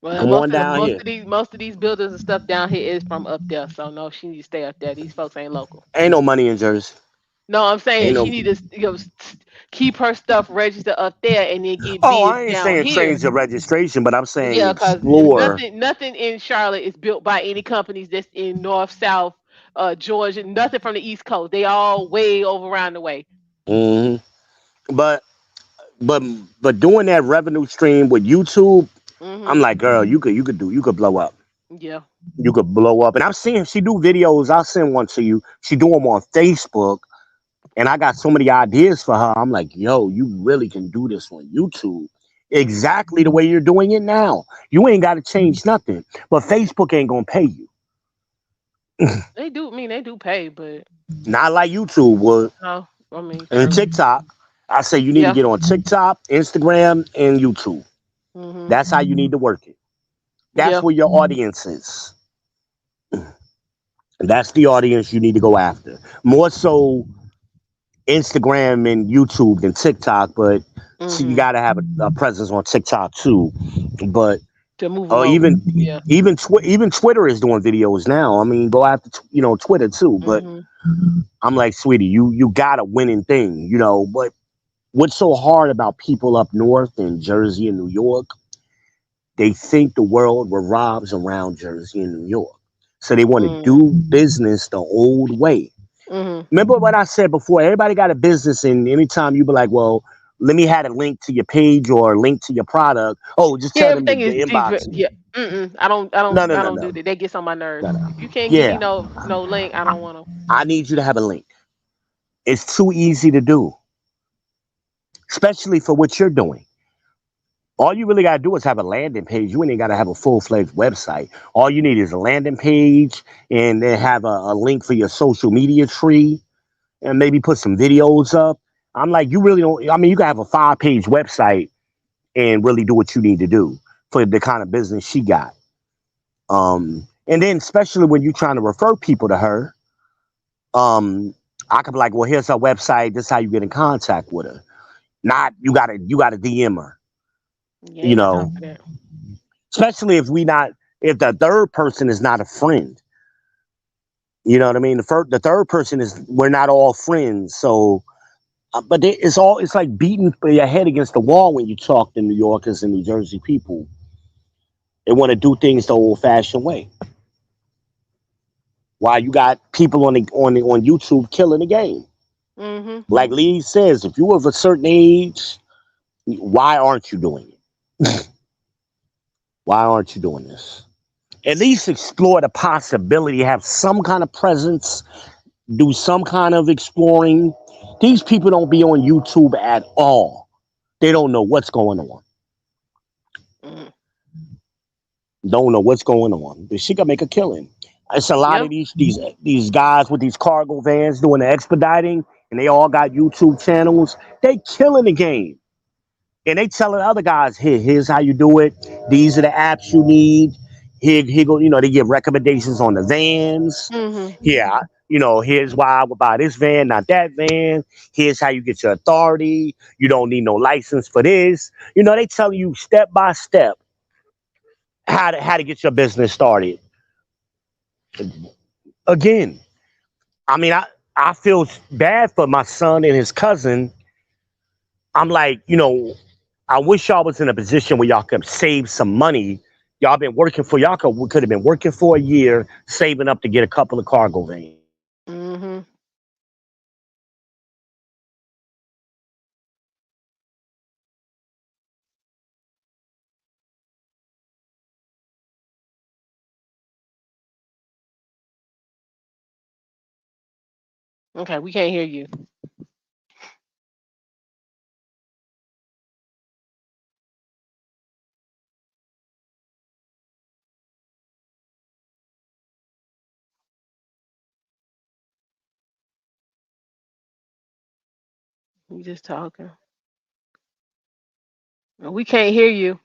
Well, Come on down here. most of these buildings and stuff down here is from up there. So no, she needs to stay up there. These folks ain't local. Ain't no money in Jersey. No, I'm saying Ain't she no. need to keep her stuff registered up there and then get Oh, bids I ain't down saying here. change the registration, but I'm saying Yeah, cause explore. nothing in Charlotte is built by any companies that's in North, South, Georgia. Nothing from the East Coast. They all way over around the way. hmm But but but doing that revenue stream with YouTube, I'm Mhm. like, girl, you could blow up. Yeah. You could blow up. And I'm seeing she do videos. I'll send one to you. She do them on Facebook, and I got so many ideas for her. I'm like, yo, you really can do this on YouTube. Mhm. Exactly the way you're doing it now. You ain't got to change nothing. But Facebook ain't gonna pay you. They do. I mean, they do pay, but Not like YouTube would. no. I mean, And true. TikTok, I say you need to Yeah. get on TikTok, Instagram, and YouTube. Mhm. That's how you need to work it. That's Yeah. where your audience is. That's the audience you need to go after. More so Instagram and YouTube than TikTok, but see, you Mhm. got to have a presence on TikTok too. But To move them or over. even Yeah. even Twitter is doing videos now. I mean, go after Twitter too. But Mhm. I'm like, sweetie, you got a winning thing, But what's so hard about people up north in Jersey and New York? They think the world revolves around Jersey and New York. So they want to Mhm. do business the old way. Mhm. Remember what I said before? Everybody got a business, and anytime you be like, well, let me have a link to your page or a link to your product. Oh, just Yeah, tell them to, everything to is deep. inbox me. Yeah. Mm-mm. I don't. I No, don't. no, I no, don't do no, that. That gets on my no, nerves. no. You can't give me Yeah, no link. I don't want to. I need you to have a link. It's too easy to do, especially for what you're doing. All you really gotta do is have a landing page. You ain't even gotta have a full-fledged website. All you need is a landing page and then have a link for your social media tree and maybe put some videos up. I'm like, you really don't. I mean, you can have a 5-page website and really do what you need to do for the kind of business she got. And then especially when you're trying to refer people to her, um, I could be like, well, here's her website. This is how you get in contact with her. Not you gotta DM her. You You ain't got time know, for that. especially if the third person is not a friend. You know what I mean? The third person is we're not all friends. So, but it's like beating your head against the wall when you talk to New Yorkers and New Jersey people. They want to do things the old fashioned way. While you got people on YouTube killing the game. Mhm. Like Lee says, if you of a certain age, why aren't you doing it? Why aren't you doing this? At least explore the possibility, have some kind of presence, do some kind of exploring. These people don't be on YouTube at all. They don't know what's going on. Mhm. Don't know what's going on. But she can make a killing. It's a lot Yeah. of these guys with these cargo vans doing the expediting, and they all got YouTube channels. They killing the game. And they telling other guys, here's how you do it. These are the apps you need. Here go, they give recommendations on the vans. Mhm. Yeah, here's why I would buy this van, not that van. Here's how you get your authority. You don't need no license for this. They tell you step by step how to get your business started. Again, I mean, I feel bad for my son and his cousin. I'm like, I wish y'all was in a position where y'all could save some money. Y'all could have been working for a year, saving up to get a couple of cargo vans. Mhm. Okay, we can't hear you. You just talking. We can't hear you.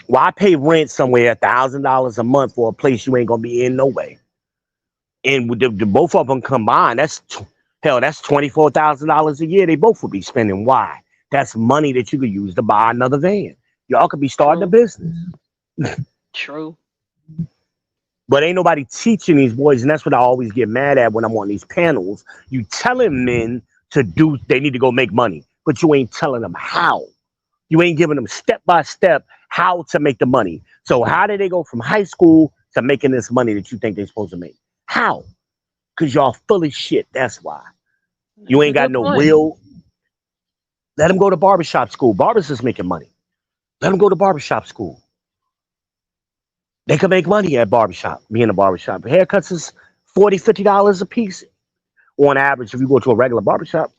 Why pay rent somewhere $1,000 a month for a place you ain't gonna be in no way? And with the both of them combined, hell, that's $24,000 a year. They both would be spending. Why? That's money that you could use to buy another van. Y'all could be starting a True. business. True. But ain't nobody teaching these boys, and that's what I always get mad at when I'm on these panels. You telling men to do, they need to go make money, but you ain't telling them how. You ain't giving them step by step how to make the money. So how did they go from high school to making this money that you think they're supposed to make? How? Because y'all full of shit. That's why. You That's a ain't got good no point. real. Let them go to barbershop school. Barbers is making money. Let them go to barbershop school. They can make money at barbershop, being a barbershop. Haircuts is $40, $50 a piece on average if you go to a regular barbershop.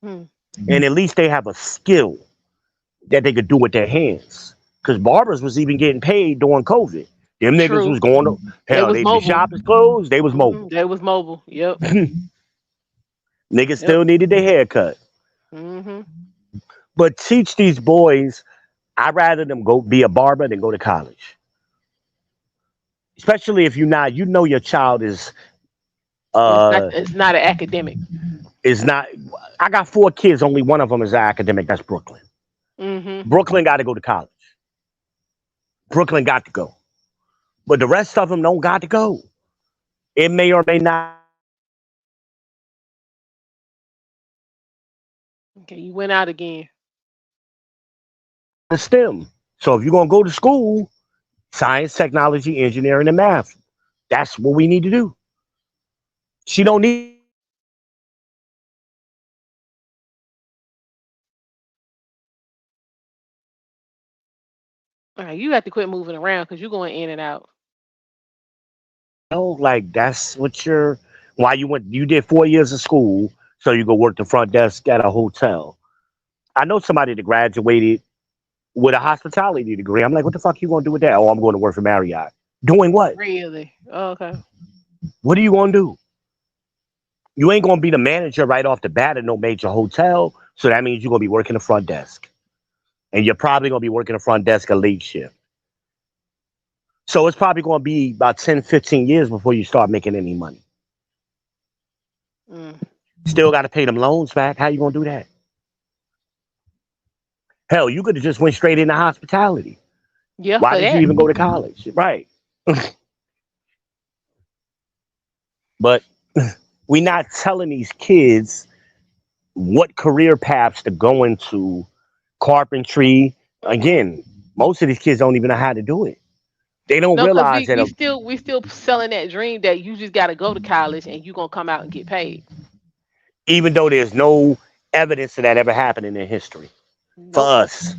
Hmm. And at least they have a skill that they could do with their hands. Because barbers was even getting paid during COVID. Them niggas was True. going to They hell. was The mobile. shop is closed. They was mobile. They was mobile. Yep. Niggas Yep. still needed their haircut. Hmm. But teach these boys. I'd rather them go be a barber than go to college. Especially if you're not, you know, your child It's not. uh It's not an academic. is not. I got four kids. Only one of them is academic. That's Brooklyn. Hmm. Brooklyn got to go to college. Brooklyn got to go. But the rest of them don't got to go. It may or may not be Okay, you went out again. the STEM. So if you're gonna go to school, science, technology, engineering, and math. That's what we need to do. She don't need to go to college. All right, you have to quit moving around because you're going in and out. Like that's what you're. Why you went? You did 4 years of school, so you go work the front desk at a hotel. I know somebody that graduated with a hospitality degree. I'm like, what the fuck you gonna do with that? Oh, I'm going to work for Marriott. Doing what? Really? Oh, okay. What are you gonna do? You ain't gonna be the manager right off the bat at no major hotel. So that means you're gonna be working the front desk, and you're probably gonna be working the front desk a late shift. So it's probably gonna be about 10, 15 years before you start making any money. Mm. Still got to pay them loans back. How you gonna do that? Hell, you could have just went straight into hospitality. Yeah, Why for did you that. even go to college? Right. But we're not telling these kids what career paths to go into. Carpentry. Mm-mm. Again, most of these kids don't even know how to do it. They don't No, because realize we that we still we still selling that dream that you just got to go to college and you gonna come out and get paid. even though there's no evidence of that ever happening in history, for Nope. us,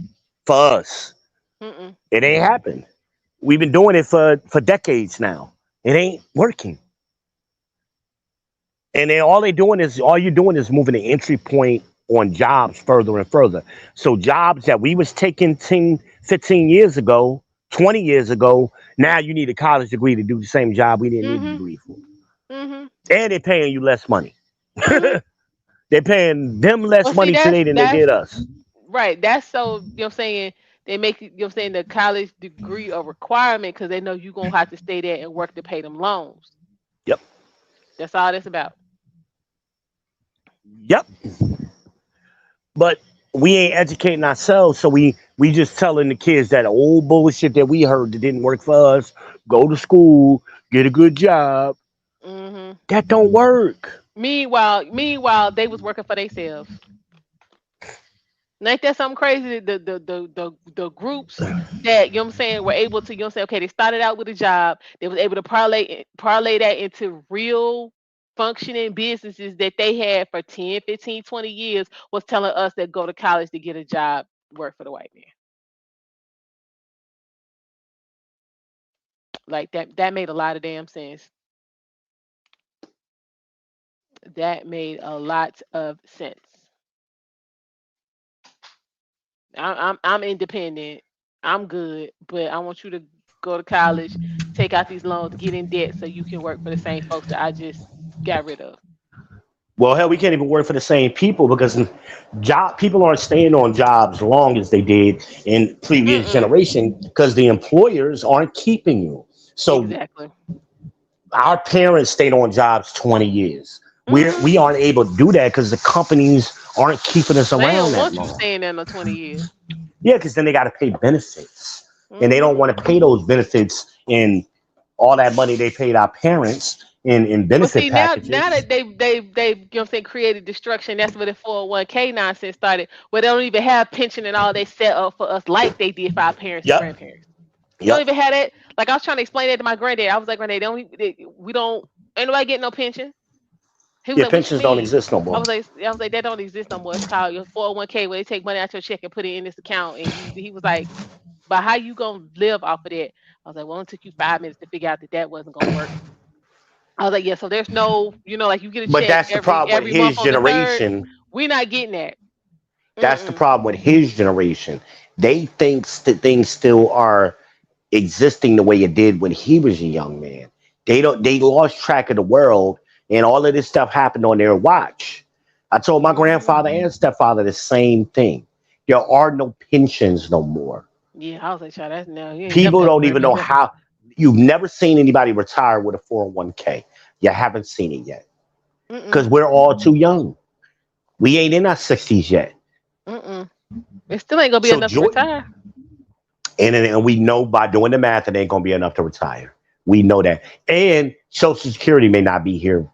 for us, Mm-mm. it ain't happened. We've been doing it for decades now. It ain't working. And then all you're doing is moving the entry point on jobs further and further. So jobs that we was taking 10, 15 years ago, 20 years ago, now you need a college degree to do the same job we didn't need a Mhm. degree for. Mhm. And they're paying you less money. Mhm. They're paying them less Well, see, money today than they that's did us. right. That's so saying they make it. Saying the college degree a requirement because they know you gonna have to stay there and work to pay them loans. Yep. That's all that's about. Yep. But we ain't educating ourselves, so we just telling the kids that old bullshit that we heard that didn't work for us. Go to school, get a good job. Mhm. That don't work. Meanwhile, they was working for themselves. Ain't that something crazy? The groups that were able to okay, they started out with a job, they was able to parlay that into real functioning businesses that they had for 10, 15, 20 years was telling us that go to college to get a job, work for the white man. Like that made a lot of damn sense. That made a lot of sense. I'm independent. I'm good, but I want you to go to college, take out these loans, get in debt so you can work for the same folks that I just got rid of. Well, hell, we can't even work for the same people because job people aren't staying on jobs long as they did in previous Mm-mm. generation because the employers aren't keeping you. So Exactly. our parents stayed on jobs 20 years. We Mm-hmm. aren't able to do that because the companies aren't keeping us They around don't that want you long. staying there no 20 years. Yeah, because then they got to pay benefits, and they Mm-hmm. don't want to pay those benefits in all that money they paid our parents in But benefit see, now packages. that they you know what I'm saying, created destruction, that's where the 401k nonsense started, where they don't even have pension and all they set up for us like they did for our parents and Yep, grandparents. You don't yep. even have that. Like I was trying to explain that to my granddad. I was like, granddad, we don't ain't nobody getting no pension. He was Yeah, like, what you pensions don't mean? exist no more. I was like, that don't exist no more. It's called your 401k where they take money out your check and put it in this account and use it. He was like, but how you gonna live off of that? I was like, well, it took you 5 minutes to figure out that that wasn't gonna work. I was like, yeah, so there's no, like you get a But check that's the every problem with every month his on the third. generation. We're not getting that. That's the Mm-mm. problem with his generation. They think that things still are existing the way it did when he was a young man. They don't. They lost track of the world, and all of this stuff happened on their watch. I told my Mm-hmm. grandfather and stepfather the same thing. There are no pensions no more. Yeah, I was like, child, that's no, you ain't never People gonna don't worry even about know that. how. You've never seen anybody retire with a 401k. You haven't seen it yet Mm-mm. because we're all too young. We ain't in our 60s yet. Mm-mm. It still ain't gonna be So enough to joy, retire. and we know by doing the math, it ain't gonna be enough to retire. We know that, and Social Security may not be here.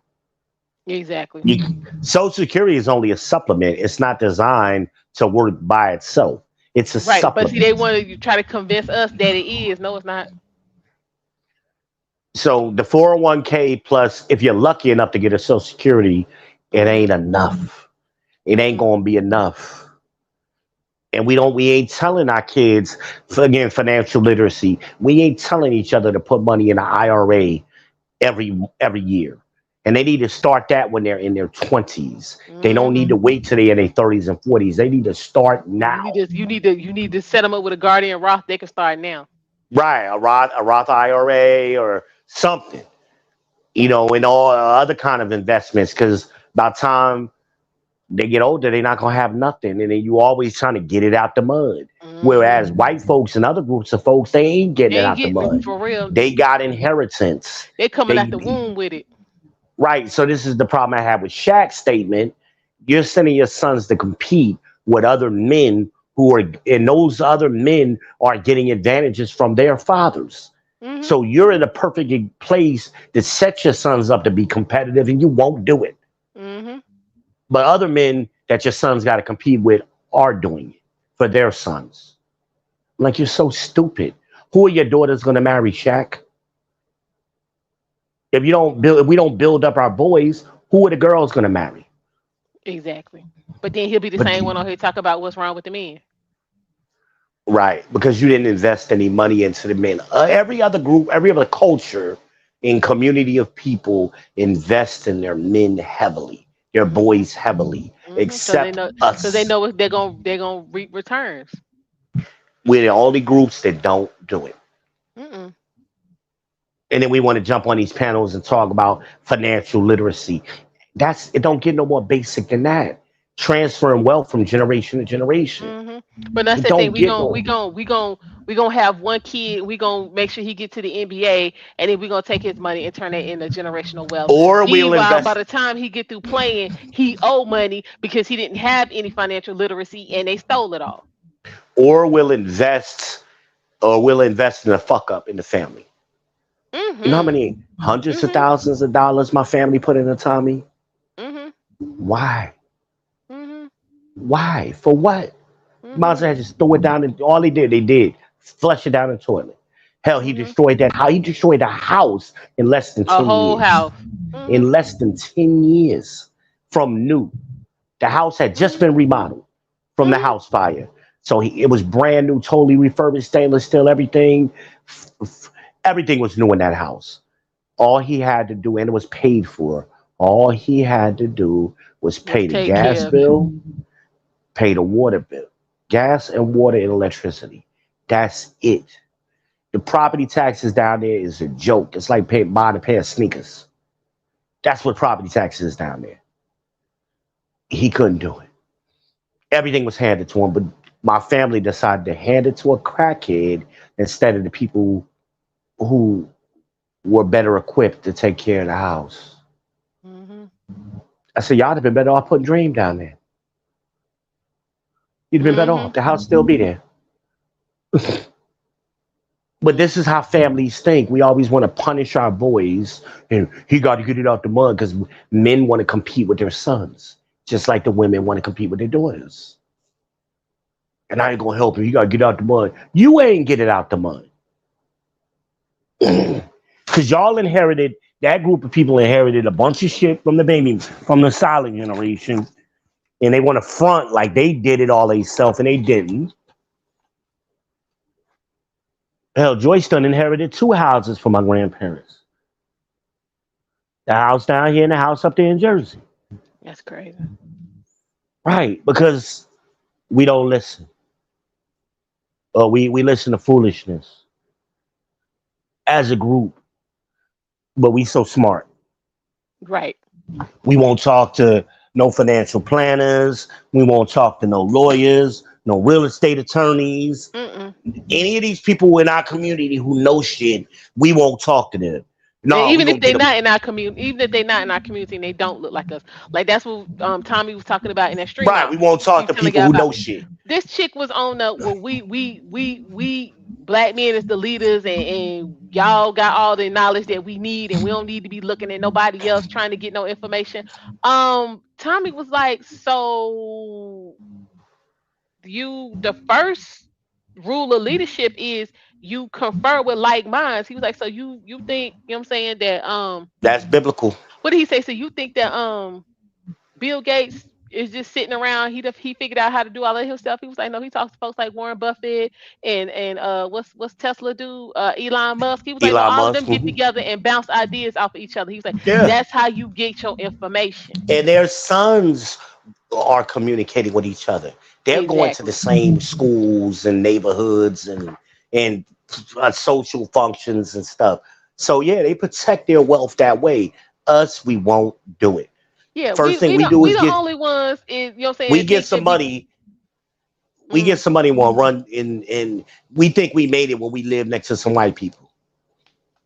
Exactly. You, Social Security is only a supplement. It's not designed to work by itself. It's a Right. But see, they supplement. want to try to convince us that it is. No, it's not. So the 401k plus, if you're lucky enough to get a Social Security, it Mm-hmm. ain't enough. It ain't Mm-mm. gonna be enough. And we ain't telling our kids, again, financial literacy. We ain't telling each other to put money in an IRA every year. And they need to start that when they're in their 20s. They don't Mm-hmm. need to wait till they're in their 30s and 40s. They need to start You now. need to set them up with a Guardian Roth. They can start now. Right, a Roth IRA or something, and all other kind of investments. Because by the time they get older, they're not gonna have nothing, and then you always trying to get it out the mud. Mm-hmm. Whereas white folks and other groups of folks, they ain't getting They it ain't out the getting it mud. for real. They got inheritance. They coming out They the womb with it. Right. So this is the problem I have with Shaq's statement. You're sending your sons to compete with other men and those other men are getting advantages from their fathers. Mm-hmm. So you're in a perfect place to set your sons up to be competitive, and you won't do it. Mm-hmm. But other men that your sons got to compete with are doing it for their sons. Like, you're so stupid. Who are your daughters going to marry, Shaq? If we don't build up our boys, who are the girls going to marry? Exactly. But then he'll be the But same one on here talk about what's wrong with the men. Right, because you didn't invest any money into the men. Every other group, every other culture and community of people invest in their men heavily, their Mm-hmm. boys heavily, Mm-hmm. except Because they us. know they're gonna reap returns. We're the only groups that don't do it. Mm-mm. And then we want to jump on these panels and talk about financial literacy. It don't get no more basic than that. Transferring wealth from generation to generation. Hmm. But that's It the thing. don't We get gon' no. we gon' we gon' we gonna have one kid. We gonna make sure he get to the NBA, and then we gonna take his money and turn it into generational wealth. Or we'll Meanwhile, by invest the time he get through playing, he owe money because he didn't have any financial literacy, and they stole it all. or we'll invest or we'll invest in a fuck up in the family. You know how Mhm. many hundreds of Mhm. thousands of dollars my family put into Tommy? Mhm. Why? Mhm. Why? For what? Might as Mhm. well just throw it down. All they did, flush it down the toilet. Hell, he Mhm. destroyed that. How he destroyed a house in less than A 10 whole years. house. Mhm. In less than 10 years, from new. The house had just Mhm. been remodeled from the Mhm. house fire. So it was brand new, totally refurbished, stainless steel, everything. Everything was new in that house. All he had to do, and it was paid for. All he had to do was Was pay the take gas care of it. bill, pay the water bill, gas and water and electricity. That's it. The property taxes down there is a joke. It's like buying a pair of sneakers. That's what property taxes is down there. He couldn't do it. Everything was handed to him, but my family decided to hand it to a crackhead instead of the people who were better equipped to take care of the house. Hmm. I said, y'all would have been better off putting Dream down there. You'd have been better Hmm. off. The house still be there. But this is how families think. We always want to punish our boys, and he got to get it out the mud because men want to compete with their sons, just like the women want to compete with their daughters. And I ain't gonna help him. You gotta get out the mud. You ain't get it out the mud. Cause y'all inherited that group of people inherited a bunch of shit from the silent generation, and they want to front like they did it all themselves, and they didn't. Hell, Joyce done inherited two houses from my grandparents. The house down here and the house up there in Jersey. That's crazy. Right, because we don't listen. Or we listen to foolishness as a group, but we so smart. Right. We won't talk to no financial planners. We won't talk to no lawyers, no real estate attorneys. Mm-mm. Any of these people in our community who know shit, we won't talk to them. And No, we even if gonna they're get them not in our community, even if they're not in our community and they don't look like us, like that's what Tommy was talking about in that stream right. out. We won't He talk was to telling people y'all who about know shit. this chick was on the well, we black men is the leaders and y'all got all the knowledge that we need and we don't need to be looking at nobody else trying to get no information. Tommy was like, so you the first rule of leadership is you confer with like minds. He was like, so you think, you know what I'm saying, that That's biblical. what did he say? So you think that Bill Gates is just sitting around, he figured out how to do all of his stuff. He was like, no, he talks to folks like Warren Buffett and what's Tesla do? Elon Musk. He was like, no, Elon all of Musk. them get Mhm. together and bounce ideas off of each other. He was like, Yeah. that's how you get your information. And their sons are communicating with each other. They're going to the Exactly. same schools and neighborhoods and social functions and stuff. So yeah, they protect their wealth that way. Us, we won't do it. Yeah, First thing we do we is the get only ones is, you know what I'm we saying, get think some that we money. We get mm, some money. We'll run in. We think we made it when we live next to some white people.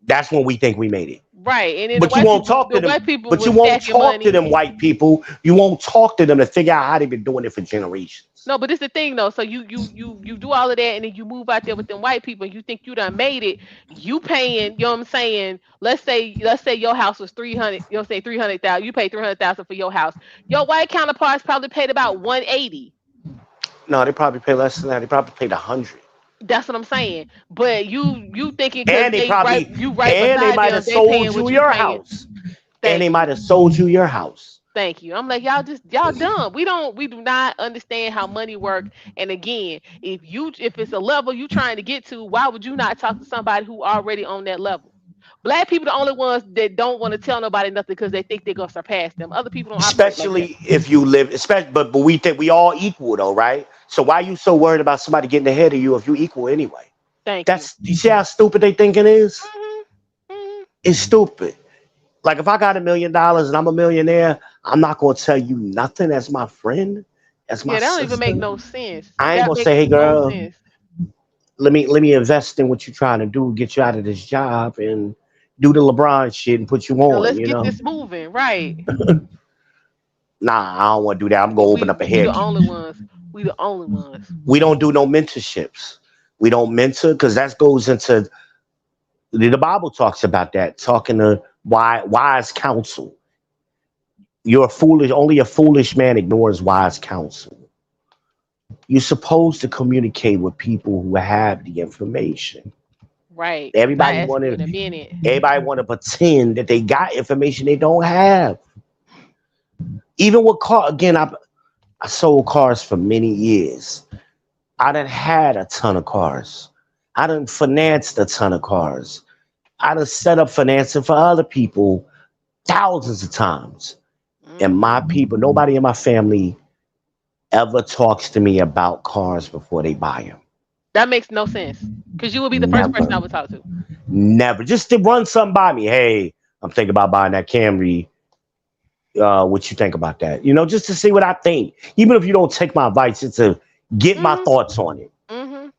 That's when we think we made it. right. And then But you won't talk the to them. white people But was you won't stacking talk to money. them white people. You won't talk to them to figure out how they've been doing it for generations. No, but it's the thing though. So you do all of that and then you move out there with them white people and you think you done made it. You paying, you know what I'm saying? Let's say your house was 300, you know, say 300,000. You pay 300,000 for your house. Your white counterparts probably paid about 180. No, they probably pay less than that. They probably paid 100. That's what I'm saying. But you thinking because And they probably you right and they beside might have them, they sold paying you what you your paying. house. And they Thank might you. have sold you your house. Thank you. I'm like, y'all dumb. We do not understand how money work. And again, if it's a level you trying to get to, why would you not talk to somebody who already on that level? Black people the only ones that don't want to tell nobody nothing because they think they're gonna surpass them. Other people don't operate like that. Especially if you live, especially, but we think we all equal though, right? So why you so worried about somebody getting ahead of you if you equal anyway? Thank you. That's you see how stupid they thinking is? Hmm. Hmm. It's stupid. Like if I got $1 million and I'm a millionaire, I'm not gonna tell you nothing as my friend, as my Yeah, that don't even make sister. no sense. I ain't That gonna makes say, hey no girl, sense. let me invest in what you're trying to do, get you out of this job and do the LeBron shit and put you Now on, let's you get know? this moving, right? Nah, I don't want to do that. I'm Yeah, gonna open up a we hair. the only ones. We the only ones. We don't do no mentorships. We don't mentor because that goes into the Bible talks about that, talking to wise counsel. You're foolish. Only a foolish man ignores wise counsel. You're supposed to communicate with people who have the information. Right. Not Everybody asking you want in a to. minute. Everybody want to pretend that they got information they don't have. Even with car, again, I sold cars for many years. I done had a ton of cars. I done financed a ton of cars. I done set up financing for other people thousands of times. And my people, nobody in my family ever talks to me about cars before they buy them. That makes no sense. Because you would be the first person Never, I would talk to. never. Just to run something by me. Hey, I'm thinking about buying that Camry. What you think about that? You know, just to see what I think. Even if you don't take my advice, it's to get my Mm-hmm. thoughts on it. Mm-hmm.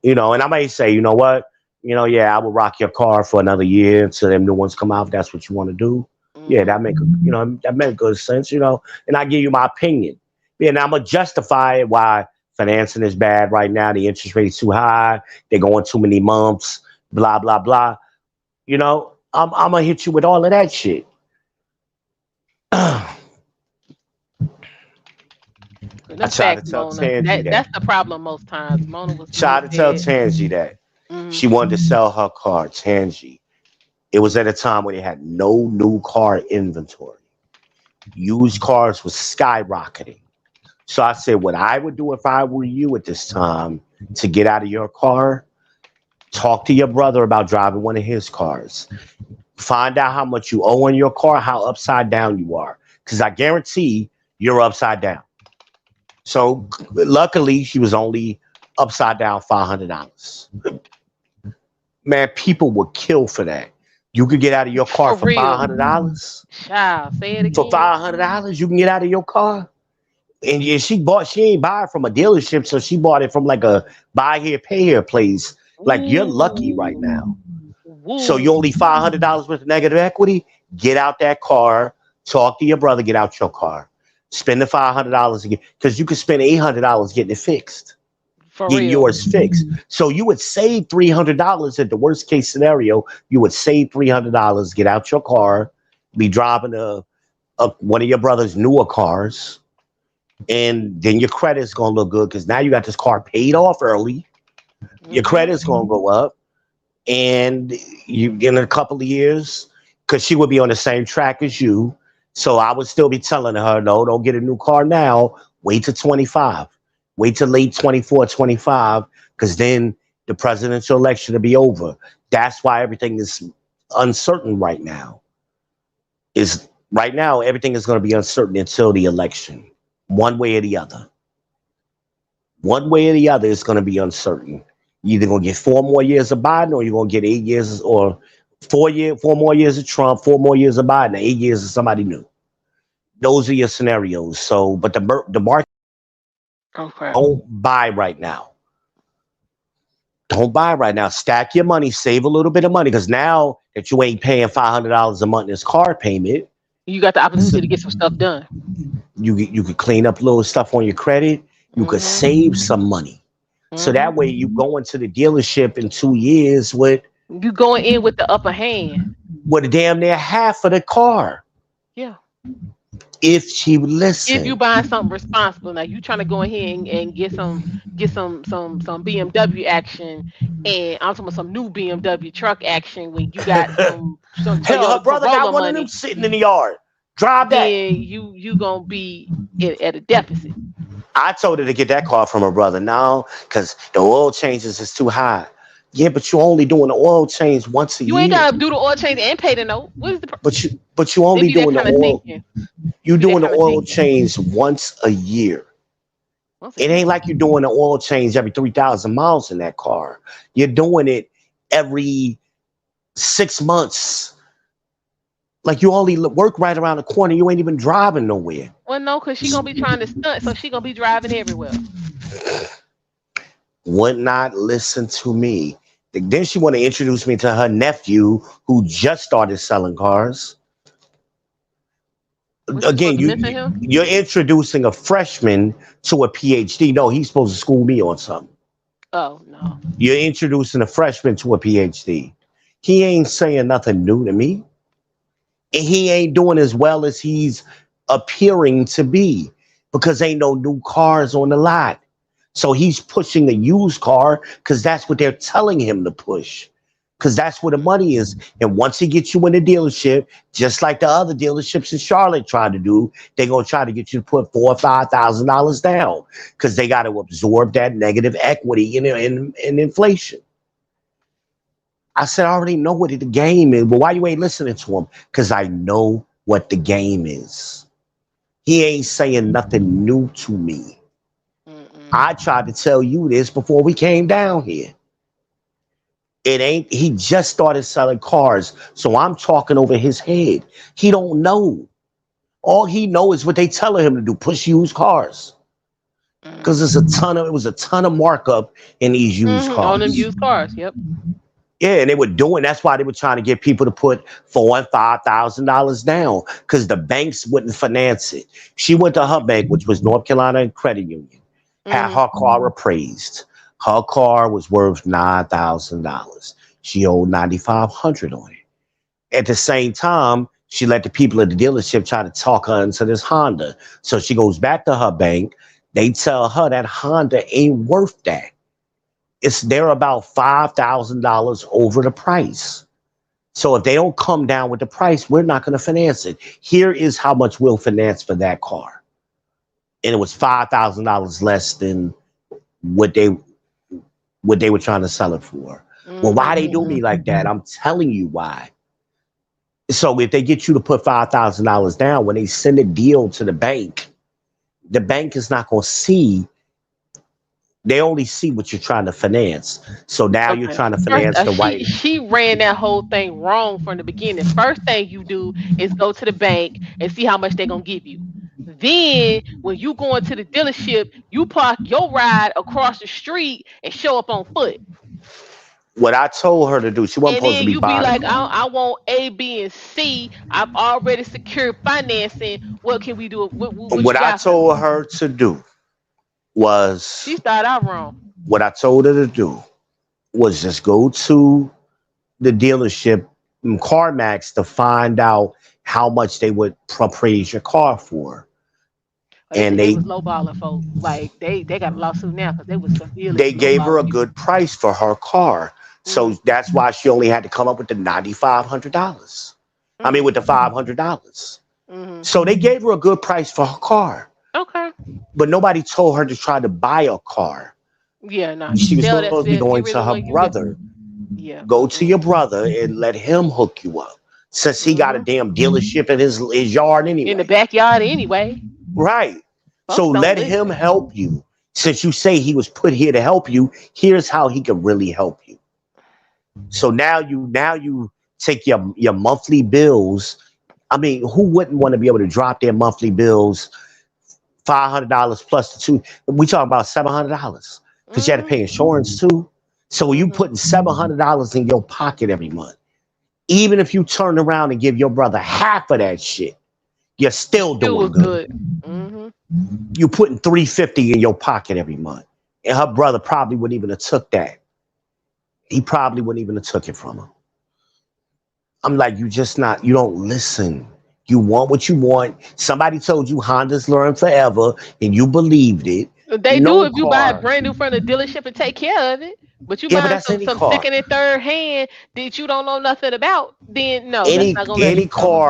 You know, and I may say, you know what? You know, yeah, I will rock your car for another year until them new ones come out. If that's what you want to do. Yeah, Mm-hmm. that make you know that make good sense. You know, and I give you my opinion. Yeah, and I'm gonna justify it why financing is bad right now. The interest rate's too high. They're going too many months. Blah blah blah. You know, I'm gonna hit you with all of that shit. I Them tried to facts, tell Mona. Tangi That's that. the problem most times. Mona was Tried to tell said. Tangi that Mm-hmm. she wanted to sell her car. Tangi. It was at a time when they had no new car inventory. Used cars was skyrocketing. So I said, what I would do if I were you at this time to get out of your car, talk to your brother about driving one of his cars. Find out how much you owe on your car, how upside down you are. Because I guarantee you're upside down. So luckily, she was only upside down $500. Man, people would kill for that. You could get out of your car For for real. $500. Child, say it For again. $500, you can get out of your car. And yeah, she ain't buy it from a dealership, so she bought it from like a buy here, pay here place. Like you're lucky right Ooh. now. So you only Woo. $500 worth of negative equity. Get out that car. Talk to your brother. Get out your car. Spend the $500 again because you could spend $800 getting it fixed. For Getting real. yours fixed. So you would save $300 at the worst case scenario. You would save $300. Get out your car. Be driving one of your brother's newer cars, and then your credit's gonna look good because now you got this car paid off early. Your Mm-hmm. credit's gonna go up, and you in a couple of years, because she would be on the same track as you. So I would still be telling her, no, don't get a new car now. Wait till 25. Wait till late 24, 25, because then the presidential election will be over. That's why everything is uncertain right now. Is right now everything is going to be uncertain until the election, one way or the other. One way or the other is going to be uncertain. You're either going to get 4 more years of Biden, or you're going to get 8 years, or 4 more years of Trump, 4 more years of Biden, 8 years of somebody new. Those are your scenarios. So, but the market Okay. don't buy right now. Don't buy right now. Stack your money, save a little bit of money, because now that you ain't paying $500 a month in this car payment, You got the opportunity to get some stuff done. you could clean up little stuff on your credit. You could Mm-hmm. save some money. So Mm-hmm. that way you go into the dealership in 2 years You going in with the upper hand. with a damn near half of the car. Yeah. If she would If you listen. buying something responsible, now you trying to go ahead and get some BMW action, and I'm talking about some new BMW truck action when you got some Hell, her Toyota brother got Corolla one of them money, sitting in the yard. Drive that. then you gonna be at a deficit. I told her to get that car from her brother. No, because the oil changes is too high. Yeah, but you're only doing the oil change once a You ain't year. gotta do the oil change and pay the note. What is the? But you They only be that doing the kind of oil. thinking. You They be that doing the kind of oil thinking. change once a year. Once a It year. ain't like you're doing the oil change every 3,000 miles in that car. You're doing it every 6 months. Like you only work right around the corner. You ain't even driving nowhere. Well, no, cause she gonna be trying to stunt, so she gonna be driving everywhere. Would not listen to me. Then she want to introduce me to her nephew who just started selling cars. Was she Again, supposed to mention him? you're introducing a freshman to a PhD. No, he's supposed to school me on something. Oh no. You're introducing a freshman to a PhD. He ain't saying nothing new to me. And he ain't doing as well as he's appearing to be because ain't no new cars on the lot. So he's pushing a used car because that's what they're telling him to push. Because that's where the money is. And once he gets you in the dealership, just like the other dealerships in Charlotte tried to do, they're gonna try to get you to put $4,000 or $5,000 down because they got to absorb that negative equity in inflation. I said, I already know what the game is, but why you ain't listening to him? Because I know what the game is. He ain't saying nothing new to me. Mm-mm. I tried to tell you this before we came down here. It ain't, he just started selling cars. So I'm talking over his head. He don't know. All he know is what they telling him to do, push used cars. Because Mm. it was a ton of markup in these used On them cars. used cars. Yep. Yeah, and they were doing. That's why they were trying to get people to put $4,000 and $5,000 down because the banks wouldn't finance it. She went to her bank, which was North Carolina Credit Union, had Mm-hmm. her car appraised. Her car was worth $9,000. She owed 9,500 on it. At the same time, she let the people at the dealership try to talk her into this Honda. So she goes back to her bank. They tell her that Honda ain't worth that. They're about $5,000 over the price. So if they don't come down with the price, we're not going to finance it. Here is how much we'll finance for that car. And it was $5,000 less than what they were trying to sell it for. Well, Mm-hmm. why they do Mm-hmm. me like that? I'm telling you why. So if they get you to put $5,000 down, when they send a deal to the bank is not going to see. They only see what you're trying to finance. So now you're Okay. trying to First, finance the she white. she ran that whole thing wrong from the beginning. First thing you do is go to the bank and see how much they're gonna give you. Then, when you go into the dealership, you park your ride across the street and show up on foot. What I told her to do, she wasn't And supposed to then be you be buying a like, car. I want A, B, and C. I've already secured financing. What can we do? What What you I got for me? told her to do She was started out wrong. what I told her to do was just go to the dealership, CarMax, to find out how much they would appraise your car for. But they And said they was lowballing folk. Like they got a lawsuit now because they was severely they gave her a lowballing people. good price for her car. So Mm, that's why she only had to come up with the $9,500. I mean, mm, with the $500. mm. So they gave her a good price for her car. Okay. But nobody told her to try to buy a car. Yeah, no. She was Sell supposed that. to be Sell. going Get to rid of the her one you got. brother. Yeah. Go to Mm-mm. your brother and let him hook you up. Since he got a Mm-hmm. damn dealership in his yard In the anyway. backyard anyway. Right. So Folks don't let him listen. help you. Since you say he was put here to help you, here's how he can really help you. So now you take your monthly bills. I mean, who wouldn't want to be able to drop their monthly bills $500 plus the two? We talk about $700 because you had to Mm-hmm. pay insurance too. So you Mm-hmm. putting $700 in your pocket every month. Even if you turn around and give your brother half of that shit, you're You still still doing was good. good. Mm-hmm. You putting $350 in your pocket every month, and her brother probably wouldn't even have took that. He probably wouldn't even have took it from her. I'm like, you don't listen. You want what you want. Somebody told you Hondas learn forever, and you believed it. They do No if you buy it car. brand new from the dealership and take care of it. But you Yeah, but buying that's any some car. second and third hand that you don't know nothing about, then no, that's Any not gonna last any you long.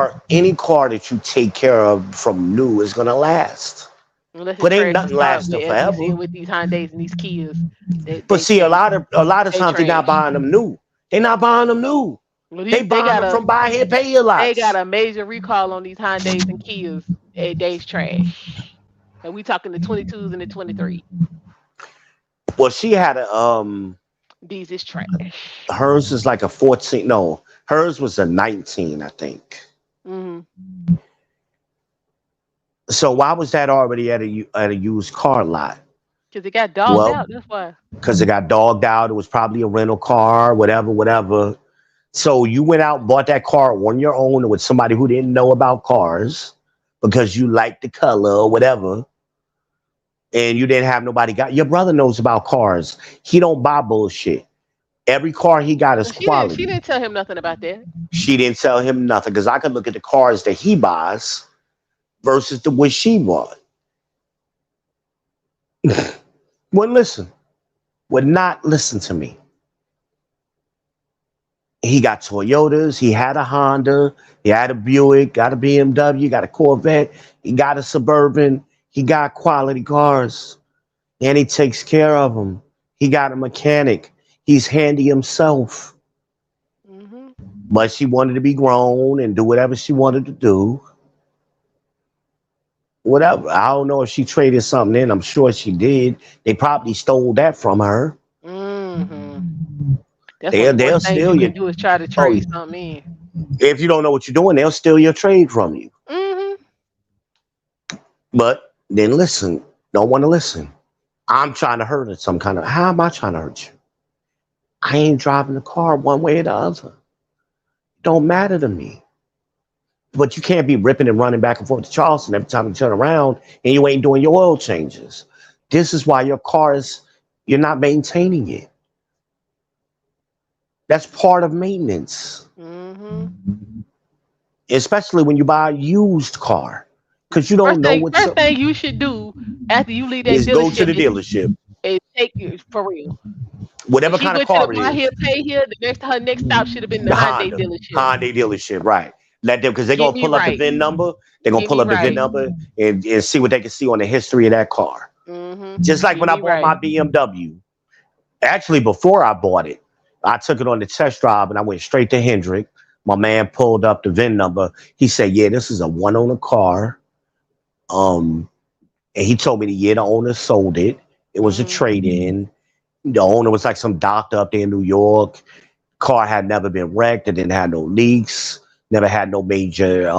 car that you take care of from new is gonna last. Unless it's But ain't trash to nothing start lasting with, as we forever. seeing with these Hyundais and these Kias. They But they see, a they lot of they times they're not trash. buying them new. They're not buying them new. Well, They they buying got them a from buy here, pay here they got lots. a major recall on these Hyundais and Kias. They's trash. And we talking the 22s and the 23. Well, she had These is trash. hers is like a 14. No, hers was a 19, I think. Mm-hmm. So why was that already at a used car lot? Because it got dogged Well, out. That's why. because it got dogged out. It was probably a rental car, whatever, whatever. So you went out and bought that car on your own with somebody who didn't know about cars because you liked the color or whatever, and you didn't have nobody got. Your brother knows about cars. He don't buy bullshit. Every car he got is She quality. didn't tell him nothing about that. She didn't tell him nothing because I could look at the cars that he buys versus the one she bought. Wouldn't listen. Would not listen to me. He got Toyotas. He had a Honda. He had a Buick. Got a BMW. Got a Corvette. He got a Suburban. He got quality cars, and he takes care of them. He got a mechanic. He's handy himself. But she wanted to be grown and do whatever she wanted to do. Whatever. I don't know if she traded something in. I'm sure she did. They probably stole that from her. Mm-hmm. That's one of They'll the worst they'll things steal you your. can do is try to Oh, trade something in. if you don't know what you're doing, they'll steal your trade from you. Mm-hmm. But then listen, don't want to listen. I'm trying to hurt it some kind of. How am I trying to hurt you? I ain't driving the car one way or the other. Don't matter to me. But you can't be ripping and running back and forth to Charleston every time you turn around and you ain't doing your oil changes. This is why your car is, you're not maintaining it. That's part of maintenance, Mm-hmm. especially when you buy a used car, because you don't know what's First up. thing you should do after you leave that Is go to dealership the dealership, is take you for real. When whatever she kind of went to the car it buy here, is. pay here, her next stop should have been the The Hyundai Honda, dealership. Hyundai dealership, right? Let them, because they're Get gonna me pull up the right. VIN number. They're gonna Get pull me up the VIN right. number and see what they can see on the history of that car. Just like Get when I me bought right. my BMW. Actually, before I bought it, I took it on the test drive and I went straight to Hendrick. My man pulled up the VIN number. He said, "Yeah, this is a one owner car." Um, and he told me the year the owner sold it. It was a Mm-hmm. trade in. The owner was like some doctor up there in New York. Car had never been wrecked. It didn't have no leaks. Never had no major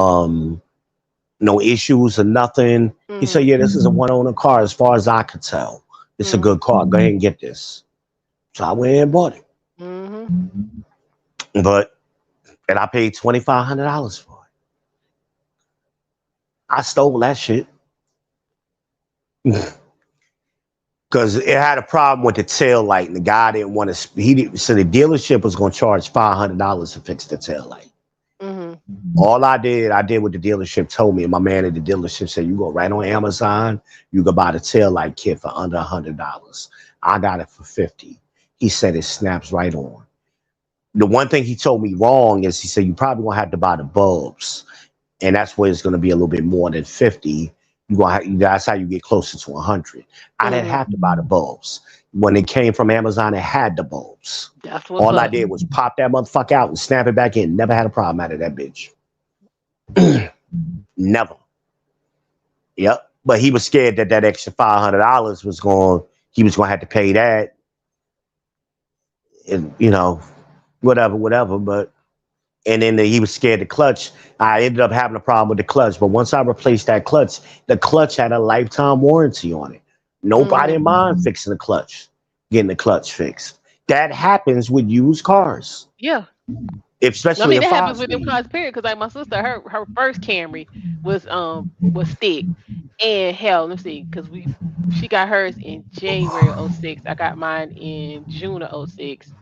no issues or nothing. He said, Mm-hmm. "Yeah, this is a one owner car as far as I could tell. It's a good Mm-hmm. car. Go ahead and get this." So I went and bought it. Mm-hmm. But and I paid $2,500 for it. I stole that shit because it had a problem with the tail light, and the guy didn't want to. He didn't, so the dealership was going to charge $500 to fix the tail light. Mm-hmm. All I did what the dealership told me. And my man at the dealership said, "You go right on Amazon, you can buy the tail light kit for under $100." I got it for 50. He said it snaps right on. The one thing he told me wrong is he said you probably gonna have to buy the bulbs, and that's where it's gonna be a little bit more than 50. That's how you get closer to 100. I didn't Mm-hmm. have to buy the bulbs. When it came from Amazon, it had the bulbs. That's what's All I up. did was pop that motherfucker out and snap it back in. Never had a problem out of that bitch. Never. Yep. But he was scared that that extra $500 was going. He was going to have to pay that. And, whatever. But and then he was scared the clutch. I ended up having a problem with the clutch. But once I replaced that clutch, the clutch had a lifetime warranty on it. Nobody in Mm-hmm. mind fixing the clutch, getting the clutch fixed. That happens with used cars, Yeah. I especially mean, a that five happens with them speed. cars, period. Because like my sister, her first Camry was stick, and hell, let's see, because she got hers in January of '06. I got mine in June of '06.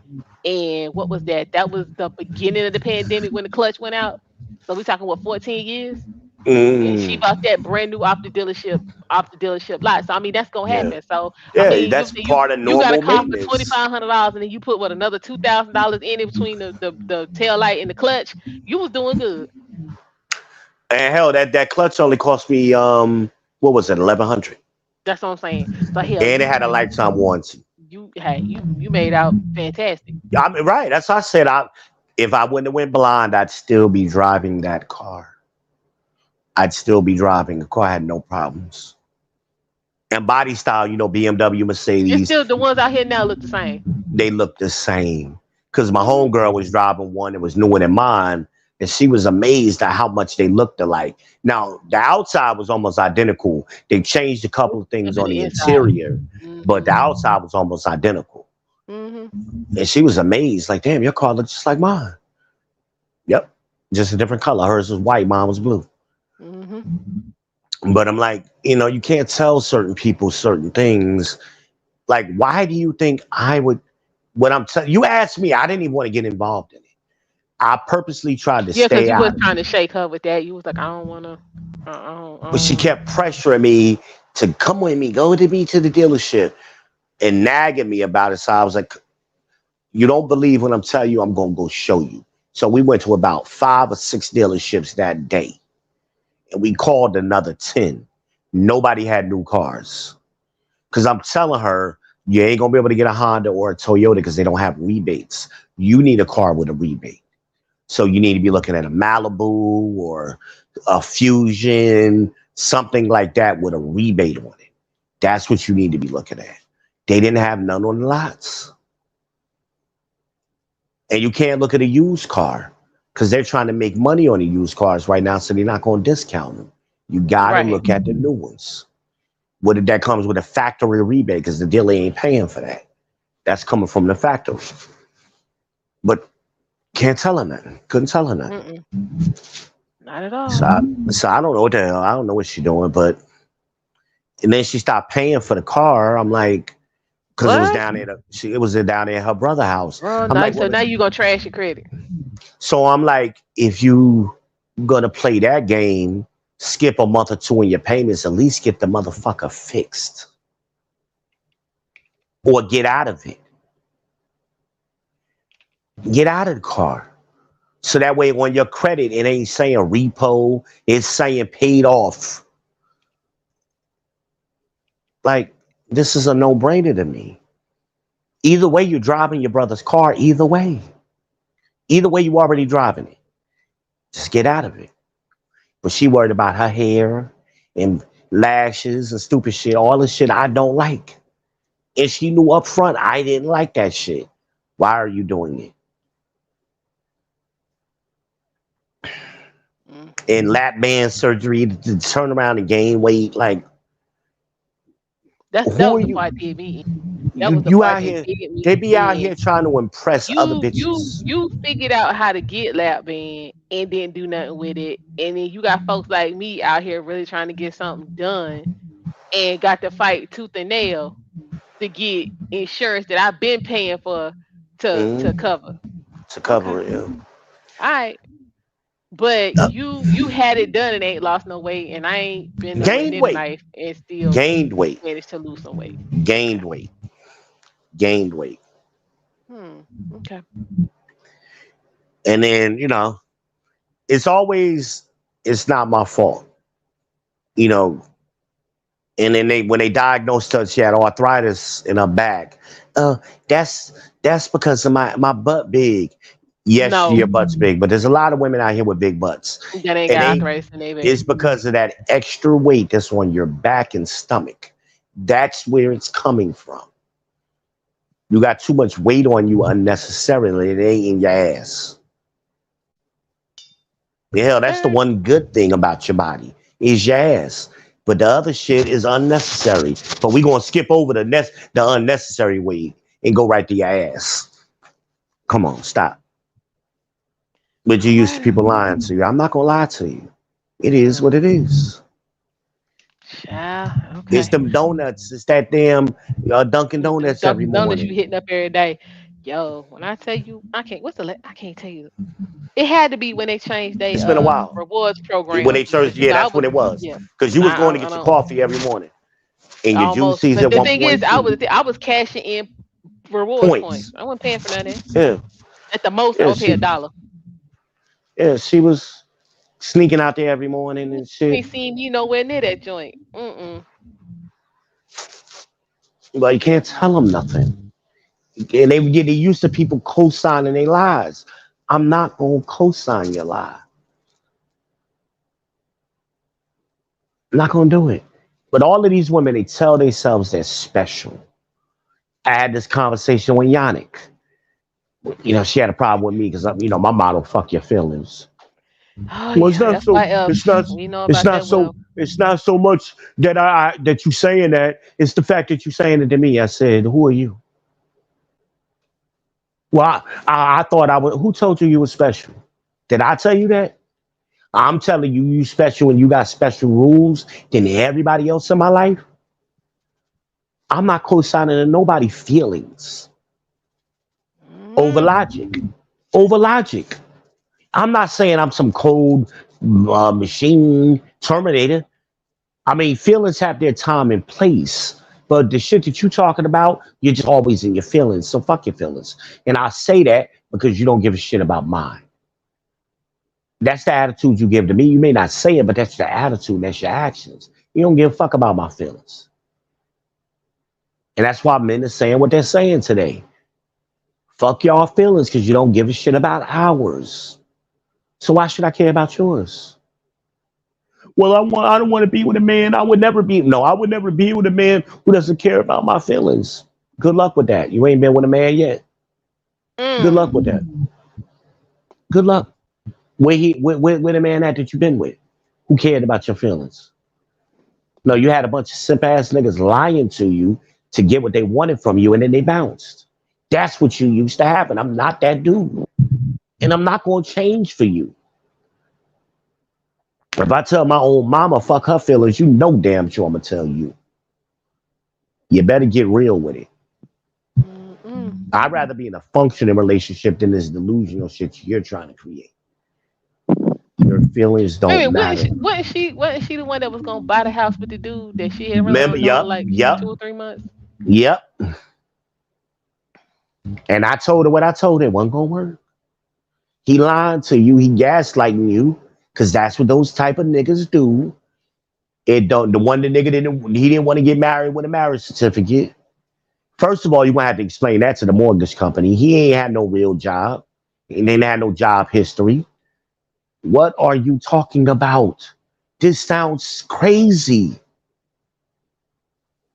And what was that? That was the beginning of the pandemic when the clutch went out. So we talking what 14 years? And she Mm, bought that brand new off the dealership lot. So I mean that's gonna yeah. happen. So I Yeah, mean that's you part of you got a normal car for twenty maintenance. five hundred dollars and then you put what another $2,000 in it between the tail light and the clutch. You was doing good. And hell, that clutch only cost me what was it, 1,100, That's what I'm saying. So hell, and it had a lifetime warranty. you made out fantastic. I mean, right? That's what I said. If I wouldn't have went blind, I'd still be driving that car. I'd still be driving. The car had no problems. And body style, BMW, It's Mercedes, still the ones out here now look the same. they look the same. Because my Hmm. homegirl was driving one that was newer than mine, and she was amazed at how much they looked alike. Now, the outside was almost identical. They changed a couple of things To on the the inside. interior, but Hmm. the outside was almost identical. Hmm. And she was amazed, like, "Damn, your car looks just like mine." Yep. Just a different color. Hers was white, mine was blue. Hmm. But I'm like, you can't tell certain people certain things. Like, why do you think I would? What I'm telling you, asked me, I didn't even want to get involved in it. I purposely tried to Yeah, because stay you was out of trying it. to shake her with that. You was like, I don't wanna. I But don't she wanna. kept pressuring me to come with me, go to me to the dealership, and nagging me about it. So I was like, "You don't believe when I'm telling you, I'm gonna go show you." So we went to about 5 or 6 dealerships that day, and we called another 10. Nobody had new cars. Because I'm telling her, you ain't gonna be able to get a Honda or a Toyota because they don't have rebates. You need a car with a rebate. So you need to be looking at a Malibu or a Fusion, something like that with a rebate on it. That's what you need to be looking at. They didn't have none on the lots. And you can't look at a used car because they're trying to make money on the used cars right now, so they're not going to discount them. You got to Right. look at the new ones. What that comes with a factory rebate because the dealer ain't paying for that. That's coming from the factory. But can't tell her nothing. Couldn't tell her nothing. Not at all. So I don't know what the hell. I don't know what she's doing, but and then she stopped paying for the car. I'm like, because it was down there. It was down there at her brother's house. Well, I'm like, so now you gonna trash your credit. So I'm like, if you gonna play that game, skip a month or two in your payments, at least get the motherfucker fixed. Or get out of it. Get out of the car. So that way on your credit, it ain't saying repo, it's saying paid off. Like, this is a no-brainer to me. Either way, you're driving your brother's car, either way. Either way, you already driving it. Just get out of it. But she worried about her hair and lashes and stupid shit, all the shit I don't like. And she knew up front I didn't like that shit. Why are you doing it? And lap band surgery to turn around and gain weight, like that was the part did me. That was the you part out here. that did me They be out in. here trying to impress other bitches. You figured out how to get lap band and didn't do nothing with it, and then you got folks like me out here really trying to get something done, and got to fight tooth and nail to get insurance that I've been paying for to cover. To cover it. Yeah. All right. But you had it done and ain't lost no weight, and I ain't been gained weight knife and still gained weight. Managed to lose some weight. Gained weight. Gained weight. Okay. And then, it's not my fault. And then when they diagnosed her, she had arthritis in her back. That's because of my butt big. Yes, your butt's big, but there's a lot of women out here with big butts. That ain't got arthritis in their back. It's because of that extra weight that's on your back and stomach. That's where it's coming from. You got too much weight on you unnecessarily. It ain't in your ass. Hell, that's the one good thing about your body is your ass. But the other shit is unnecessary. But we gonna skip over the unnecessary weight and go right to your ass. Come on, stop. But you used to people lying to you. I'm not gonna lie to you. It is what it is. Yeah, okay. It's them donuts. It's that damn Dunkin' Donuts every morning. Donuts you hitting up every day. Yo, when I tell you, I can't tell you. It had to be when they changed their it's been a while. rewards program. When they changed, that's when it was. Because you was going to get your coffee every morning. And your juices at 1.2. The thing is, I was cashing in rewards points. I wasn't paying for nothing. Yeah. At the most, I would pay $1. Yeah, she was sneaking out there every morning and shit. Ain't seen you nowhere near that joint. But you can't tell them nothing. And they get used to people co-signing their lies. I'm not going to co-sign your lie. I'm not going to do it. But all of these women, they tell themselves they're special. I had this conversation with Yannick. She had a problem with me because, my motto, fuck your feelings. Well, it's not so much that you saying that. It's the fact that you saying it to me. I said, who are you? Well, I thought I would. Who told you were special? Did I tell you that? I'm telling you, you special and you got special rules than everybody else in my life. I'm not co-signing to nobody's feelings. Over logic. I'm not saying I'm some cold machine Terminator. I mean, feelings have their time and place. But the shit that you talking about, you're just always in your feelings. So fuck your feelings. And I say that because you don't give a shit about mine. That's the attitude you give to me. You may not say it, but that's your attitude. That's your actions. You don't give a fuck about my feelings. And that's why men are saying what they're saying today. Fuck y'all feelings because you don't give a shit about ours. So why should I care about yours? Well, I don't want to be with a man. I would never be. No, I would never be with a man who doesn't care about my feelings. Good luck with that. You ain't been with a man yet. Good luck with that. Mm. Good luck. Where the man at that you been with? Who cared about your feelings? No, you had a bunch of simp ass niggas lying to you to get what they wanted from you, and then they bounced. That's what you used to have, and I'm not that dude, and I'm not gonna change for you. If I tell my own mama fuck her feelings, you know damn sure I'm gonna tell you. You better get real with it. Mm-mm. I'd rather be in a functioning relationship than this delusional shit you're trying to create. Your feelings Wait a don't minute, matter. wasn't she the one that was gonna buy the house with the dude that she had Remember? really known Yup, like yup, 2 or 3 months? yep. And I told her what I told her. It wasn't gonna work. He lying to you. He gaslighting you because that's what those type of niggas do. It don't. The one the nigga didn't. He didn't want to get married with a marriage certificate. First of all, you gonna have to explain that to the mortgage company. He ain't had no real job. He didn't have no job history. What are you talking about? This sounds crazy.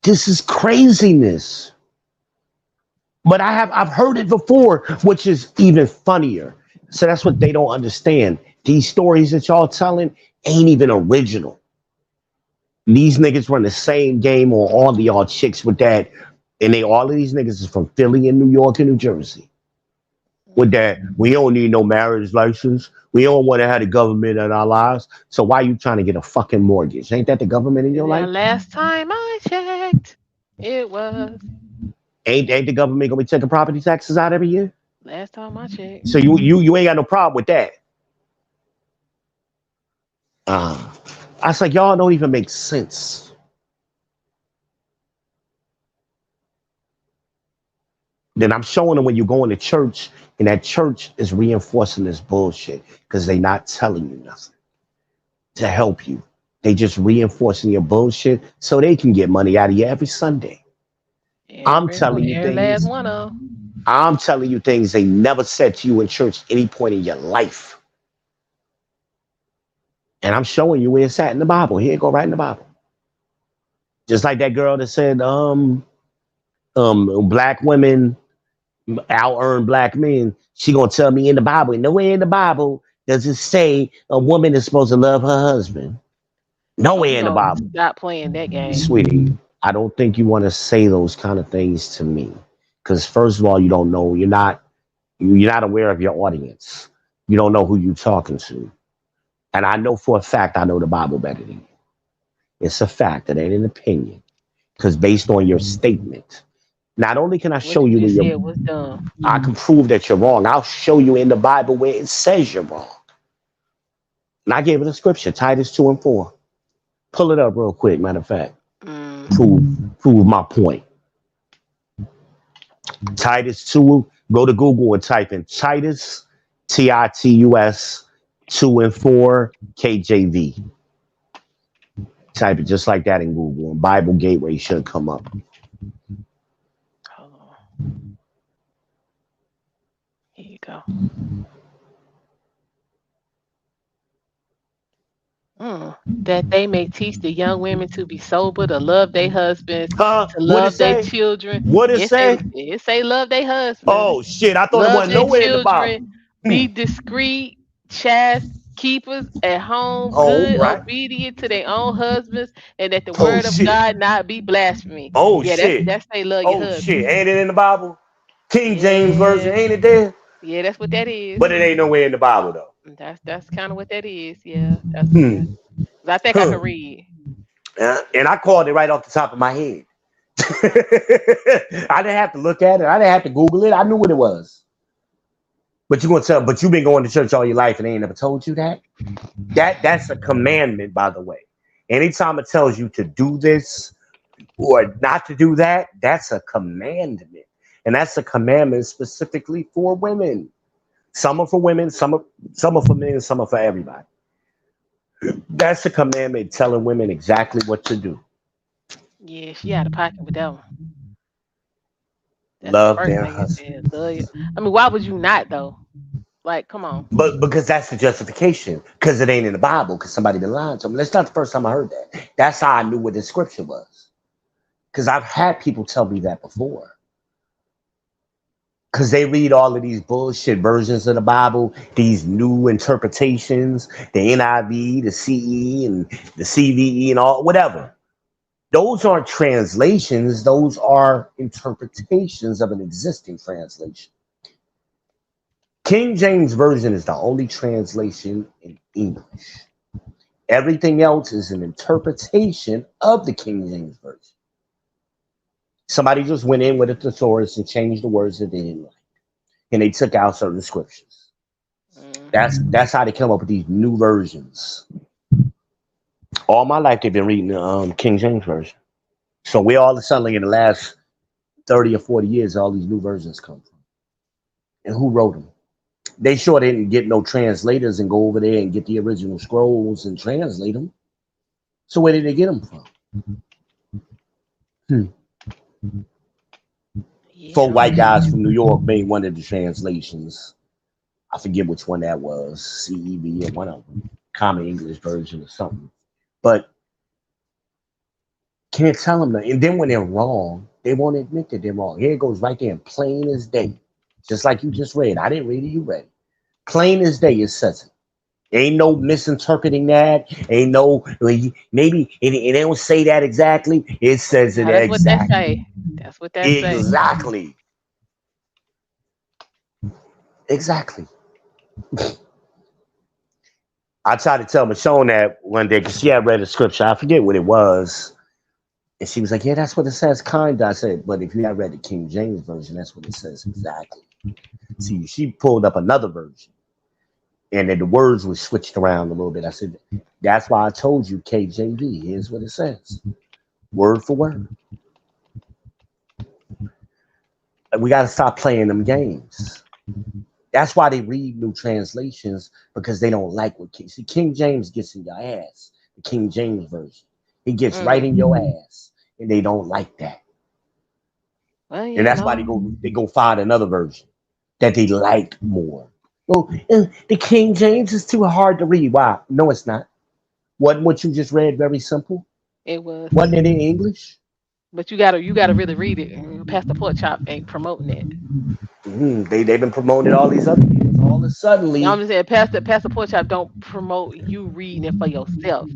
This is craziness. But I've heard it before, which is even funnier. So that's what they don't understand. These stories that y'all telling ain't even original. These niggas run the same game on all of y'all chicks with that, and they all of these niggas is from Philly and New York and New Jersey. With that, we don't need no marriage license. We don't want to have the government in our lives. So why you trying to get a fucking mortgage? Ain't that the government in your Now, life? last time I checked, it was. Ain't the government gonna be taking property taxes out every year? Last time I checked. So you ain't got no problem with that. Uh, I was like, y'all don't even make sense. Then I'm showing them when you go into church, and that church is reinforcing this bullshit because they not telling you nothing to help you. They just reinforcing your bullshit so they can get money out of you every Sunday. I'm telling you Every last things. one of I'm telling you things they never said to you in church any point in your life. And I'm showing you where it's at in the Bible. Here, go right in the Bible. Just like that girl that said, black women out earn black men. She gonna tell me in the Bible. Nowhere in the Bible does it say a woman is supposed to love her husband. Oh, you Nowhere in the know, Bible. stop playing that game. Sweetie, I don't think you want to say those kind of things to me. Because first of all, you don't know. You're not aware of your audience. You don't know who you're talking to. And I know for a fact I know the Bible better than you. It's a fact. It ain't an opinion. Because based on your statement, not only can I What show you you where just you're, said was dumb. I can prove that you're wrong. I'll show you in the Bible where it says you're wrong. And I gave it a scripture, Titus 2 and 4. Pull it up real quick, matter of fact. Mm. Prove my point. Titus 2, go to Google and type in Titus, Titus 2 and 4, KJV. Type it just like that in Google, and Bible Gateway should come up. Hold on. Here you go. That they may teach the young women to be sober, to love their husbands, Huh? to What it love their say? children. What it say? It say love their husbands, Oh shit! I thought it love wasn't their nowhere in the Bible. children, be discreet, chaste, keepers at home, Oh good, right. obedient to their own husbands, and that the Oh word of shit. God not be blasphemy. Oh Yeah, shit. that's they love your Oh shit. husband. Ain't it in the Bible? King James version, Yeah, ain't it there? yeah, that's what that is. But it ain't nowhere in the Bible though. That's kind of what that is. Yeah, that's yeah. Hmm. 'Cause I think I Huh. can read. And I called it right off the top of my head. I didn't have to look at it. I didn't have to Google it. I knew what it was. But you gonna tell? But you've been going to church all your life and they ain't never told you that. That's a commandment, by the way. Anytime it tells you to do this or not to do that, that's a commandment, and that's a commandment specifically for women. Some are for women, some are for men, some are for everybody. That's a commandment telling women exactly what to do. Yeah, she out of pocket with that one. That's the Love first their thing it husband. said. Love you. I mean, why would you not though? Like, come on. But because that's the justification, because it ain't in the Bible, because somebody been lying to me. That's not the first time I heard that. That's how I knew what the scripture was. Because I've had people tell me that before. Because they read all of these bullshit versions of the Bible, these new interpretations, the NIV, the CE, and the CVE, and all whatever. Those aren't translations, those are interpretations of an existing translation. King James Version is the only translation in English. Everything else is an interpretation of the King James Version. Somebody just went in with a thesaurus and changed the words that they didn't like. And they took out certain scriptures. That's how they come up with these new versions. All my life they've been reading the King James Version. So we all of a sudden, in the last 30 or 40 years, all these new versions come from. And who wrote them? They sure didn't get no translators and go over there and get the original scrolls and translate them. So where did they get them from? Yeah. 4 white guys from New York made one of the translations. I forget which one that was, CEV or one of them, Common English Version or something. But can't tell them that. And then when they're wrong, they won't admit that they're wrong. Here it goes right there, plain as day. Just like you just read. I didn't read it, you read it. Plain as day, it says it. Ain't no misinterpreting that. Ain't no, maybe it don't say that exactly. It says it That's what that exactly. say. That's what that say. Exactly. Exactly. I tried to tell Michonne that one day because she had read a scripture. I forget what it was. And she was like, yeah, that's what it says, kind of. I said, but if you have read the King James Version, that's what it says exactly. See, she pulled up another version. And then the words were switched around a little bit. I said, that's why I told you KJV. Here's what it says. Word for word. We got to stop playing them games. That's why they read new translations, because they don't like what King James gets in your ass. The King James Version. It gets right in your ass. And they don't like that. Well, and that's why they go find another version that they like more. Well, the King James is too hard to read. Why? No, it's not. Wasn't what you just read very simple? it was. Wasn't it in English? But you gotta really read it. Pastor Pork Chop ain't promoting it. They've been promoting all these other years. All of a sudden, I'm just saying, Pastor Pork Chop don't promote you reading it for yourself.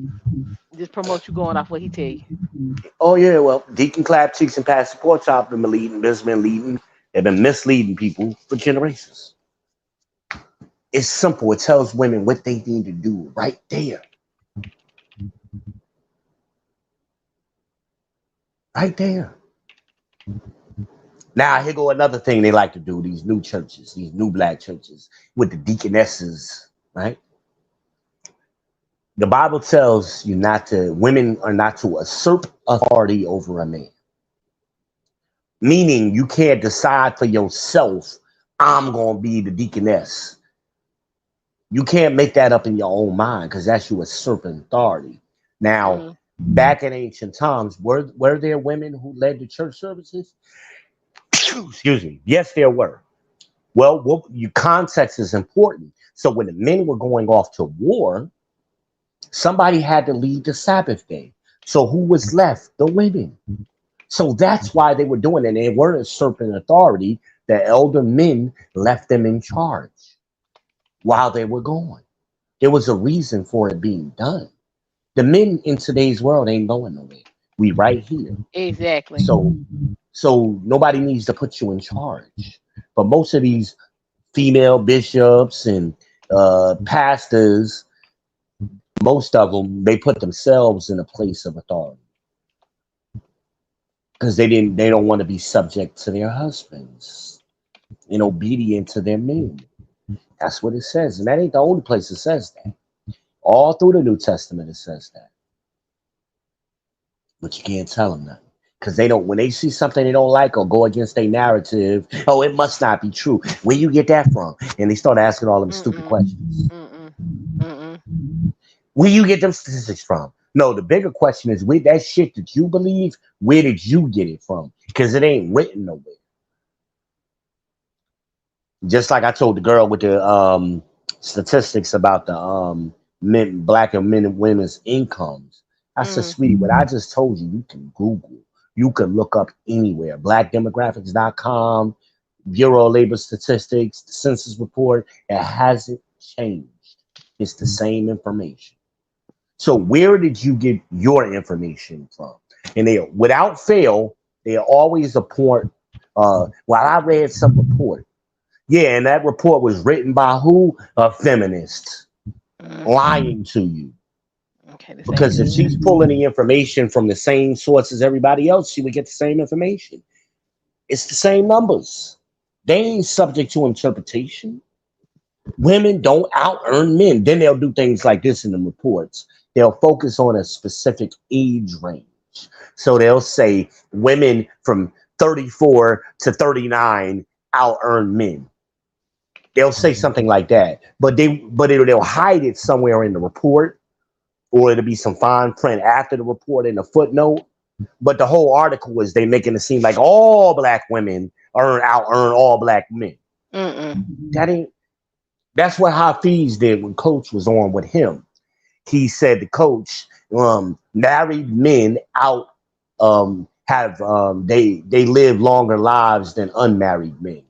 Just promote you going off what he tell you. oh yeah, well, Deacon Clap Cheeks and Pastor Pork Chop have been leading. They've been misleading people for generations. It's simple. It tells women what they need to do right there. Right there. Now, here go another thing they like to do, these new churches, these new black churches with the deaconesses, right? The Bible tells you women are not to usurp authority over a man. Meaning you can't decide for yourself, I'm going to be the deaconess. You can't make that up in your own mind, because that's you usurping authority. Now, back in ancient times, were there women who led the church services? Excuse me. Yes, there were. Well, your context is important. So when the men were going off to war, somebody had to lead the Sabbath day. So who was left? The women. So that's why they were doing it. They weren't usurping authority. The elder men left them in charge while they were gone. There was a reason for it being done. The men in today's world ain't going nowhere. We right here. Exactly. So nobody needs to put you in charge. But most of these female bishops and pastors, most of them, they put themselves in a place of authority because they don't want to be subject to their husbands and obedient to their men. That's what it says. And that ain't the only place it says that. All through the New Testament, it says that. But you can't tell them nothing. Because when they see something they don't like or go against their narrative, oh, it must not be true. Where you get that from? And they start asking all them stupid questions. Where you get them statistics from? No, the bigger question is, where that shit that you believe, where did you get it from? Because it ain't written nowhere. Just like I told the girl with the statistics about the men, black and men and women's incomes. I said, Mm. sweetie, what I just told you, you can Google. You can look up anywhere. Blackdemographics.com, Bureau of Labor Statistics, the census report. It hasn't changed. It's the same information. So where did you get your information from? And they, without fail, they always report. Well, I read some report. Yeah, and that report was written by who? A feminist Mm. lying to you. Okay, this ain't Because if good. she's pulling the information from the same source as everybody else, she would get the same information. It's the same numbers. They ain't subject to interpretation. Women don't out earn men. Then they'll do things like this in the reports. They'll focus on a specific age range. So they'll say women from 34 to 39 out earn men. They'll say something like that, but they'll hide it somewhere in the report, or it'll be some fine print after the report in a footnote. But the whole article is they making it seem like all black women earn all black men. Mm-mm. That ain't. That's what Hafiz did when Coach was on with him. He said the coach married men out have they live longer lives than unmarried men.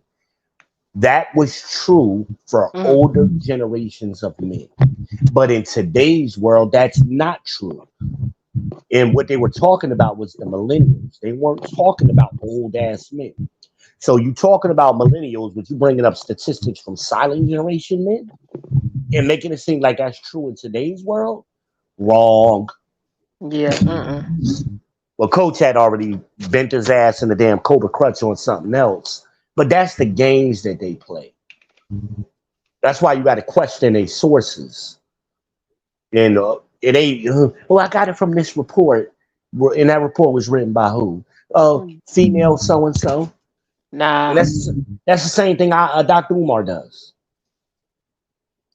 That was true for Mm. older generations of men. But in today's world, that's not true. And what they were talking about was the millennials. They weren't talking about old ass men. So you talking about millennials, but you bringing up statistics from silent generation men and making it seem like that's true in today's world? Wrong. Yeah. Mm-mm. Well, Coach had already bent his ass in the damn Cobra Crutch on something else. But that's the games that they play. That's why you got to question their sources. And it ain't, well, I got it from this report. And that report was written by who? Oh, Mm. female so and so. And Nah, that's the same thing Dr. Umar does.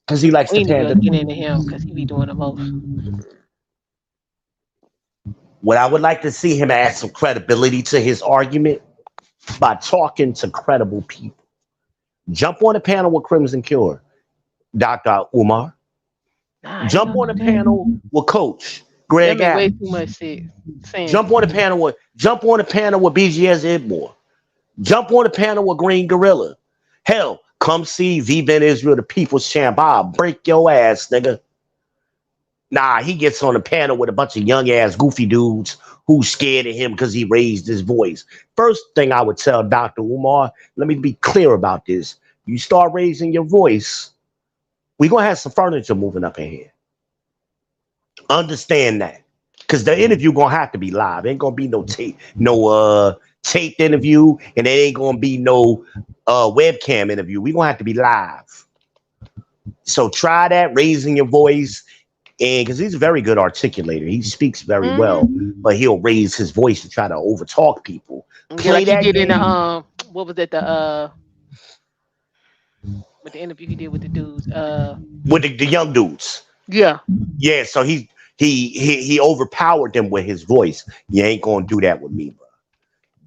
Because he likes to we need pander. to get into him because he be doing the most. What I would like to see him add some credibility to his argument by talking to credible people. Jump on a panel with Crimson Cure, Dr. Umar. Nah, he Jump don't on do a that. panel with Coach That Greg make way Allen. too much sense. Jump on a panel with BGS Idmore. Jump on a panel with Green Gorilla. Hell, come see V-Ben Israel, the People's Champ. I'll break your ass, nigga. Nah, he gets on a panel with a bunch of young ass goofy dudes who's scared of him because he raised his voice. First thing I would tell Dr. Umar, let me be clear about this. You start raising your voice, we're gonna have some furniture moving up in here. Understand that. Because the interview gonna have to be live. Ain't gonna be no taped interview, and there ain't gonna be no webcam interview. We gonna have to be live. So try that, raising your voice. And because he's a very good articulator, he speaks very well, Mm-hmm. but he'll raise his voice to try to overtalk people. Yeah, Play like he that did in the game what was it with the interview he did with the dudes with the young dudes. yeah. Yeah, so he overpowered them with his voice. You ain't gonna do that with me, bro.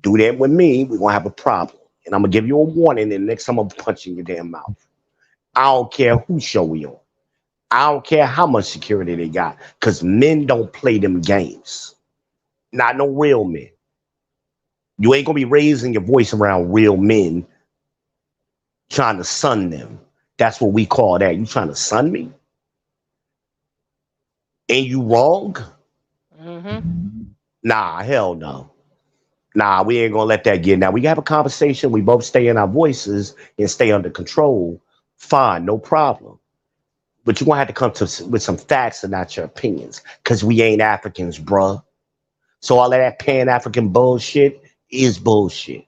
Do that with me, we're gonna have a problem. And I'm gonna give you a warning, and next time I'm punching your damn mouth. I don't care who show we on. I don't care how much security they got, because men don't play them games. Not no real men. You ain't gonna be raising your voice around real men trying to sun them. That's what we call that. You trying to sun me? Ain't you wrong? Mm-hmm. Nah, hell no. Nah, we ain't gonna let that get. Now we have a conversation. We both stay in our voices and stay under control. Fine, no problem. But you're gonna have to come to with some facts and not your opinions, because we ain't Africans, bruh. So all of that Pan-African bullshit is bullshit.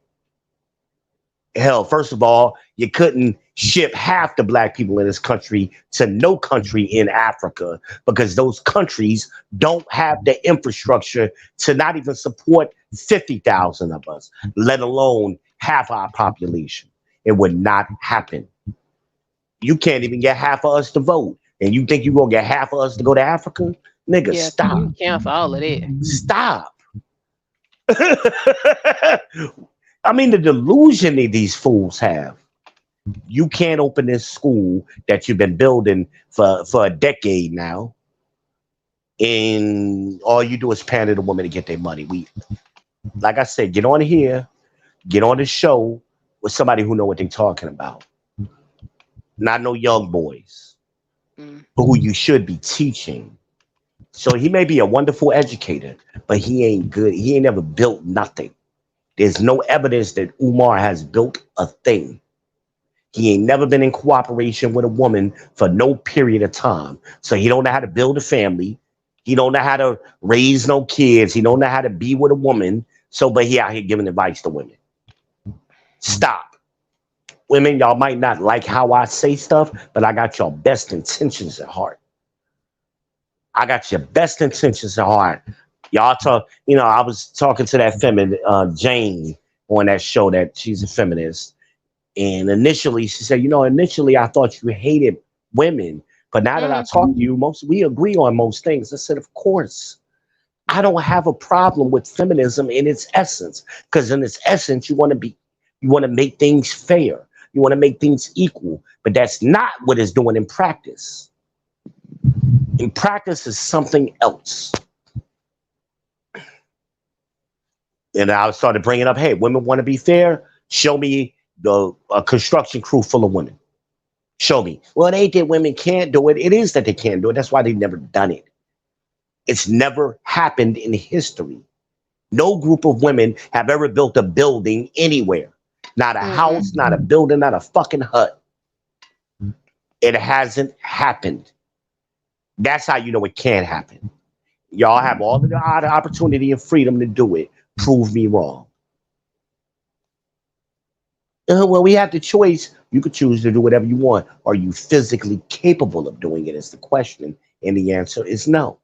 Hell, first of all, you couldn't ship half the black people in this country to no country in Africa, because those countries don't have the infrastructure to not even support 50,000 of us, let alone half our population. It would not happen. You can't even get half of us to vote. And you think you're going to get half of us to go to Africa? Nigga, Yeah, stop. you cancel all of that. Stop. I mean, the delusion that these fools have. You can't open this school that you've been building for a decade now, and all you do is pander to women to get their money. Like I said, get on here, get on the show with somebody who know what they're talking about, not no young boys, Mm. but who you should be teaching. So he may be a wonderful educator, but he ain't good. He ain't never built nothing. There's no evidence that Umar has built a thing. He ain't never been in cooperation with a woman for no period of time. So he don't know how to build a family. He don't know how to raise no kids. He don't know how to be with a woman. So, but he out here giving advice to women. Stop. Women, y'all might not like how I say stuff, but I got your best intentions at heart. I got your best intentions at heart. Y'all talk, I was talking to that feminine, Jane, on that show that she's a feminist. And initially, she said, initially I thought you hated women, but now that I talk to you, we agree on most things. I said, of course, I don't have a problem with feminism in its essence, because in its essence, you want to make things fair, you want to make things equal, but that's not what it's doing in practice. In practice is something else. And I started bringing up, hey, women want to be fair. Show me a construction crew full of women. Show me. Well, they did. Women can't do it. It is that they can't do it. That's why they've never done it. It's never happened in history. No group of women have ever built a building anywhere. Not a house, not a building, not a fucking hut. It hasn't happened. That's how you know it can't happen. Y'all have all of the opportunity and freedom to do it. Prove me wrong. Well, we have the choice. You could choose to do whatever you want. Are you physically capable of doing it? Is the question. And the answer is no.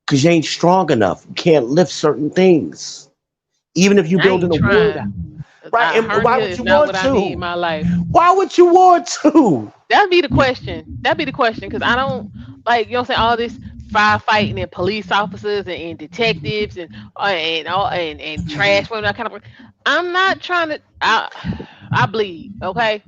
Because you ain't strong enough. You can't lift certain things. Even if you build in a wood. Right? And why would you want to? I need in my life. Why would you want to? That'd be the question. Because I don't like, you know what I'm saying, all this firefighting and police officers and detectives and trash women, that kind of. I'm not trying to. I bleed. Okay.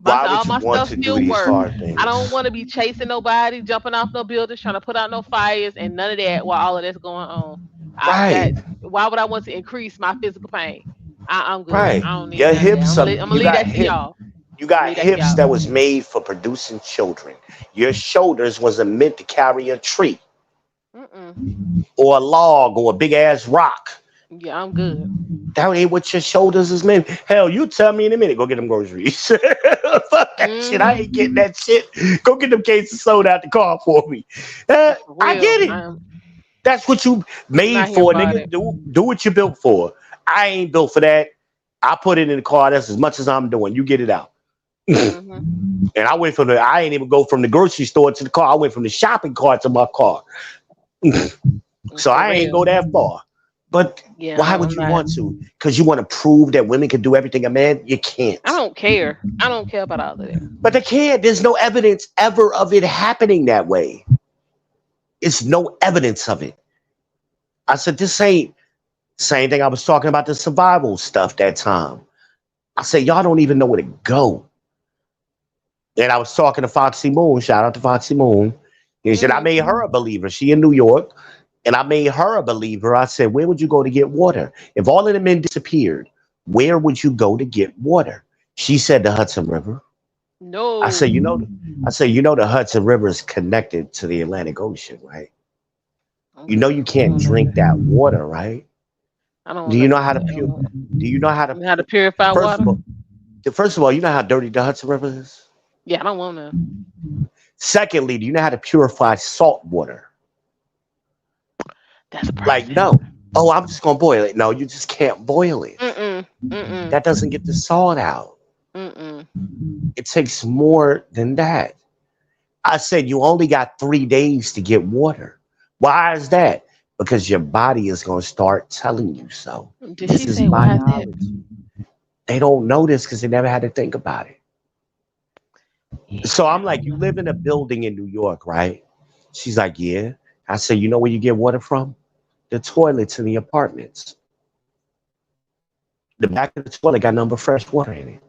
All my stuff still works. I don't want to be chasing nobody, jumping off no buildings, trying to put out no fires, and none of that while all of that's going on. Right. Why would I want to increase my physical pain? I'm good. Right. I don't need your hips. I'm gonna leave that to y'all. You got hips that was made for producing children. Your shoulders wasn't meant to carry a tree or a log or a big ass rock. Yeah, I'm good. That ain't what your shoulders is meant. Hell, you tell me in a minute. Go get them groceries. Fuck that shit. I ain't getting that shit. Go get them cases of soda out the car for me. I get it. That's what you made for, nigga. Do what you built for. I ain't built for that. I put it in the car. That's as much as I'm doing. You get it out. And I ain't even go from the grocery store to the car. I went from the shopping cart to my car. So I ain't go that far. But why would you want to? Because you want to prove that women can do everything a man? You can't. I don't care. I don't care about all of that. But they can't. There's no evidence ever of it happening that way. It's no evidence of it. I said, this ain't same thing I was talking about the survival stuff that time. I said, y'all don't even know where to go. And I was talking to Foxy Moon. Shout out to Foxy Moon. He said, I made her a believer. She in New York. And I made her a believer. I said, where would you go to get water? If all of the men disappeared, where would you go to get water? She said the Hudson River. No. I said, the Hudson River is connected to the Atlantic Ocean, right? You know you can't drink that water, right? Do you know how to purify water? First of all, you know how dirty the Hudson River is? Yeah, I don't want to. Secondly, do you know how to purify salt water? That's like, no. Oh, I'm just gonna boil it. No, you just can't boil it. That doesn't get the salt out. It takes more than that. I said you only got 3 days to get water. Why is that? Because your body is gonna start telling you so. This is biology. They don't know this because they never had to think about it. So I'm like, you live in a building in New York, right? She's like, yeah. I said, you know where you get water from? The toilets in the apartments. The back of the toilet got number fresh water in it.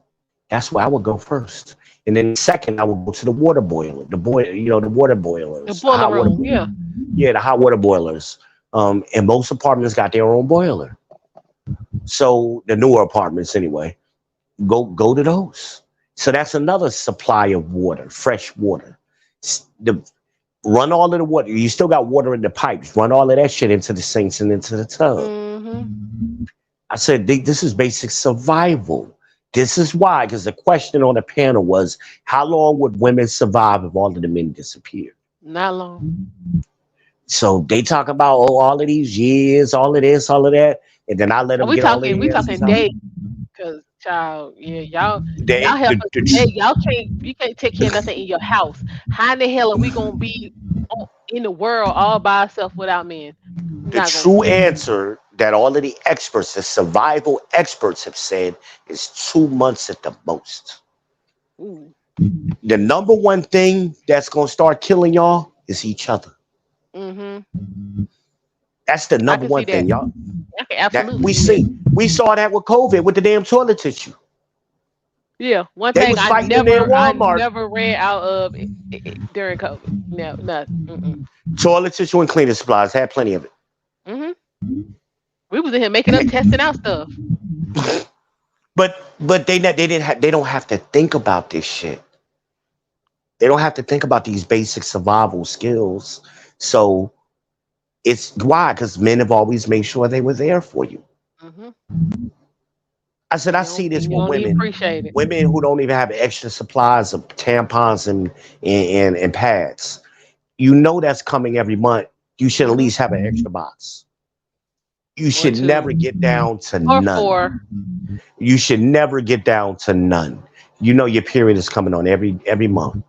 That's where I would go first. And then second, I would go to the water boiler, the water The boilers, the boiler hot water, room, yeah. yeah, the hot water boilers. And most apartments got their own boiler. So the newer apartments, anyway, go to those. So that's another supply of water, fresh water. The run all of the water. You still got water in the pipes. Run all of that shit into the sinks and into the tub. I said, this is basic survival. This is why, because the question on the panel was, how long would women survive if all of the men disappeared? Not long. So they talk about, all of these years, all of this, all of that, and then I let them We get all their talking, we answers talking out. days, cause child, yeah, y'all They, help the, us today. the, You can't take care of nothing in your house. How in the hell are we gonna be in the world all by ourselves without men? the Not gonna true work. answer that all of the experts, the survival experts, have said is 2 months at the most. Ooh. The number one thing that's gonna start killing y'all is each other. Mhm. That's the I number can see one that. thing, y'all. I can That absolutely we see that. see. We saw that with COVID with the damn toilet tissue. Yeah. One They thing was fighting in there in I Walmart. never ran out of during COVID. No, nothing. Mm-mm. Toilet tissue and cleaning supplies had plenty of it. Mhm. We was in here making up, testing out stuff. But they don't have to think about this shit. They don't have to think about these basic survival skills. So it's why, because men have always made sure they were there for you. Mhm. I said I see And this you with don't even women, appreciate it. women who don't even have extra supplies of tampons and pads. You know that's coming every month. You should at Mhm. least have an extra box. You Or should two. never get down to Or none. four. You should never get down to none. You know your period is coming on every month.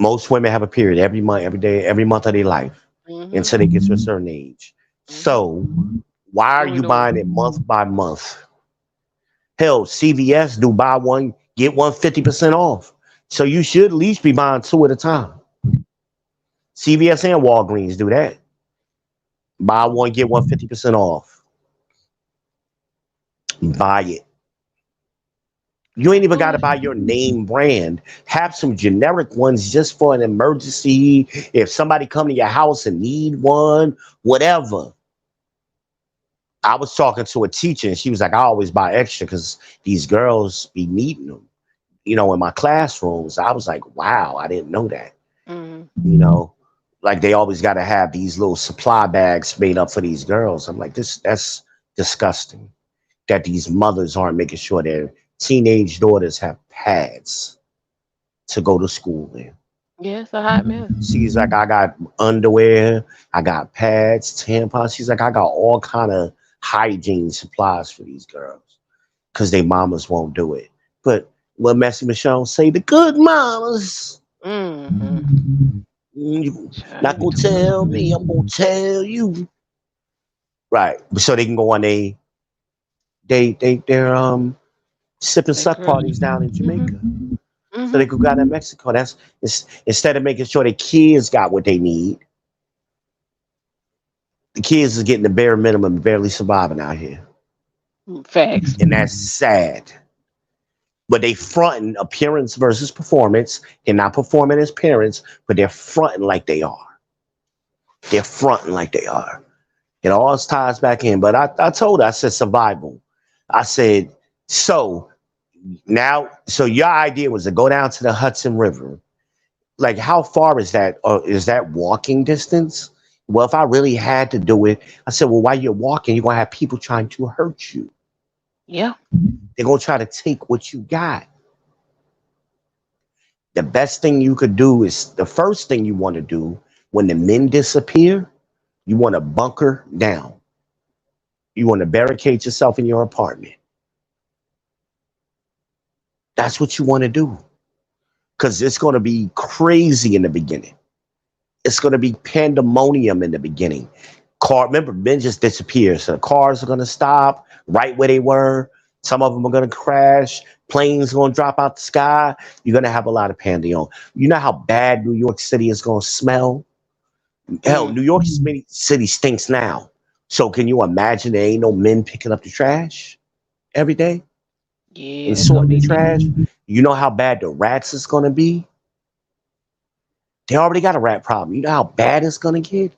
Most women have a period every month, every day, every month of their life Mhm. until they get to a certain age. Mhm. So why are What we you doing? buying it month by month? Hell, CVS do buy one, get one 50% off. So you should at least be buying two at a time. CVS and Walgreens do that. Buy one, get one 50% off. Buy it. You ain't Act even got to foolish. buy your name brand. Have some generic ones just for an emergency. If somebody come to your house and need one, whatever. I was talking to a teacher and she was like, I always buy extra because these girls be needing them, in my classrooms. I was like, wow, I didn't know that. Mhm. You know, like they always got to have these little supply bags made up for these girls. I'm like, that's disgusting that these mothers aren't making sure their teenage daughters have pads to go to school in. Yeah, it's a hot mess. She's like, I got underwear, I got pads, tampons. She's like, I got all kind of hygiene supplies for these girls because they mamas won't do it. But what Messy Michelle say, the good mamas. Mhm. You Child, not you gonna too much tell for me. me, I'm gonna tell you. Right. So they can go on they're sip and That suck girl. parties down in Mhm. Jamaica. So Mhm. they could go down to Mexico. Instead of making sure the kids got what they need, the kids is getting the bare minimum, barely surviving out here. Facts. And that's sad. But they fronting appearance versus performance. They're not performing as parents, but they're fronting like they are. They're fronting like they are. It all ties back in. But I told her, I said survival. I said, so so your idea was to go down to the Hudson River. Like, how far is that? Is that walking distance? Well, if I really had to do it, I said, well, while you're walking, you're going to have people trying to hurt you. Yeah. They're going to try to take what you got. The best thing you could do is the first thing you want to do when the men disappear, you want to bunker down. You want to barricade yourself in your apartment. That's what you want to do. Because it's going to be crazy in the beginning. It's going to be pandemonium in the beginning. Remember, men just disappear. So the cars are going to stop right where they were. Some of them are going to crash. Planes going to drop out the sky. You're going to have a lot of pandemonium. You know how bad New York City is going to smell? Hell, Mm. New York City stinks now. So can you imagine there ain't no men picking up the trash? every day Yeah, and it's gonna sorting the be trash. different. You know how bad the rats is gonna be? They already got a rat problem. You know how bad it's gonna get?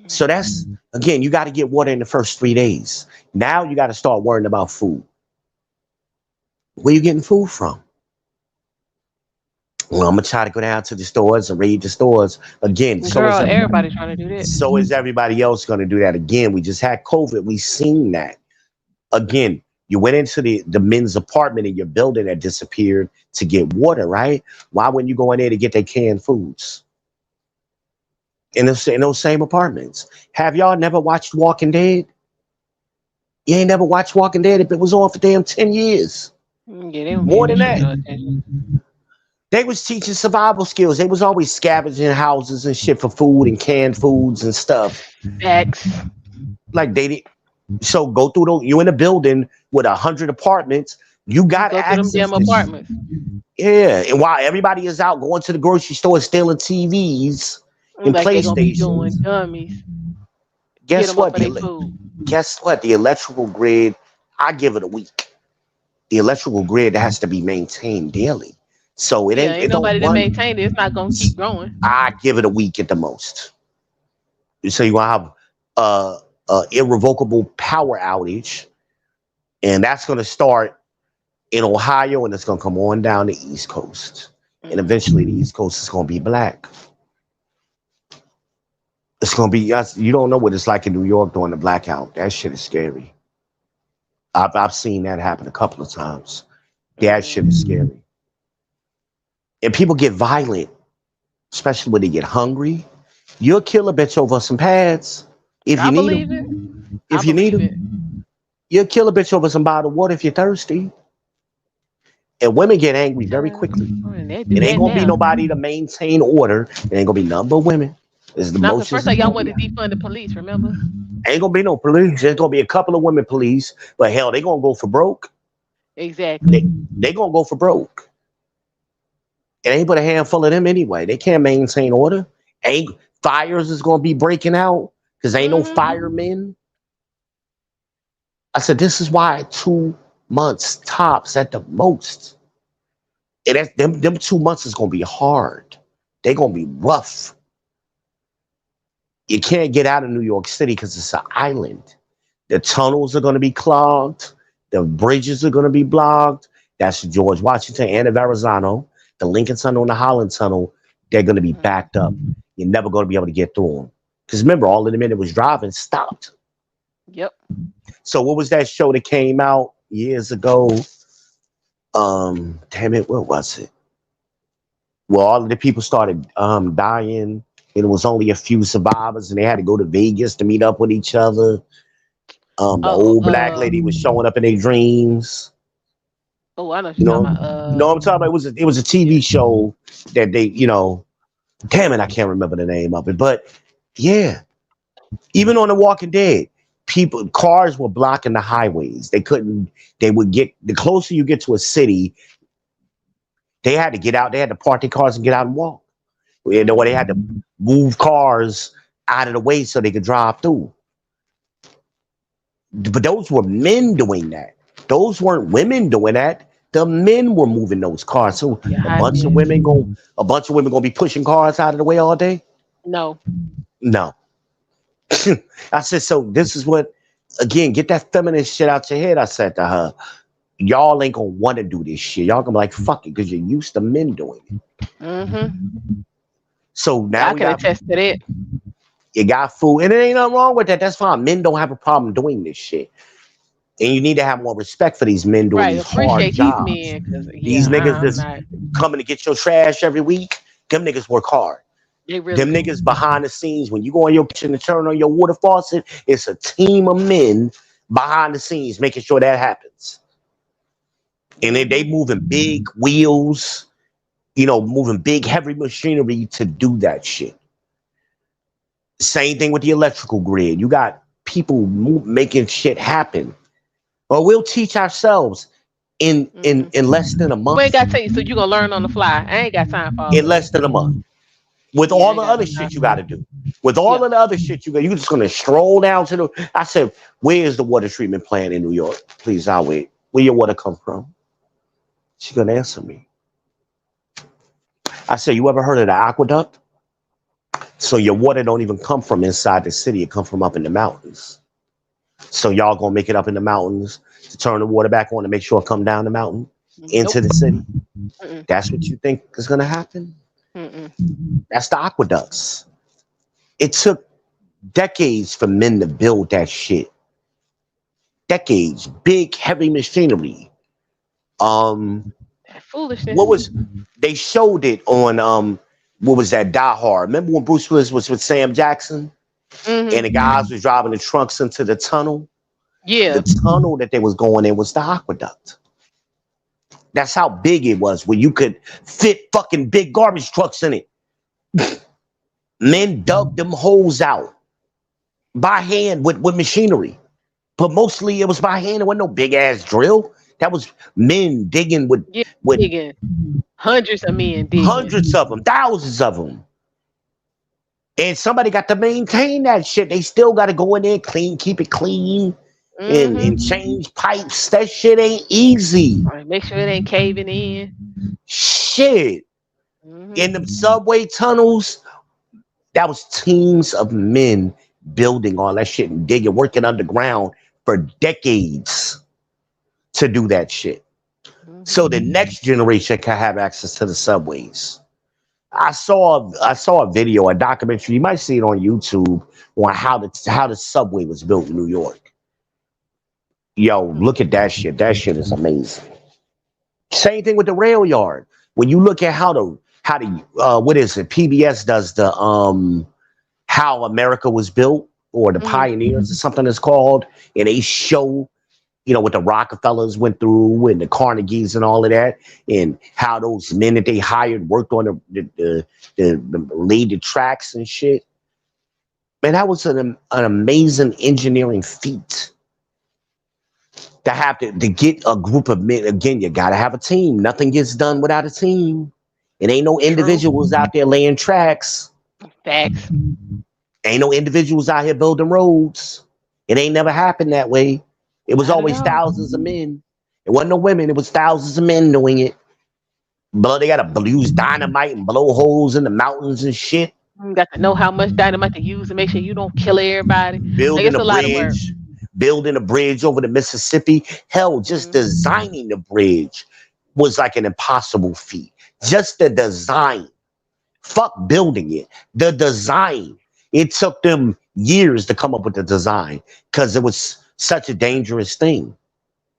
So that's again, you got to get water in the first 3 days. Now you got to start worrying about food. Where you getting food from? Well, I'm gonna try to go down to the stores and raid the stores again. So is Girl, everybody. everybody trying to do that. So is everybody else gonna do that again? We just had COVID. We seen that again. You went into the men's apartment in your building that disappeared to get water, right? Why wouldn't you go in there to get their canned foods in those same apartments? Have y'all never watched Walking Dead? You ain't never watched Walking Dead if it was on for damn 10 years. Yeah, they don't More paying that than shit that. no attention. They was teaching survival skills. They was always scavenging houses and shit for food and canned foods and stuff. Facts. Like they did. So go through you in a building with 100 apartments. You got Go through them access damn to apartments. yeah. And while everybody is out going to the grocery store stealing TVs and Like they gonna be PlayStations, doing dummies. Get guess them up what? for their food. Guess what? The electrical grid. I give it a week. The electrical grid has to be maintained daily. So it Yeah, ain't. ain't It don't nobody to run. maintain it. It's not gonna keep going. I give it a week at the most. So you gonna have irrevocable power outage, and that's gonna start in Ohio, and it's gonna come on down the East Coast, and eventually the East Coast is gonna be black. It's gonna be us. You don't know what it's like in New York during the blackout. That shit is scary. I've seen that happen a couple of times. That shit is scary. And people get violent, especially when they get hungry. You'll kill a bitch over some pads if I you need believe it. them. I If you need believe it. them, you'll kill a bitch over some bottled water if you're thirsty. And women get angry very quickly. They do It ain't that gonna be now. nobody to maintain order. It ain't gonna be none but women. It's the Now, cause most. first y'all wanted to defund the police. Remember? Ain't gonna be no police. There's gonna be a couple of women police, but hell, they gonna go for broke. Exactly. They gonna go for broke. It ain't but a handful of them anyway. They can't maintain order. Ain't fires is gonna be breaking out because ain't no firemen. I said this is why 2 months tops at the most. And that's, them 2 months is gonna be hard. They gonna be rough. You can't get out of New York City because it's an island. The tunnels are gonna be clogged. The bridges are gonna be blocked. That's the George Washington and the Verrazano, the Lincoln Tunnel and the Holland Tunnel. They're gonna be backed up. You're never gonna be able to get through them. Because remember, all of the men that was driving stopped. Yep. So what was that show that came out years ago? Damn it, what was it? Well, all of the people started dying, and it was only a few survivors, and they had to go to Vegas to meet up with each other. The old black lady was showing up in their dreams. Oh, I know what You you're know, talking about. you know what I'm talking about? It was a TV show that they, damn it, I can't remember the name of it. But yeah, even on The Walking Dead, cars were blocking the highways. They would get, the closer you get to a city, they had to get out. They had to park their cars and get out and walk. You know, they had to move cars out of the way so they could drive through. But those were men doing that. Those weren't women doing that. The men were moving those cars. So a bunch of women gonna be pushing cars out of the way all day. No. I said, so this is what, again, get that feminist shit out your head. I said to her, y'all ain't gonna want to do this shit. Y'all gonna be like, fuck it, because you're used to men doing it. So now I can attest to that. You got food, and it ain't nothing wrong with that. That's fine. Men don't have a problem doing this shit. And you need to have more respect for these men doing these hard jobs. These niggas that's coming to get your trash every week, them niggas work hard. Them niggas behind the scenes, when you go in your kitchen and turn on your water faucet, it's a team of men behind the scenes making sure that happens. And they moving big wheels, moving big heavy machinery to do that shit. Same thing with the electrical grid. You got people making shit happen. Or we'll teach ourselves in less than a month. We ain't got to tell you, so you're gonna learn on the fly. I ain't got time for all in less than a month. With Yeah, all they the got other enough. shit you got to do. With all Yeah. of the other shit you just gonna stroll down to the. I said, "Where's the water treatment plant in New York? Please, I'll wait. Where your water come from?" She gonna answer me. I said, "You ever heard of the aqueduct? So your water don't even come from inside the city. It come from up in the mountains. So y'all gonna make it up in the mountains to turn the water back on to make sure it come down the mountain into Nope. the city. Mm-mm. That's what you think is gonna happen? Mm-mm. That's the aqueducts. It took decades for men to build that shit. Decades, big heavy machinery. Um, That foolishness. what was they showed it on what was that Die Hard? Remember when Bruce Willis was with Sam Jackson and the Mm-hmm. guys was driving the trucks into the tunnel? The Yeah. tunnel that they was going in was the aqueduct. That's how big it was, where you could fit fucking big garbage trucks in it. Men dug them holes out by hand with machinery. But mostly it was by hand. It wasn't no big ass drill. That was men digging Yeah. with Digging. Hundreds of men digging. hundreds of them, thousands of them. And somebody got to maintain that shit. They still got to go in there, clean, keep it clean, and Mm-hmm. change pipes. That shit ain't easy. All right, make sure it ain't caving in. Shit. Mm-hmm. In the subway tunnels, that was teams of men building all that shit and digging, working underground for decades to do that shit. So the Mm-hmm. next generation can have access to the subways. I saw a video, a documentary. You might see it on YouTube on how the subway was built in New York. Yo, look at that shit. That shit is amazing. Same thing with the rail yard. When you look at how the what is it? PBS does the how America was built or the Mm-hmm. pioneers or something it's called, and they show what the Rockefellers went through and the Carnegies and all of that, and how those men that they hired worked on the laid the tracks and shit. Man, that was an amazing engineering feat to have to get a group of men. Again, you got to have a team. Nothing gets done without a team. It ain't no True. individuals out there laying tracks. Facts. Ain't no individuals out here building roads. It ain't never happened that way. It was Not at always all. thousands of men. It wasn't no women. It was thousands of men doing it. Blow, they gotta use dynamite and blow holes in the mountains and shit. You got to know how much dynamite to use to make sure you don't kill everybody. Like Building it's a a lot of work. bridge, building a bridge over the Mississippi. Hell, just Mm-hmm. designing the bridge was like an impossible feat. Just the design. Fuck building it. The design. It took them years to come up with the design because it was such a dangerous thing.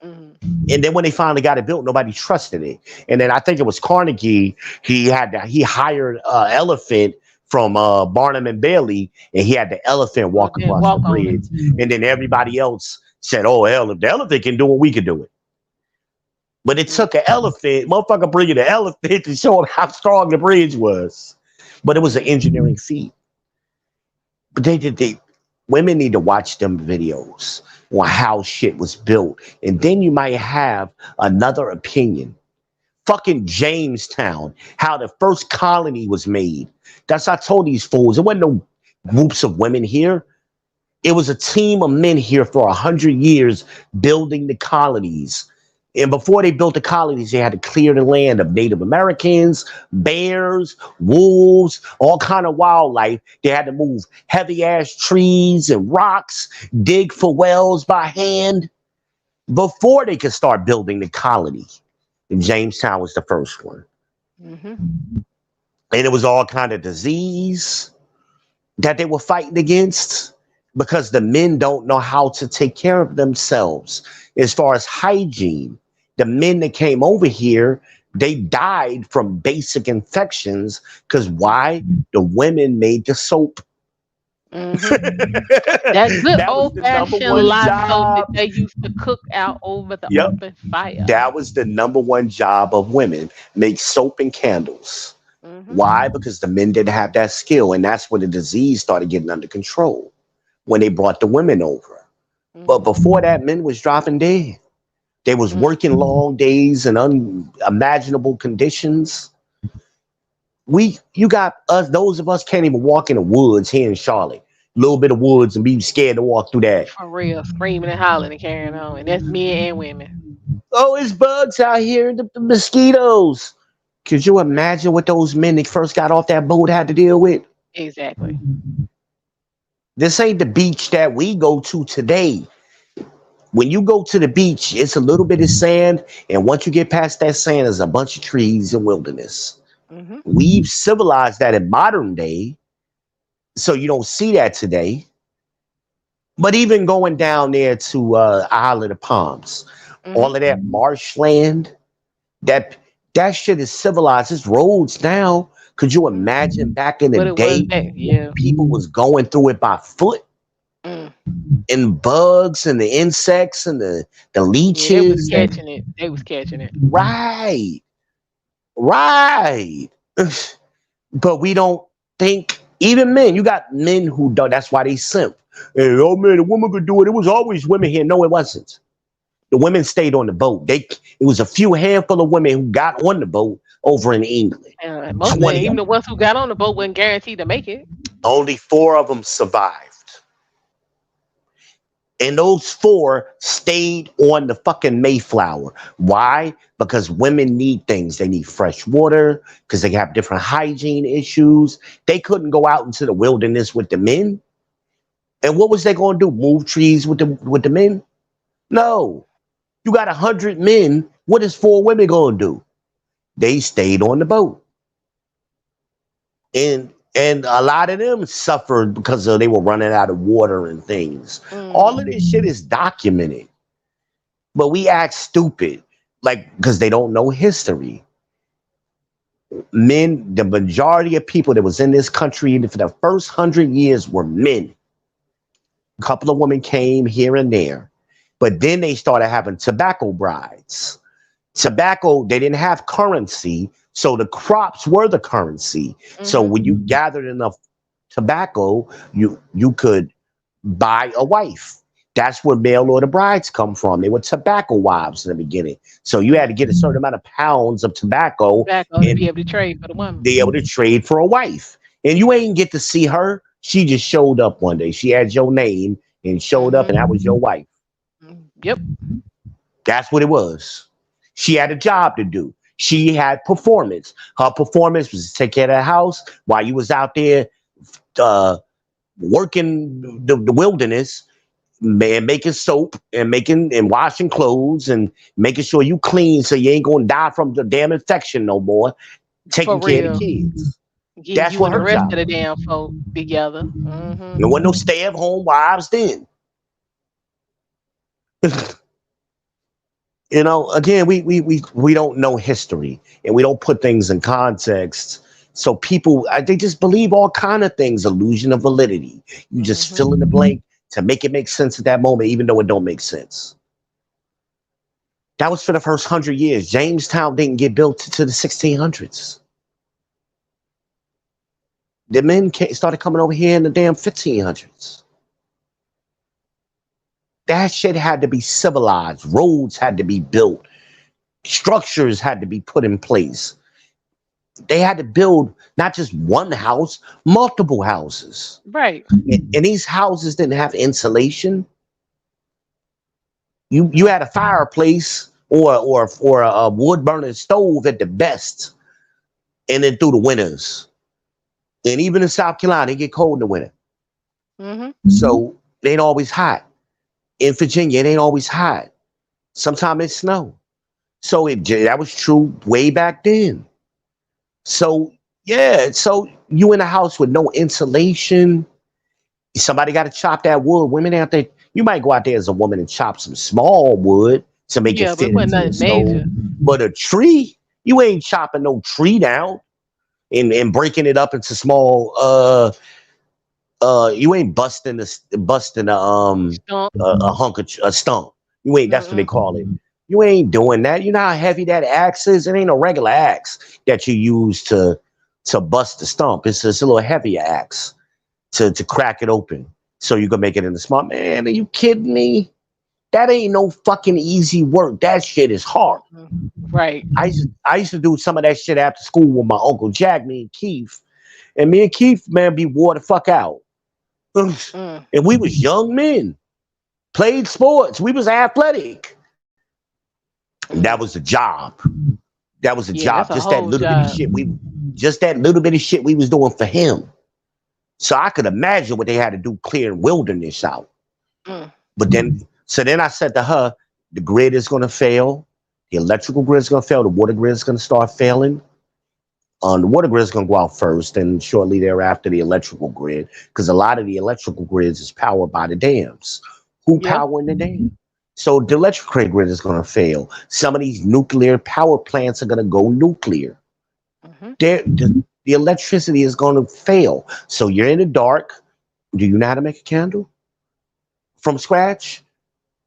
Mm-hmm. And then when they finally got it built, nobody trusted it. And then I think it was Carnegie. He hired an elephant from Barnum and Bailey, and he had the elephant walk And across the walk on it. bridge. And then everybody else said, "Oh, hell, if the elephant can do it, we can do it." But it took an elephant, motherfucker, bringing an elephant to show him how strong the bridge was. But it was an engineering feat. But women need to watch them videos on how shit was built, and then you might have another opinion. Fucking Jamestown, how the first colony was made. That's I told these fools. It wasn't no groups of women here. It was a team of men here for 100 years building the colonies. And before they built the colonies, they had to clear the land of Native Americans, bears, wolves, all kind of wildlife. They had to move heavy ass trees and rocks, dig for wells by hand before they could start building the colony. And Jamestown was the first one. Mm-hmm. And it was all kind of disease that they were fighting against because the men don't know how to take care of themselves as far as hygiene. The men that came over here, they died from basic infections because why? The women made the soap. Mm-hmm. That good That was old the number fashioned one lye soap that job. they used to cook out over the Yep. open fire. That was the number one job of women, make soap and candles. Mm-hmm. Why? Because the men didn't have that skill. And that's when the disease started getting under control when they brought the women over. But Mm-hmm. before that, men was dropping dead. They was working long days in unimaginable conditions. You got us, those of us can't even walk in the woods here in Charlotte. A little bit of woods and be scared to walk through that. For real, screaming and hollering and carrying on, and that's men and women. Oh, it's bugs out here, the mosquitoes. Could you imagine what those men that first got off that boat had to deal with? Exactly. This ain't the beach that we go to today. When you go to the beach, it's a little bit of sand, and once you get past that sand, there's a bunch of trees and wilderness. Hmm. We've civilized that in modern day, so you don't see that today. But even going down there to Isle of the Palms, Hmm. all of that marshland, that that shit is civilized. It's roads now. Could you imagine back in the But it was day back, when yeah. people was going through it by foot Mm. and bugs and the insects and the Yeah, they was leeches and catching it. They was catching it. right, right. But we don't think even men. You got men who don't. That's why they simp. Hey, oh man, a woman could do it. It was always women here. No, it wasn't. The women stayed on the boat. It was a few handful of women who got on the boat over in England. And most, 20 even of the them. ones who got on the boat wasn't guaranteed to make it. Only four of them survived. And those four stayed on the fucking Mayflower. Why? Because women need things. They need fresh water because they have different hygiene issues. They couldn't go out into the wilderness with the men. And what was they going to do? Move trees with the men? No. You got 100 men. What is four women going to do? They stayed on the boat. And a lot of them suffered because they were running out of water and things. All of Hmm. this shit is documented, but we act stupid, like because they don't know history. Men, the majority of people that was in this country for the first 100 years were men. A couple of women came here and there, but then they started having tobacco brides. Tobacco, they didn't have currency, so the crops were the currency. So Hmm. when you gathered enough tobacco, you could buy a wife. That's where mail order brides come from. They were tobacco wives in the beginning. So you had to get a certain amount of pounds of tobacco Tobacco to and be able to trade for the woman. be able to trade for a wife. And you ain't get to see her. She just showed up one day. She had your name and showed up, and Hmm. that was your wife. Yep. That's what it was. She had a job to do. She had performance. Her performance was to take care of the house while you was out there uh, working the wilderness, man, making soap and making and washing clothes and making sure you clean so you ain't gonna die from the damn infection no more. For Taking care of the real. kids. Getting That's you what and the her rest job of the was. damn folk together. Hmm. There wasn't no stay at home wives then. Again, we don't know history and we don't put things in context. So people, they just believe all kind of things, illusion of validity. You just Hmm. fill in the blank to make it make sense at that moment, even though it don't make sense. That was for the first 100 years. Jamestown didn't get built to the 1600s. The men started coming over here in the damn 1500s. That shit had to be civilized. Roads had to be built. Structures had to be put in place. They had to build not just one house, multiple houses. Right. And these houses didn't have insulation. You had a fireplace or a wood burning stove at the best, and then through the winters. And even in South Carolina, it get cold in the winter. Hmm. So it ain't always hot. In Virginia, it ain't always hot. Sometimes it snow. So that was true way back then. So yeah, so you in a house with no insulation. Somebody got to chop that wood. Women out there, you might go out there as a woman and chop some small wood to make it Yeah, but fit it wasn't into the nothing stove. major. But a tree, you ain't chopping no tree down and breaking it up into small you ain't busting Stump. a hunk of a stump. You ain't, that's what they Mm-mm. call it. You ain't doing that. You know how heavy that axe is? It ain't a regular axe that you use to bust the stump. It's just a little heavier axe to crack it open so you can make it in the small. Man, are you kidding me? That ain't no fucking easy work. That shit is hard. Right. I used to do some of that shit after school with my uncle Jack, me and Keith. And me and Keith, man, be wore the fuck out. Mm. And we was young men, played sports. We was athletic. That was a job. That was a Yeah, that's job. a Just that whole little bit of job. shit. Just that little bit of shit we was doing for him. So I could imagine what they had to do clearing wilderness out. Mm. But then I said to her, the grid is going to fail. The electrical grid is going to fail. The water grid is going to start failing. The water grid is going to go out first, and shortly thereafter, the electrical grid, because a lot of the electrical grids is powered by the dams. Who Yeah. powering the dam? So the electrical grid is going to fail. Some of these nuclear power plants are going to go nuclear. Mm-hmm. The electricity is going to fail. So you're in the dark. Do you know how to make a candle from scratch?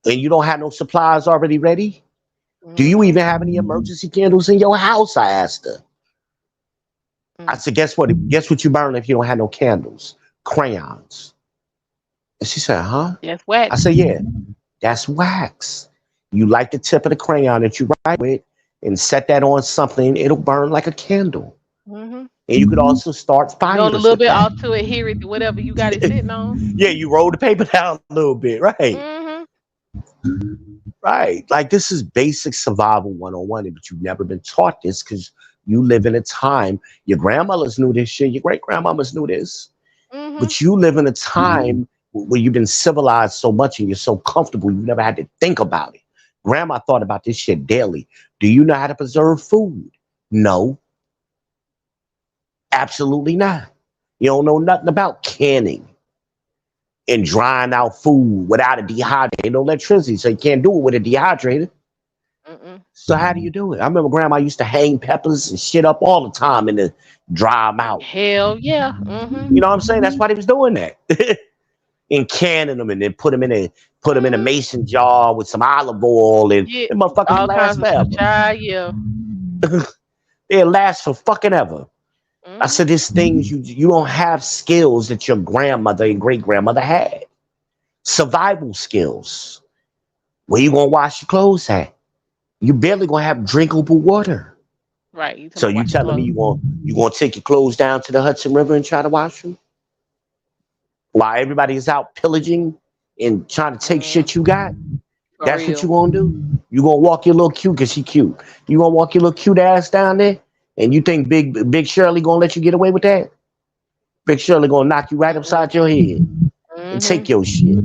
And you don't have no supplies already ready? Do you even have any emergency candles in your house? I asked her. I said, guess what? Guess what you burn if you don't have no candles? Crayons. And she said, huh? That's wax. I said, yeah, that's wax. You light the tip of the crayon that you write with and set that on something, it'll burn like a candle. Mm-hmm. And you could also start Going a fires little with bit that. off to it, hear it, whatever you got it sitting on. Yeah, you roll the paper down a little bit, right? Mm-hmm. Right. Like this is basic survival 101, but you've never been taught this because you live in a time, your grandmothers knew this shit, your great grandmamas knew this, Mm-hmm. but you live in a time where you've been civilized so much and you're so comfortable, you've never had to think about it. Grandma thought about this shit daily. Do you know how to preserve food? No, absolutely not. You don't know nothing about canning and drying out food without a dehydrator, no electricity, so you can't do it with a dehydrator. Mm-mm. So how do you do it? I remember grandma used to hang peppers and shit up all the time and then dry them out. Hell yeah. Mm-hmm. You know what I'm saying? That's why they was doing that. And canning them and then put them in a mason jar with some olive oil and Yeah. the motherfuckers All last kinds of stuff. forever. Child, yeah. They'll last for fucking ever. I Mm-hmm. said, there's things you don't have skills that your grandmother and great grandmother had. Survival skills. Where you gonna wash your clothes at? You barely gonna have drinkable water. Right. You So talking you about telling me clothes. you gonna take your clothes down to the Hudson River and try to wash them? While everybody is out pillaging and trying to take shit you got? For That's what you real. gonna do? You gonna walk your little cute, cause she cute. You gonna walk your little cute ass down there? And you think Big Shirley gonna let you get away with that? Big Shirley gonna knock you right upside your head and take Mm-hmm. your shit.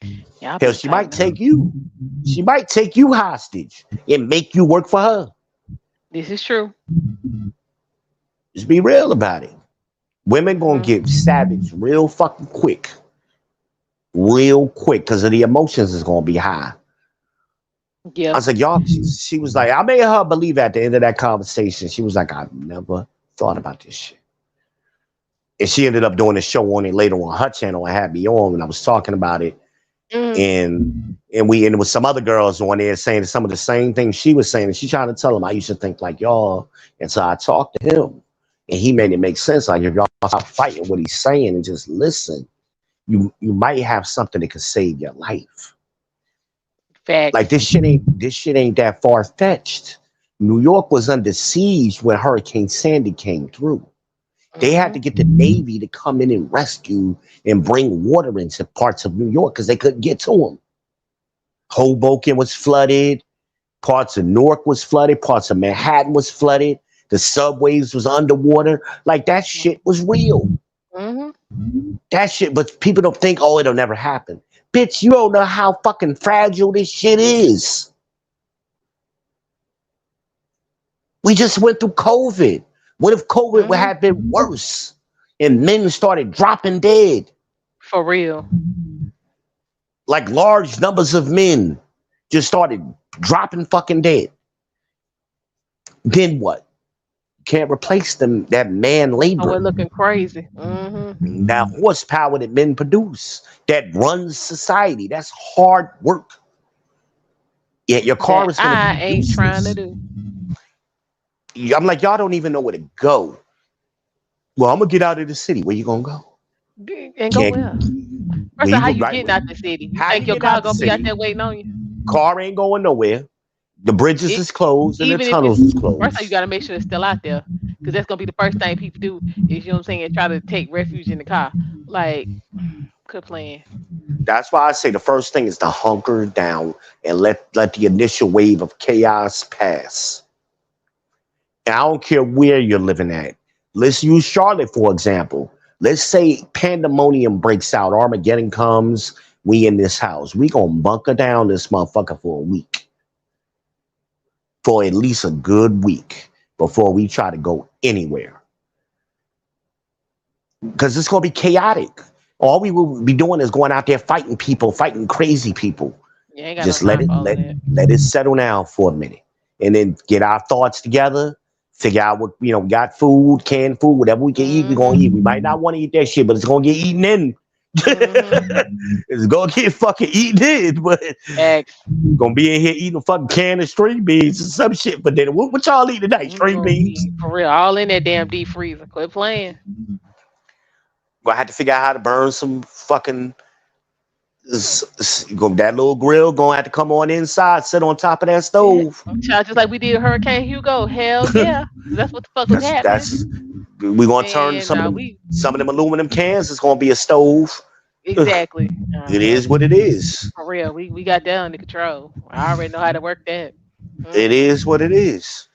Y'all Hell, better tighten up. she might take you hostage and make you work for her. This is true. Just be real about it. Women gonna Mm-hmm. get savage real fucking quick. Real quick, because of the emotions is gonna be high. I Yeah. was like, y'all, she was like, I made her believe at the end of that conversation. She was like, I've never thought about this shit. And she ended up doing a show on it later on her channel and had me on when I was talking about it. Mm. And there was some other girls on there saying some of the same things she was saying. And she trying to tell them I used to think like y'all. And so I talked to him and he made it make sense. Like if y'all stop fighting what he's saying and just listen, you might have something that could save your life. Facts. Like this shit ain't that far fetched. New York was under siege when Hurricane Sandy came through. They had to get the Navy to come in and rescue and bring water into parts of New York because they couldn't get to them. Hoboken was flooded. Parts of Newark was flooded. Parts of Manhattan was flooded. The subways was underwater. Like that shit was real. Mm-hmm. That shit, but people don't think, oh, it'll never happen. Bitch, you don't know how fucking fragile this shit is. We just went through COVID. What if COVID would have been worse and men started dropping dead? For real. Like large numbers of men just started dropping fucking dead. Then what? Can't replace them, that man Oh, labor, we're looking crazy. Mm-hmm. that horsepower that men produce, that runs society. That's hard work. Yeah, your car That is going to I be ain't trying to useless. do. I'm like, y'all don't even know where to go. Well, I'm gonna get out of the city. Where you gonna go? And go Can't where? First of all, how leave it you right. getting out the city? You How you think your getting car out the gonna be out city? there waiting on you? Car ain't going nowhere. The bridges It, is closed and the even if tunnels it's is first of all, you closed. gotta make sure it's still out there. Because that's gonna be the first thing people do is, you know what I'm saying, try to take refuge in the car. Like, good plan. That's why I say the first thing is to hunker down and let the initial wave of chaos pass. And I don't care where you're living at. Let's use Charlotte for example. Let's say pandemonium breaks out, Armageddon comes, we in this house. We gonna bunker down this motherfucker for a week, for at least a good week before we try to go anywhere. Because it's gonna be chaotic. All we will be doing is going out there fighting people, fighting crazy people. You ain't got no Just let time it for all of let that. let it settle down for a minute, and then get our thoughts together. Figure out what we got food, canned food, whatever we can eat. We're gonna Mm-hmm. eat. We might not want to eat that shit, but it's gonna get eaten in. Mm-hmm. It's gonna get fucking eaten in, but X. gonna be in here eating a fucking can of string beans or some shit for dinner. What y'all eat tonight? You String gonna beans. be for real all in that damn deep freezer. Quit playing. Gonna have to figure out how to burn some fucking that little grill gonna have to come on inside, sit on top of that Yeah. stove. Child, just like we did Hurricane Hugo. Hell yeah. That's what the fuck was happening. That's we're gonna turn Man, nah, we some of them aluminum cans is gonna be a stove. Ugh, exactly. it Yep. is what it is. For real. We got that under control. I already know how to work that. It Mm-mm. is what it is.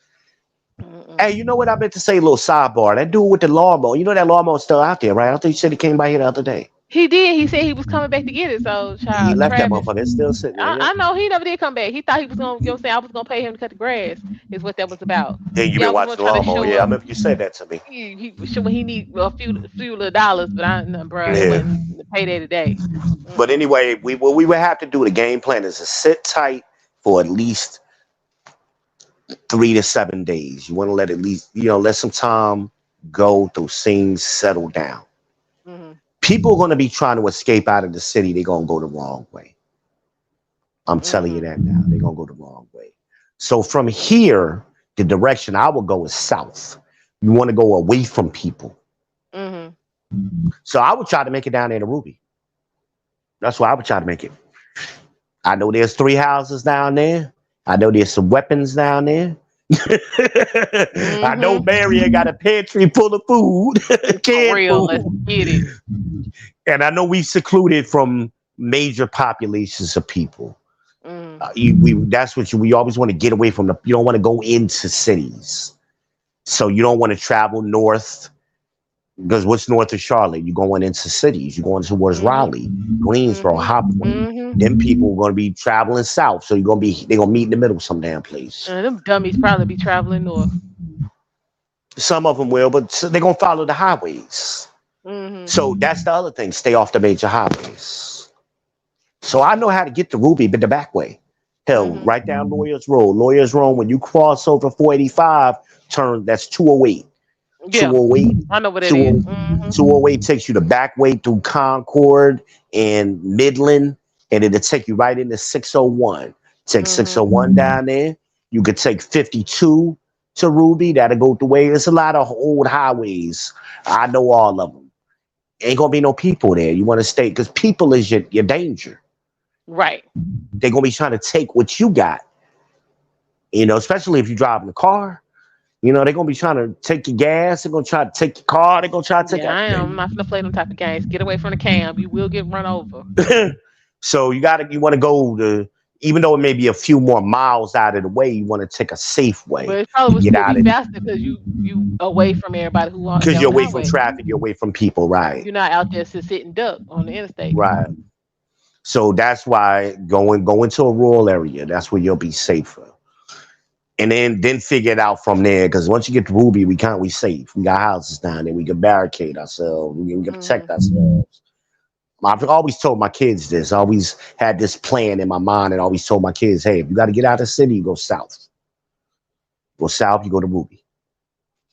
Hey, Mm-mm. you know what I meant to say? A little sidebar. That dude with the lawnmower. You know that lawnmower's still out there, right? I thought you said he came by here the other day. He did. He said he was coming back to get it. So, He child, left that Travis, motherfucker. It's still sitting there. I Yep. know he never did come back. He thought he was gonna, you know what I'm saying, I was gonna pay him to cut the grass. Is what that was about. And you've Yeah, I been was gonna watching the try to lawnmower. show Yeah, I up. remember you said that to me. He show when he need a few little dollars, but I, no, bro, it Yeah. wasn't the payday today. But Mm-mm. anyway, what we would have to do, the game plan is to sit tight for at least 3 to 7 days. You want to let at least, let some time go through things settle down. Mm-hmm. People are going to be trying to escape out of the city. They're going to go the wrong way. I'm telling you Mm-hmm. that now. They're going to go the wrong way. So from here, the direction I would go is south. You want to go away from people. Mm-hmm. So I would try to make it down there to Ruby. That's why I would try to make it. I know there's 3 houses down there. I know there's some weapons down there. I know Mm-hmm. Marion got a pantry full of food, For canned real, let's food. get it. And I know we secluded from major populations of people. Mm-hmm. We always want to get away from you don't want to go into cities. So you don't want to travel north because what's north of Charlotte? You're going into cities. You're going towards Mm-hmm. Raleigh, Greensboro, Mm-hmm. High Point. Mm-hmm. Them people are going to be traveling south. So they're going to meet in the middle some damn place. And them dummies probably be traveling north. Some of them will, but they're going to follow the highways. Mm-hmm. So that's the other thing. Stay off the major highways. So I know how to get to Ruby, but the back way. Hell, Mm-hmm. right down Lawyers Road. Lawyers Road, when you cross over 485, that's 208. Yeah, 208. I know what it is. Mm-hmm. 208 takes you the back way through Concord and Midland, and it'll take you right into 601. Take Mm-hmm. 601 down there. You could take 52 to Ruby. That'll go the way. It's a lot of old highways. I know all of them. Ain't gonna be no people there. You want to stay because people is your danger. Right. They're gonna be trying to take what you got. Especially if you drive in a car. They're gonna be trying to take your gas. They're gonna try to take your car. They're gonna try to take Yeah, I am. I'm everything. not gonna play them type of games. Get away from the cam. You will get run over. So you want to go to, even though it may be a few more miles out of the way, you want to take a safe But way it probably and would get still out be of faster because you away from everybody who are because there you're on the away from highway. traffic, you're away from people, right? You're not out there to sit and duck on the interstate. Right. So that's why go into a rural area. That's where you'll be safer. And then figure it out from there. Because once you get to Ruby, we safe. We got houses down there. We can barricade ourselves. We can Mm-hmm. protect ourselves. I've always told my kids this. I always had this plan in my mind and always told my kids, hey, if you got to get out of the city, you go south. Go south, you go to Ruby.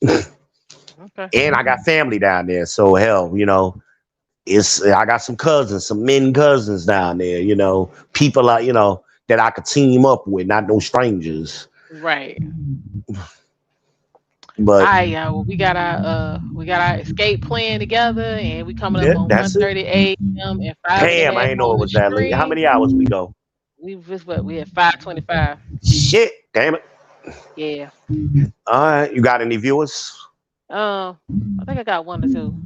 Okay. And I got family down there. So hell, I got some cousins, some men cousins down there, people that I could team up with, not no strangers. Right. But Well, we got our escape plan together, and we coming up yeah, on that's it. 1:30 a.m. and five and a Damn, I half ain't know on it the was that late. How stream. many hours we go? We just what we at 5:25. Shit, damn it. Yeah. All right, you got any viewers? I think I got one or two.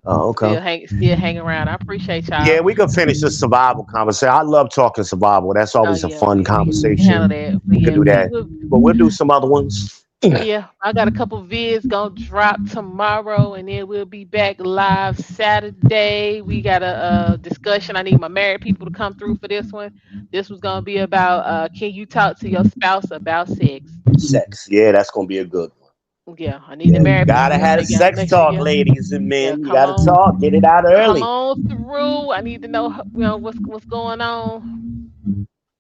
Oh, okay. Still hang around. I appreciate Yeah, y'all. we can finish the survival conversation. I love talking survival. That's Oh always a yeah, fun we can handle conversation. that. But We could yeah, do we that. will. But we'll do some other ones. Yeah, I got a couple vids gonna drop tomorrow, and then we'll be back live Saturday. We got a discussion. I need my married people to come through for this one. This was gonna be about can you talk to your spouse about sex? Sex. Yeah, that's gonna be a good one. Yeah, I need the Yeah, you married gotta people. have a You gotta sex make sure talk, you ladies and yeah men. You gotta talk. Get it out come early. on through. I need to know what's going on.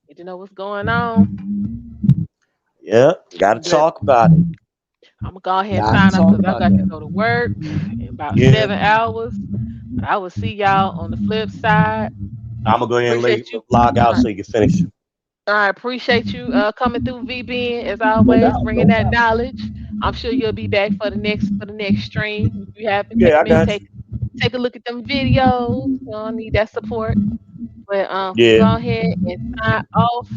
Need to know what's going on. Yeah, gotta But talk about it. I'm gonna go ahead and Gotta sign off talk because I about got to that. go to work in about Yeah, 7 hours. But I will see y'all on the flip side. I'm gonna go ahead and Appreciate you. log out I, so you can finish. I appreciate you coming through, VBN, as No always, doubt, bringing no that doubt. knowledge. I'm sure you'll be back for the next stream. If you haven't, take Yeah, a I minute, got you. take a look at them videos. I need that support. But I'm Yeah. gonna go ahead and sign off,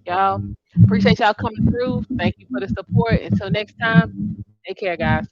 y'all. Appreciate y'all coming through. Thank you for the support. Until next time, take care, guys.